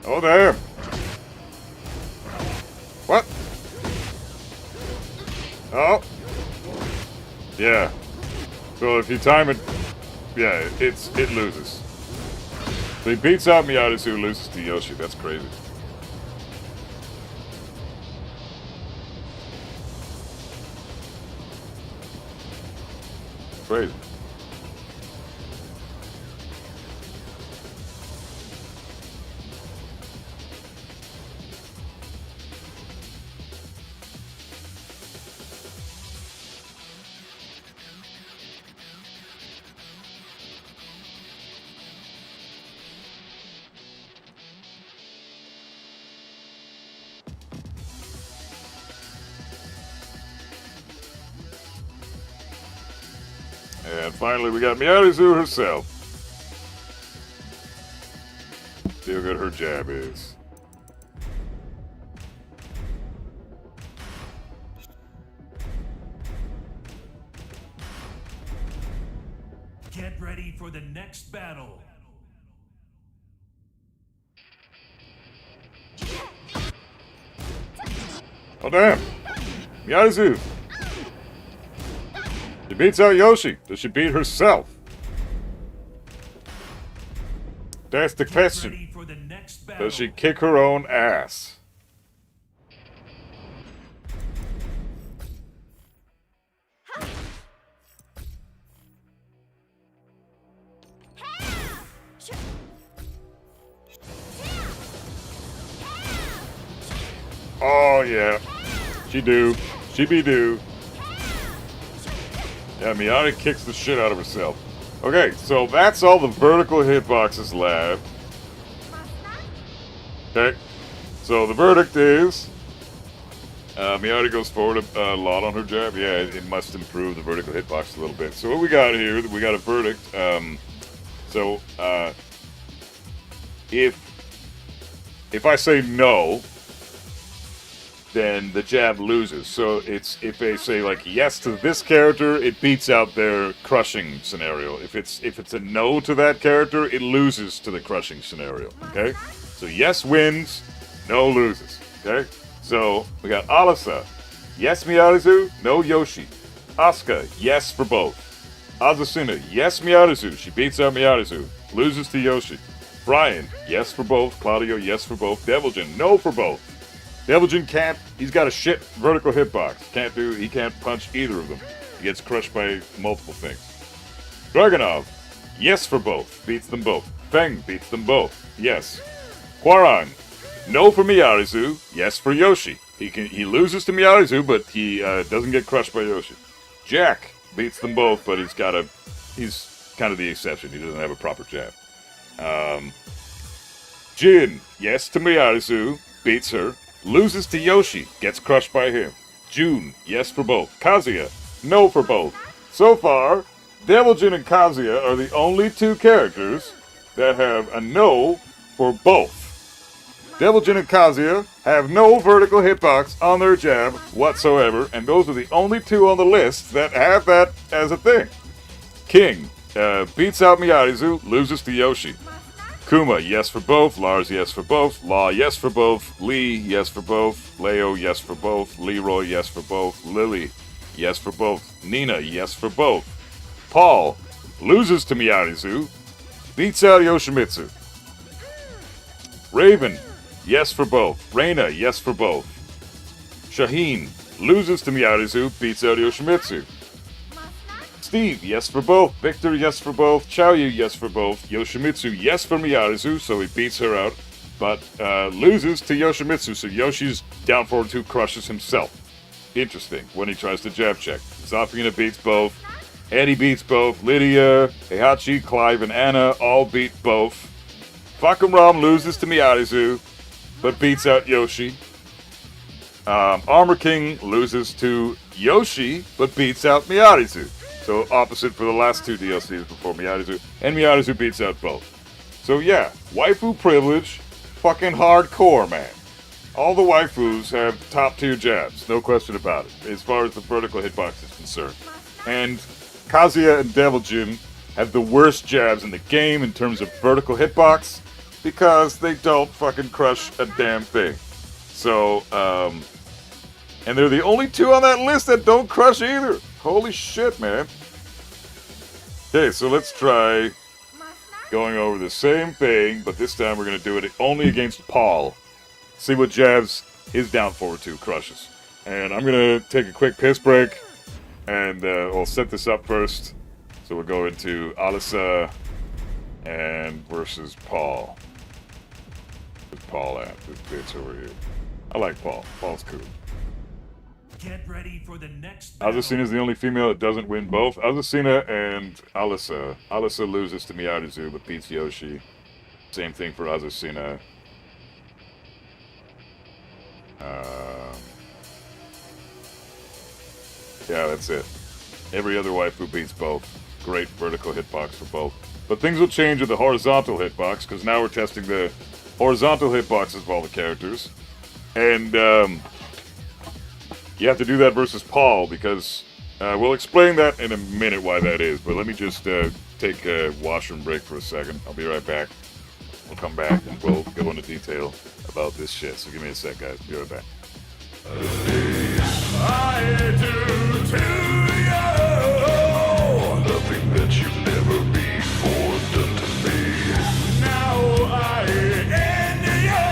S2: Oh, damn. What? Oh. Yeah. So if you time it, yeah, it loses. So he beats out Miyagi, who loses to Yoshi. That's crazy. Crazy. And finally, we got Miyazu herself. See how good her jab is.
S3: Get ready for the next battle.
S2: Oh, damn. Miyazu. She beats out Yoshi. Does she beat herself? That's the
S3: Get
S2: question.
S3: ready for the next battle.
S2: Does she kick her own ass? Oh, yeah. She do. She be do. Yeah, Miata kicks the shit out of herself. Okay, so that's all the vertical hitboxes left. Okay, so the verdict is Miata goes forward a lot on her jab. Yeah, it must improve the vertical hitbox a little bit. So what we got here, we got a verdict. If I say no, then the jab loses. So it's if they say like yes to this character, it beats out their crushing scenario. If it's a no to that character, it loses to the crushing scenario. Okay? So yes wins, no loses. Okay? So we got Alisa. Yes Miyazu, no Yoshi. Asuka, yes for both. Azasuna, yes Miyazu. She beats out Miyazu. Loses to Yoshi. Bryan, yes for both. Claudio, yes for both. Deviljin, no for both. Deviljin can't, he's got a shit vertical hitbox. He can't punch either of them. He gets crushed by multiple things. Dragunov, yes for both. Beats them both. Feng beats them both. Yes. Hwoarang, no for Miyazu, yes for Yoshi. He loses to Miyazu, but he doesn't get crushed by Yoshi. Jack beats them both, but he's kind of the exception. He doesn't have a proper jab. Jin, yes to Miyazu, beats her. Loses to Yoshi, gets crushed by him. Jun, yes for both. Kazuya, no for both. So far, Deviljin and Kazuya are the only two characters that have a no for both. Deviljin and Kazuya have no vertical hitbox on their jab whatsoever, and those are the only two on the list that have that as a thing. King beats out Miyazu, loses to Yoshi. Kuma, yes for both. Lars, yes for both. Law, yes for both. Lee, yes for both. Leo, yes for both. Leroy, yes for both. Lily, yes for both. Nina, yes for both. Paul, loses to Miyazu, beats out Yoshimitsu. Raven, yes for both. Reina, yes for both. Shaheen, loses to Miyazu, beats out Yoshimitsu. Steve, yes for both. Victor, yes for both. Chaoyu, yes for both. Yoshimitsu, yes for Miyazu, so he beats her out, but loses to Yoshimitsu, so Yoshi's down forward 2 crushes himself. Interesting, when he tries to jab check. Zafina beats both. Eddie beats both. Lydia, Heihachi, Clive, and Anna all beat both. Fucking Ram loses to Miyazu, but beats out Yoshi. Armor King loses to Yoshi, but beats out Miyazu. So opposite for the last 2 DLCs before Miyazu. And Miyazu beats out both. So yeah, waifu privilege, fucking hardcore, man. All the waifus have top tier jabs, no question about it, as far as the vertical hitbox is concerned. And Kazuya and Deviljin have the worst jabs in the game in terms of vertical hitbox, because they don't fucking crush a damn thing. So, and they're the only 2 on that list that don't crush either. Holy shit, man. Okay, so let's try going over the same thing, but this time we're going to do it only against Paul. See what jabs his down forward 2 crushes. And I'm going to take a quick piss break, and I'll set this up first, So we'll go into Alyssa and versus Paul. Where's Paul at? This bitch over here. I like Paul. Paul's cool.
S3: Get ready for the next battle.
S2: Azafina is the only female that doesn't win both. Azafina and Alyssa. Alyssa loses to Miyazu but beats Yoshi. Same thing for Azafina. Yeah, that's it. Every other waifu beats both. Great vertical hitbox for both. But things will change with the horizontal hitbox, because now we're testing the horizontal hitboxes of all the characters. And you have to do that versus Paul, because we'll explain that in a minute why that is. But let me just take a washroom break for a second. I'll be right back. We'll come back and we'll go into detail about this shit. So give me a sec, guys. Be right back.
S1: I do to you nothing that you've never before done to me. Now I end you.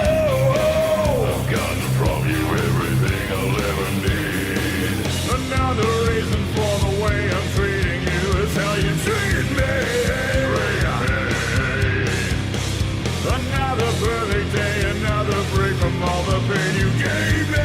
S1: I've gotten from you everything I'll ever need. Another reason for the way I'm treating you is how you treat me. Another perfect day, another break from all the pain you gave me.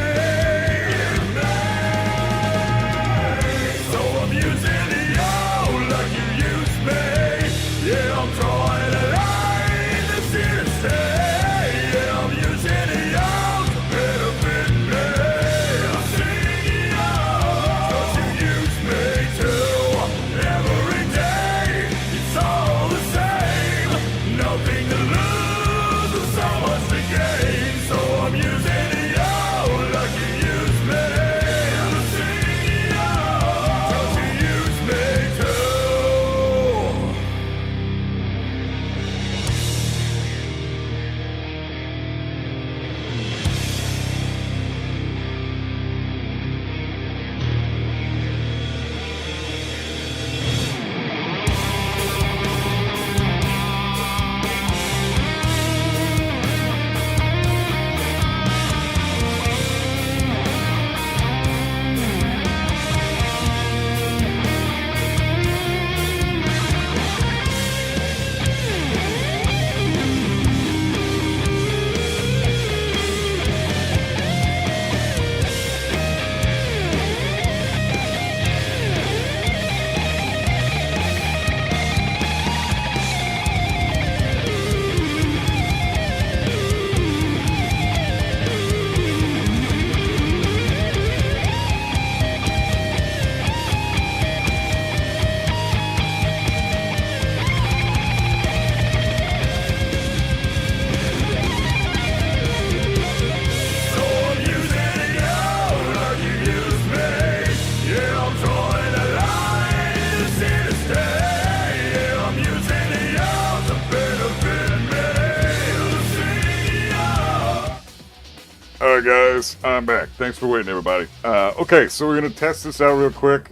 S2: Alright guys, I'm back. Thanks for waiting everybody. Okay, so we're going to test this out real quick.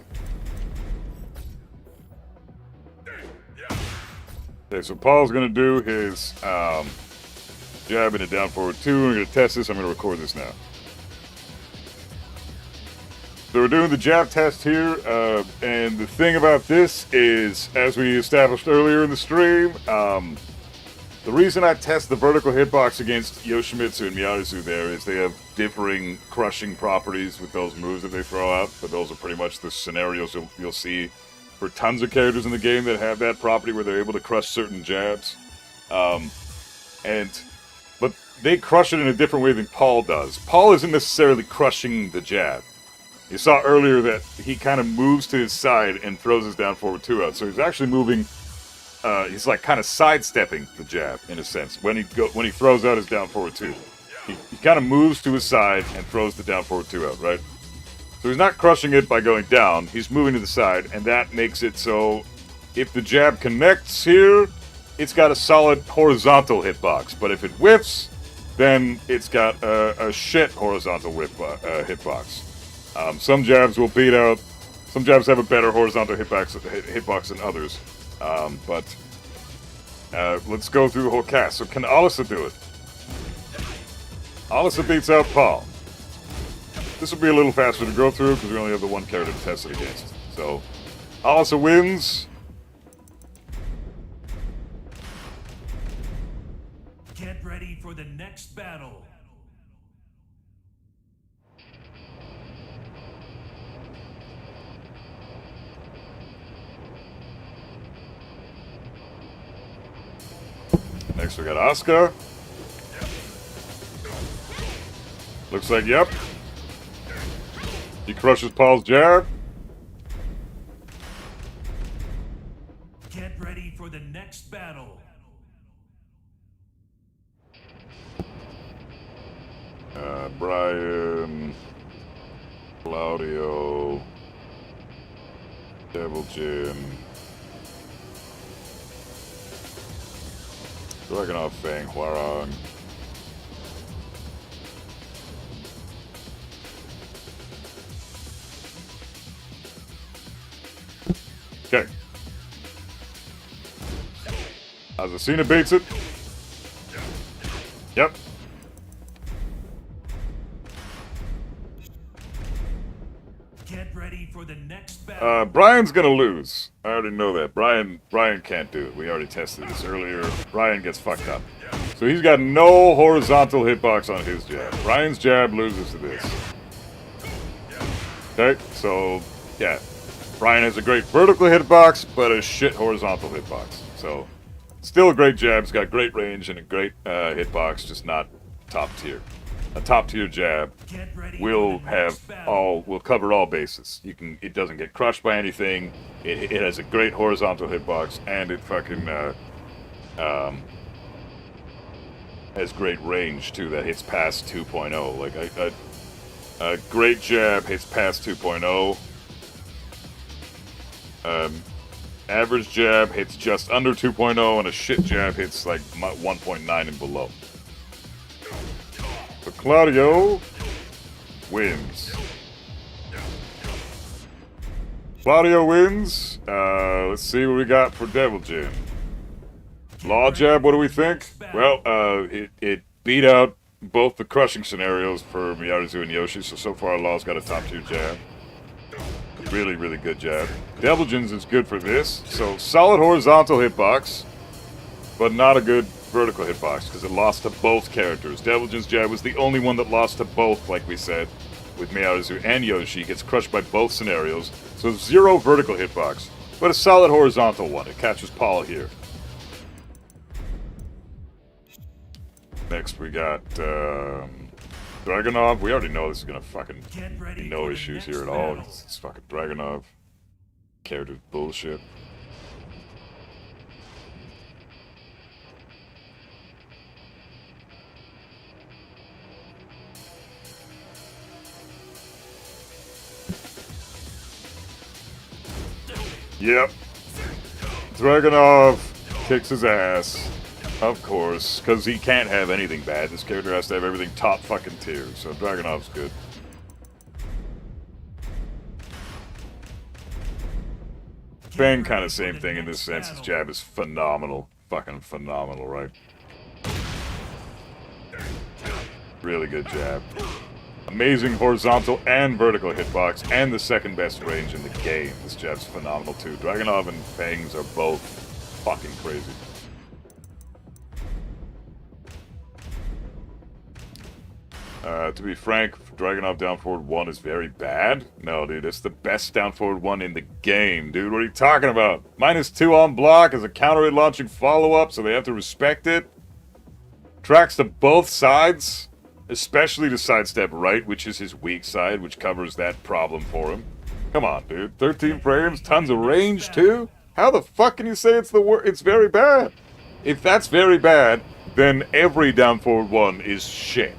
S2: Okay, so Paul's going to do his jab into down forward 2. We're going to test this. I'm going to record this now. So we're doing the jab test here, and the thing about this is, as we established earlier in the stream, the reason I test the vertical hitbox against Yoshimitsu and Miyazu there is they have differing crushing properties with those moves that they throw out, but those are pretty much the scenarios you'll see for tons of characters in the game that have that property where they're able to crush certain jabs. But they crush it in a different way than Paul does. Paul isn't necessarily crushing the jab. You saw earlier that he kind of moves to his side and throws his down forward 2 out, so he's actually moving. He's like kind of sidestepping the jab in a sense when he throws out his down forward 2. He kind of moves to his side and throws the down forward 2 out, right? So he's not crushing it by going down. He's moving to the side, and that makes it so if the jab connects here, it's got a solid horizontal hitbox. But if it whiffs, then it's got a shit horizontal hitbox. Some jabs will beat out. Some jabs have a better horizontal hitbox than others. Let's go through the whole cast. So can Alyssa do it? Alyssa beats out Paul. This will be a little faster to go through because we only have the one character to test it against. So Alyssa wins.
S3: Get ready for the next battle.
S2: Next we got Oscar. Looks like, yep. He crushes Paul's jab.
S3: Get ready for the next battle.
S2: Bryan, Claudio, Devil Jin, Dragunov, Fang, Huarong. Okay. Zafina beats it. Yep.
S3: Get ready for the next battle.
S2: Bryan's gonna lose. I already know that. Bryan can't do it. We already tested this earlier. Bryan gets fucked up. So he's got no horizontal hitbox on his jab. Bryan's jab loses to this. Okay, so yeah. Bryan has a great vertical hitbox, but a shit horizontal hitbox. So, still a great jab. It's got great range and a great hitbox, just not top tier. A top tier jab will cover all bases. It doesn't get crushed by anything. It has a great horizontal hitbox, and it fucking has great range too. That hits past 2.0. Like a great jab hits past 2.0. Average jab hits just under 2.0, and a shit jab hits like 1.9 and below. So Claudio wins. Claudio wins. Let's see what we got for Devil Jin. Law jab, what do we think? Well, it beat out both the crushing scenarios for Miyazu and Yoshi, so far Law's got a top tier jab. Really, really good jab. Devil Jin's is good for this. So, solid horizontal hitbox, but not a good vertical hitbox, because it lost to both characters. Devil Jin's jab was the only one that lost to both, like we said, with Miyazu and Yoshi. Gets crushed by both scenarios. So, 0 vertical hitbox, but a solid horizontal one. It catches Paul here. Next, we got Dragunov. We already know this is gonna fucking be no issues here at all. It's fucking Dragunov. Character's bullshit. Yep. Dragunov kicks his ass. Of course, because he can't have anything bad. This character has to have everything top fucking tier, so Dragunov's good. Fang kind of same thing in this sense. His jab is phenomenal. Fucking phenomenal, right? Really good jab. Amazing horizontal and vertical hitbox, and the second best range in the game. This jab's phenomenal too. Dragunov and Fangs are both fucking crazy. To be frank, Dragunov down forward 1 is very bad. No, dude, it's the best down forward 1 in the game, dude. What are you talking about? -2 on block as a counter launching follow-up, so they have to respect it. Tracks to both sides, especially to sidestep right, which is his weak side, which covers that problem for him. Come on, dude. 13 frames, tons of range, too? How the fuck can you say it's very bad? If that's very bad, then every down forward 1 is shit.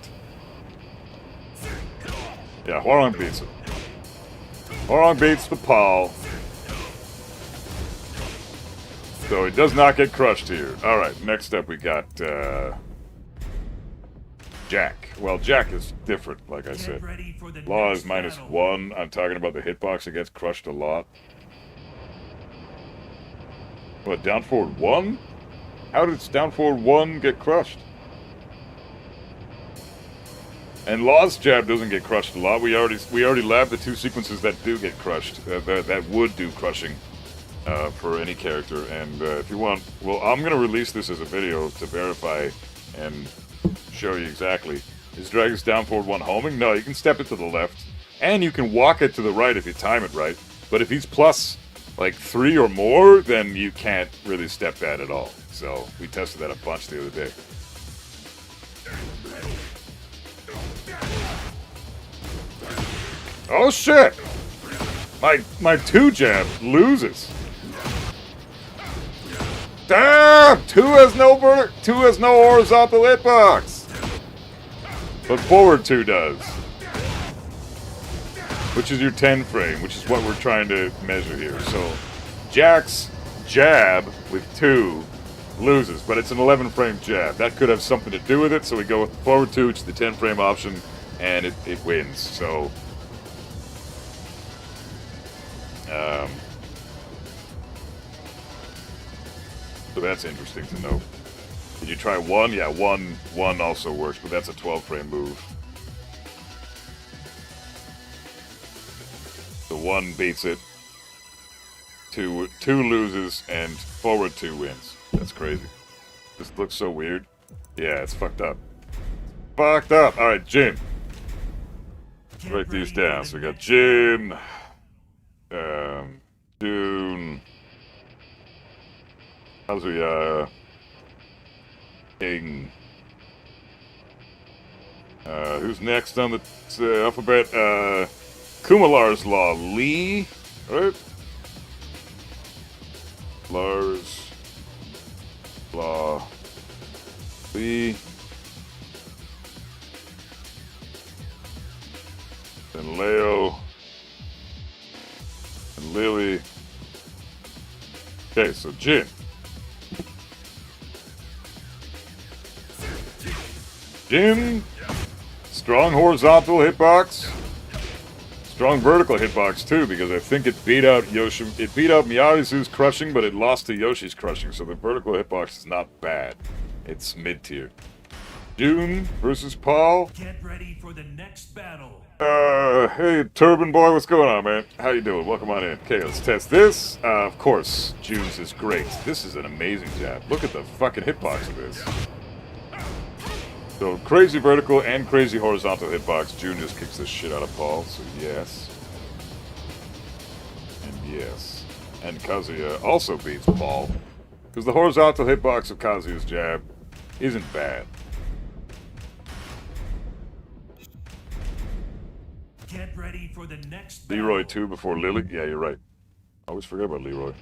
S2: Yeah, Huarong beats it. Huarong beats the Paul. So he does not get crushed here. Alright, next up we got Jack. Well, Jack is different, like I said. Law is -1. I'm talking about the hitbox. It gets crushed a lot. What, down forward 1? How did down forward 1 get crushed? And Law's jab doesn't get crushed a lot. We already labbed the 2 sequences that do get crushed. That would do crushing for any character. And if you want, well, I'm gonna release this as a video to verify and show you exactly. Is Dragon's down forward 1 homing? No, you can step it to the left. And you can walk it to the right if you time it right. But if he's plus, like, 3 or more, then you can't really step that at all. So, we tested that a bunch the other day. Oh, shit! My 2 jab loses. Damn! 2 has no horizontal hitbox. But forward 2 does. Which is your 10 frame, which is what we're trying to measure here. So, Jack's jab with 2 loses, but it's an 11 frame jab. That could have something to do with it, so we go with the forward 2, which is the 10 frame option, and it wins. So, so that's interesting to know. Did you try 1? Yeah, 1 also works, but that's a 12 frame move. So 1 beats it, 2 loses, and forward 2 wins. That's crazy. This looks so weird. Yeah, it's fucked up. Fucked up! Alright, Jin. Write these down. So we got Jin, Dune, Kazuya, King. Who's next on the alphabet? Kumalar's Law. Lee, right? Lars, Law, Lee. Then Leo. And Lily. Okay, so Jin. Jin. Strong horizontal hitbox. Strong vertical hitbox too, because I think it beat out Yoshi. It beat out Miyarizu's crushing, but it lost to Yoshi's crushing. So the vertical hitbox is not bad. It's mid tier. June versus Paul.
S3: Get ready for the next battle.
S2: Hey Turban Boy, what's going on, man? How you doing? Welcome on in. Okay, let's test this. Of course, June's is great. This is an amazing jab. Look at the fucking hitbox of this. So crazy vertical and crazy horizontal hitbox. June just kicks the shit out of Paul, so yes. And yes. And Kazuya also beats Paul. Because the horizontal hitbox of Kazuya's jab isn't bad.
S3: Get ready for the next
S2: Leroy
S3: battle.
S2: 2 before Lily? Yeah, you're right. I always forget about Leroy.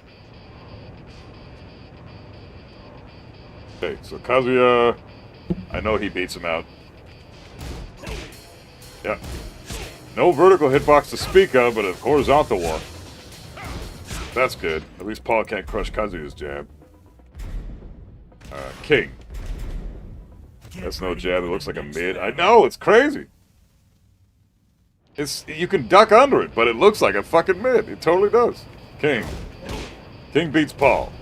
S2: Okay, so Kazuya, I know he beats him out. Yeah. No vertical hitbox to speak of, but a horizontal one. That's good. At least Paul can't crush Kazuya's jab. King. That's no jab. It looks like a mid. I know, it's crazy. You can duck under it, but it looks like a fucking mid. It totally does. King. King beats Paul.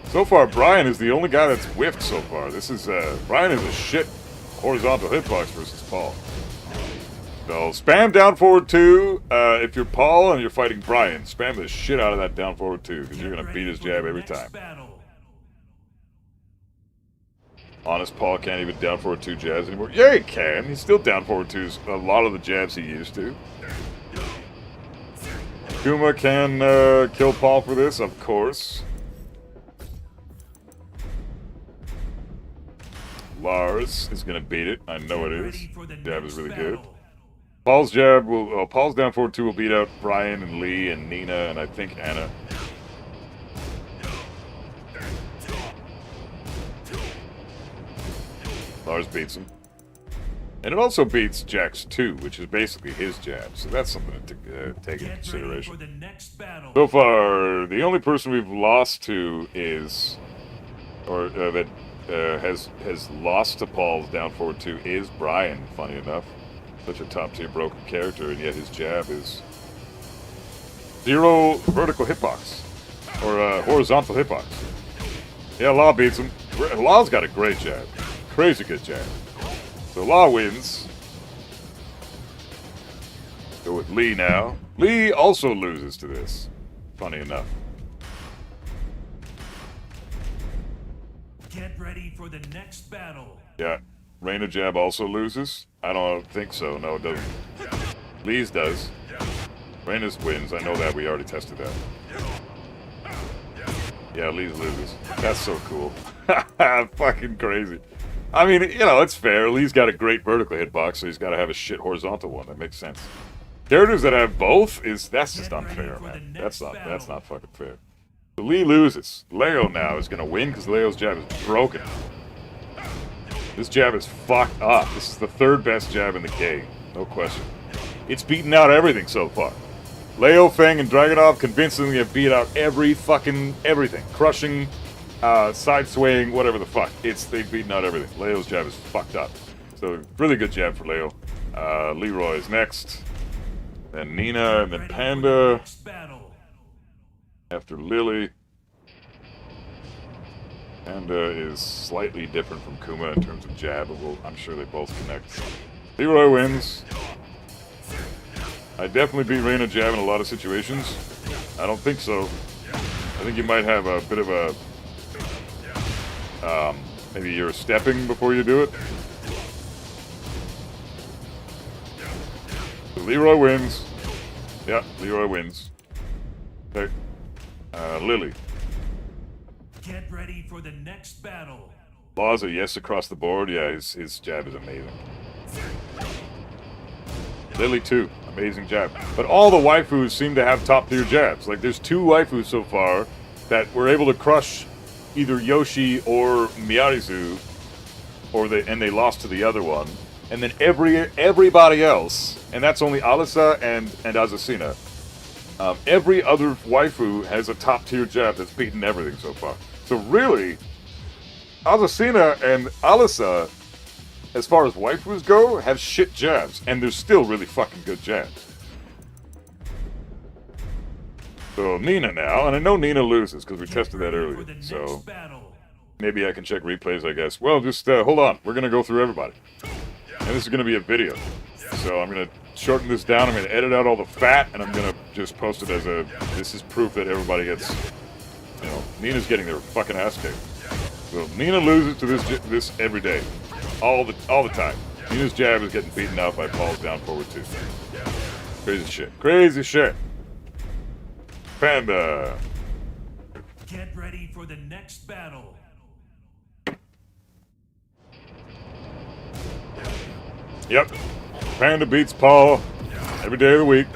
S2: So far, Bryan is the only guy that's whiffed so far. This is, Bryan is a shit horizontal hitbox versus Paul. So, spam down forward 2. If you're Paul and you're fighting Bryan, spam the shit out of that down forward 2, because you're going to beat his jab every time. Honest Paul can't even down forward 2 jabs anymore. Yeah, he can. He's still down forward 2s a lot of the jabs he used to. Kuma can kill Paul for this, of course. Lars is going to beat it. I know it is. Jab is really good. Paul's jab will... Paul's down forward 2 will beat out Bryan and Lee and Nina and I think Anna. Lars beats him. And it also beats Jack's 2, which is basically his jab. So that's something to take into consideration. So far, the only person we've lost to is... Or that has lost to Paul's down forward 2 is Bryan, funny enough. Such a top-tier broken character, and yet his jab is 0 vertical hitbox. Or horizontal hitbox. Yeah, Law beats him. Law's got a great jab. Crazy good jab. So Law wins. Go with Lee now. Lee also loses to this. Funny enough.
S3: Get ready for the next battle.
S2: Yeah. Reina jab also loses? I don't think so. No, it doesn't. Lee's does. Reina's wins. I know that. We already tested that. Yeah, Lee's loses. That's so cool. Fucking crazy. I mean, you know, it's fair. Lee's got a great vertical hitbox, so he's got to have a shit horizontal one. That makes sense. Characters that have both that's just unfair, man. That's not fucking fair. So Lee loses. Leo now is gonna win because Leo's jab is broken. This jab is fucked up. This is the third best jab in the game, no question. It's beaten out everything so far. Leo, Feng, and Dragunov convincingly have beat out everything. Crushing, side swaying, whatever the fuck. They've beaten out everything. Leo's jab is fucked up. So really good jab for Leo. Leroy is next. Then Nina, and then Panda. After Lily. Panda is slightly different from Kuma in terms of jab, but I'm sure they both connect. Leroy wins. I definitely beat Reina jab in a lot of situations. I don't think so. I think you might have a bit of a... maybe you're stepping before you do it. So Leroy wins. Yeah, Leroy wins. Okay. Lily.
S3: Get ready for the next battle.
S2: Laws a yes across the board. Yeah, his jab is amazing. Lily too. Amazing jab. But all the waifus seem to have top tier jabs. Like there's 2 waifus so far that were able to crush either Yoshi or Miyarizu, and they lost to the other one. And then everybody else, and that's only Alisa and Azasina. Every other waifu has a top tier jab that's beaten everything so far. So really, Azasina and Alisa, as far as waifus go, have shit jabs, and they're still really fucking good jabs. So Nina now, and I know Nina loses because we tested that earlier. So maybe I can check replays, I guess. Well, just hold on. We're gonna go through everybody, and this is gonna be a video. So I'm gonna shorten this down. I'm gonna edit out all the fat, and I'm gonna just post it as a. This is proof that everybody gets. You know, Nina's getting their fucking ass kicked. So Nina loses to this every day, all the time. Nina's jab is getting beaten out by Paul's down forward 2. Crazy shit. Crazy shit. Panda.
S3: Get ready for the next battle.
S2: Yep. Panda beats Paul every day of the week.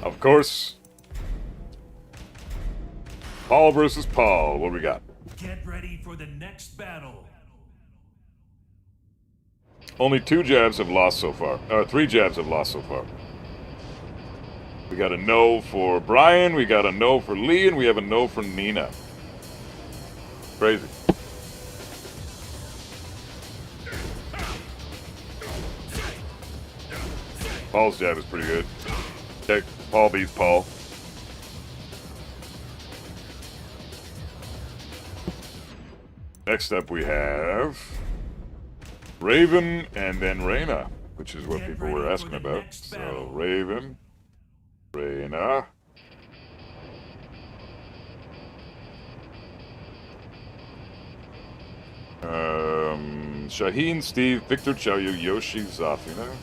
S2: Of course. Paul versus Paul. What do we got?
S3: Get ready for the next battle.
S2: Only 2 jabs have lost so far. 3 jabs have lost so far. We got a no for Bryan, we got a no for Lee, and we have a no for Nina. Crazy. Paul's jab is pretty good. Okay, Paul beats Paul. Next up we have Raven and then Reina, which is what people were asking about. So Raven, Reina. Shaheen, Steve, Victor, Choyu, Yoshi, Zafina.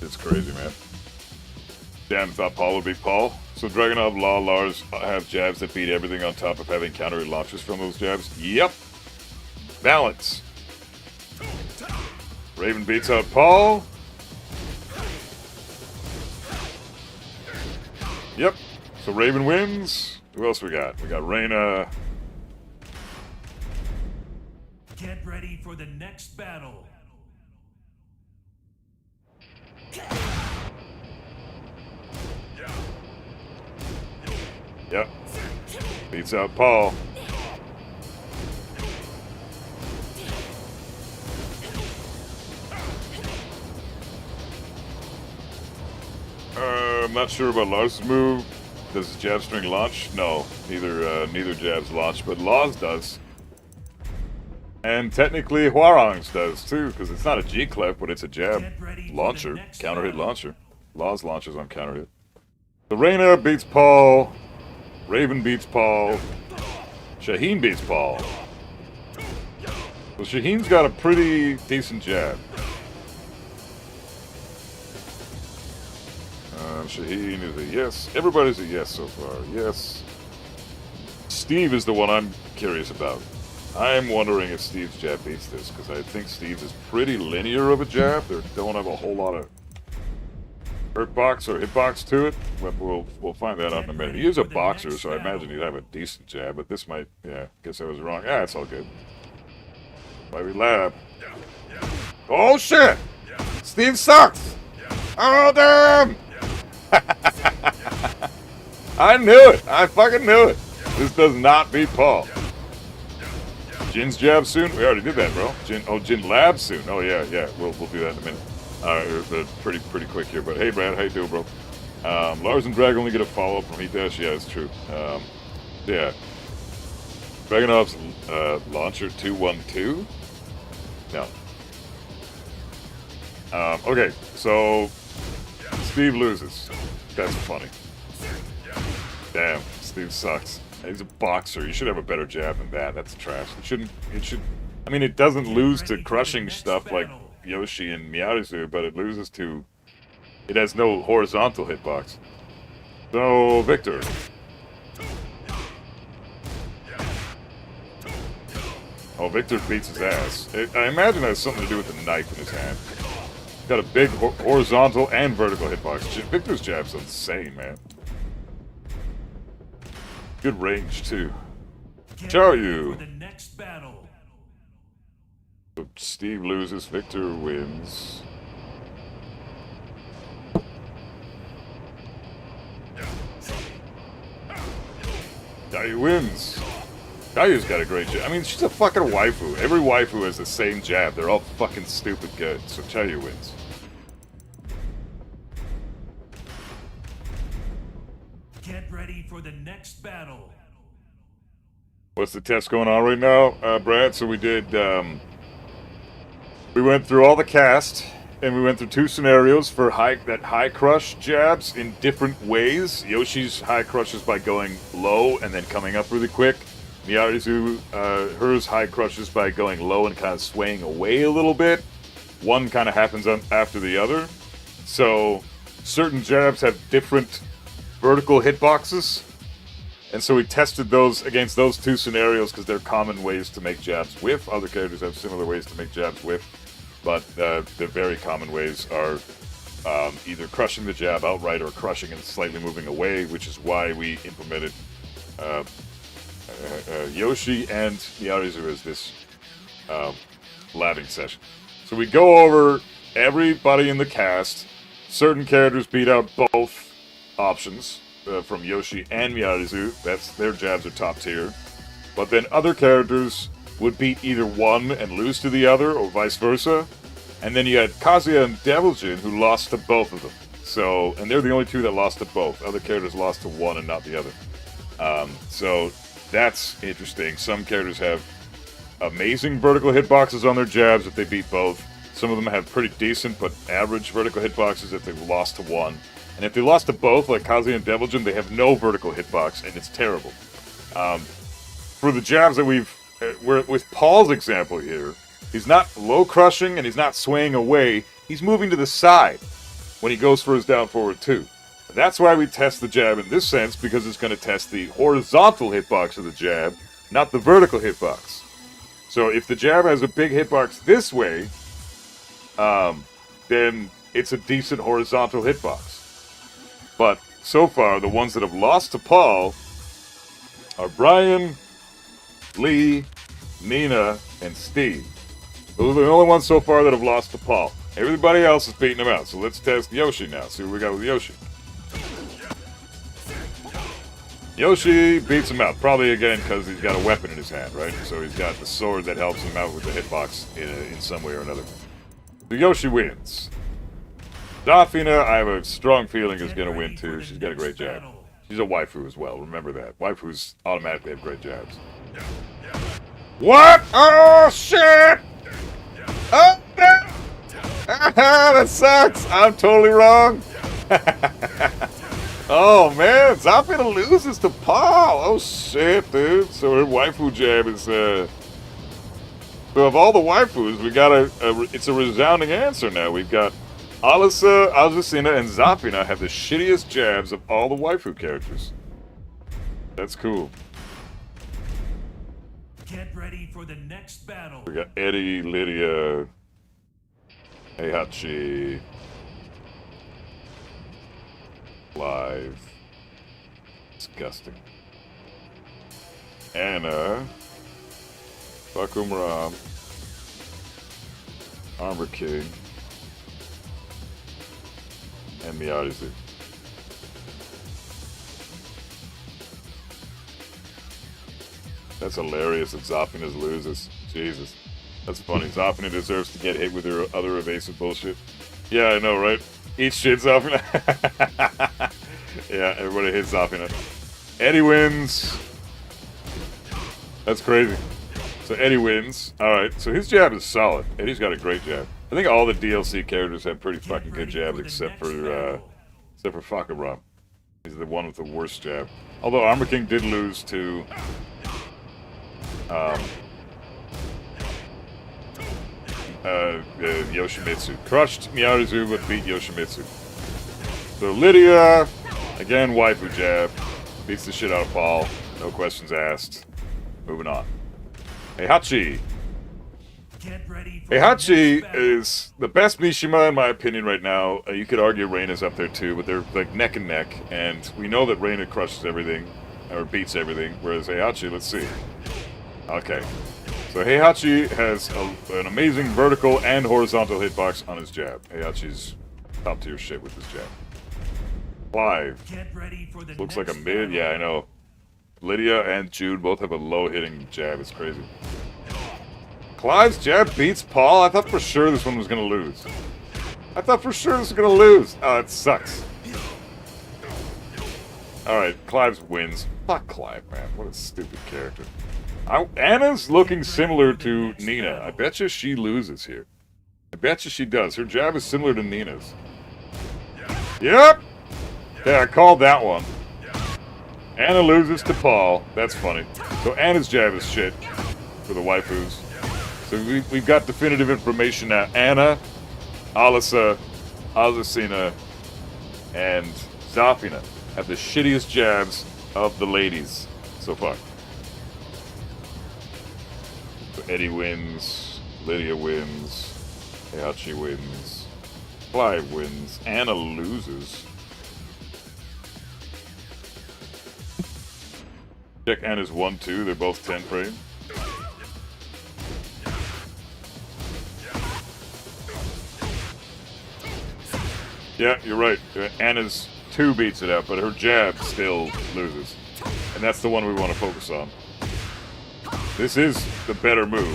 S2: It's crazy, man. Damn, thought Paul would beat Paul. So Dragunov, Law, Lars have jabs that beat everything on top of having counter launches from those jabs. Yep. Balance. Raven beats out Paul. Yep. So Raven wins. Who else we got? We got Reina.
S3: Get ready for the next battle.
S2: Yep. Beats out Paul. I'm not sure about Lars' move. Does his jab string launch? No, neither jabs launch, but Law's does. And technically Hwarang's does too, because it's not a G-clef, but it's a jab launcher, counter hit launcher. Law's launches on counter hit. So Reyna beats Paul, Raven beats Paul, Shaheen beats Paul. So Shaheen's got a pretty decent jab. Shaheen is a yes. Everybody's a yes so far. Yes. Steve is the one I'm curious about. I'm wondering if Steve's jab beats this, because I think Steve's is pretty linear of a jab. They don't have a whole lot of hurtbox or hitbox to it. But we'll find that out in a minute. He is a boxer, so I imagine he'd have a decent jab, but this might, yeah, guess I was wrong. Yeah, it's all good. Why we lab. Oh shit! Steve sucks! Oh damn! I knew it! I fucking knew it! This does not beat Paul. Jin's jab soon? We already did that, bro. Jin labs soon. Oh yeah, we'll do that in a minute. Pretty quick here, but hey Brad, how you doing, bro? Lars and Drag only get a follow-up from Heat Dash. Yeah, it's true. Yeah. Dragunov's launcher 212? No. Okay, so Steve loses. That's funny. Damn, Steve sucks. He's a boxer. You should have a better jab than that. That's trash. It should. I mean, it doesn't lose to crushing stuff like Yoshi and Miyazu, but it loses to. It has no horizontal hitbox. So, Victor. Oh, Victor beats his ass. I imagine it has something to do with the knife in his hand. Got a big horizontal and vertical hitbox. Victor's jab's insane, man. Good range, too. Charyu. So Steve loses, Victor wins. Charyu wins. Charyu's got a great jab. I mean, she's a fucking waifu. Every waifu has the same jab. They're all fucking stupid good. So Charyu wins.
S3: Get ready for the next battle.
S2: What's the test going on right now, Brad? So we did, we went through all the cast, and we went through two scenarios for high crush jabs in different ways. Yoshi's high crushes by going low and then coming up really quick. Miyazu, hers high crushes by going low and kind of swaying away a little bit. One kind of happens after the other. So certain jabs have different vertical hitboxes. And so we tested those against those two scenarios because they're common ways to make jabs with. Other characters have similar ways to make jabs with. But the very common ways are either crushing the jab outright or crushing and slightly moving away, which is why we implemented Yoshi and Miyazu as this labbing session. So we go over everybody in the cast. Certain characters beat out both options from Yoshi and Miyazu. That's their jabs are top tier. But then other characters would beat either one and lose to the other, or vice versa. And then you had Kazuya and Deviljin, who lost to both of them. So, and they're the only two that lost to both. Other characters lost to one and not the other. So that's interesting. Some characters have amazing vertical hitboxes on their jabs if they beat both. Some of them have pretty decent but average vertical hitboxes if they've lost to one. And if they lost to both, like Kazuya and Deviljin, they have no vertical hitbox, and it's terrible. For the jabs that with Paul's example here, he's not low crushing and he's not swaying away. He's moving to the side when he goes for his down forward 2. That's why we test the jab in this sense, because it's going to test the horizontal hitbox of the jab, not the vertical hitbox. So if the jab has a big hitbox this way, then it's a decent horizontal hitbox. But so far, the ones that have lost to Paul are Bryan, Lee, Nina, and Steve. Those are the only ones so far that have lost to Paul. Everybody else is beating him out. So let's test Yoshi now. See what we got with Yoshi. Yoshi beats him out. Probably again because he's got a weapon in his hand, right? So he's got the sword that helps him out with the hitbox in some way or another. So Yoshi wins. Zafina, I have a strong feeling, is going to win too. She's got a great jab. She's a waifu as well. Remember that. Waifus automatically have great jabs. What? Oh, shit! Oh, no! That sucks! I'm totally wrong! Oh, man! Zafina loses to Paul! Oh, shit, dude. So her waifu jab is, So of all the waifus, we got it's a resounding answer now. We've got Alisa, Zafina, and Zafina have the shittiest jabs of all the waifu characters. That's cool.
S3: Get ready for the next battle.
S2: We got Eddie, Lydia, Heihachi, Live. Disgusting. Anna, Bakumram, Armor King, and Miyarizu. That's hilarious that Zafina loses. Jesus. That's funny. Zafina deserves to get hit with her other evasive bullshit. Yeah, I know, right? Eat shit, Zafina. Yeah, everybody hates Zafina. Eddie wins. That's crazy. So Eddie wins. Alright, so his jab is solid. Eddie's got a great jab. I think all the DLC characters have pretty fucking good jabs except for fucking Rom. He's the one with the worst jab. Although Armor King did lose to Yoshimitsu. Crushed Miyarizu but beat Yoshimitsu. So Lydia, again waifu jab, beats the shit out of Paul. No questions asked. Moving on. Heihachi. Heihachi is the best Mishima in my opinion right now. You could argue Reina's up there too, but they're like neck and neck. And we know that Reina crushes everything, or beats everything, whereas Heihachi, let's see. Okay. So Heihachi has an amazing vertical and horizontal hitbox on his jab. Heihachi's top tier shit with his jab. Clive. Looks like a mid. Yeah, I know. Lydia and Jude both have a low hitting jab. It's crazy. Clive's jab beats Paul? I thought for sure this one was going to lose. Oh, it sucks. Alright, Clive's wins. Fuck Clive, man. What a stupid character. Anna's looking similar to Nina. I bet you she loses here. I bet you she does. Her jab is similar to Nina's. Yep! Yeah, I called that one. Anna loses to Paul. That's funny. So Anna's jab is shit for the waifus. So we've got definitive information now. Anna, Alisa, Zafina, and Zafina have the shittiest jabs of the ladies so far. So Eddie wins, Lydia wins, Heihachi wins, Clive wins, Anna loses. Check Anna's 1-2, they're both 10 frame. Yeah, you're right. Anna's 2 beats it out, but her jab still loses. And that's the one we want to focus on. This is the better move.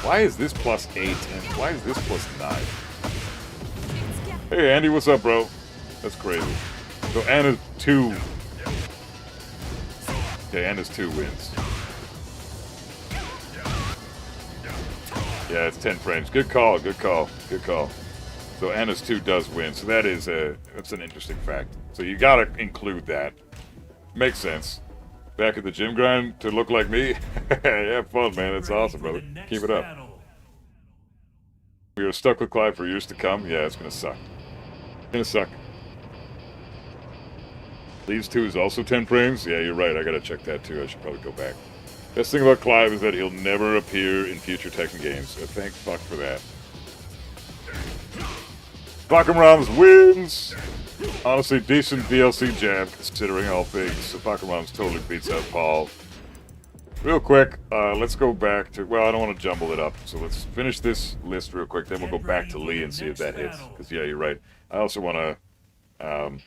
S2: Why is this +8 and why is this +9? Hey Andy, what's up, bro? That's crazy. So Anna's 2. Okay, Anna's 2 wins. Yeah, it's 10 frames. Good call, good call, good call. So Anna's 2 does win. So that's an interesting fact. So you gotta include that. Makes sense. Back at the gym grind to look like me? Yeah, fun, man. That's awesome, brother. Keep it up. We are stuck with Clive for years to come. Yeah, it's gonna suck. It's gonna suck. Leaves 2 is also 10 frames? Yeah, you're right. I gotta check that too. I should probably go back. Best thing about Clive is that he'll never appear in future Tekken games, so thank fuck for that. Bakumrams wins! Honestly, decent DLC jab considering all things, so Bakumrams totally beats out Paul. Real quick, let's go back to, well, I don't want to jumble it up, so let's finish this list real quick, then we'll go back to Lee and see if that hits, because yeah, you're right. I also want to,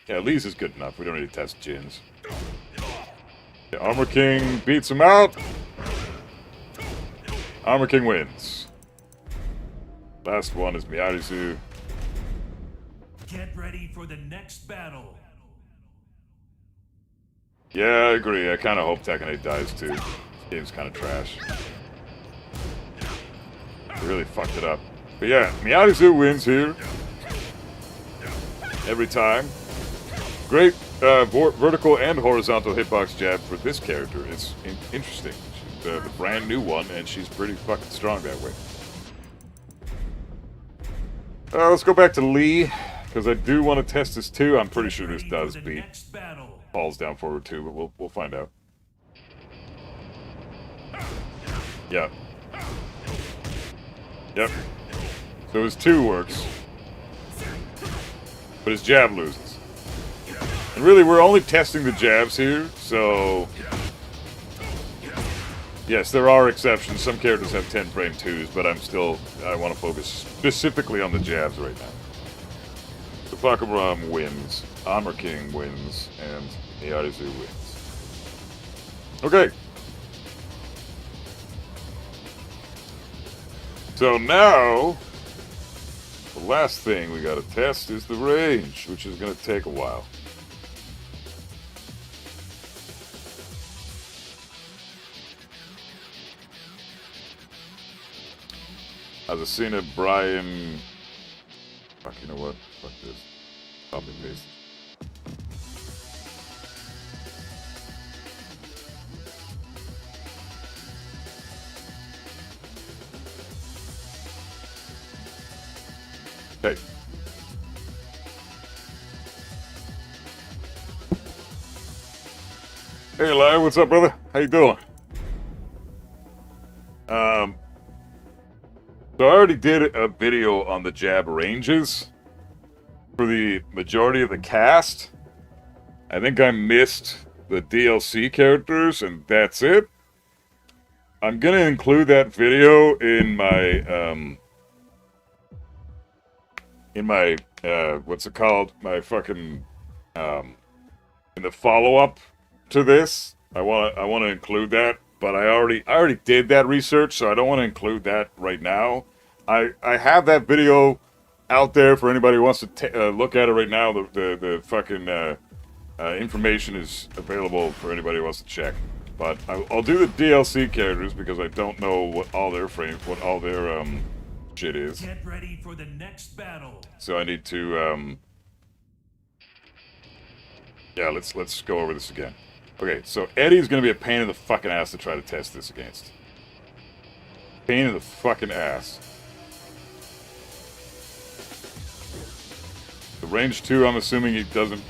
S2: yeah, Lee's is good enough, we don't need to test Jin's. Yeah, Armor King beats him out. Armor King wins. Last one is Miyarizu.
S3: Get ready for the next battle.
S2: Yeah, I agree. I kind of hope Tekken 8 dies too. This game's kind of trash. They really fucked it up. But yeah, Miyazu wins here. Every time. Great vertical and horizontal hitbox jab for this character. It's interesting. She's the brand new one, and she's pretty fucking strong that way. Let's go back to Lee, because I do want to test this too. I'm pretty sure this does beat Falls Down Forward too, but we'll find out. Yeah. Yep. So his 2 works. But his jab loses. And really, we're only testing the jabs here, so... Yes, there are exceptions. Some characters have 10 frame 2s, but I want to focus specifically on the jabs right now. So Fakaram wins, Armor King wins, and Miyazu wins. Okay. So now, the last thing we gotta test is the range, which is gonna take a while. Zafina, Bryan... Fuck, you know what? Fuck this. Copy and paste. Okay. Hey, Eli, what's up, brother? How you doing? So I already did a video on the jab ranges for the majority of the cast. I think I missed the DLC characters, and that's it. I'm gonna include that video in my what's it called? My fucking in the follow-up to this. I wanna include that. But I already did that research, so I don't want to include that right now. I have that video out there for anybody who wants to look at it right now. The fucking information is available for anybody who wants to check. But I'll do the DLC characters because I don't know what all their shit is.
S3: Get ready for the next battle.
S2: So I need to yeah, let's go over this again. Okay, so Eddie's gonna be a pain in the fucking ass to try to test this against. Pain in the fucking ass. The range 2, I'm assuming he doesn't...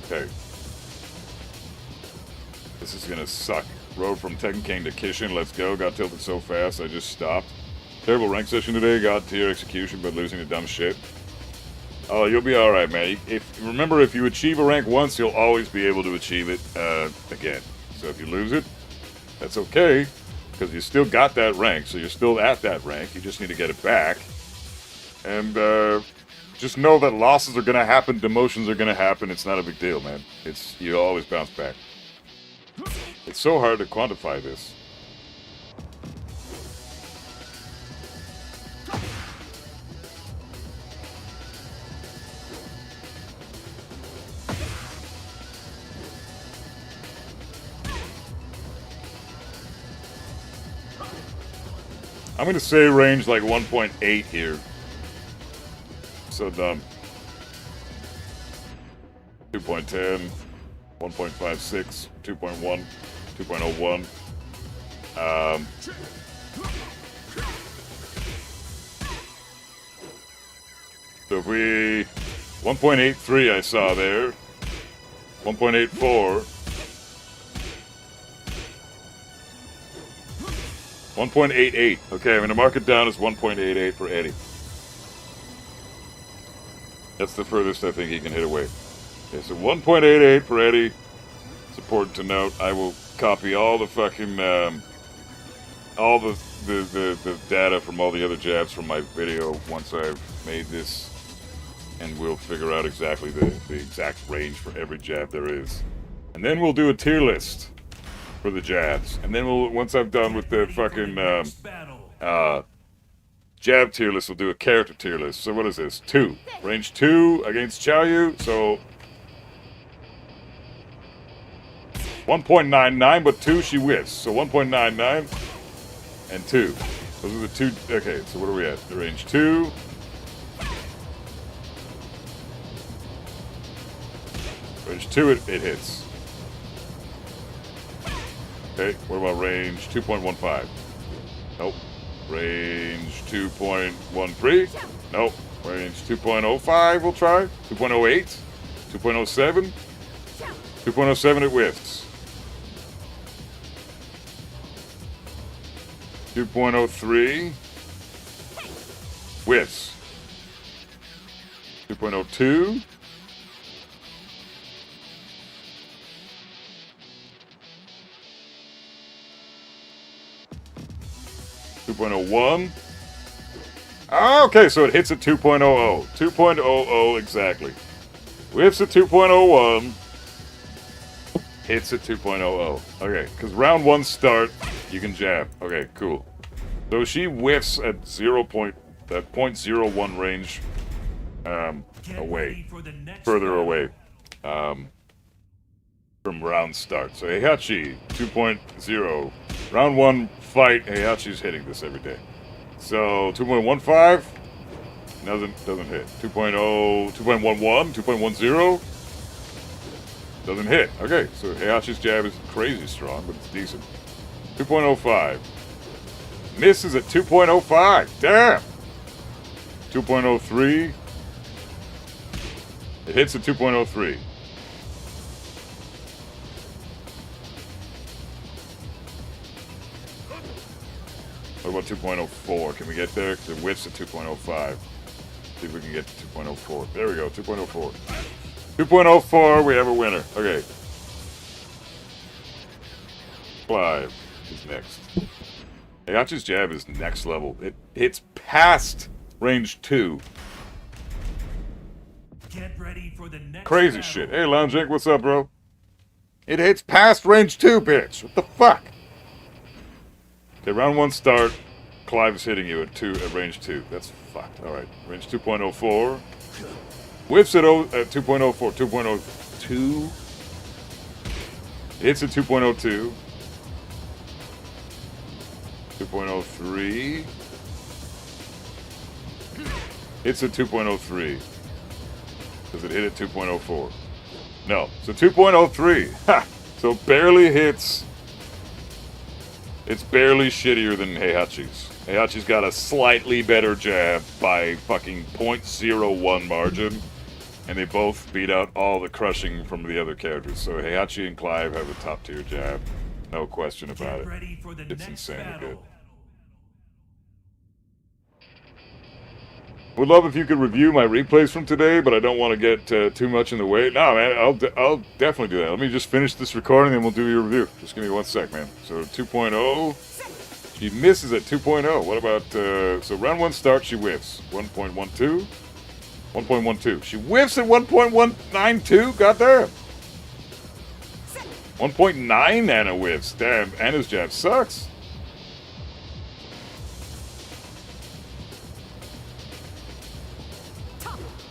S2: Okay. This is gonna suck. Road from Tekken King to Kishin, let's go. Got tilted so fast, I just stopped. Terrible rank session today, got tier execution, but losing to dumb shit. Oh, you'll be alright, man. Remember, if you achieve a rank once, you'll always be able to achieve it again. So if you lose it, that's okay, because you still got that rank, so you're still at that rank. You just need to get it back. And just know that losses are going to happen, demotions are going to happen. It's not a big deal, man. You always bounce back. It's so hard to quantify this. I'm going to say range like 1.8 here. So dumb. 2.10, 1.56, 2.1, 2.01. So if we... 1.83 I saw there. 1.84. 1.88. Okay, I'm going to mark it down as 1.88 for Eddie. That's the furthest I think he can hit away. Okay, so 1.88 for Eddie. It's important to note. I will copy all the fucking, all the data from all the other jabs from my video once I've made this. And we'll figure out exactly the exact range for every jab there is. And then we'll do a tier list for the jabs. And then once I'm done with the fucking, jab tier list, we'll do a character tier list. So what is this? 2. Range 2 against Xiaoyu, so 1.99, but 2 she whiffs. So 1.99 and 2. Those are the 2. Okay, so what are we at? The range 2. Range 2, it hits. Okay, what about range 2.15? Nope. Range 2.13? Nope. Range 2.05 we'll try. 2.08? 2.07? 2.07 it whiffs. 2.03 whiffs. 2.02 2.01. Okay, so it hits at 2.00. 2.00 exactly. Whiffs at 2.01. Hits at 2.00. Okay, because round 1 start, you can jab. Okay, cool. So she whiffs at 0.01 range away. Further away. From round start. So Heihachi 2.0. Round 1 fight, Heihachi's hitting this every day. So 2.15 doesn't hit. 2.0, 2.11, 2.10 doesn't hit. Okay, so Heihachi's jab is crazy strong, but it's decent. 2.05 misses at 2.05. Damn. 2.03 it hits at 2.03. What about 2.04? Can we get there? Because it whiffs at 2.05. See if we can get to 2.04. There we go, 2.04. 2.04, we have a winner. Okay. Clive is next. Heihachi's jab is next level. It hits past range 2.
S3: Get ready for the next
S2: Crazy
S3: battle.
S2: shit. Hey, Lounge Inc., what's up, bro? It hits past range 2, bitch. What the fuck? Okay, round 1 start. Clive's hitting you at range 2. That's fucked. All right, range 2.04. Whiffs at 2.04. 2.02. Hits at 2.02. 2.03. Hits at 2.03. Does it hit at 2.04? No. So 2.03. Ha! So barely hits. It's barely shittier than Heihachi's. Heihachi's got a slightly better jab by fucking 0.01 margin. And they both beat out all the crushing from the other characters. So Heihachi and Clive have a top tier jab. No question about
S3: Get
S2: it.
S3: ready for the
S2: It's
S3: next
S2: insanely
S3: battle.
S2: good. Would love if you could review my replays from today, but I don't want to get too much in the way. No, man, I'll definitely do that. Let me just finish this recording, and we'll do your review. Just give me 1 sec, man. So 2.0, she misses at 2.0. What about, so round 1 start, she whiffs. 1.12, 1.12. She whiffs at 1.192, goddamn. 1.9 Anna whiffs. Damn, Anna's jab sucks.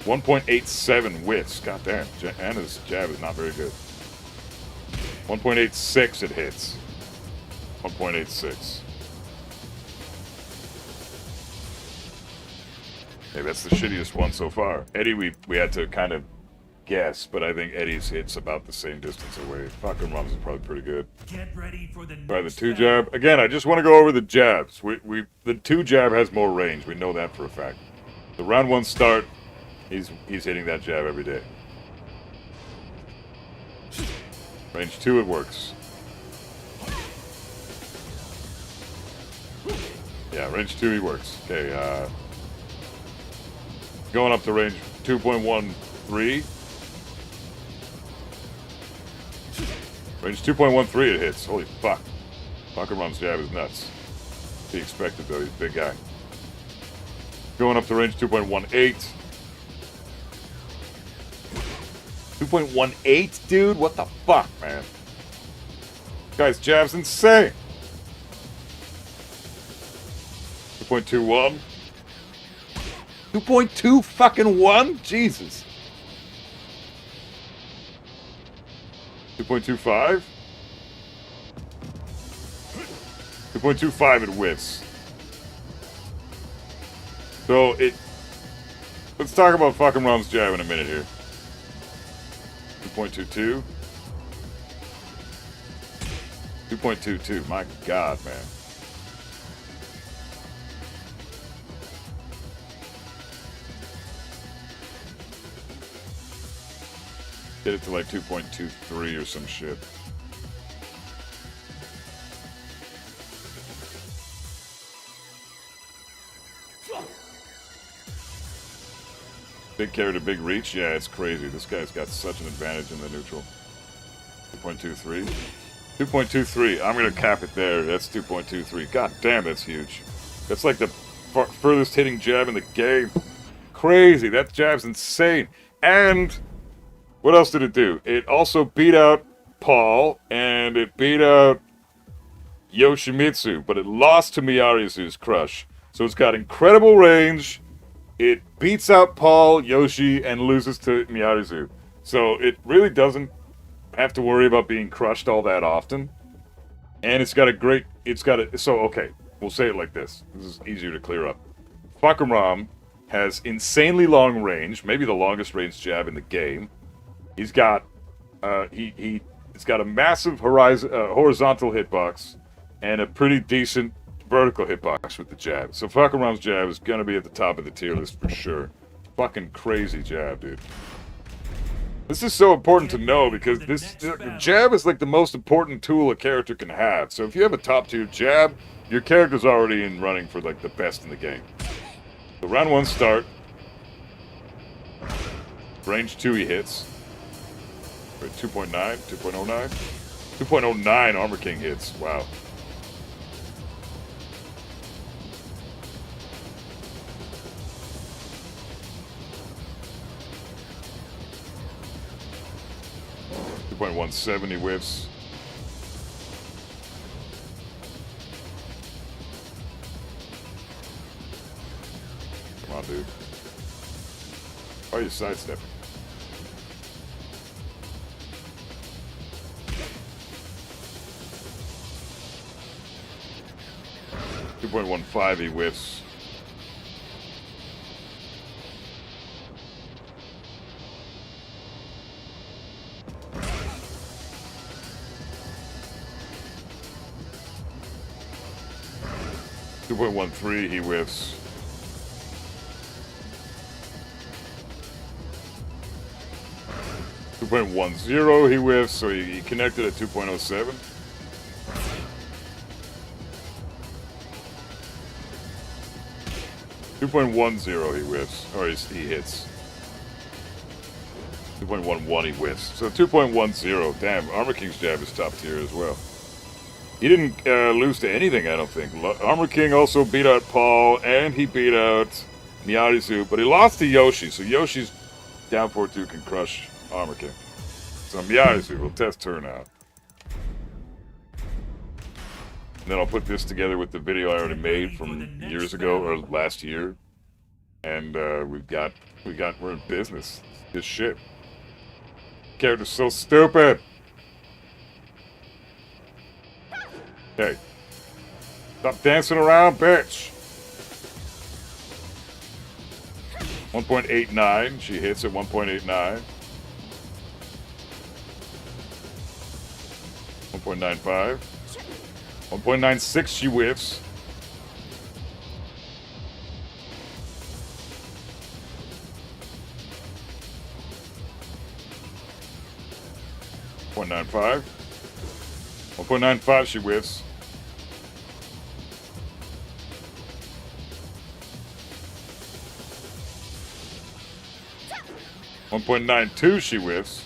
S2: 1.87 whiffs. Goddamn, Anna's jab is not very good. 1.86 it hits. 1.86. Hey, that's the shittiest one so far. Eddie, we had to kind of guess, but I think Eddie's hit's about the same distance away. Fucking Rum's is probably pretty good.
S3: Get ready for the
S2: Try the
S3: next
S2: 2
S3: battle.
S2: jab. Again, I just want to go over the jabs. The 2 jab has more range. We know that for a fact. The round 1 start, he's hitting that jab every day. Range 2, it works. Yeah, range 2, he works. Okay, going up to range 2.13. Range 2.13 it hits. Holy fuck. Rum's jab is nuts. He expected though, he's a big guy. Going up to range 2.18. 2.18, dude? What the fuck, man? Guy's jab's insane. 2.21.
S4: 2.2 fucking 1? Jesus.
S2: 2.25? 2.25 it whiffs. So it... Let's talk about fucking Rom's jab in a minute here. 2.22. 2.22. My God, man. Get it to like 2.23 or some shit. Big character, big reach. Yeah, it's crazy. This guy's got such an advantage in the neutral. 2.23. 2.23. I'm going to cap it there. That's 2.23. God damn, that's huge. That's like the furthest hitting jab in the game. Crazy. That jab's insane. And what else did it do? It also beat out Paul, and it beat out Yoshimitsu, but it lost to Miyarizu's crush. So it's got incredible range. It beats out Paul, Yoshi, and loses to Miyarizu. So it really doesn't have to worry about being crushed all that often. And it's got a great... So, okay, we'll say it like this. This is easier to clear up. Fucking Rom has insanely long range, maybe the longest range jab in the game. He's got... He's got a massive horizontal hitbox and a pretty decent vertical hitbox with the jab. So fucking Rom's jab is gonna be at the top of the tier list for sure. Fucking crazy jab, dude. This is so important to know because this jab is like the most important tool a character can have. So if you have a top tier jab, your character's already in running for like the best in the game. So round one start. Range 2 he hits. Wait, 2.9, 2.09? 2.09 Armor King hits. Wow. .170 whiffs. Come on, dude. Why are you sidestepping? .15 he whiffs. .13 he whiffs. .10 he whiffs, so he connected at 2.07. .10 he whiffs, or he hits. 2.11 he whiffs. So 2.10, damn, Armor King's jab is top tier as well. He didn't lose to anything, I don't think. Armor King also beat out Paul, and he beat out Miyarizu, but he lost to Yoshi, so Yoshi's down 4-2 can crush Armor King. So Miyarizu will test her now. And then I'll put this together with the video I already made from years ago, or last year. And we're in business. This shit. Character's so stupid. Hey, stop dancing around, bitch. 1.89, she hits at 1.89. 1.95. 1.96, she whiffs. .95. 1.95, she whiffs. 1.92, she whiffs.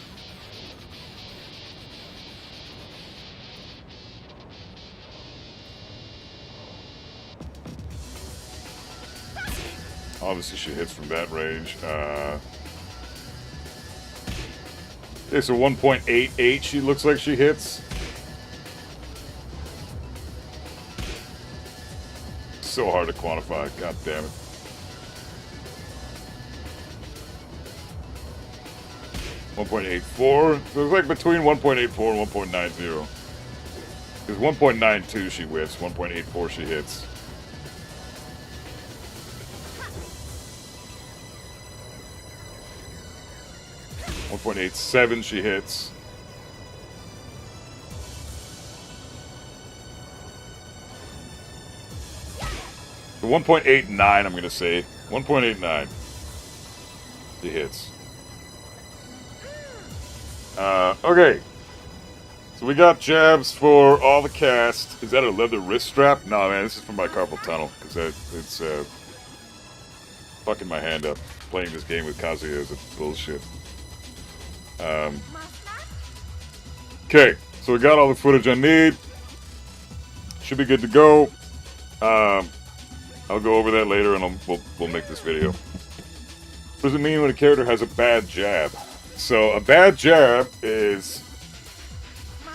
S2: Obviously, she hits from that range. Okay, so 1.88, she looks like she hits. So hard to quantify, god damn it. 1.84. So it's like between 1.84 and 1.90. Because 1.92 she whiffs, 1.84 she hits. .87 she hits. So 1.89 I'm gonna say. 1.89 she hits. Okay. So we got jabs for all the cast. Is that a leather wrist strap? No, man, this is from my carpal tunnel. Because it's fucking my hand up. Playing this game with Kazuya is a bullshit. Okay, so we got all the footage I need. Should be good to go. I'll go over that later and we'll make this video. What does it mean when a character has a bad jab? So a bad jab is...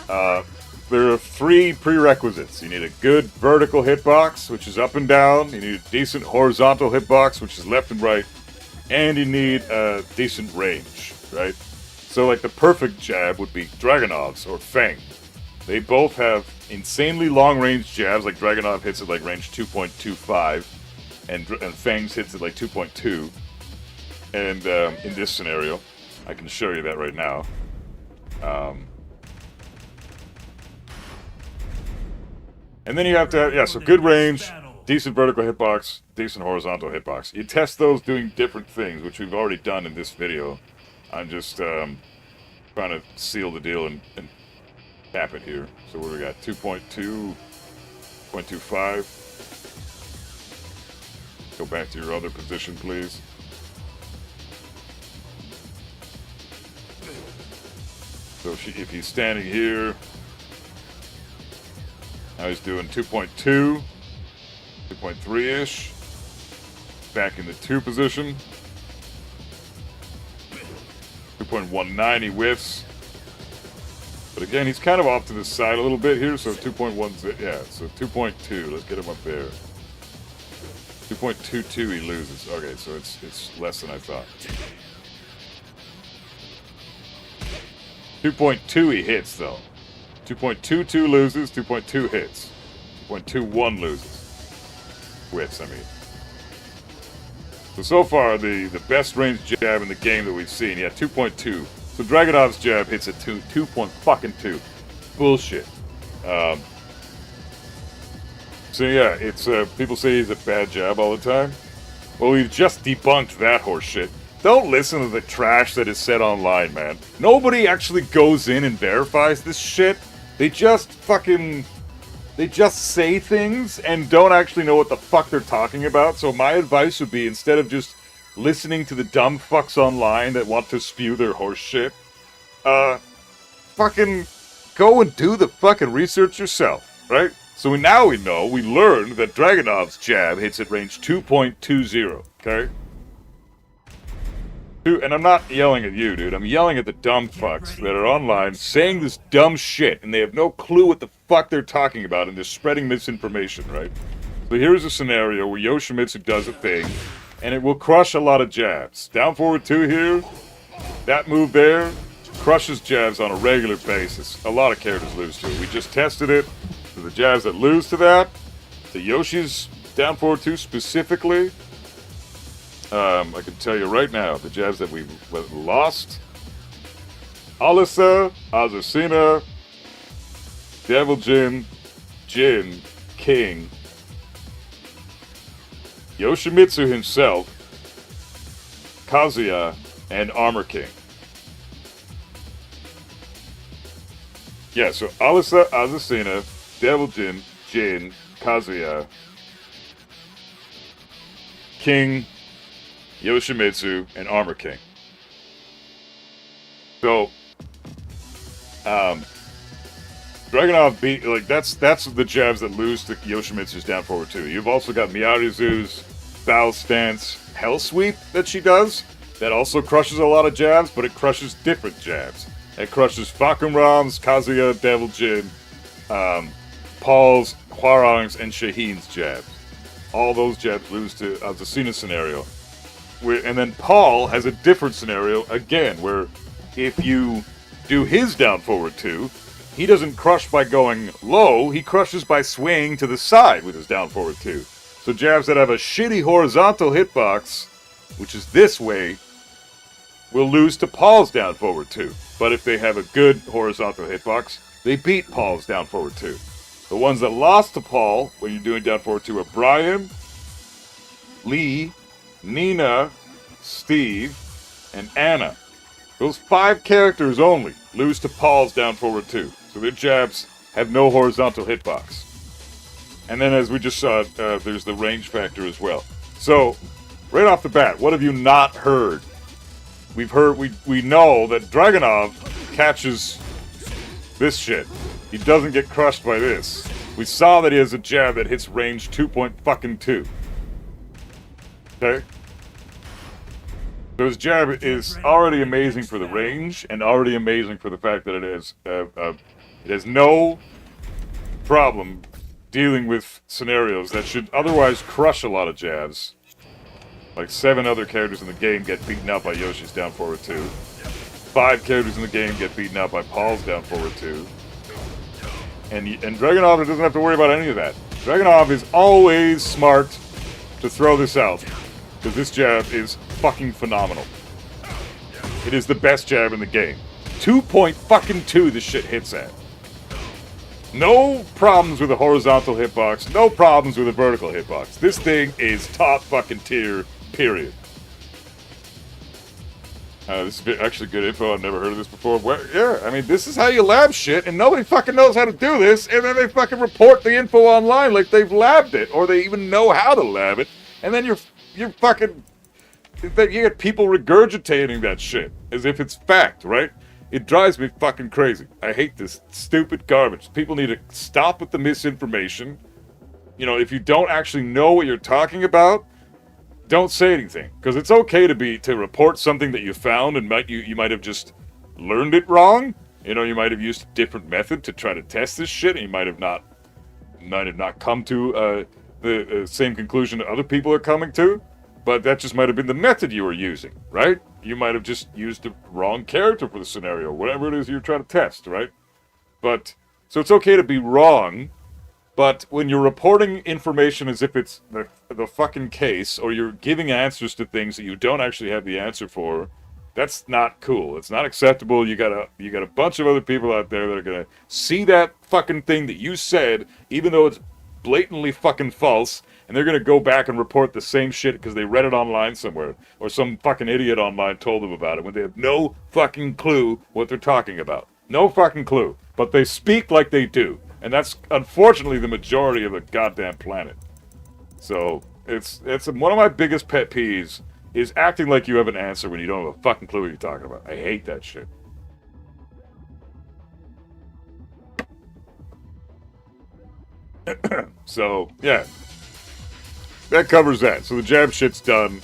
S2: there are 3 prerequisites. You need a good vertical hitbox, which is up and down. You need a decent horizontal hitbox, which is left and right. And you need a decent range, right? So like the perfect jab would be Dragunov's or Fang. They both have insanely long range jabs, like Dragunov hits at like range 2.25, and Fang's hits at like 2.2. And in this scenario, I can show you that right now. And then you have to have, yeah, so good range, decent vertical hitbox, decent horizontal hitbox. You test those doing different things, which we've already done in this video. I'm just trying to seal the deal and tap it here. So what do we got? 2.2, 0.25. Go back to your other position, please. So if he's standing here, now he's doing 2.2, 2.3-ish. Back in the 2 position. 2.19 he whiffs. But again, he's kind of off to the side a little bit here, so 2.1, yeah, so 2.2, let's get him up there. 2.22 he loses. Okay, so it's less than I thought. 2.2 he hits, though. 2.22 loses, 2.2 hits. 2.21 loses. Whiffs, I mean. So far, the best range jab in the game that we've seen, yeah, 2.2. So Dragunov's jab hits at 2.2. Bullshit. So yeah, it's people say he's a bad jab all the time. Well, we've just debunked that horse shit. Don't listen to the trash that is said online, man. Nobody actually goes in and verifies this shit. They just say things and don't actually know what the fuck they're talking about. So my advice would be, instead of just listening to the dumb fucks online that want to spew their horse shit, fucking go and do the fucking research yourself, right? So we learned that Dragunov's jab hits at range 2.20, okay? And I'm not yelling at you, dude. I'm yelling at the dumb fucks that are online saying this dumb shit, and they have no clue what the fuck they're talking about, and they're spreading misinformation, right? So here's a scenario where Yoshimitsu does a thing, and it will crush a lot of jabs. Down forward 2 here, that move there, crushes jabs on a regular basis. A lot of characters lose to it. We just tested it. So the jabs that lose to that, to Yoshi's down forward 2 specifically, I can tell you right now, the jabs that we lost: Alisa, Azusina, Devil Jin, King, Yoshimitsu himself, Kazuya, and Armor King. Yeah, so Alisa, Azusina, Devil Jin, Kazuya, King, Yoshimitsu, and Armor King. So, Dragunov beat, like, that's the jabs that lose to Yoshimitsu's down forward 2. You've also got Miyaruzu's Bow Stance Hell Sweep that she does. That also crushes a lot of jabs, but it crushes different jabs. It crushes Fakumram's, Kazuya, Devil Jin, Paul's, Hwarang's, and Shaheen's jabs. All those jabs lose to Azusina's scenario. And then Paul has a different scenario, again, where if you do his down forward 2, he doesn't crush by going low, he crushes by swaying to the side with his down forward 2. So jabs that have a shitty horizontal hitbox, which is this way, will lose to Paul's down forward 2. But if they have a good horizontal hitbox, they beat Paul's down forward 2. The ones that lost to Paul when you're doing down forward 2 are Bryan, Lee, Nina, Steve, and Anna. Those 5 characters only lose to Paul's down forward 2. So their jabs have no horizontal hitbox. And then as we just saw, there's the range factor as well. So, right off the bat, what have you not heard? We know that Dragunov catches this shit. He doesn't get crushed by this. We saw that he has a jab that hits range 2.2. Okay? So his jab is already amazing for the range, and already amazing for the fact that it has no problem dealing with scenarios that should otherwise crush a lot of jabs. Like 7 other characters in the game get beaten up by Yoshi's down forward 2. 5 characters in the game get beaten up by Paul's down forward 2. And Dragunov doesn't have to worry about any of that. Dragunov is always smart to throw this out, because this jab is fucking phenomenal. It is the best jab in the game. 2.2 this shit hits at. No problems with a horizontal hitbox, no problems with a vertical hitbox. This thing is top fucking tier, period. This is actually good info. I've never heard of this before. Yeah, I mean, this is how you lab shit, and nobody fucking knows how to do this, and then they fucking report the info online like they've labbed it, or they even know how to lab it, and then you're fucking... You get people regurgitating that shit as if it's fact, right? It drives me fucking crazy. I hate this stupid garbage. People need to stop with the misinformation. You know, if you don't actually know what you're talking about, don't say anything. Because it's okay to report something that you found and you might have just learned it wrong. You know, you might have used a different method to try to test this shit, and you might have not come to the same conclusion that other people are coming to. But that just might have been the method you were using, right? You might have just used the wrong character for the scenario, whatever it is you're trying to test, right? But, so it's okay to be wrong, but when you're reporting information as if it's the fucking case, or you're giving answers to things that you don't actually have the answer for, that's not cool. It's not acceptable. You got a bunch of other people out there that are gonna see that fucking thing that you said, even though it's blatantly fucking false, and they're gonna go back and report the same shit because they read it online somewhere, or some fucking idiot online told them about it, when they have no fucking clue what they're talking about. No fucking clue. But they speak like they do. And that's, unfortunately, the majority of the goddamn planet. So, it's one of my biggest pet peeves, is acting like you have an answer when you don't have a fucking clue what you're talking about. I hate that shit. So, yeah. That covers that. So the jab shit's done.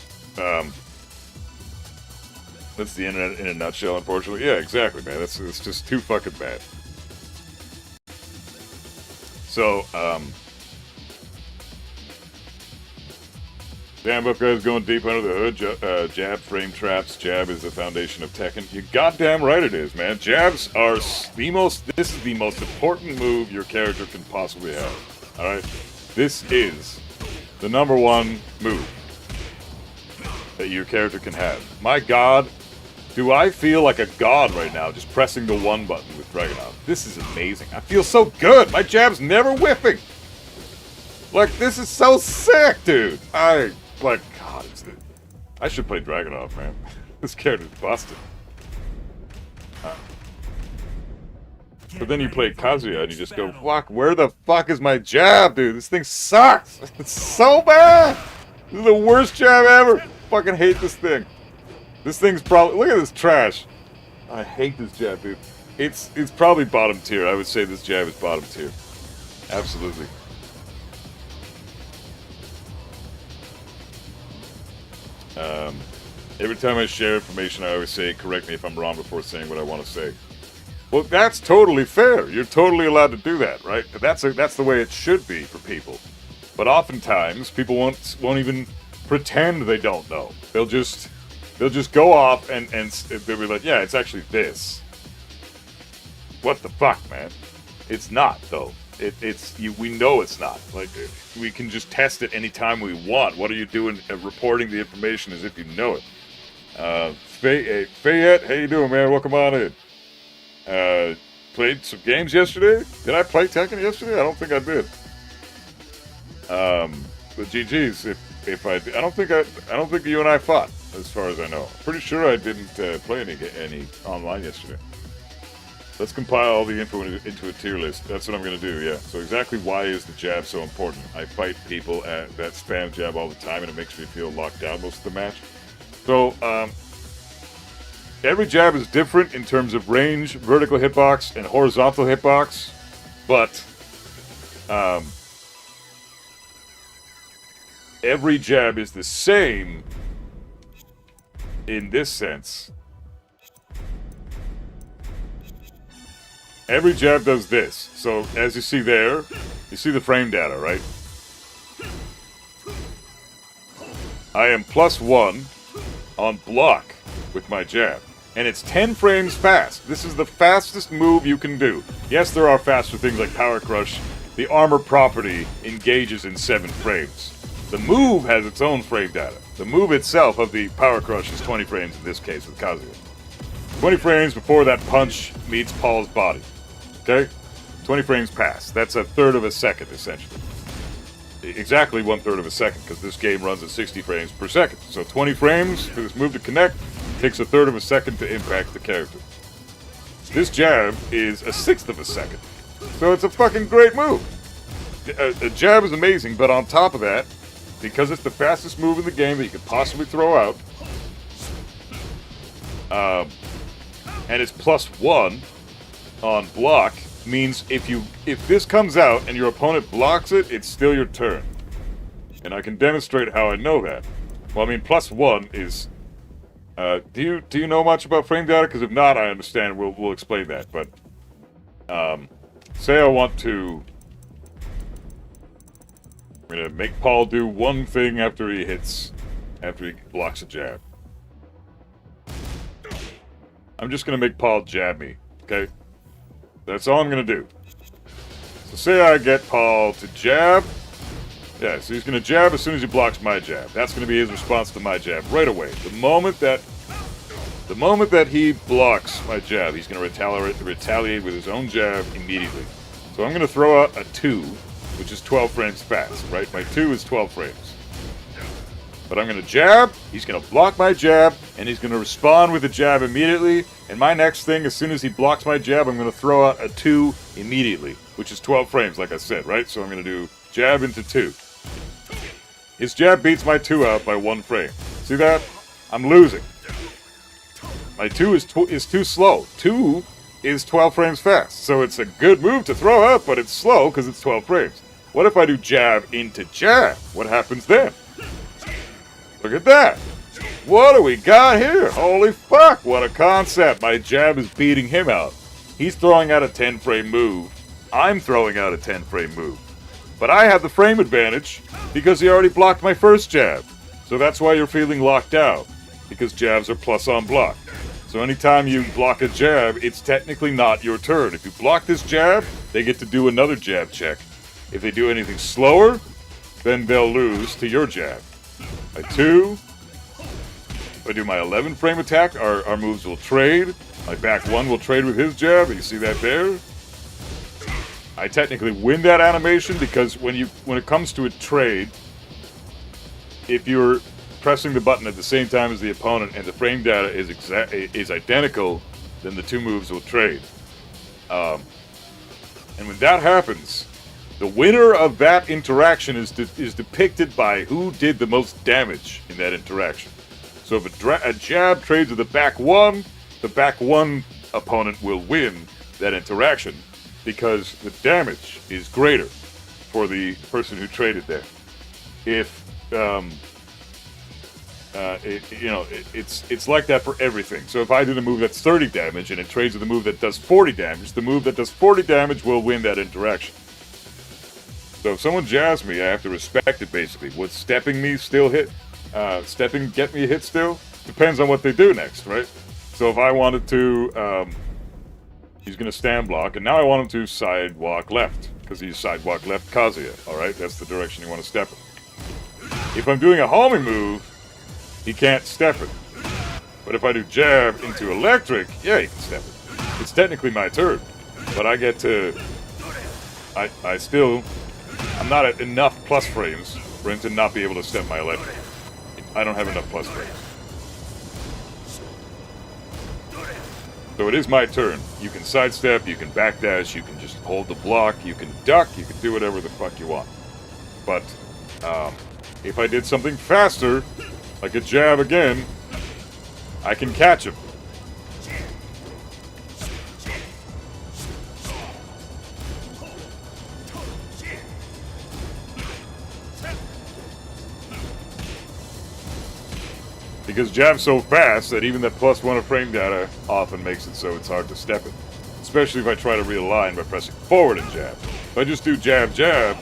S2: That's the internet in a nutshell, unfortunately. Yeah, exactly, man. It's just too fucking bad. So, damn up guys going deep under the hood. Jab, frame traps. Jab is the foundation of Tekken. You goddamn right it is, man. Jabs are this is the most important move your character can possibly have. Alright? This is the number 1 move that your character can have. My god, do I feel like a god right now just pressing the 1 button with Dragunov. This is amazing. I feel so good. My jab's never whiffing. Like, this is so sick, dude. God, I should play Dragunov, man. This character's busted. But then you play Kazuya and you just go, fuck, where the fuck is my jab, dude? This thing sucks. It's so bad. This is the worst jab ever. Fucking hate this thing. This thing's probably, look at this trash. I hate this jab, dude. It's probably bottom tier. I would say this jab is bottom tier. Absolutely. Every time I share information, I always say, correct me if I'm wrong before saying what I want to say. Well, that's totally fair. You're totally allowed to do that, right? That's the way it should be for people. But oftentimes, people won't even pretend they don't know. They'll They'll just go off and they'll be like, yeah, it's actually this. What the fuck, man? It's not, though. We know it's not. Like, we can just test it anytime we want. What are you doing reporting the information as if you know it? Fayette, how you doing, man? Welcome on in. Played some games yesterday? Did I play Tekken yesterday? I don't think I did. But GG's, if I don't think you and I fought, as far as I know. Pretty sure I didn't play any online yesterday. Let's compile all the info into a tier list. That's what I'm going to do, yeah. So exactly why is the jab so important? I fight people that spam jab all the time, and it makes me feel locked down most of the match. So, every jab is different in terms of range, vertical hitbox, and horizontal hitbox. But, every jab is the same in this sense. Every jab does this. So, as you see there, you see the frame data, right? I am +1 on block with my jab. And it's 10 frames fast. This is the fastest move you can do. Yes, there are faster things like Power Crush. The armor property engages in 7 frames. The move has its own frame data. The move itself of the Power Crush is 20 frames in this case with Kazuya. 20 frames before that punch meets Paul's body. Okay? 20 frames pass. That's 1/3 of a second, essentially. Exactly 1/3 of a second, because this game runs at 60 frames per second. So 20 frames for this move to connect takes 1/3 of a second to impact the character. This jab is 1/6 of a second. So it's a fucking great move. A jab is amazing, but on top of that, because it's the fastest move in the game that you could possibly throw out, and it's +1 on block, means if this comes out and your opponent blocks it, it's still your turn. And I can demonstrate how I know that. Well, I mean, +1 is... do you know much about frame data? Because if not, I understand. We'll explain that. But say I want to... I'm gonna make Paul do one thing after he blocks a jab. I'm just gonna make Paul jab me, okay? That's all I'm gonna do. So say I get Paul to jab. Yeah, so he's gonna jab as soon as he blocks my jab. That's gonna be his response to my jab right away. The moment that he blocks my jab, he's gonna retaliate with his own jab immediately. So I'm gonna throw out a 2, which is 12 frames fast, right? My 2 is 12 frames. But I'm gonna jab, he's gonna block my jab, and he's gonna respond with a jab immediately. And my next thing, as soon as he blocks my jab, I'm gonna throw out a 2 immediately, which is 12 frames, like I said, right? So I'm gonna do jab into 2. His jab beats my 2 out by 1 frame. See that? I'm losing. My 2 is too slow. 2 is 12 frames fast. So it's a good move to throw out, but it's slow because it's 12 frames. What if I do jab into jab? What happens then? Look at that. What do we got here? Holy fuck, what a concept. My jab is beating him out. He's throwing out a 10-frame move. I'm throwing out a 10-frame move. But I have the frame advantage because he already blocked my first jab. So that's why you're feeling locked out, because jabs are plus on block. So anytime you block a jab, it's technically not your turn. If you block this jab, they get to do another jab check. If they do anything slower, then they'll lose to your jab. My 2, if I do my 11 frame attack, our moves will trade. My back 1 will trade with his jab. You see that there? I technically win that animation because when it comes to a trade, if you're pressing the button at the same time as the opponent and the frame data is identical, then the 2 moves will trade. And when that happens, the winner of that interaction is depicted by who did the most damage in that interaction. So if a jab trades with the back 1, the back 1 opponent will win that interaction because the damage is greater for the person who traded there. If it's like that for everything. So if I did a move that's 30 damage and it trades with a move that does 40 damage, the move that does 40 damage will win that interaction. So if someone jabs me, I have to respect it basically. Would stepping me still hit? Stepping get me a hit still? depends on what they do next, right? So if I wanted to, he's going to stand block, and now I want him to sidewalk left, because he's sidewalk left Kazuya, alright? That's the direction you want to step it. If I'm doing a homing move, he can't step it. But if I do jab into electric, yeah, he can step it. It's technically my turn, but I get to... I'm not at enough plus frames for him to not be able to step my electric. I don't have enough plus frames. So it is my turn. You can sidestep, you can backdash, you can just hold the block, you can duck, you can do whatever the fuck you want. But if I did something faster, like a jab again, I can catch him. Because jab's so fast that even that +1 of frame data often makes it so it's hard to step it. Especially if I try to realign by pressing forward and jab. If I just do jab, jab,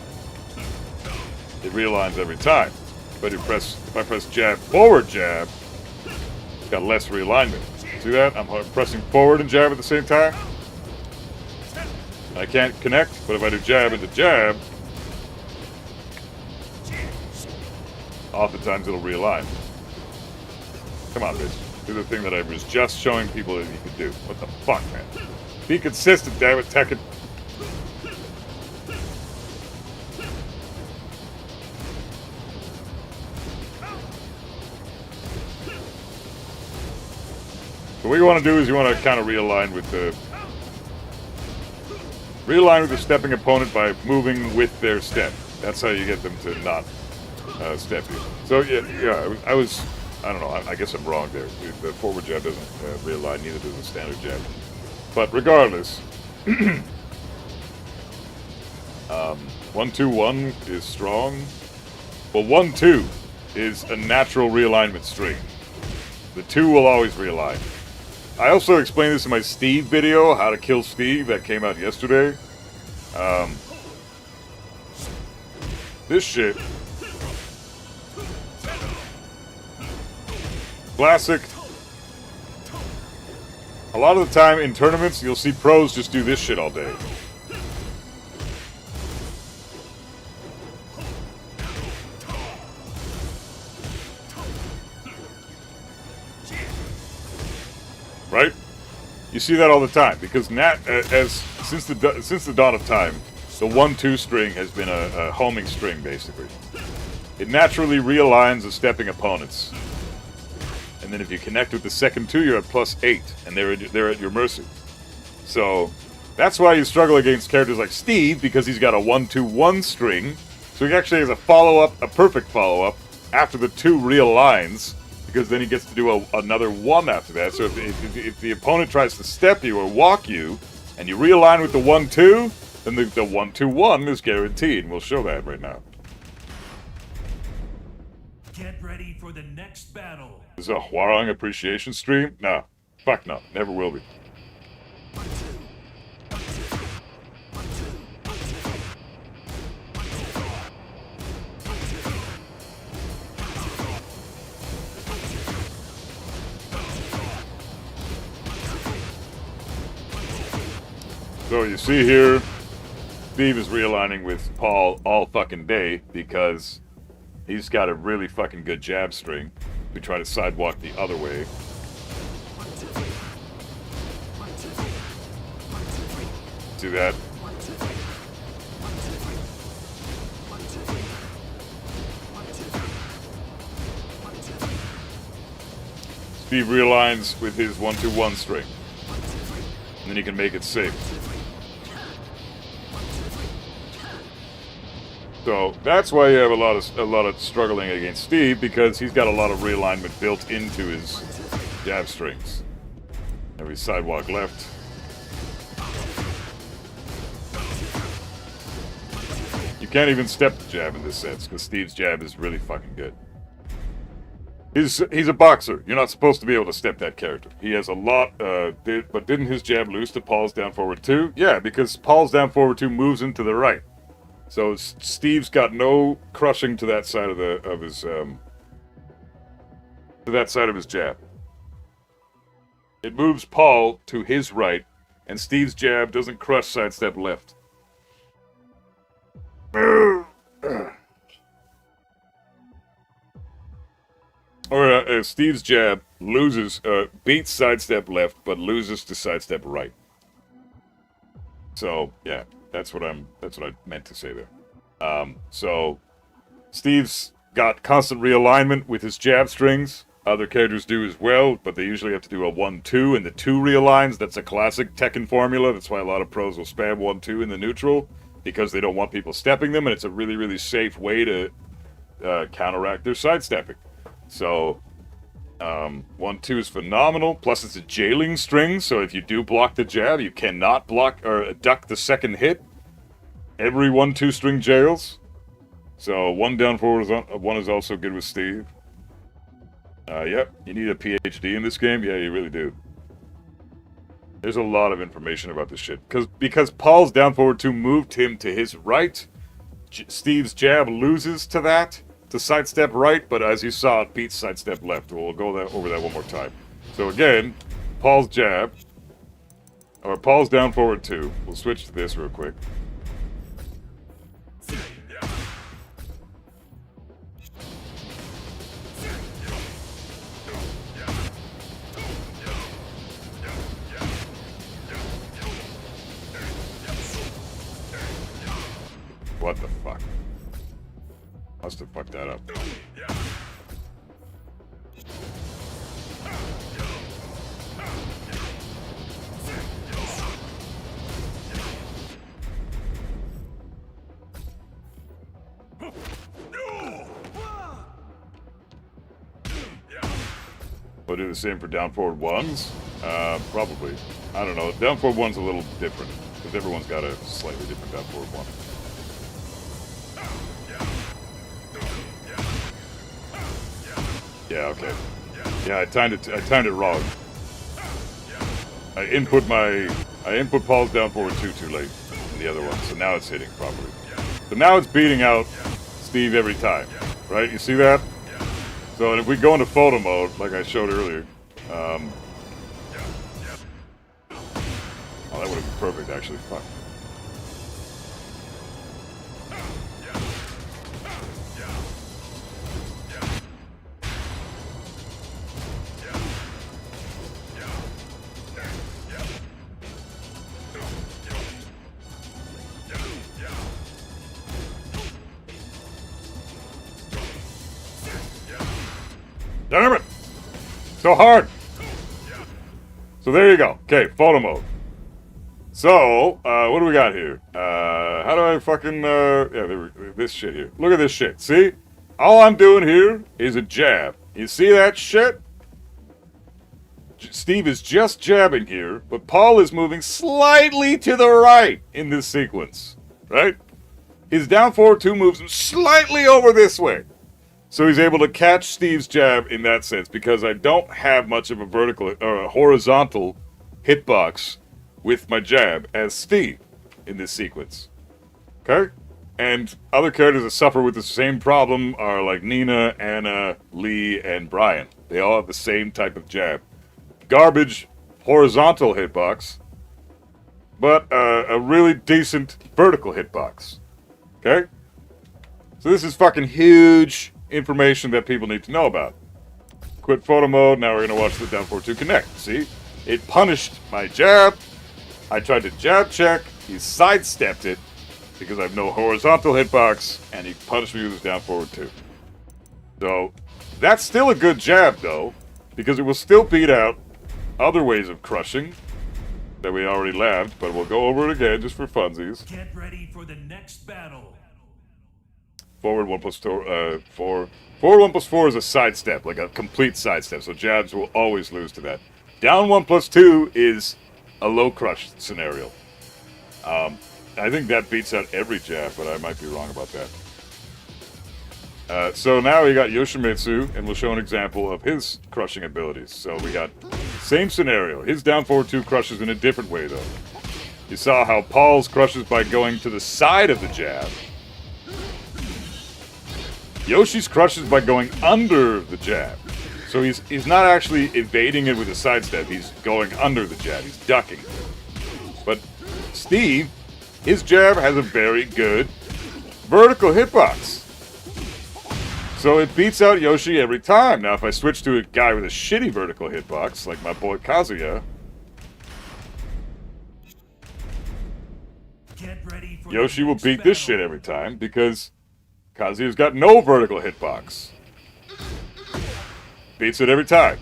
S2: it realigns every time. But if I press jab, forward jab, it's got less realignment. See that? I'm pressing forward and jab at the same time. I can't connect, but if I do jab into jab, oftentimes it'll realign. Come on, bitch. Do the thing that I was just showing people that you could do. What the fuck, man? Be consistent, damn it, Tekken. So what you want to do is you want to kind of realign with the stepping opponent by moving with their step. That's how you get them to not step you. So yeah, I don't know, I guess I'm wrong there. The forward jab doesn't realign, neither does the standard jab. But regardless, 1-2-1 is strong. Well, 1-2 is a natural realignment string. The 2 will always realign. I also explained this in my Steve video, How to Kill Steve, that came out yesterday. This shit... Classic. A lot of the time in tournaments, you'll see pros just do this shit all day. Right? You see that all the time because since the dawn of time, the 1-2 string has been a homing string basically. It naturally realigns the stepping opponents. And then if you connect with the second 2, you're at +8, and they're at your mercy. So that's why you struggle against characters like Steve, because he's got a 1-2-1 string. So he actually has a follow-up, a perfect follow-up, after the 2 realigns, because then he gets to do another 1 after that. So if the opponent tries to step you or walk you, and you realign with the 1-2, then the 1-2-1 is guaranteed, and we'll show that right now.
S3: Get ready for the next battle.
S2: Is this a Hwarang appreciation stream? No. Fuck no. Never will be. So you see here, Steve is realigning with Paul all fucking day because he's got a really fucking good jab string. We try to sidewalk the other way. Do that. Steve realigns with his 1-2-1 string. And then he can make it safe. So that's why you have a lot of struggling against Steve, because he's got a lot of realignment built into his jab strings. Every sidewalk left. You can't even step the jab in this sense, because Steve's jab is really fucking good. He's a boxer. You're not supposed to be able to step that character. He has a lot, but didn't his jab lose to Paul's down forward 2? Yeah, because Paul's down forward 2 moves into the right. So Steve's got no crushing to that side of his to that side of his jab. It moves Paul to his right, and Steve's jab doesn't crush sidestep left. Or Steve's jab loses, beats sidestep left, but loses to sidestep right. So yeah, that's what I meant to say there. So Steve's got constant realignment with his jab strings. Other characters do as well, but they usually have to do a 1-2, and the 2 realigns. That's a classic Tekken formula. That's why a lot of pros will spam 1-2 in the neutral, because they don't want people stepping them, and it's a really, really safe way to counteract their sidestepping. So 1-2 is phenomenal. Plus, it's a jailing string, so if you do block the jab, you cannot block or duck the second hit. Every 1-2 string jails. So 1 down forward, 1 is also good with Steve. Yep, you need a PhD in this game? Yeah, you really do. There's a lot of information about this shit. Because Paul's down forward 2 moved him to his right, Steve's jab loses to that, to sidestep right, but as you saw, it beats sidestep left. We'll go over that one more time. So again, Paul's jab, or Paul's down forward 2. We'll switch to this real quick. What the fuck? Must have fucked that up. We'll do the same for down forward 1s? Probably. I don't know. Down forward 1's a little different, because everyone's got a slightly different down forward 1. Yeah, okay. Yeah, I timed it wrong. I input Paul's down forward 2 too late in the other one, so now it's hitting properly. So now it's beating out Steve every time, right? You see that? So if we go into photo mode, like I showed earlier, oh, that would have been perfect actually. Fuck. Damn it! So hard! So there you go. Okay, photo mode. So, what do we got here? How do I fucking, this shit here. Look at this shit. See? All I'm doing here is a jab. You see that shit? Steve is just jabbing here, but Paul is moving slightly to the right in this sequence. Right? His down forward 2 moves him slightly over this way. So he's able to catch Steve's jab in that sense, because I don't have much of a vertical or a horizontal hitbox with my jab as Steve in this sequence. Okay? And other characters that suffer with the same problem are like Nina, Anna, Lee, and Bryan. They all have the same type of jab. Garbage horizontal hitbox, but a really decent vertical hitbox. Okay? So this is fucking huge information that people need to know about. Quit photo mode. Now we're going to watch the down forward 2 connect. See? It punished my jab. I tried to jab check. He sidestepped it because I have no horizontal hitbox, and he punished me with his down forward 2. So that's still a good jab, though, because it will still beat out other ways of crushing that we already labbed, but we'll go over it again just for funsies.
S3: Get ready for the next battle.
S2: Forward 1 plus 4. Forward 1 plus 4 is a sidestep, like a complete sidestep, so jabs will always lose to that. Down 1 plus 2 is a low crush scenario. I think that beats out every jab, but I might be wrong about that. So now we got Yoshimitsu, and we'll show an example of his crushing abilities. So we got same scenario. His down forward 2 crushes in a different way, though. You saw how Paul's crushes by going to the side of the jab. Yoshi's crushes by going under the jab. So he's not actually evading it with a sidestep. He's going under the jab. He's ducking. But Steve, his jab has a very good vertical hitbox. So it beats out Yoshi every time. Now, if I switch to a guy with a shitty vertical hitbox, like my boy Kazuya,
S3: Get ready for
S2: Yoshi
S3: the
S2: will
S3: next
S2: beat this
S3: battle.
S2: shit every time because Kazuya's got no vertical hitbox. Beats it every time.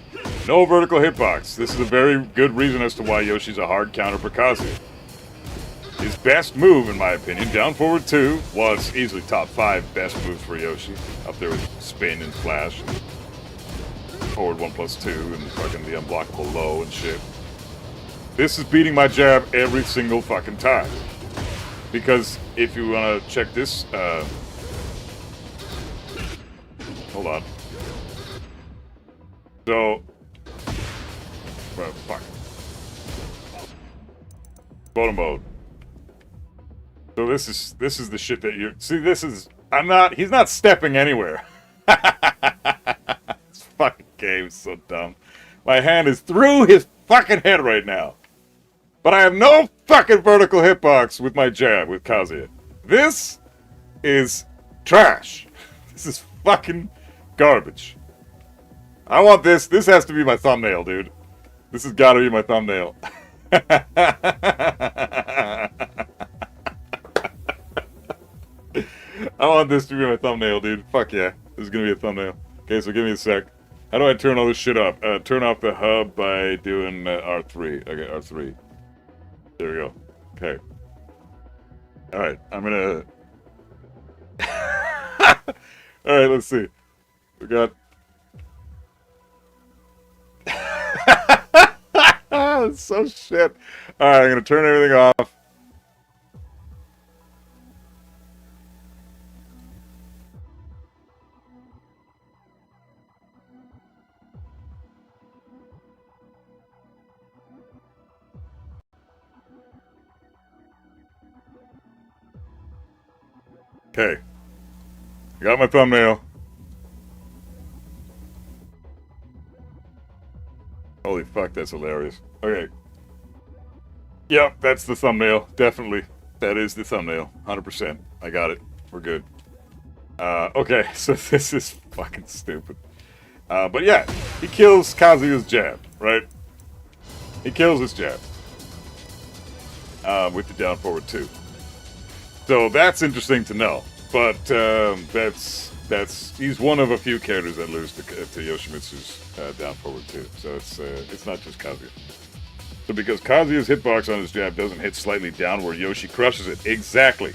S2: No vertical hitbox. This is a very good reason as to why Yoshi's a hard counter for Kazuya. His best move, in my opinion, down forward 2, was easily top 5 best moves for Yoshi. Up there with spin and flash, and forward 1+2, and fucking the unblockable low and shit. This is beating my jab every single fucking time. Because if you want to check this, hold on. So, fuck. Photo mode. So this is the shit that you see. He's not stepping anywhere. This fucking game is so dumb. My hand is through his fucking head right now. But I have no fucking vertical hitbox with my jab with Kazuya. This is trash. This is fucking garbage. I want this. This has to be my thumbnail, dude. This has got to be my thumbnail. I want this to be my thumbnail, dude. Fuck yeah. This is going to be a thumbnail. Okay, so give me a sec. How do I turn all this shit up? Turn off the hub by doing R3. Okay, R3. There we go. Okay. Alright, I'm going to... Alright, let's see. We got... It's so shit. Alright, I'm going to turn everything off. Okay. I got my thumbnail. Holy fuck, that's hilarious. Okay. Yep, that's the thumbnail. Definitely. That is the thumbnail. 100%. I got it. We're good. Okay, so this is fucking stupid. But yeah, he kills Kazuya's jab, right? He kills his jab. With the down forward 2. So that's interesting to know, but he's one of a few characters that lose to Yoshimitsu's down forward 2. So it's not just Kazuya. So because Kazuya's hitbox on his jab doesn't hit slightly downward, Yoshi crushes it. Exactly.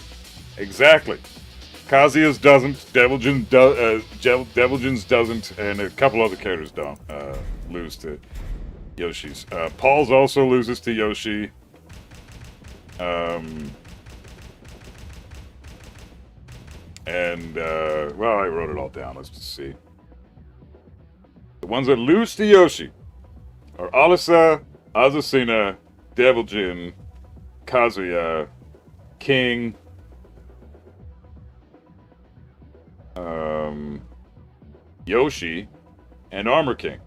S2: Kazuya's doesn't. Deviljin's doesn't, and a couple other characters don't lose to Yoshi's. Paul's also loses to Yoshi. Well, I wrote it all down. Let's just see. The ones that lose to Yoshi are Alisa, Azasina, Deviljin, Kazuya, King, Yoshi, and Armor King.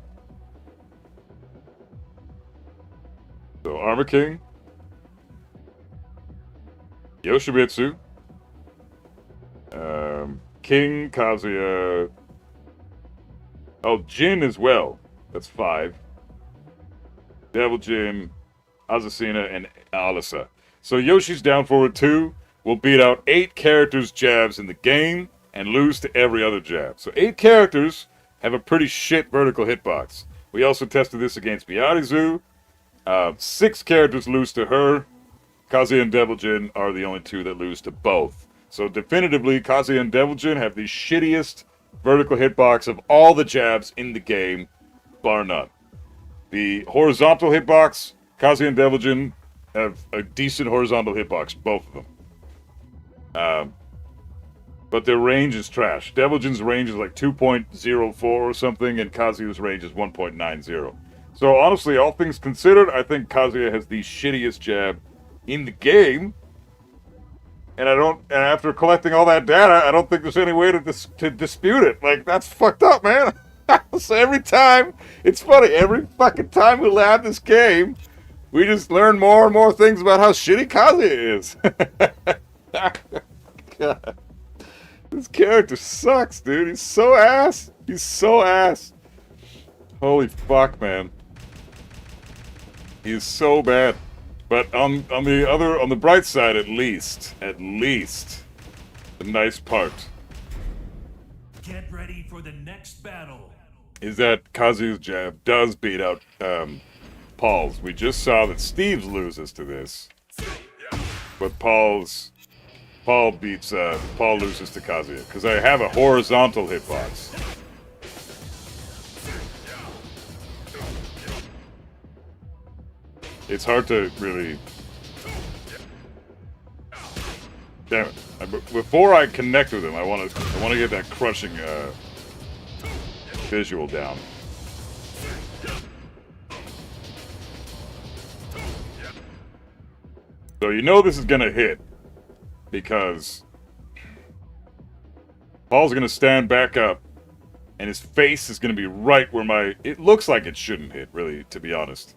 S2: So Armor King, Yoshimitsu, King, Kazuya. Oh, Jin as well. That's 5. Deviljin, Azasina, and Alisa. So Yoshi's down forward 2 will beat out 8 characters' jabs in the game and lose to every other jab. So 8 characters have a pretty shit vertical hitbox. We also tested this against Byaruzu. 6 characters lose to her. Kazuya and Deviljin are the only 2 that lose to both. So definitively, Kazuya and Deviljin have the shittiest vertical hitbox of all the jabs in the game, bar none. The horizontal hitbox, Kazuya and Deviljin have a decent horizontal hitbox, both of them. But their range is trash. Deviljin's range is like 2.04 or something, and Kazuya's range is 1.90. So honestly, all things considered, I think Kazuya has the shittiest jab in the game. And after collecting all that data, I don't think there's any way to dispute it. Like, that's fucked up, man.
S4: So every time, it's funny, every fucking time we have this game, we just learn more and more things about how shitty Kazuya is. God. This character sucks, dude. He's so ass. He's so ass. Holy fuck, man. He's so bad. But on the bright side, at least, a nice part
S3: Get ready for the next battle.
S2: is that Kazu's jab does beat out Paul's. We just saw that Steve's loses to this, but Paul loses to Kazuya because I have a horizontal hitbox. It's hard to really. Damn it! Before I connect with him, I want to get that crushing visual down. So you know this is gonna hit because Paul's gonna stand back up, and his face is gonna be right where my. It looks like it shouldn't hit, really, to be honest.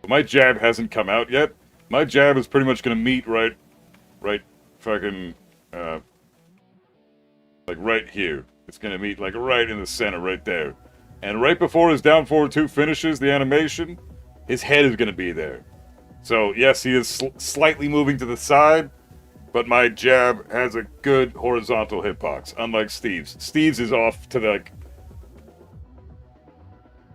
S2: But my jab hasn't come out yet. My jab is pretty much gonna meet right fucking, like right here. It's gonna meet like right in the center, right there. And right before his down forward 2 finishes the animation, his head is gonna be there. So yes, he is slightly moving to the side, but my jab has a good horizontal hitbox, unlike Steve's. Steve's is off to the, like,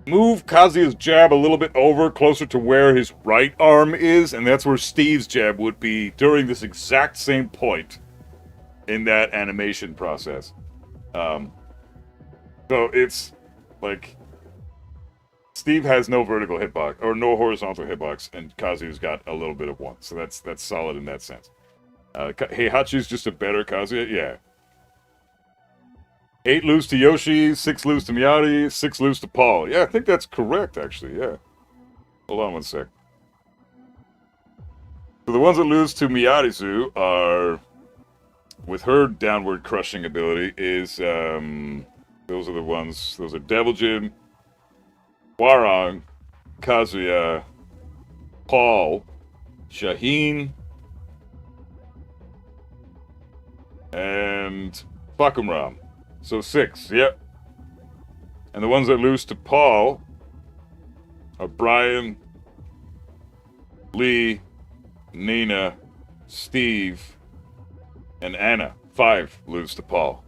S2: move Kazuya's jab a little bit over, closer to where his right arm is, and that's where Steve's jab would be during this exact same point in that animation process. So it's like Steve has no vertical hitbox or no horizontal hitbox, and Kazuya's got a little bit of one, so that's solid in that sense. Heihachi's just a better Kazuya, yeah. 8 lose to Yoshi, 6 lose to Miyagi, 6 lose to Paul. Yeah, I think that's correct, actually, yeah. Hold on one sec. So the ones that lose to Miyarizu are, with her downward crushing ability, is, those are the ones, those are Devil Jin, Hwarang, Kazuya, Paul, Shaheen, and Bakumram. So 6, yep. And the ones that lose to Paul are Bryan, Lee, Nina, Steve, and Anna. 5 lose to Paul.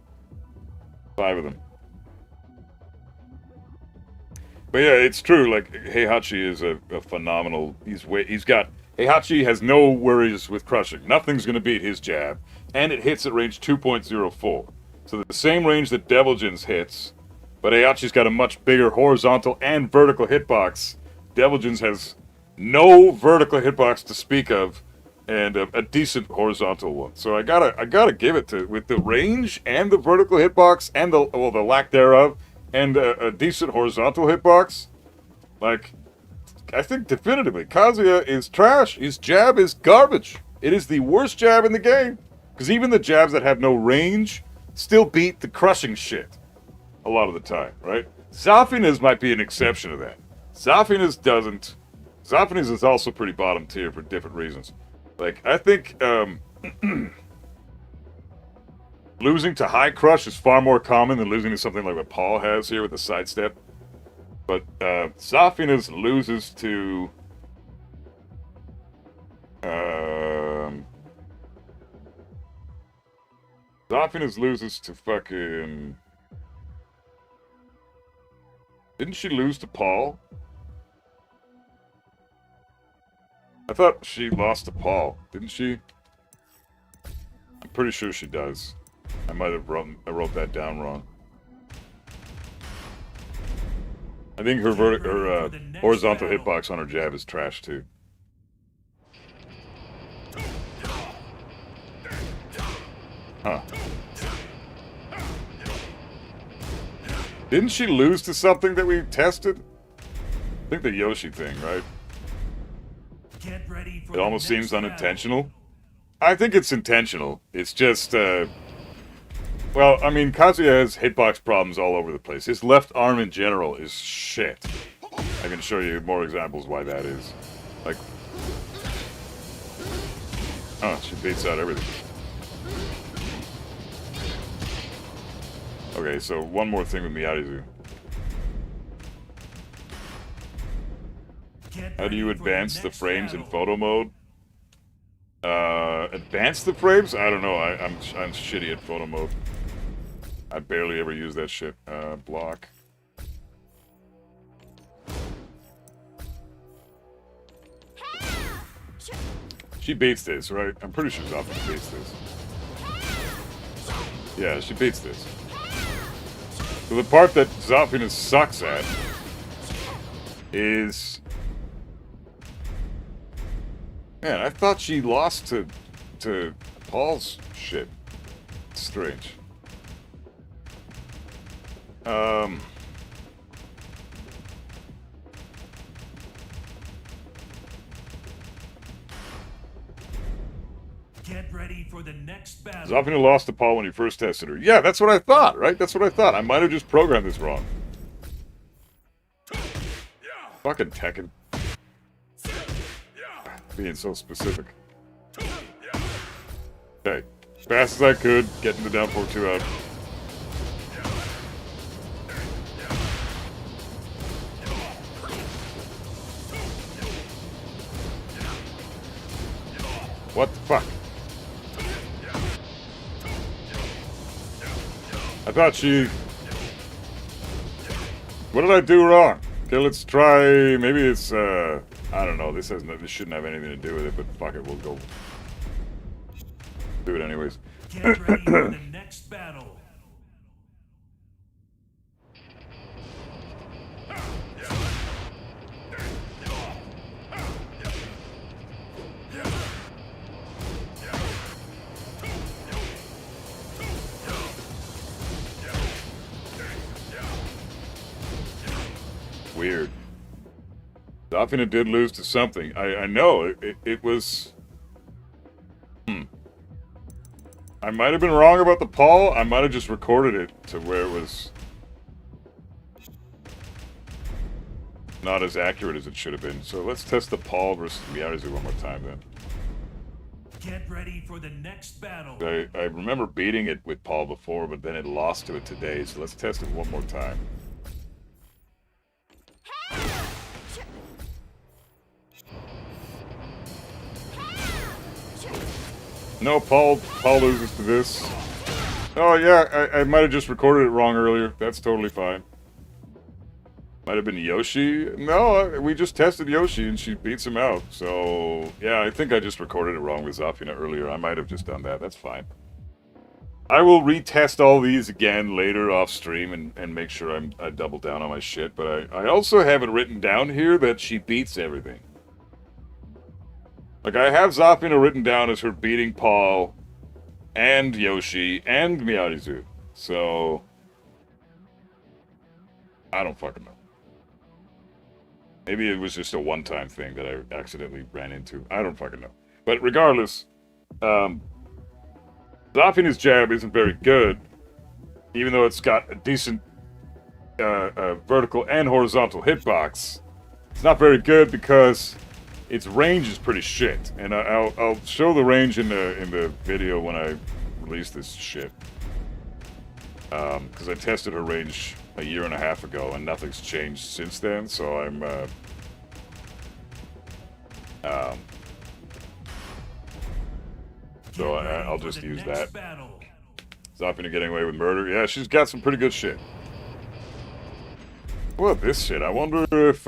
S2: 5 of them. But yeah, it's true. Like, Heihachi is a phenomenal. Heihachi has no worries with crushing. Nothing's gonna beat his jab, and it hits at range 2.04. So the same range that Devil Jin's hits, but Heihachi's got a much bigger horizontal and vertical hitbox. Devil Jin's has no vertical hitbox to speak of, and a decent horizontal one. So I gotta give it to, with the range and the vertical hitbox and the lack thereof, and a decent horizontal hitbox. Like, I think definitively Kazuya is trash. His jab is garbage. It is the worst jab in the game, because even the jabs that have no range still beat the crushing shit a lot of the time, right? Zafina's might be an exception to that. Zafina's doesn't. Zafina's is also pretty bottom tier for different reasons. Like, I think losing to high crush is far more common than losing to something like what Paul has here with the sidestep. But Zafina's loses to Zafina's loses to fucking... Didn't she lose to Paul? I thought she lost to Paul. Didn't she? I'm pretty sure she does. I might have wrote that down wrong. I think her horizontal hitbox on her jab is trash too. Huh. Didn't she lose to something that we tested? I think the Yoshi thing, right?
S3: Get ready for
S2: It almost seems
S3: battle.
S2: unintentional. I think it's intentional. It's just, Well, I mean, Kazuya has hitbox problems all over the place. His left arm in general is shit. I can show you more examples why that is. Like, oh, she beats out everything. Okay, so one more thing with Miyarizu. How do you advance the frames in photo mode? Advance the frames? I don't know. I'm shitty at photo mode. I barely ever use that shit. Block. She beats this, right? I'm pretty sure Zafina beats this. Yeah, she beats this. So the part that Zafina sucks at is... Man, I thought she lost to Paul's shit. It's strange.
S3: Get ready for the next battle.
S2: Zafina lost to Paul when he first tested her. Yeah, that's what I thought, right? That's what I thought. I might have just programmed this wrong. Fucking Tekken. Being so specific. Okay. Fast as I could, getting the down 4-2 out. What the fuck? I thought she... What did I do wrong? Okay, let's try... Maybe it's, I don't know. This shouldn't have anything to do with it, but fuck it, we'll go... do it anyways.
S3: Get ready for the next battle.
S2: Weird. Zafina did lose to something. I know. It was... I might have been wrong about the Paul. I might have just recorded it to where it was... not as accurate as it should have been. So let's test the Paul versus Miyarizu one more time then.
S3: Get ready for the next battle.
S2: I remember beating it with Paul before, but then it lost to it today. So let's test it one more time. No, Paul loses to this. Oh yeah, I might have just recorded it wrong earlier. That's totally fine. Might have been Yoshi. No, we just tested Yoshi and she beats him out. So yeah, I think I just recorded it wrong with Zafina earlier. I might have just done that. That's fine. I will retest all these again later off stream and make sure I double down on my shit. But I also have it written down here that she beats everything. Like, I have Zafina written down as her beating Paul, and Yoshi, and Miyarizu. So, I don't fucking know. Maybe it was just a one-time thing that I accidentally ran into. I don't fucking know. But regardless, Zafina's jab isn't very good, even though it's got a decent vertical and horizontal hitbox. It's not very good because... its range is pretty shit, and I'll show the range in the video when I release this shit. Because I tested her range a year and a half ago, and nothing's changed since then. So I'm I'll just use that. Zafina getting away with murder. Yeah, she's got some pretty good shit. What about this shit? I wonder if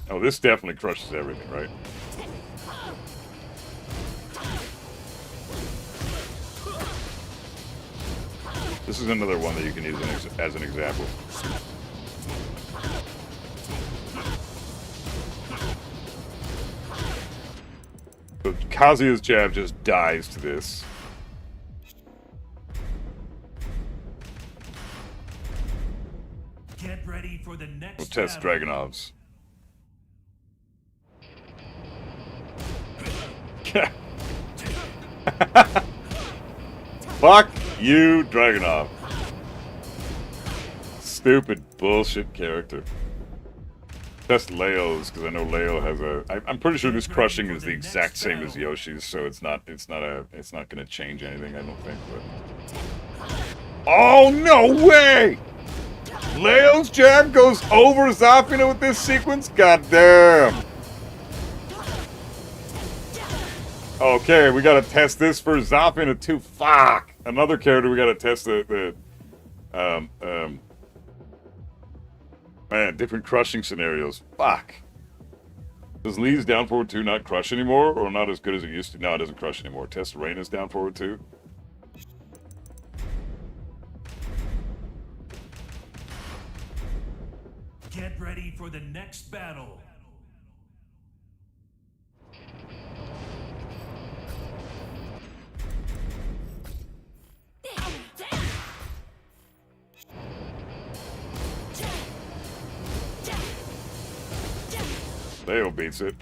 S2: oh, this definitely crushes everything, right? This is another one that you can use as an example. So Kazuya's jab just dies to this.
S3: Get ready for the next
S2: We'll test
S3: battle.
S2: Dragunov's. Fuck! You, Dragunov. Stupid bullshit character. Test Leo's, because I know Leo has a... I'm pretty sure this crushing is the exact same as Yoshi's, so it's not gonna change anything, I don't think, but... Oh, no way! Leo's jab goes over Zafina with this sequence? God damn. Okay, we gotta test this for Zafina too. Fuck! Another character we gotta test man, different crushing scenarios. Fuck. Does Lee's down forward 2 not crush anymore? Or not as good as it used to? No, it doesn't crush anymore. Test Reina's down forward 2.
S3: Get ready for the next battle.
S2: Leo beats it.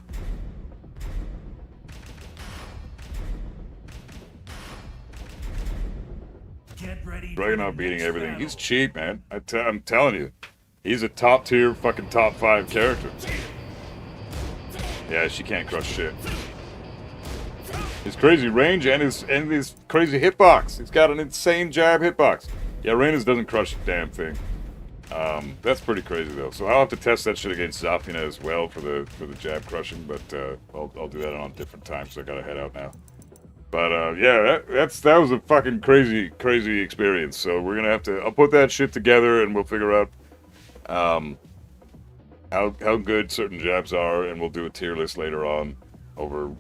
S3: Get ready.
S2: Dragunov beating everything. Battle. He's cheap, man. I'm telling you. He's a top tier, fucking top 5 character. Yeah, she can't crush shit. His crazy range and his crazy hitbox. He's got an insane jab hitbox. Yeah, Reina's doesn't crush a damn thing. That's pretty crazy though. So I'll have to test that shit against Zafina as well for the jab crushing, but I'll do that on a different time. So I gotta head out now. But yeah, that was a fucking crazy experience. So we're gonna have to. I'll put that shit together and we'll figure out how good certain jabs are, and we'll do a tier list later on over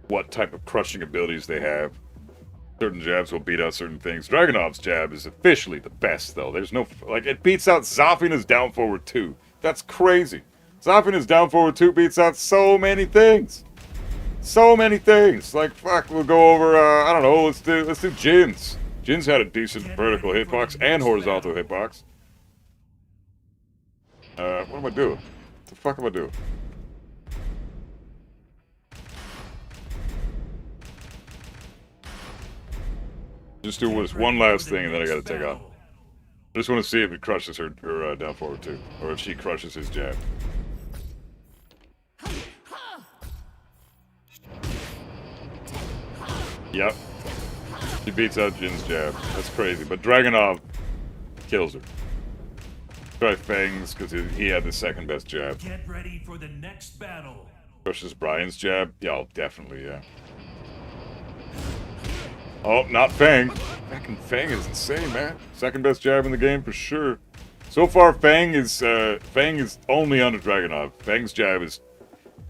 S2: what type of crushing abilities they have. Certain jabs will beat out certain things. Dragunov's jab is officially the best, though. There's no... Like, it beats out Zafina's down forward 2. That's crazy. Zafina's down forward 2 beats out so many things. So many things. Like, fuck, we'll go over, I don't know, let's do Jin's. Jin's had a decent vertical hitbox and horizontal hitbox. What am I doing? What the fuck am I doing? Just do this one last thing and then I gotta take off. I just want to see if it crushes her down forward too. Or if she crushes his jab. Yep. She beats out Jin's jab. That's crazy. But Dragunov kills her. Try Fang's because he had the second best jab.
S3: Get ready for the next battle.
S2: Crushes Bryan's jab? Yeah, definitely, yeah. Oh, not Fang. Fucking Fang is insane, man. Second best jab in the game for sure. So far, Fang is only under Dragunov. Fang's jab is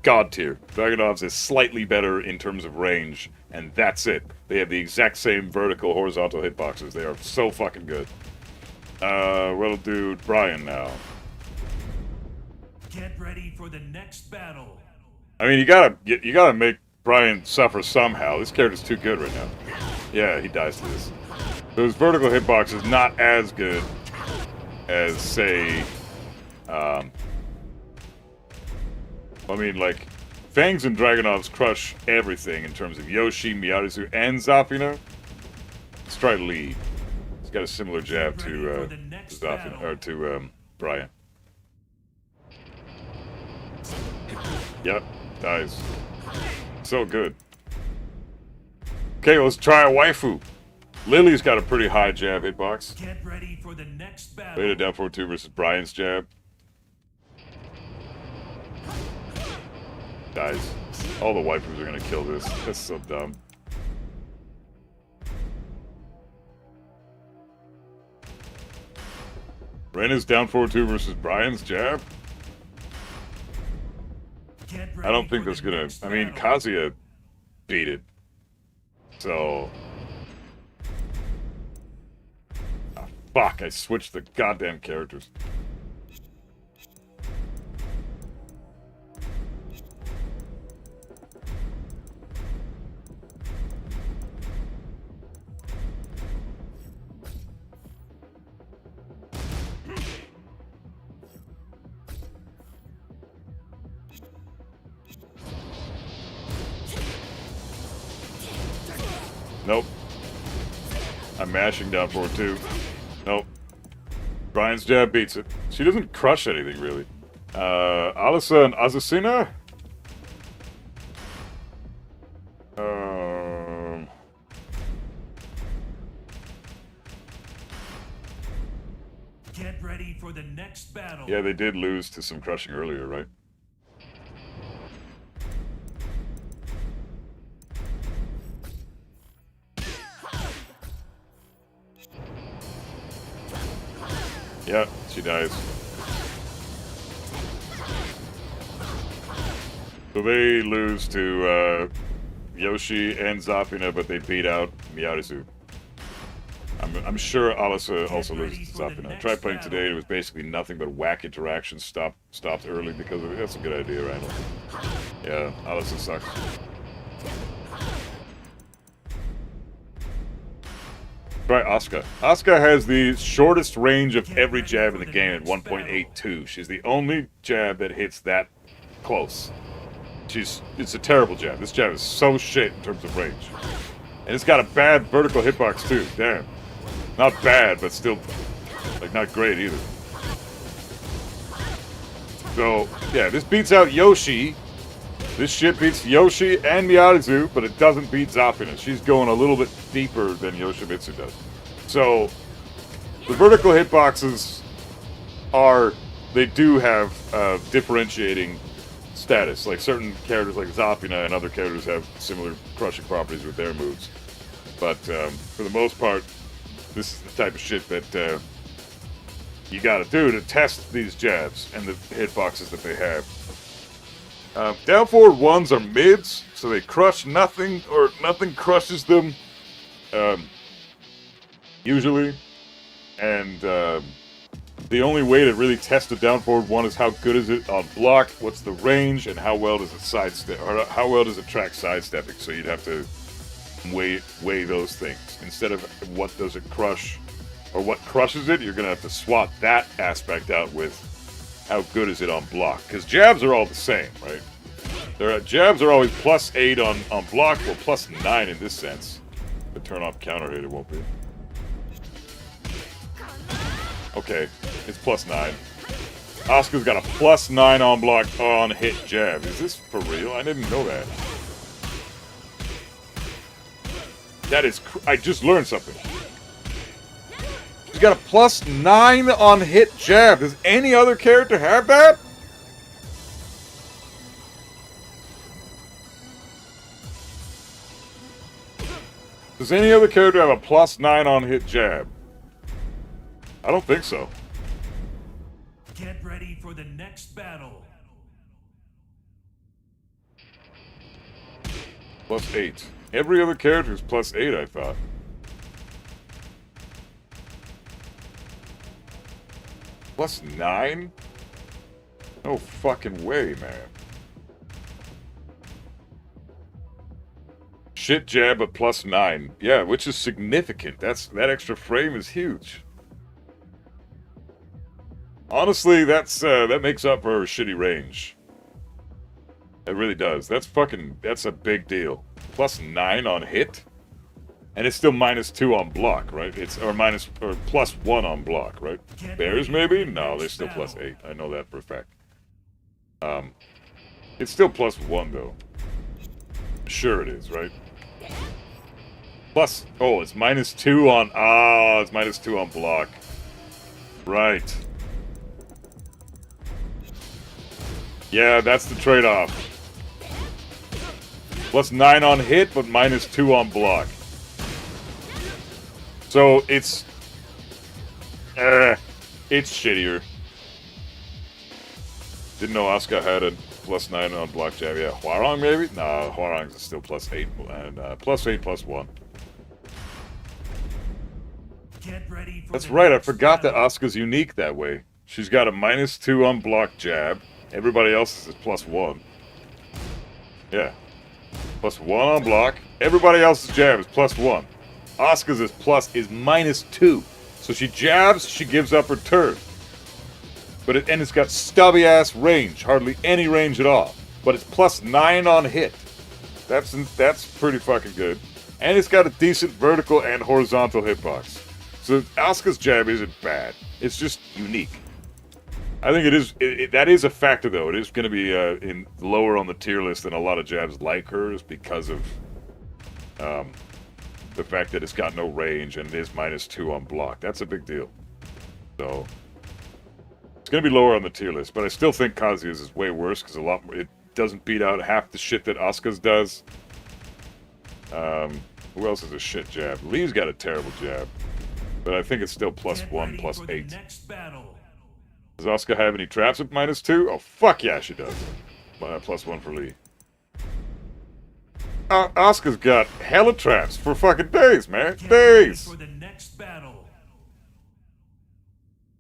S2: god tier. Dragunov's is slightly better in terms of range, and that's it. They have the exact same vertical, horizontal hitboxes. They are so fucking good. We'll do Bryan now.
S3: Get ready for the next battle.
S2: I mean, you gotta make Bryan suffer somehow. This character's too good right now. Yeah, he dies to this. So his vertical hitbox is not as good as, say, I mean, like, Fang's and Dragunov's crush everything in terms of Yoshi, Miyazu, and Zafina. Let's try Lee. He's got a similar jab to Zafina, or to Bryan. Yep, dies. So good. Okay, let's try a waifu. Lily's got a pretty high jab hitbox.
S3: Get ready for the next battle.
S2: Beta down forward 2 versus Bryan's jab. Dies. All the waifus are gonna kill this. That's so dumb. Reina's down forward 2 versus Bryan's jab. I don't think that's gonna... I mean, Kazuya beat it. So... Oh, fuck, I switched the goddamn characters. Nope. I'm mashing down forward too. Nope. Bryan's jab beats it. She doesn't crush anything, really. Alyssa and Zafina?
S3: Get ready for the next battle.
S2: Yeah, they did lose to some crushing earlier, right? Yeah, she dies. So they lose to Yoshi and Zafina, but they beat out Miyazu. I'm sure Alyssa also loses to Zafina. I tried playing today, it was basically nothing but whack interactions stopped early because of it. That's a good idea, right? Yeah, Alyssa sucks. Try Asuka. Asuka has the shortest range of every jab in the game at 1.82. She's the only jab that hits that close. It's a terrible jab. This jab is so shit in terms of range. And it's got a bad vertical hitbox too. Damn. Not bad, but still, like, not great either. So, yeah, this beats out Yoshi. This shit beats Yoshi and Miyazu, but it doesn't beat Zafina. She's going a little bit deeper than Yoshimitsu does. So, the vertical hitboxes they do have differentiating status. Like, certain characters like Zafina and other characters have similar crushing properties with their moves. But, for the most part, this is the type of shit that you gotta do to test these jabs and the hitboxes that they have. Down forward ones are mids, so they crush nothing, or nothing crushes them, usually. And the only way to really test a down forward one is how good is it on block, what's the range, and how well does it sidestep, or how well does it track sidestepping. So you'd have to weigh those things. Instead of what does it crush, or what crushes it, you're gonna have to swap that aspect out with how good is it on block. Because jabs are all the same, right? Jabs are always +8 on block, or +9 in this sense. The turn off counter hit, it won't be. Okay, it's +9. Asuka's got a +9 on block on hit jab. Is this for real? I didn't know that. That is, I just learned something. She's got a +9 on hit jab. Does any other character have that? Does any other character have a +9 on hit jab? I don't think so.
S3: Get ready for the next battle.
S2: +8. Every other character is +8, I thought. +9? No fucking way, man. Shit jab at +9. Yeah, which is significant. That extra frame is huge. Honestly, that makes up for her shitty range. It really does. That's a big deal. +9 on hit, and it's still -2 on block, right? Or +1 on block, right? Bears maybe? No, they're still +8. I know that for a fact. It's still +1 though. Sure it is, right? It's -2 on. It's -2 on block. Right. Yeah, that's the trade-off. +9 on hit, but -2 on block. So it's shittier. Didn't know Asuka had a +9 on block jab. Yeah, Hwarang maybe? Nah, Hwarang's is still +8 and +8 +1.
S3: Get ready for
S2: That's
S3: the
S2: right. I
S3: next
S2: forgot that
S3: battle.
S2: Asuka's unique that way. She's got a -2 on block jab. Everybody else's is +1. Yeah. +1 on block. Everybody else's jab is +1. Asuka's is -2. So she jabs, she gives up her turn. But it's got stubby ass range, hardly any range at all. But it's +9 on hit. That's pretty fucking good. And it's got a decent vertical and horizontal hitbox. So Asuka's jab isn't bad. It's just unique. I think it is. That is a factor, though. It is going to be in lower on the tier list than a lot of jabs like hers because of the fact that it's got no range and it is -2 on block. That's a big deal. So it's going to be lower on the tier list, but I still think Kazuya's is way worse because it doesn't beat out half the shit that Asuka's does. Who else has a shit jab? Lee's got a terrible jab, but I think it's still +1, +8. Does Asuka have any traps at -2? Oh, fuck yeah, she does. +1 for Lee. Asuka's got hella traps for fucking days, man. Days!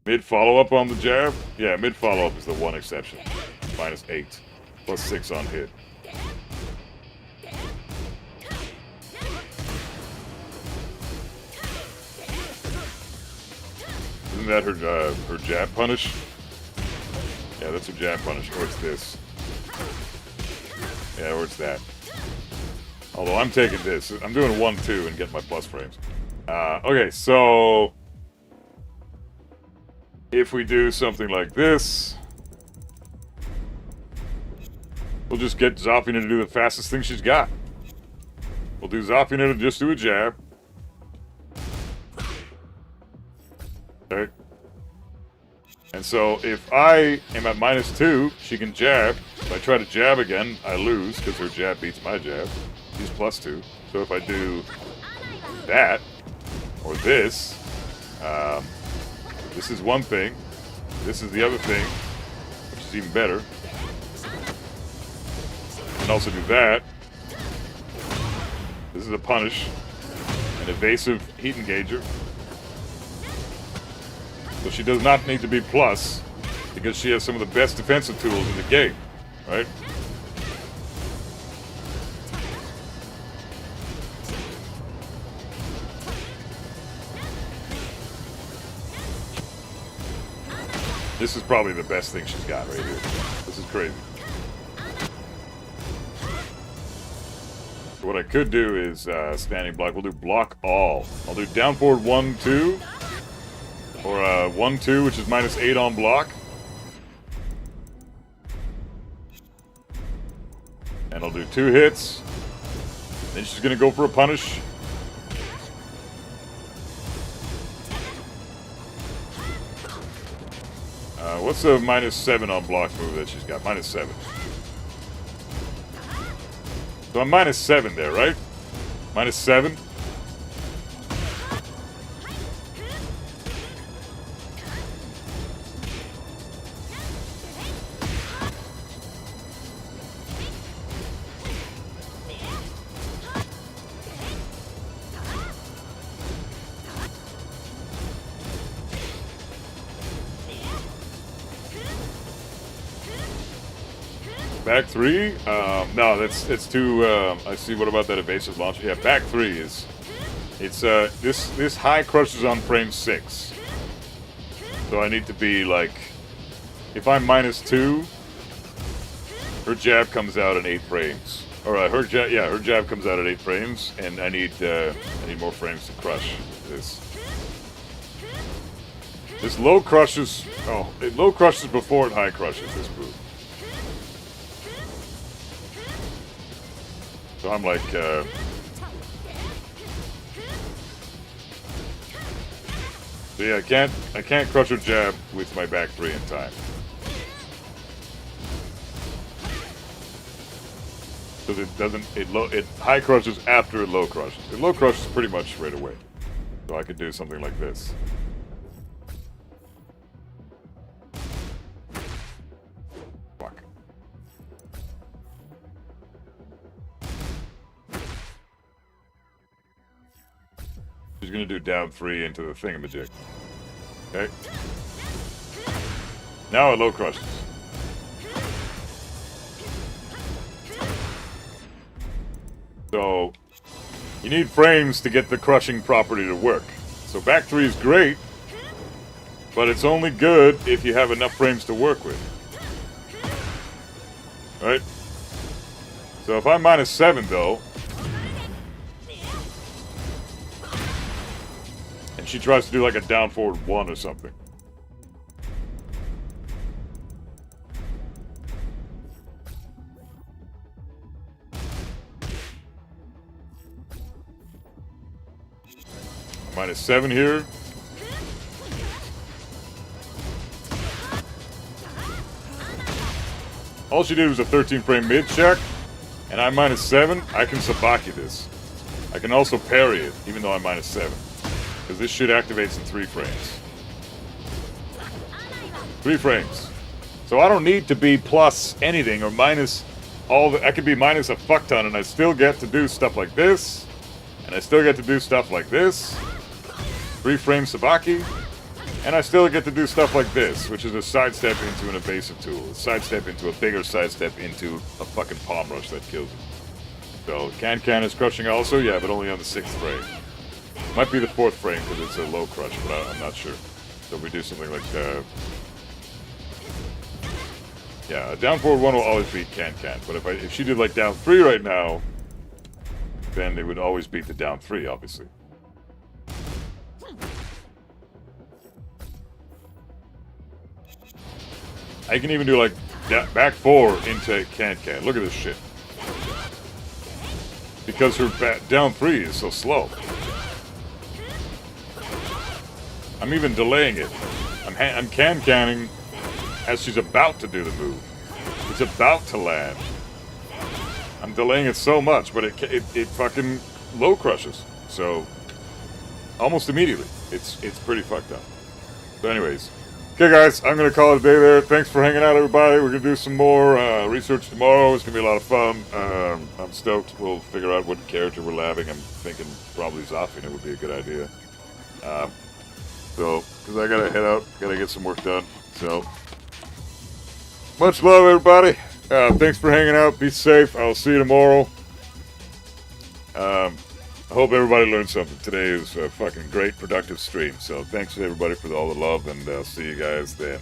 S2: Mid follow-up on the jab? Yeah, mid follow-up is the one exception. -8. +6 on hit. Isn't that her jab punish? Yeah, that's her jab punish. Or it's this. Yeah, or it's that. Although I'm taking this. I'm doing 1-2 and getting my plus frames. Okay, so if we do something like this, we'll just get Zafina to do the fastest thing she's got. We'll do Zafina to just do a jab. Okay. And so if I am at -2, she can jab. If I try to jab again, I lose because her jab beats my jab. She's +2. So if I do that, or this, this is one thing. This is the other thing, which is even better. I can also do that. This is a punish. An evasive heat engager. So she does not need to be plus, because she has some of the best defensive tools in the game, right? This is probably the best thing she's got right here. This is crazy. What I could do is standing block. We'll do block all. I'll do down forward 1-2. Or 1-2, which is -8 on block. And I'll do 2 hits. Then she's going to go for a punish. What's the -7 on block move that she's got? -7. So I'm -7 there, right? -7. Back 3? No, it's too. I see. What about that evasive launch? Yeah, back 3 is. It's this high crushes on frame 6. So I need to be like, if I'm -2, her jab comes out in 8 frames. Or her jab comes out at 8 frames, and I need more frames to crush this. This low crushes. Oh, it low crushes before it high crushes this move. So I'm like, so yeah, I can't crush her jab with my back 3 in time. Because it high crushes after it low crushes. It low crushes pretty much right away. So I could do something like this. She's gonna do down 3 into the thingamajig. Okay. Now it low crushes. So you need frames to get the crushing property to work. So back 3 is great, but it's only good if you have enough frames to work with. Right? So if I'm -7 though, And she tries to do like a down forward 1 or something. -7 here. All she did was a 13 frame mid check, and I'm -7. I can Sabaki this. I can also parry it, even though I'm -7. Because this shit activates in 3 frames. 3 frames. So I don't need to be plus anything or minus all the. I could be minus a fuck ton, and I still get to do stuff like this. And I still get to do stuff like this. 3 frame Sabaki. And I still get to do stuff like this, which is a sidestep into an evasive tool. A sidestep into a bigger sidestep into a fucking palm rush that kills you. So, Can is crushing also, yeah, but only on the 6th frame. Might be the 4th frame because it's a low crush, but I'm not sure. So if we do something like yeah, a down forward 1 will always beat Can, but if she did like down 3 right now, then it would always beat the down 3, obviously. I can even do like back 4 into Can. Look at this shit. Because her down 3 is so slow. I'm even delaying it. I'm canning as she's about to do the move. It's about to land. I'm delaying it so much, but it fucking low crushes. So almost immediately. It's pretty fucked up. So anyways. Okay, guys, I'm going to call it a day there. Thanks for hanging out, everybody. We're going to do some more research tomorrow. It's going to be a lot of fun. I'm stoked. We'll figure out what character we're labbing. I'm thinking probably Zafina would be a good idea. So, because I got to head out. Got to get some work done. So, much love, everybody. Thanks for hanging out. Be safe. I'll see you tomorrow. I hope everybody learned something. Today was a fucking great, productive stream. So thanks to everybody for all the love, and I'll see you guys then.